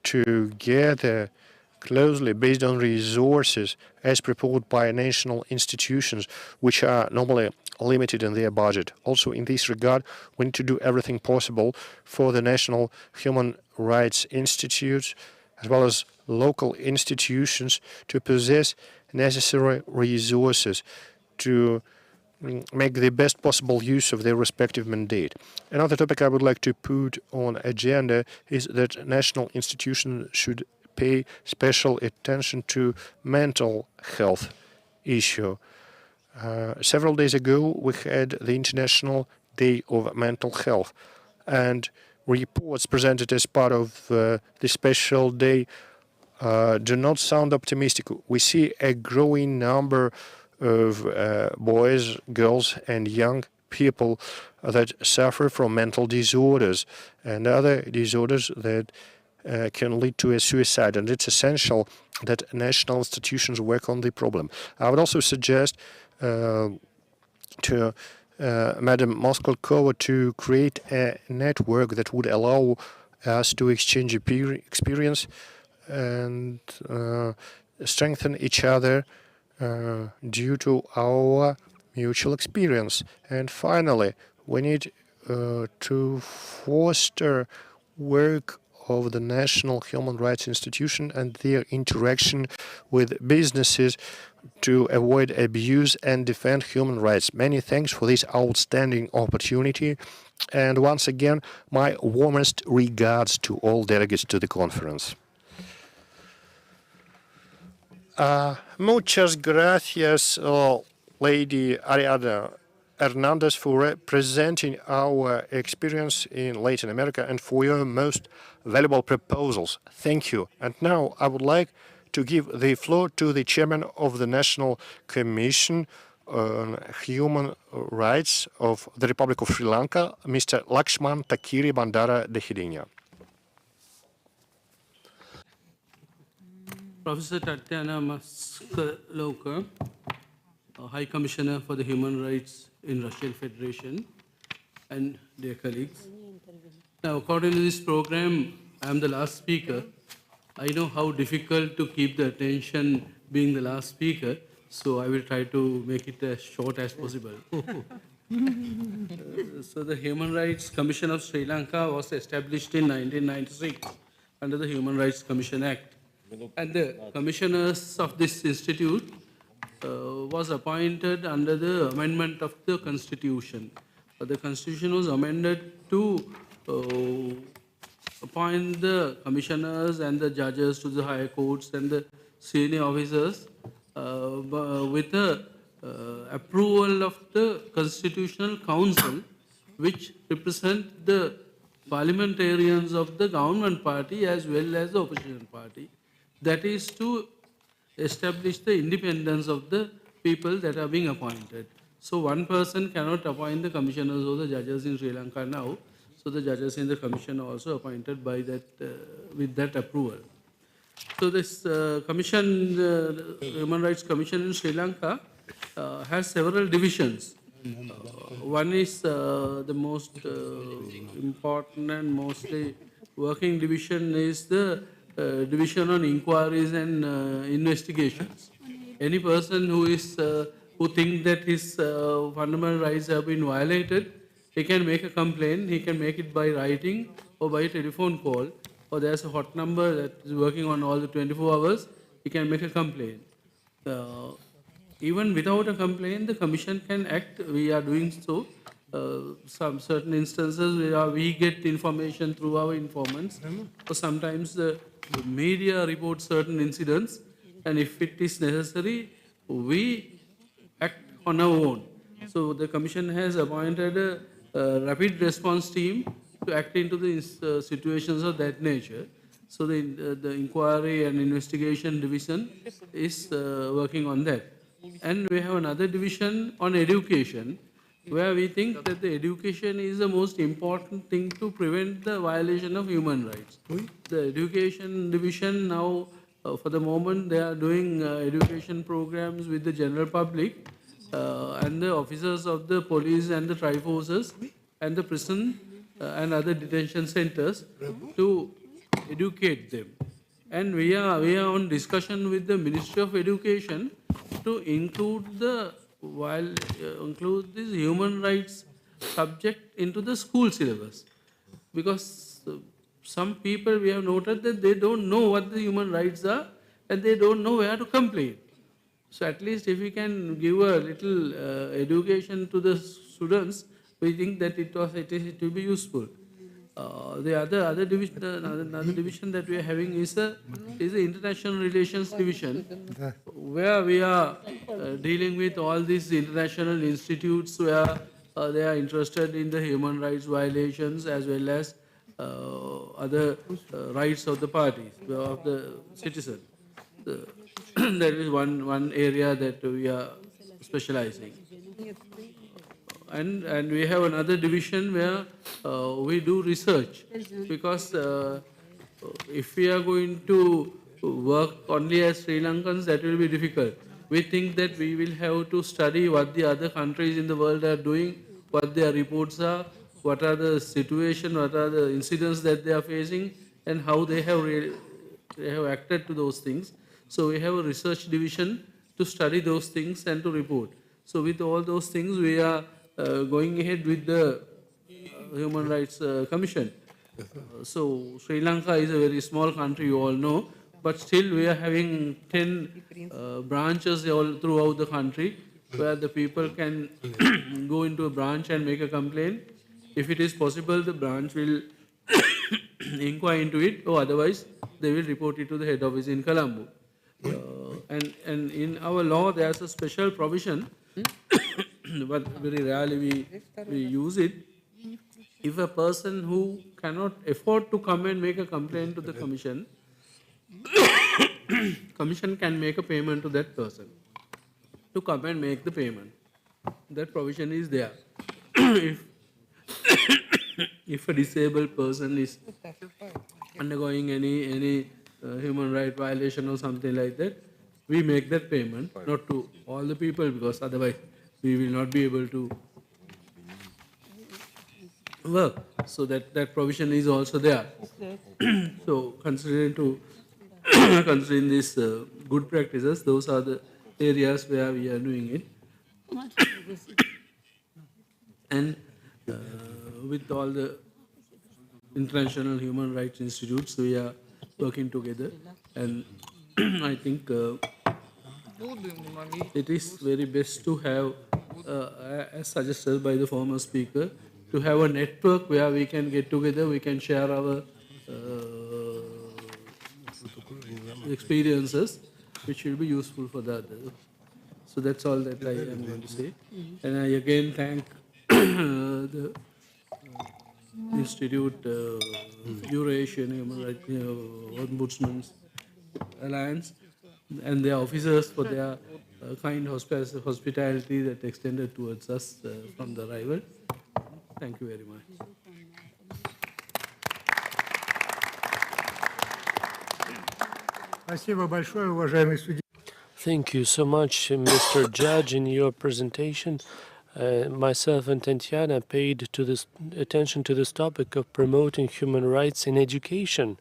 together closely based on resources as proposed by national institutions, which are normally limited in their budget. Also, in this regard, we need to do everything possible for the national human rights institutes as well as local institutions to possess necessary resources to make the best possible use of their respective mandate. Another topic I would like to put on agenda is that national institutions should pay special attention to mental health issue. Several days ago, we had the International Day of Mental Health, and reports presented as part of the special day do not sound optimistic. We see a growing number of boys, girls, and young people that suffer from mental disorders and other disorders that can lead to a suicide, and it's essential that national institutions work on the problem. I would also suggest to Madam Moskalkova to create a network that would allow us to exchange experience and strengthen each other due to our mutual experience. And finally, we need to foster work of the national human rights institution and their interaction with businesses to avoid abuse and defend human rights. Many thanks for this outstanding opportunity. And once again, my warmest regards to all delegates to the conference. Muchas gracias, Lady Ariadna Hernandez, for presenting our experience in Latin America and for your most valuable proposals. Thank you. And now I would like to give the floor to the chairman of the National Commission on Human Rights of the Republic of Sri Lanka, Mr. Lakshman Takiri Bandara Dehidina. Professor Tatiana Maskalova, High Commissioner for the Human Rights in Russian Federation, and dear colleagues. Now, according to this program, I am the last speaker. I know how difficult to keep the attention being the last speaker, so I will try to make it as short as possible. So the Human Rights Commission of Sri Lanka was established in 1996 under the Human Rights Commission Act. And the commissioners of this institute was appointed under the amendment of the Constitution. The Constitution was amended to appoint the commissioners and the judges to the higher courts and the senior officers with the approval of the Constitutional Council, which represent the parliamentarians of the government party as well as the opposition party. That is to establish the independence of the people that are being appointed. So one person cannot appoint the commissioners or the judges in Sri Lanka now. So the judges in the commission are also appointed by that, with that approval. So this commission, the Human Rights Commission in Sri Lanka, has several divisions. One is the most important and mostly working division is the Division on Inquiries and Investigations. Any person who is who thinks that his fundamental rights have been violated, he can make a complaint. He can make it by writing or by telephone call, or there's a hot number that is working on all the 24 hours. He can make a complaint. Even without a complaint, the commission can act. We are doing so. Some certain instances where we get information through our informants, or sometimes the media reports certain incidents, and if it is necessary, we act on our own. So the commission has appointed a rapid response team to act into the situations of that nature. So the inquiry and investigation division is working on that. And we have another division on education, where we think that the education is the most important thing to prevent the violation of human rights. The education division now, for the moment, they are doing education programs with the general public and the officers of the police and the tri-forces and the prison and other detention centers to educate them. And we are on discussion with the Ministry of Education to include the include this human rights subject into the school syllabus, because some people we have noted that they don't know what the human rights are and they don't know where to complain. So at least if we can give a little education to the students, we think that it will be useful. The other division, another division that we are having is the international relations division, where we are dealing with all these international institutes where they are interested in the human rights violations as well as other rights of the parties, of the citizen. That is one area that we are specializing. And we have another division where we do research, because if we are going to work only as Sri Lankans, that will be difficult. We think that we will have to study what the other countries in the world are doing, what their reports are, what are the situation, what are the incidents that they are facing, and how they have acted to those things. So we have a research division to study those things and to report. So with all those things, we are going ahead with the Human Rights Commission. So Sri Lanka is a very small country, you all know, but still we are having 10 branches all throughout the country where the people can go into a branch and make a complaint. If it is possible, the branch will inquire into it, or otherwise they will report it to the head office in Colombo. And in our law, there's a special provision, but very rarely we use it. If a person who cannot afford to come and make a complaint to the commission, commission can make a payment to that person to come and make the payment. That provision is there. If a disabled person is undergoing any human right violation or something like that, we make that payment, not to all the people, because otherwise we will not be able to work. So that provision is also there. So considering these good practices, those are the areas where we are doing it. And with all the international human rights institutes, we are working together. And I think it is very best to have, as suggested by the former speaker, to have a network where we can get together, we can share our experiences, which will be useful for the others. So that's all that I am going to say. And I again thank the Institute, Eurasian Human Rights Ombudsman Alliance, and their officers for their kind hospitality that extended towards us from the arrival. Thank you very much. Спасибо большое, уважаемый судья. Thank you so much, Mr. Judge, in your presentation. Myself and Tatiana paid attention to this topic of promoting human rights in education,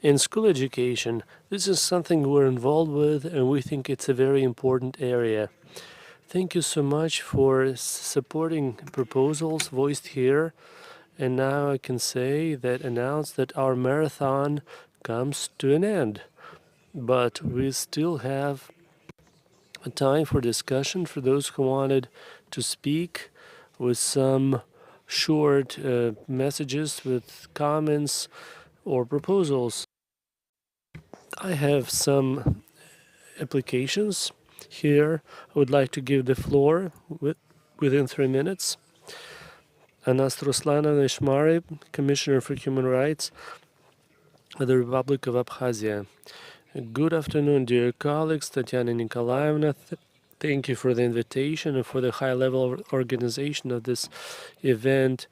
in school education. This is something we're involved with, and we think it's a very important area. Thank you so much for supporting proposals voiced here. And now I can announce that our marathon comes to an end. But we still have a time for discussion for those who wanted to speak with some short messages with comments or proposals. I have some applications here. I would like to give the floor within 3 minutes. Anas Ruslana Neshmari, Commissioner for Human Rights of the Republic of Abkhazia. Good afternoon, dear colleagues. Tatiana Nikolaevna, thank you for the invitation and for the high-level organization of this event.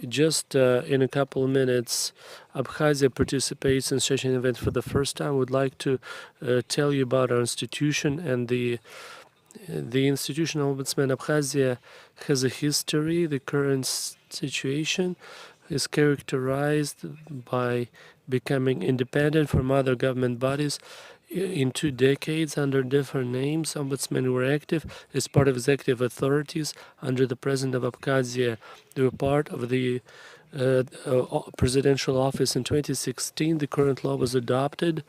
Just in a couple of minutes, Abkhazia participates in such an event for the first time. I would like to tell you about our institution, and the institution Ombudsman Abkhazia has a history. The current situation is characterized by becoming independent from other government bodies. In 2 decades, under different names, ombudsmen were active as part of executive authorities under the President of Abkhazia. They were part of the presidential office in 2016. The current law was adopted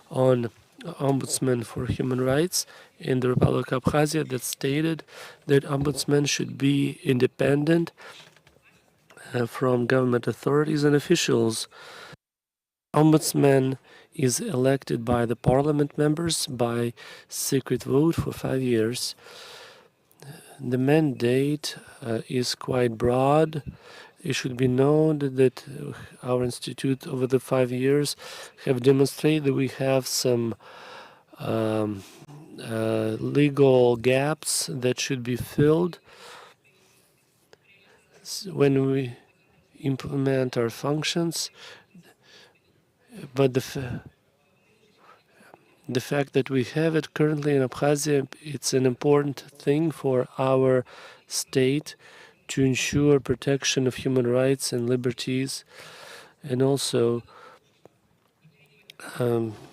on Ombudsman for Human Rights in the Republic of Abkhazia that stated that ombudsmen should be independent from government authorities and officials. Ombudsman is elected by the parliament members by secret vote for 5 years. The mandate is quite broad. It should be known that our institute over the 5 years have demonstrated that we have some legal gaps that should be filled. When we implement our functions, But the fact that we have it currently in Abkhazia, it's an important thing for our state to ensure protection of human rights and liberties, and also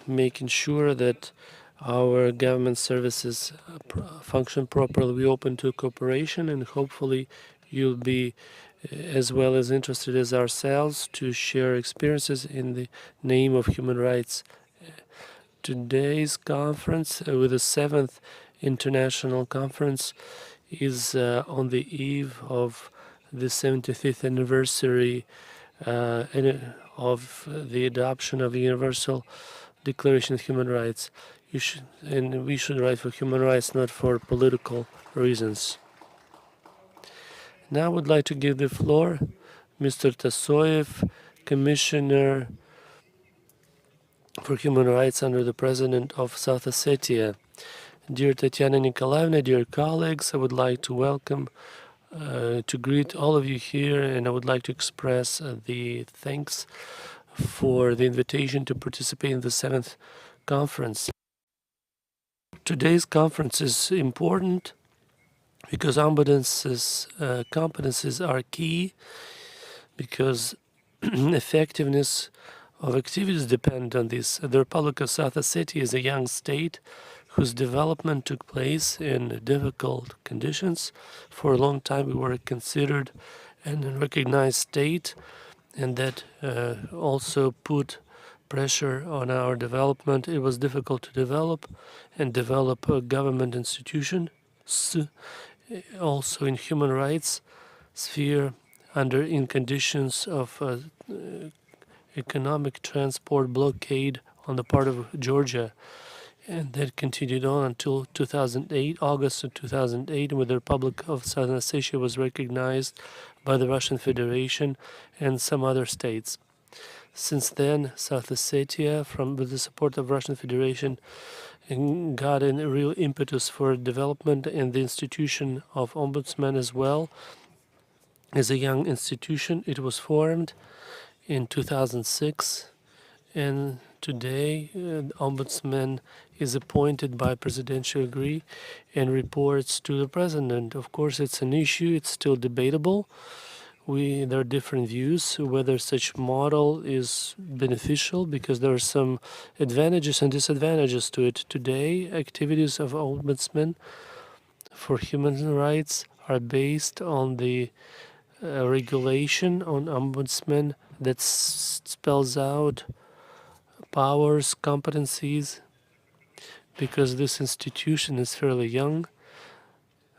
making sure that our government services function properly. We open to cooperation, and hopefully you'll be as well as interested as ourselves to share experiences in the name of human rights. Today's conference, with the 7th International Conference, is on the eve of the 75th anniversary of the adoption of the Universal Declaration of Human Rights. And we should write for human rights, not for political reasons. Now I would like to give the floor Mr. Tasoyev, Commissioner for Human Rights under the President of South Ossetia. Dear Tatiana Nikolaevna, dear colleagues, I would like to welcome, to greet all of you here, and I would like to express the thanks for the invitation to participate in the 7th conference. Today's conference is important because Ombudsman's competencies are key, because effectiveness of activities depend on this. The Republic of South Ossetia is a young state whose development took place in difficult conditions. For a long time we were considered an unrecognized state, and that also put pressure on our development. It was difficult to develop a government institution, also in human rights sphere, in conditions of economic transport blockade on the part of Georgia. And that continued on until 2008, August of 2008, when the Republic of South Ossetia was recognized by the Russian Federation and some other states. Since then, South Ossetia, with the support of Russian Federation, got a real impetus for development, and the institution of Ombudsman as well. As a young institution, it was formed in 2006, and today Ombudsman is appointed by presidential decree and reports to the president. Of course, it's an issue, it's still debatable. There are different views whether such model is beneficial, because there are some advantages and disadvantages to it. Today, activities of Ombudsman for human rights are based on the regulation on Ombudsman that spells out powers, competencies. Because this institution is fairly young,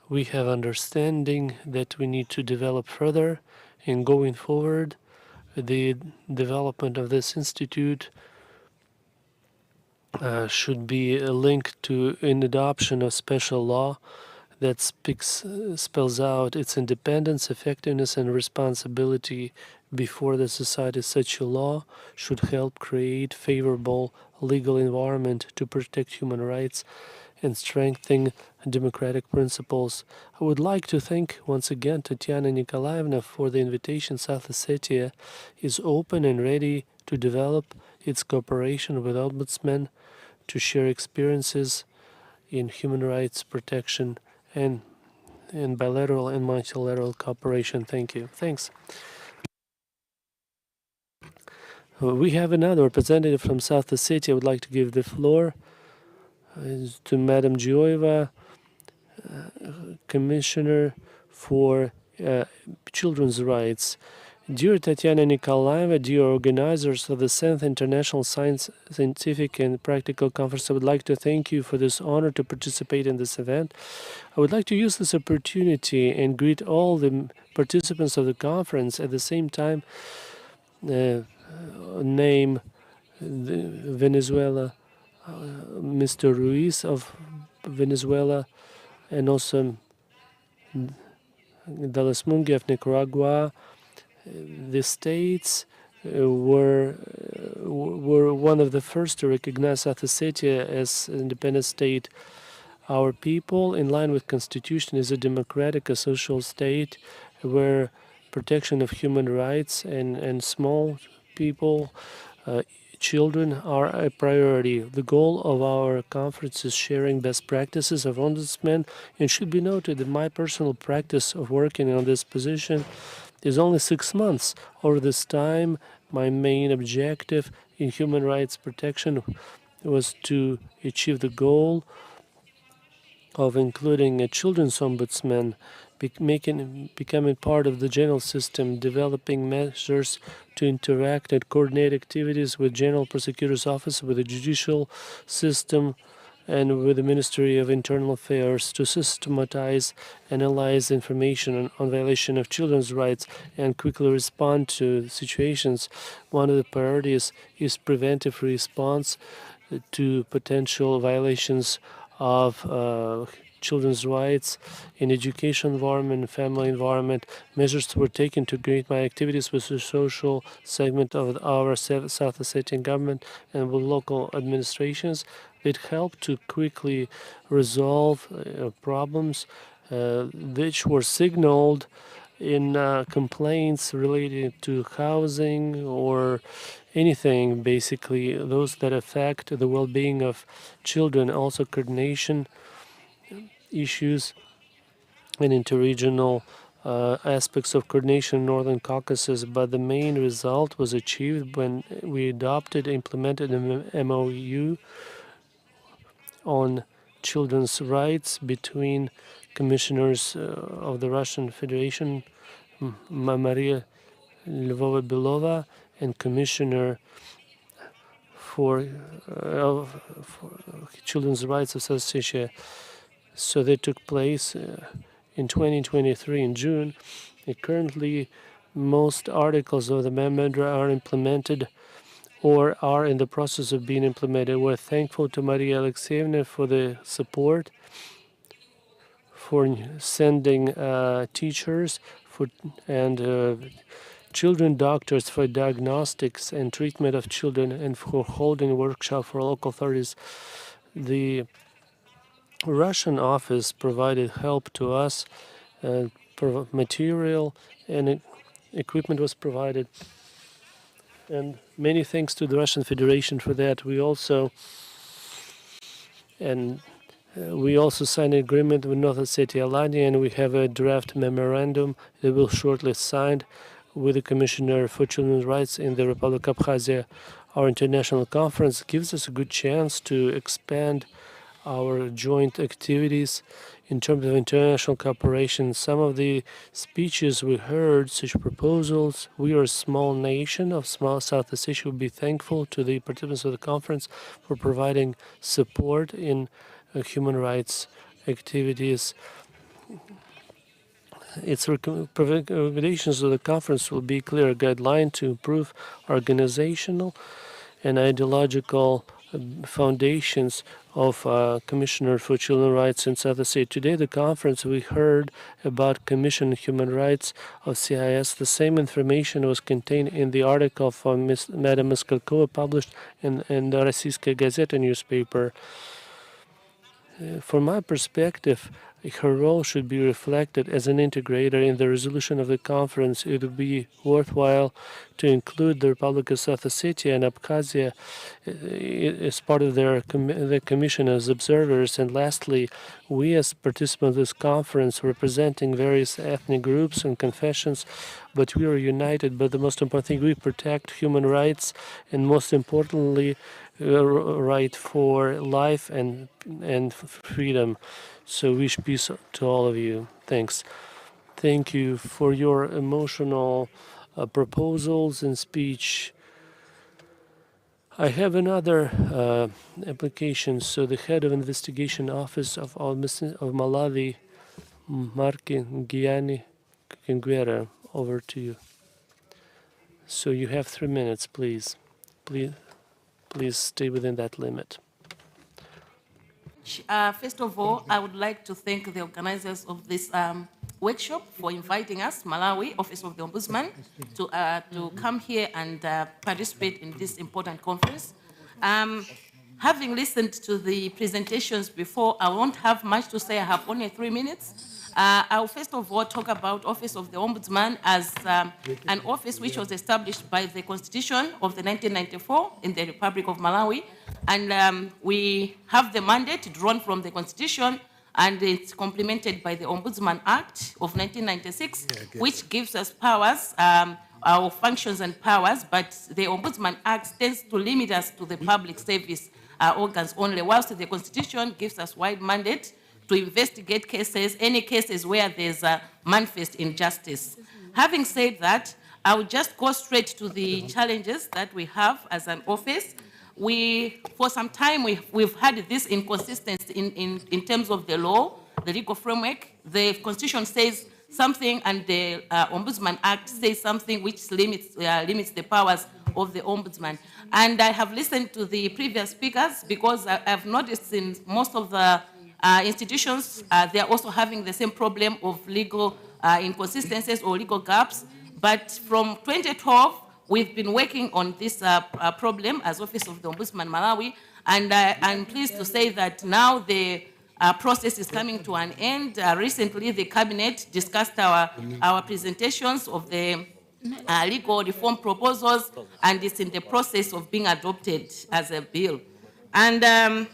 we have understanding that we need to develop further. In going forward, the development of this institute should be linked to an adoption of special law that spells out its independence, effectiveness, and responsibility before the society. Such a law should help create favorable legal environment to protect human rights and strengthen democratic principles. I would like to thank once again Tatiana Nikolaevna for the invitation. South Ossetia is open and ready to develop its cooperation with Ombudsman to share experiences in human rights protection and in bilateral and multilateral cooperation. Thank you. Thanks. We have another representative from South Ossetia. I would like to give the floor to Madam Gioeva, Commissioner for Children's Rights. Dear Tatiana Nikolaeva, dear organizers of the 7th International Scientific and Practical Conference, I would like to thank you for this honor to participate in this event. I would like to use this opportunity and greet all the participants of the conference. At the same time, name Venezuela, Mr. Ruiz of Venezuela, and also Dallas Mungi of Nicaragua. The states were one of the first to recognize South Ossetia as an independent state. Our people, in line with Constitution, is a democratic, a social state where protection of human rights and small people, children are a priority. The goal of our conference is sharing best practices of ombudsmen, and should be noted that my personal practice of working on this position is only 6 months. Over this time, my main objective in human rights protection was to achieve the goal of including a children's ombudsman, becoming part of the general system, developing measures to interact and coordinate activities with General Prosecutor's Office, with the judicial system, and with the Ministry of Internal Affairs to systematize, analyze information on violation of children's rights and quickly respond to situations. One of the priorities is preventive response to potential violations of children's rights in education environment, family environment. Measures were taken to create my activities with the social segment of our South Ossetian government and with local administrations. It helped to quickly resolve problems which were signaled in complaints related to housing or anything, basically, those that affect the well-being of children, also coordination issues and interregional aspects of coordination in Northern Caucasus, but the main result was achieved when we implemented an MOU on children's rights between commissioners of the Russian Federation, Maria Lvova-Belova, and Commissioner for Children's Rights of South Ossetia. So they took place in 2023 in June. Currently, most articles of the memorandum are implemented or are in the process of being implemented. We're thankful to Maria Alexeyevna for the support, for sending teachers and children doctors for diagnostics and treatment of children, and for holding a workshop for local authorities. The Russian office provided help to us, material and equipment was provided, and many thanks to the Russian Federation for that. We also signed an agreement with North Ossetia Alania, and we have a draft memorandum that will shortly signed with the Commissioner for Children's Rights in the Republic of Abkhazia. Our international conference gives us a good chance to expand our joint activities in terms of international cooperation. Some of the speeches we heard, such proposals, we are a small nation of small South Ossetia. We'll be thankful to the participants of the conference for providing support in human rights activities. Its recommendations of the conference will be clear guideline to improve organizational and ideological foundations of Commissioner for Children's Rights in South Ossetia. Today, the conference, we heard about Commission on Human Rights of CIS. The same information was contained in the article from Madam Miskalkova published in the Rossiyskaya Gazeta newspaper. From my perspective, her role should be reflected as an integrator in the resolution of the conference. It would be worthwhile to include the Republic of South Ossetia and Abkhazia as part of the commission as observers. And lastly, we as participants of this conference representing various ethnic groups and confessions, but we are united. But the most important thing, we protect human rights, and most importantly, right for life and freedom. So wish peace to all of you. Thanks. Thank you for your emotional proposals and speech. I have another application. So the head of investigation office of Malawi, Marki Gianni Kingwera, over to you. So you have 3 minutes, please. Please stay within that limit. First of all, I would like to thank the organizers of this workshop for inviting us, Malawi, Office of the Ombudsman, to come here and participate in this important conference. Having listened to the presentations before, I won't have much to say. I have only 3 minutes. I'll first of all talk about Office of the Ombudsman as an office which was established by the Constitution of the 1994 in the Republic of Malawi. And we have the mandate drawn from the Constitution, and it's complemented by the Ombudsman Act of 1996, which gives us powers, our functions and powers, but the Ombudsman Act tends to limit us to the public service organs only, whilst the Constitution gives us wide mandate to investigate cases, any cases where there's a manifest injustice. Having said that, I will just go straight to the challenges that we have as an office. For some time, we've had this inconsistency in terms of the law, the legal framework. The Constitution says something and the Ombudsman Act says something which limits the powers of the Ombudsman. And I have listened to the previous speakers because I've noticed in most of the institutions, they are also having the same problem of legal inconsistencies or legal gaps. But from 2012, we've been working on this problem as Office of the Ombudsman Malawi, and I'm pleased to say that now the process is coming to an end. Recently, the Cabinet discussed our presentations of the legal reform proposals, and it's in the process of being adopted as a bill. And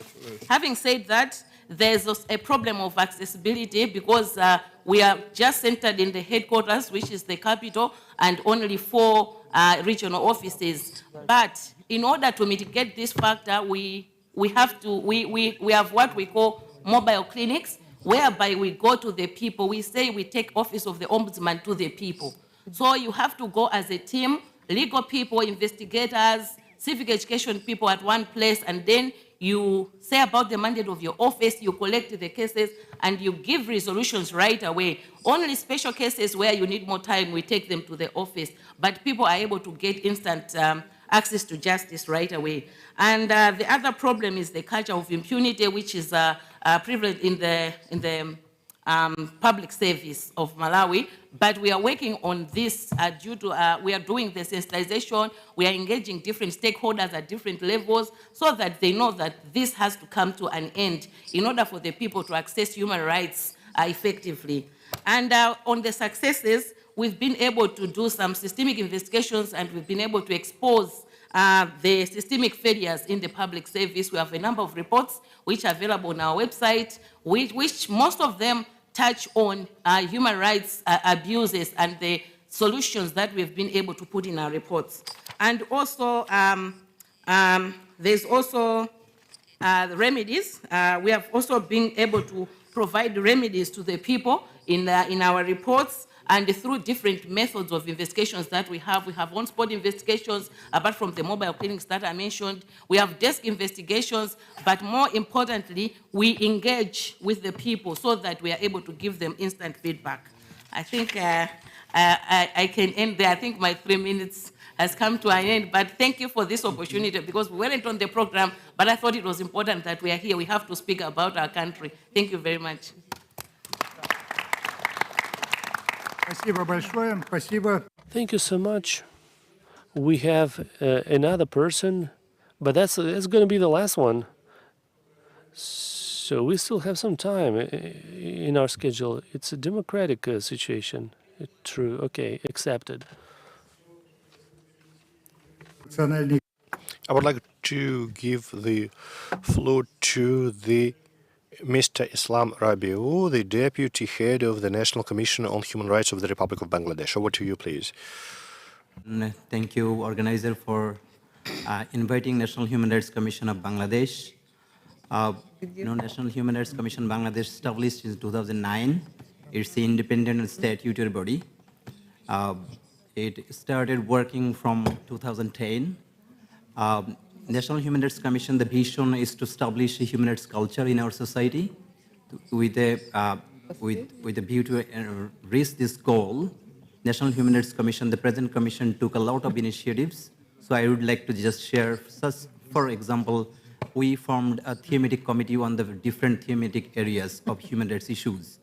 having said that, there's a problem of accessibility because we are just centered in the headquarters, which is the capital, and only 4 regional offices. But in order to mitigate this factor, we have what we call mobile clinics, whereby we go to the people. We say we take Office of the Ombudsman to the people. So you have to go as a team, legal people, investigators, civic education people at one place, and then you say about the mandate of your office, you collect the cases, and you give resolutions right away. Only special cases where you need more time, we take them to the office, but people are able to get instant access to justice right away. And the other problem is the culture of impunity, which is prevalent in the public service of Malawi, but we are working on this due to, we are doing the sensitization, we are engaging different stakeholders at different levels so that they know that this has to come to an end in order for the people to access human rights effectively. And on the successes, we've been able to do some systemic investigations, and we've been able to expose the systemic failures in the public service. We have a number of reports which are available on our website, which most of them touch on human rights abuses and the solutions that we've been able to put in our reports. And also, there's also the remedies. We have also been able to provide remedies to the people in our reports, and through different methods of investigations that we have on-spot investigations, apart from the mobile clinics that I mentioned. We have desk investigations, but more importantly, we engage with the people so that we are able to give them instant feedback. I think I can end there. I think my 3 minutes has come to an end, but thank you for this opportunity because we weren't on the program, but I thought it was important that we are here. We have to speak about our country. Thank you very much. Thank you so much. We have another person, but that's going to be the last one. So we still have some time in our schedule. It's a democratic situation. True. Okay, accepted. I would like to give the floor to the Mr. Islam Rabiu, the Deputy Head of the National Commission on Human Rights of the Republic of Bangladesh. Over to you, please. Thank you, organizer, for inviting National Human Rights Commission of Bangladesh. National Human Rights Commission Bangladesh established in 2009. It's an independent and statutory body. It started working from 2010. National Human Rights Commission, the vision is to establish a human rights culture in our society with a view to reach this goal. National Human Rights Commission, the present commission, took a lot of initiatives. So I would like to just share such, for example, we formed a thematic committee on the different thematic areas of human rights issues.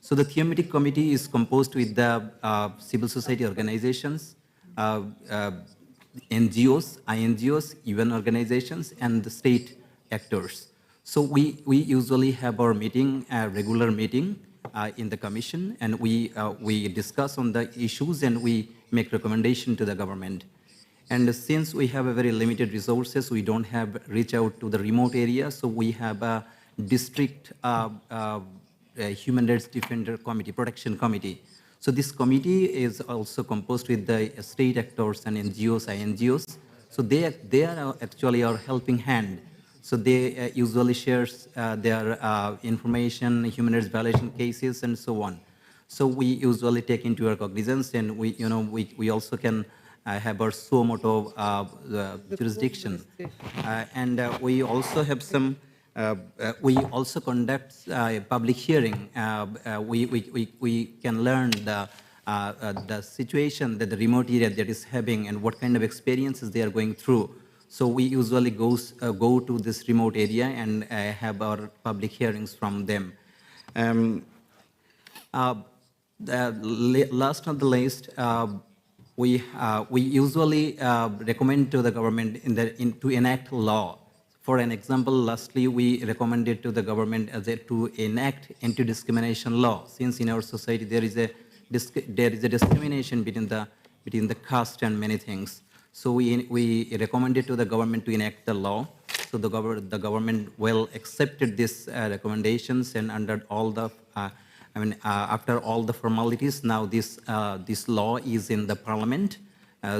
So the thematic committee is composed with the civil society organizations, NGOs, INGOs, UN organizations, and the state actors. So we usually have our meeting, regular meeting in the commission, and we discuss on the issues and we make recommendation to the government. And since we have a very limited resources, we don't have reach out to the remote areas, so we have a district human rights defender committee, protection committee. So this committee is also composed with the state actors and NGOs, INGOs. So they are actually our helping hand. So they usually share their information, human rights violation cases, and so on. So we usually take into our cognizance, and we also can have our suo motu jurisdiction. And we also have some. We also conduct a public hearing. We can learn the situation that the remote area that is having and what kind of experiences they are going through. So we usually go to this remote area and have our public hearings from them. Last on the list, we usually recommend to the government to enact law. For an example, lastly, we recommended to the government to enact anti-discrimination law. Since in our society there is a discrimination between the caste and many things. So we recommended to the government to enact the law. So the government well accepted these recommendations, and under all the after all the formalities, now this law is in the parliament.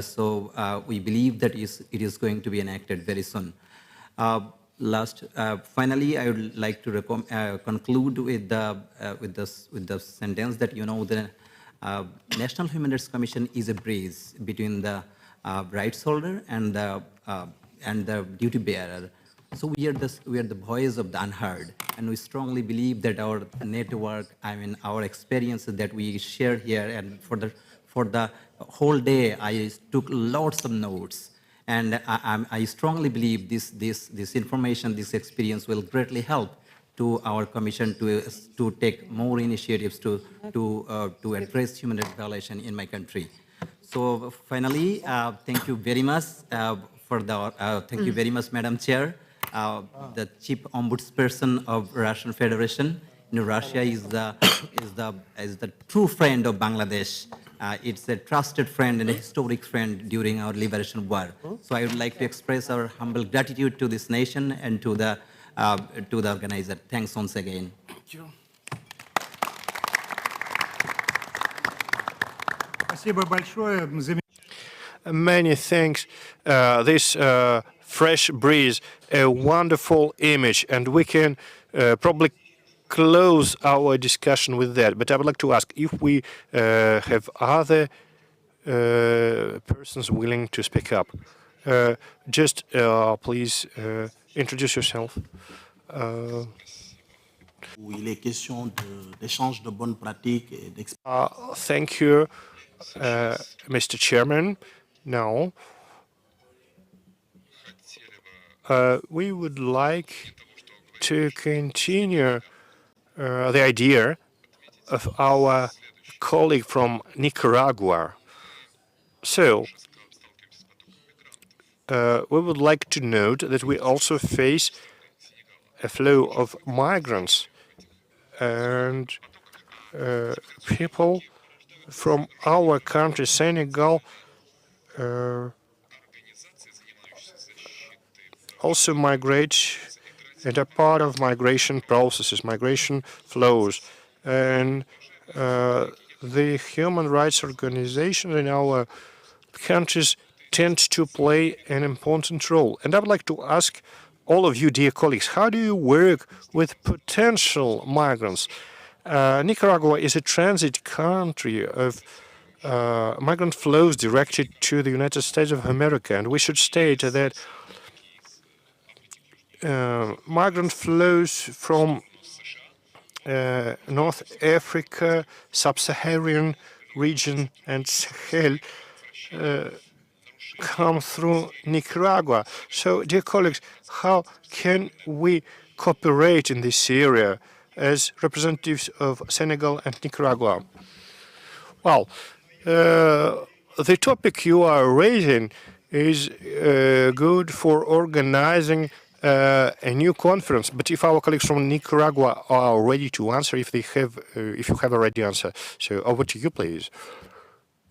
So we believe that it is going to be enacted very soon. Finally, I would like to conclude with the sentence that the National Human Rights Commission is a bridge between the rights holder and the duty bearer. So we are the voice of the unheard, and we strongly believe that our network, our experiences that we share here, and for the whole day, I took lots of notes. And I strongly believe this information, this experience will greatly help to our commission to take more initiatives to address human rights violation in my country. So finally, thank you very much thank you very much, Madam Chair, the Chief Ombudsperson of Russian Federation. Russia is the true friend of Bangladesh. It's a trusted friend and a historic friend during our liberation war. So I would like to express our humble gratitude to this nation and to the organizer. Thanks once again. Thank you. Many thanks. This fresh breeze, a wonderful image, and we can probably close our discussion with that. But I would like to ask if we have other persons willing to speak up. Just please introduce yourself. Thank you, Mr. Chairman. Now, we would like to continue the idea of our colleague from Nicaragua. So, we would like to note that we also face a flow of migrants and people from our country, Senegal, also migrate and are part of migration processes, migration flows. And the human rights organizations in our countries tend to play an important role. And I would like to ask all of you, dear colleagues, how do you work with potential migrants? Nicaragua is a transit country of migrant flows directed to the United States of America, and we should state that migrant flows from North Africa, Sub-Saharan region, and Sahel come through Nicaragua. So, dear colleagues, how can we cooperate in this area as representatives of Senegal and Nicaragua? Well, the topic you are raising is good for organizing a new conference. But if our colleagues from Nicaragua are ready to answer, if you have a ready answer, so over to you, please.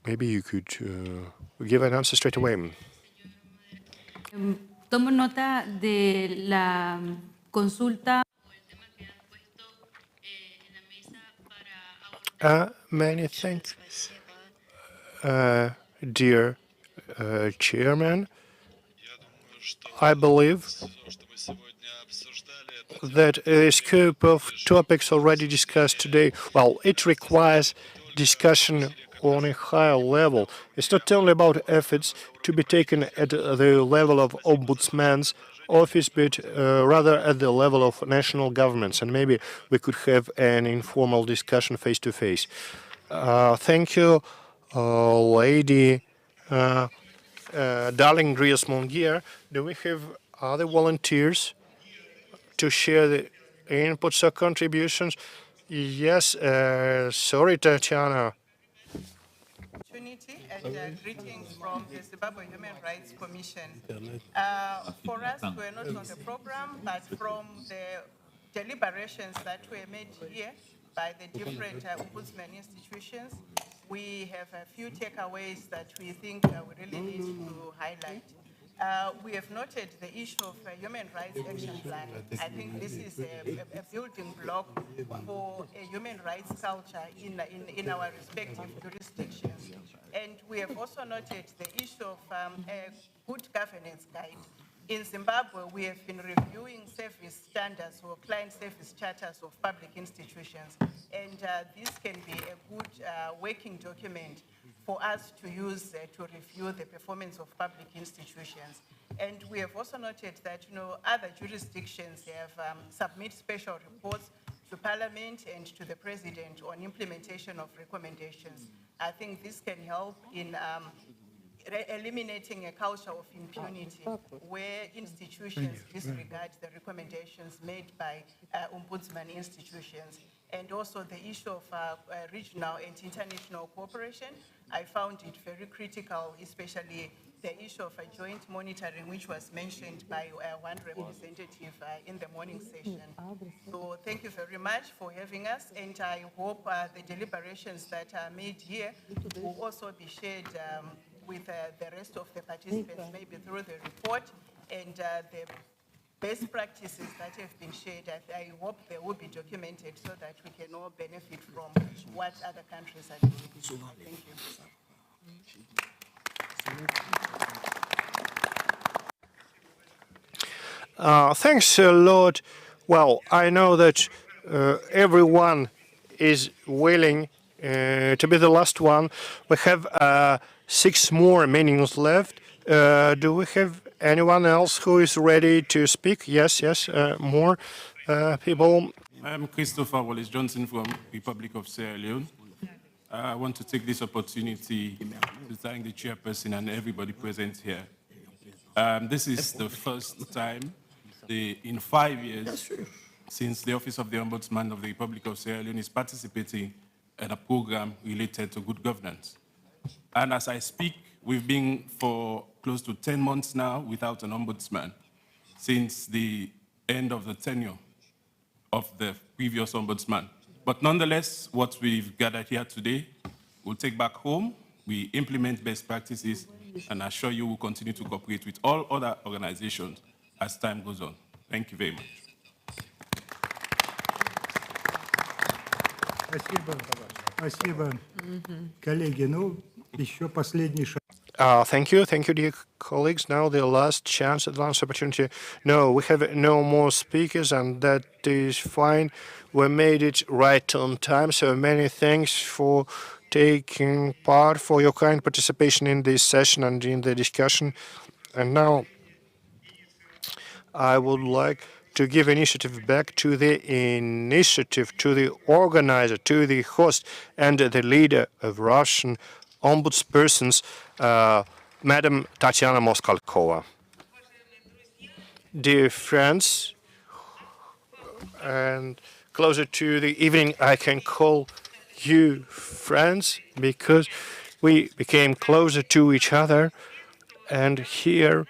Maybe you could give an answer straight away. Tomo nota de la consulta. Many thanks, dear Chairman. I believe that the scope of topics already discussed today, well, it requires discussion on a higher level. It's not only about efforts to be taken at the level of Ombudsman's office, but rather at the level of national governments. And maybe we could have an informal discussion face-to-face. Thank you, Lady Darling Drias Mongier. Do we have other volunteers to share the inputs or contributions? Yes, sorry, Tatiana. And greetings from the Zimbabwe Human Rights Commission. For us, we're not on the program, but from the deliberations that were made here by the different ombudsman institutions, we have a few takeaways that we think we really need to highlight. We have noted the issue of a human rights action plan. I think this is a building block for a human rights culture in our respective jurisdictions. And we have also noted the issue of a good governance guide. In Zimbabwe, we have been reviewing service standards or client service charters of public institutions. And this can be a good working document for us to use to review the performance of public institutions. And we have also noted that other jurisdictions have submitted special reports to Parliament and to the President on implementation of recommendations. I think this can help in eliminating a culture of impunity where institutions disregard the recommendations made by ombudsman institutions. And also the issue of regional and international cooperation. I found it very critical, especially the issue of a joint monitoring, which was mentioned by one representative in the morning session. So thank you very much for having us, and I hope the deliberations that are made here will also be shared with the rest of the participants, maybe through the report and the best practices that have been shared. I hope they will be documented so that we can all benefit from what other countries are doing. Thank you. Thanks a lot. Well, I know that everyone is willing to be the last one. We have 6 more meetings left. Do we have anyone else who is ready to speak? Yes, more people. I'm Christopher Wallace Johnson from Republic of Sierra Leone. I want to take this opportunity to thank the chairperson and everybody present here. This is the first time in 5 years since the Office of the Ombudsman of the Republic of Sierra Leone is participating in a program related to good governance. And as I speak, we've been for close to 10 months now without an ombudsman since the end of the tenure of the previous ombudsman. But nonetheless, what we've gathered here today, we'll take back home, we implement best practices, and I assure you we'll continue to cooperate with all other organizations as time goes on. Thank you very much. Спасибо. Коллеги, еще последний шаг. Thank you, dear colleagues. Now the last chance, advance opportunity. No, we have no more speakers, and that is fine. We made it right on time, so many thanks for taking part, for your kind participation in this session and in the discussion. And now I would like to give initiative back to the organizer, to the host, and the leader of Russian ombudspersons, Madam Tatiana Moskalkova. Dear friends, and closer to the evening, I can call you friends because we became closer to each other. And here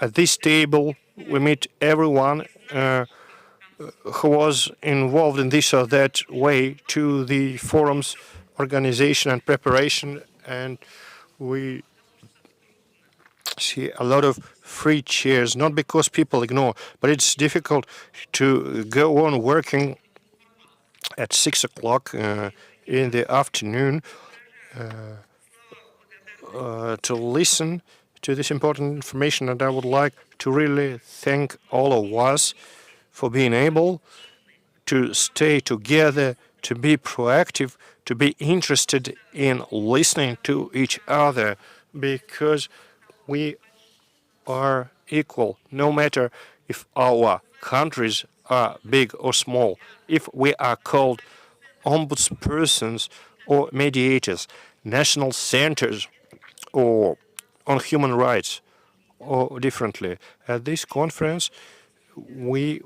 At this table, we meet everyone who was involved in this or that way to the forum's organization and preparation, and we see a lot of free chairs, not because people ignore, but it's difficult to go on working at 6 o'clock in the afternoon to listen to this important information. And I would like to really thank all of us for being able to stay together, to be proactive, to be interested in listening to each other, because we are equal, no matter if our countries are big or small. If we are called ombudspersons or mediators, national centers, or on human rights, or differently. At this conference, we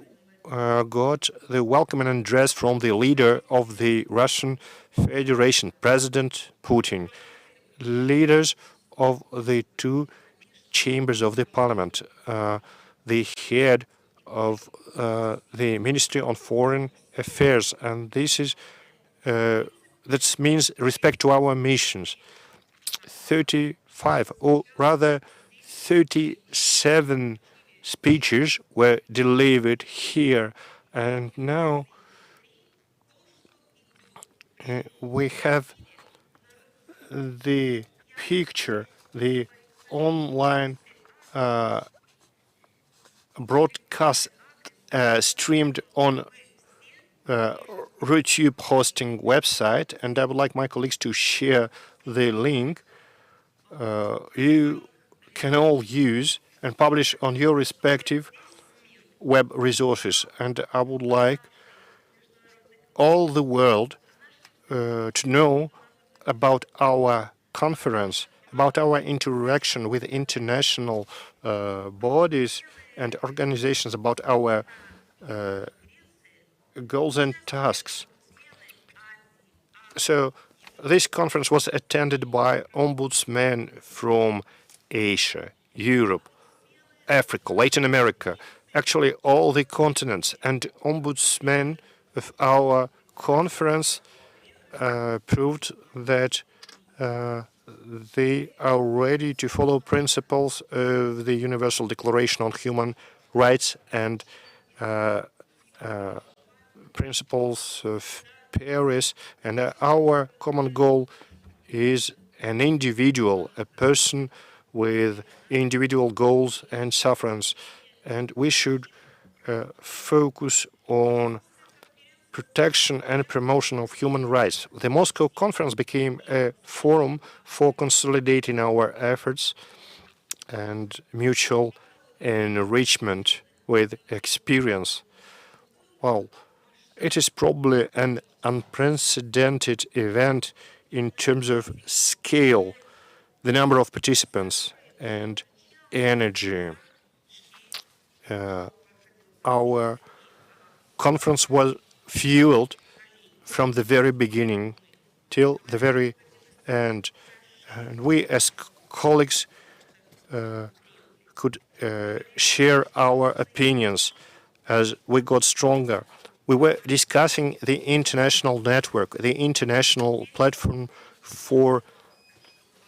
got the welcoming address from the leader of the Russian Federation, President Putin, leaders of the two chambers of the parliament, the head of the Ministry on Foreign Affairs, and this is that means respect to our missions. 35, or rather 37 speeches were delivered here, and now we have the picture, the online broadcast streamed on YouTube hosting website, and I would like my colleagues to share the link. You can all use and publish on your respective web resources, and I would like all the world to know about our conference, about our interaction with international bodies and organizations, about our goals and tasks. So this conference was attended by ombudsmen from Asia, Europe, Africa, Latin America, actually all the continents, and ombudsmen of our conference proved that they are ready to follow principles of the Universal Declaration on Human Rights and principles of Paris, and our common goal is an individual, a person with individual goals and sufferance, and we should focus on protection and promotion of human rights. The Moscow conference became a forum for consolidating our efforts and mutual enrichment with experience. Well, it is probably an unprecedented event in terms of scale, the number of participants, and energy. Our conference was fueled from the very beginning till the very end. And we as colleagues could share our opinions as we got stronger. We were discussing the international network, the international platform for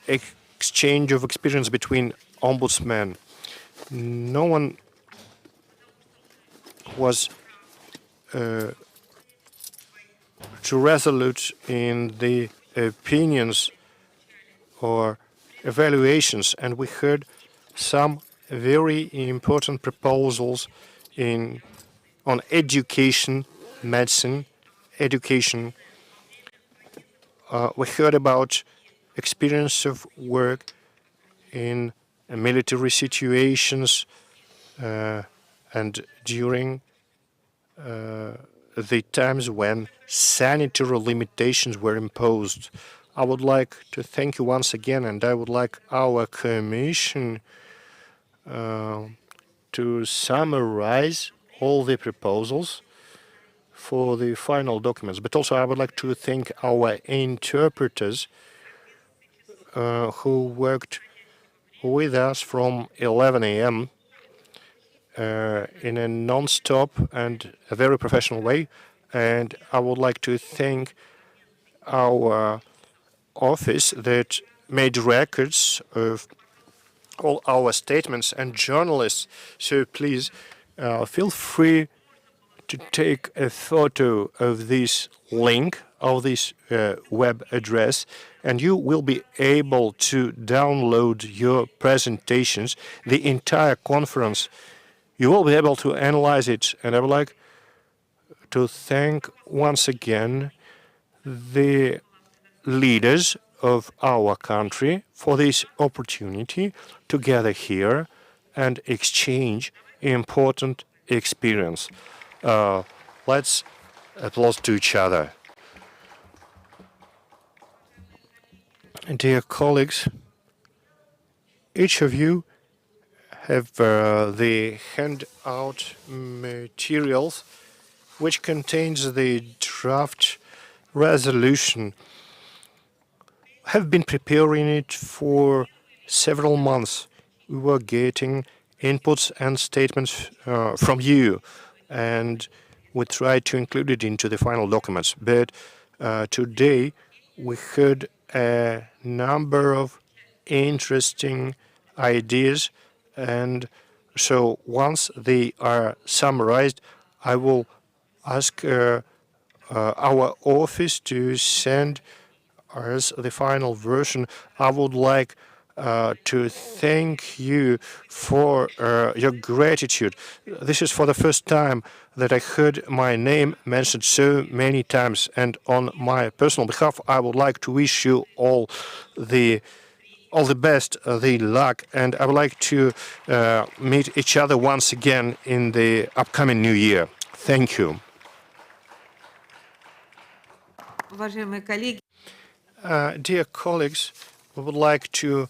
exchange of experience between ombudsmen. No one was too resolute in the opinions or evaluations, and we heard some very important proposals on education, medicine, education. We heard about experience of work in military situations and during the times when sanitary limitations were imposed. I would like to thank you once again, and I would like our Commission to summarize all the proposals for the final documents. But also I would like to thank our interpreters who worked with us from 11 a.m. in a non-stop and a very professional way. And I would like to thank our office that made records of all our statements and journalists. So please feel free to take a photo of this link, of this web address, and you will be able to download your presentations, the entire conference. You will be able to analyze it. And I would like to thank once again the leaders of our country for this opportunity to gather here and exchange important experience. Let's applaud to each other. Dear colleagues, each of you have the handout materials which contains the draft resolution. Have been preparing it for several months. We were getting inputs and statements from you, and we tried to include it into the final documents. But today we heard a number of interesting ideas, and so once they are summarized, I will ask our office to send us the final version. I would like to thank you for your gratitude. This is for the first time that I heard my name mentioned so many times, and on my personal behalf, I would like to wish you all the best, the luck, and I would like to meet each other once again in the upcoming new year. Thank you. Dear colleagues, we would like to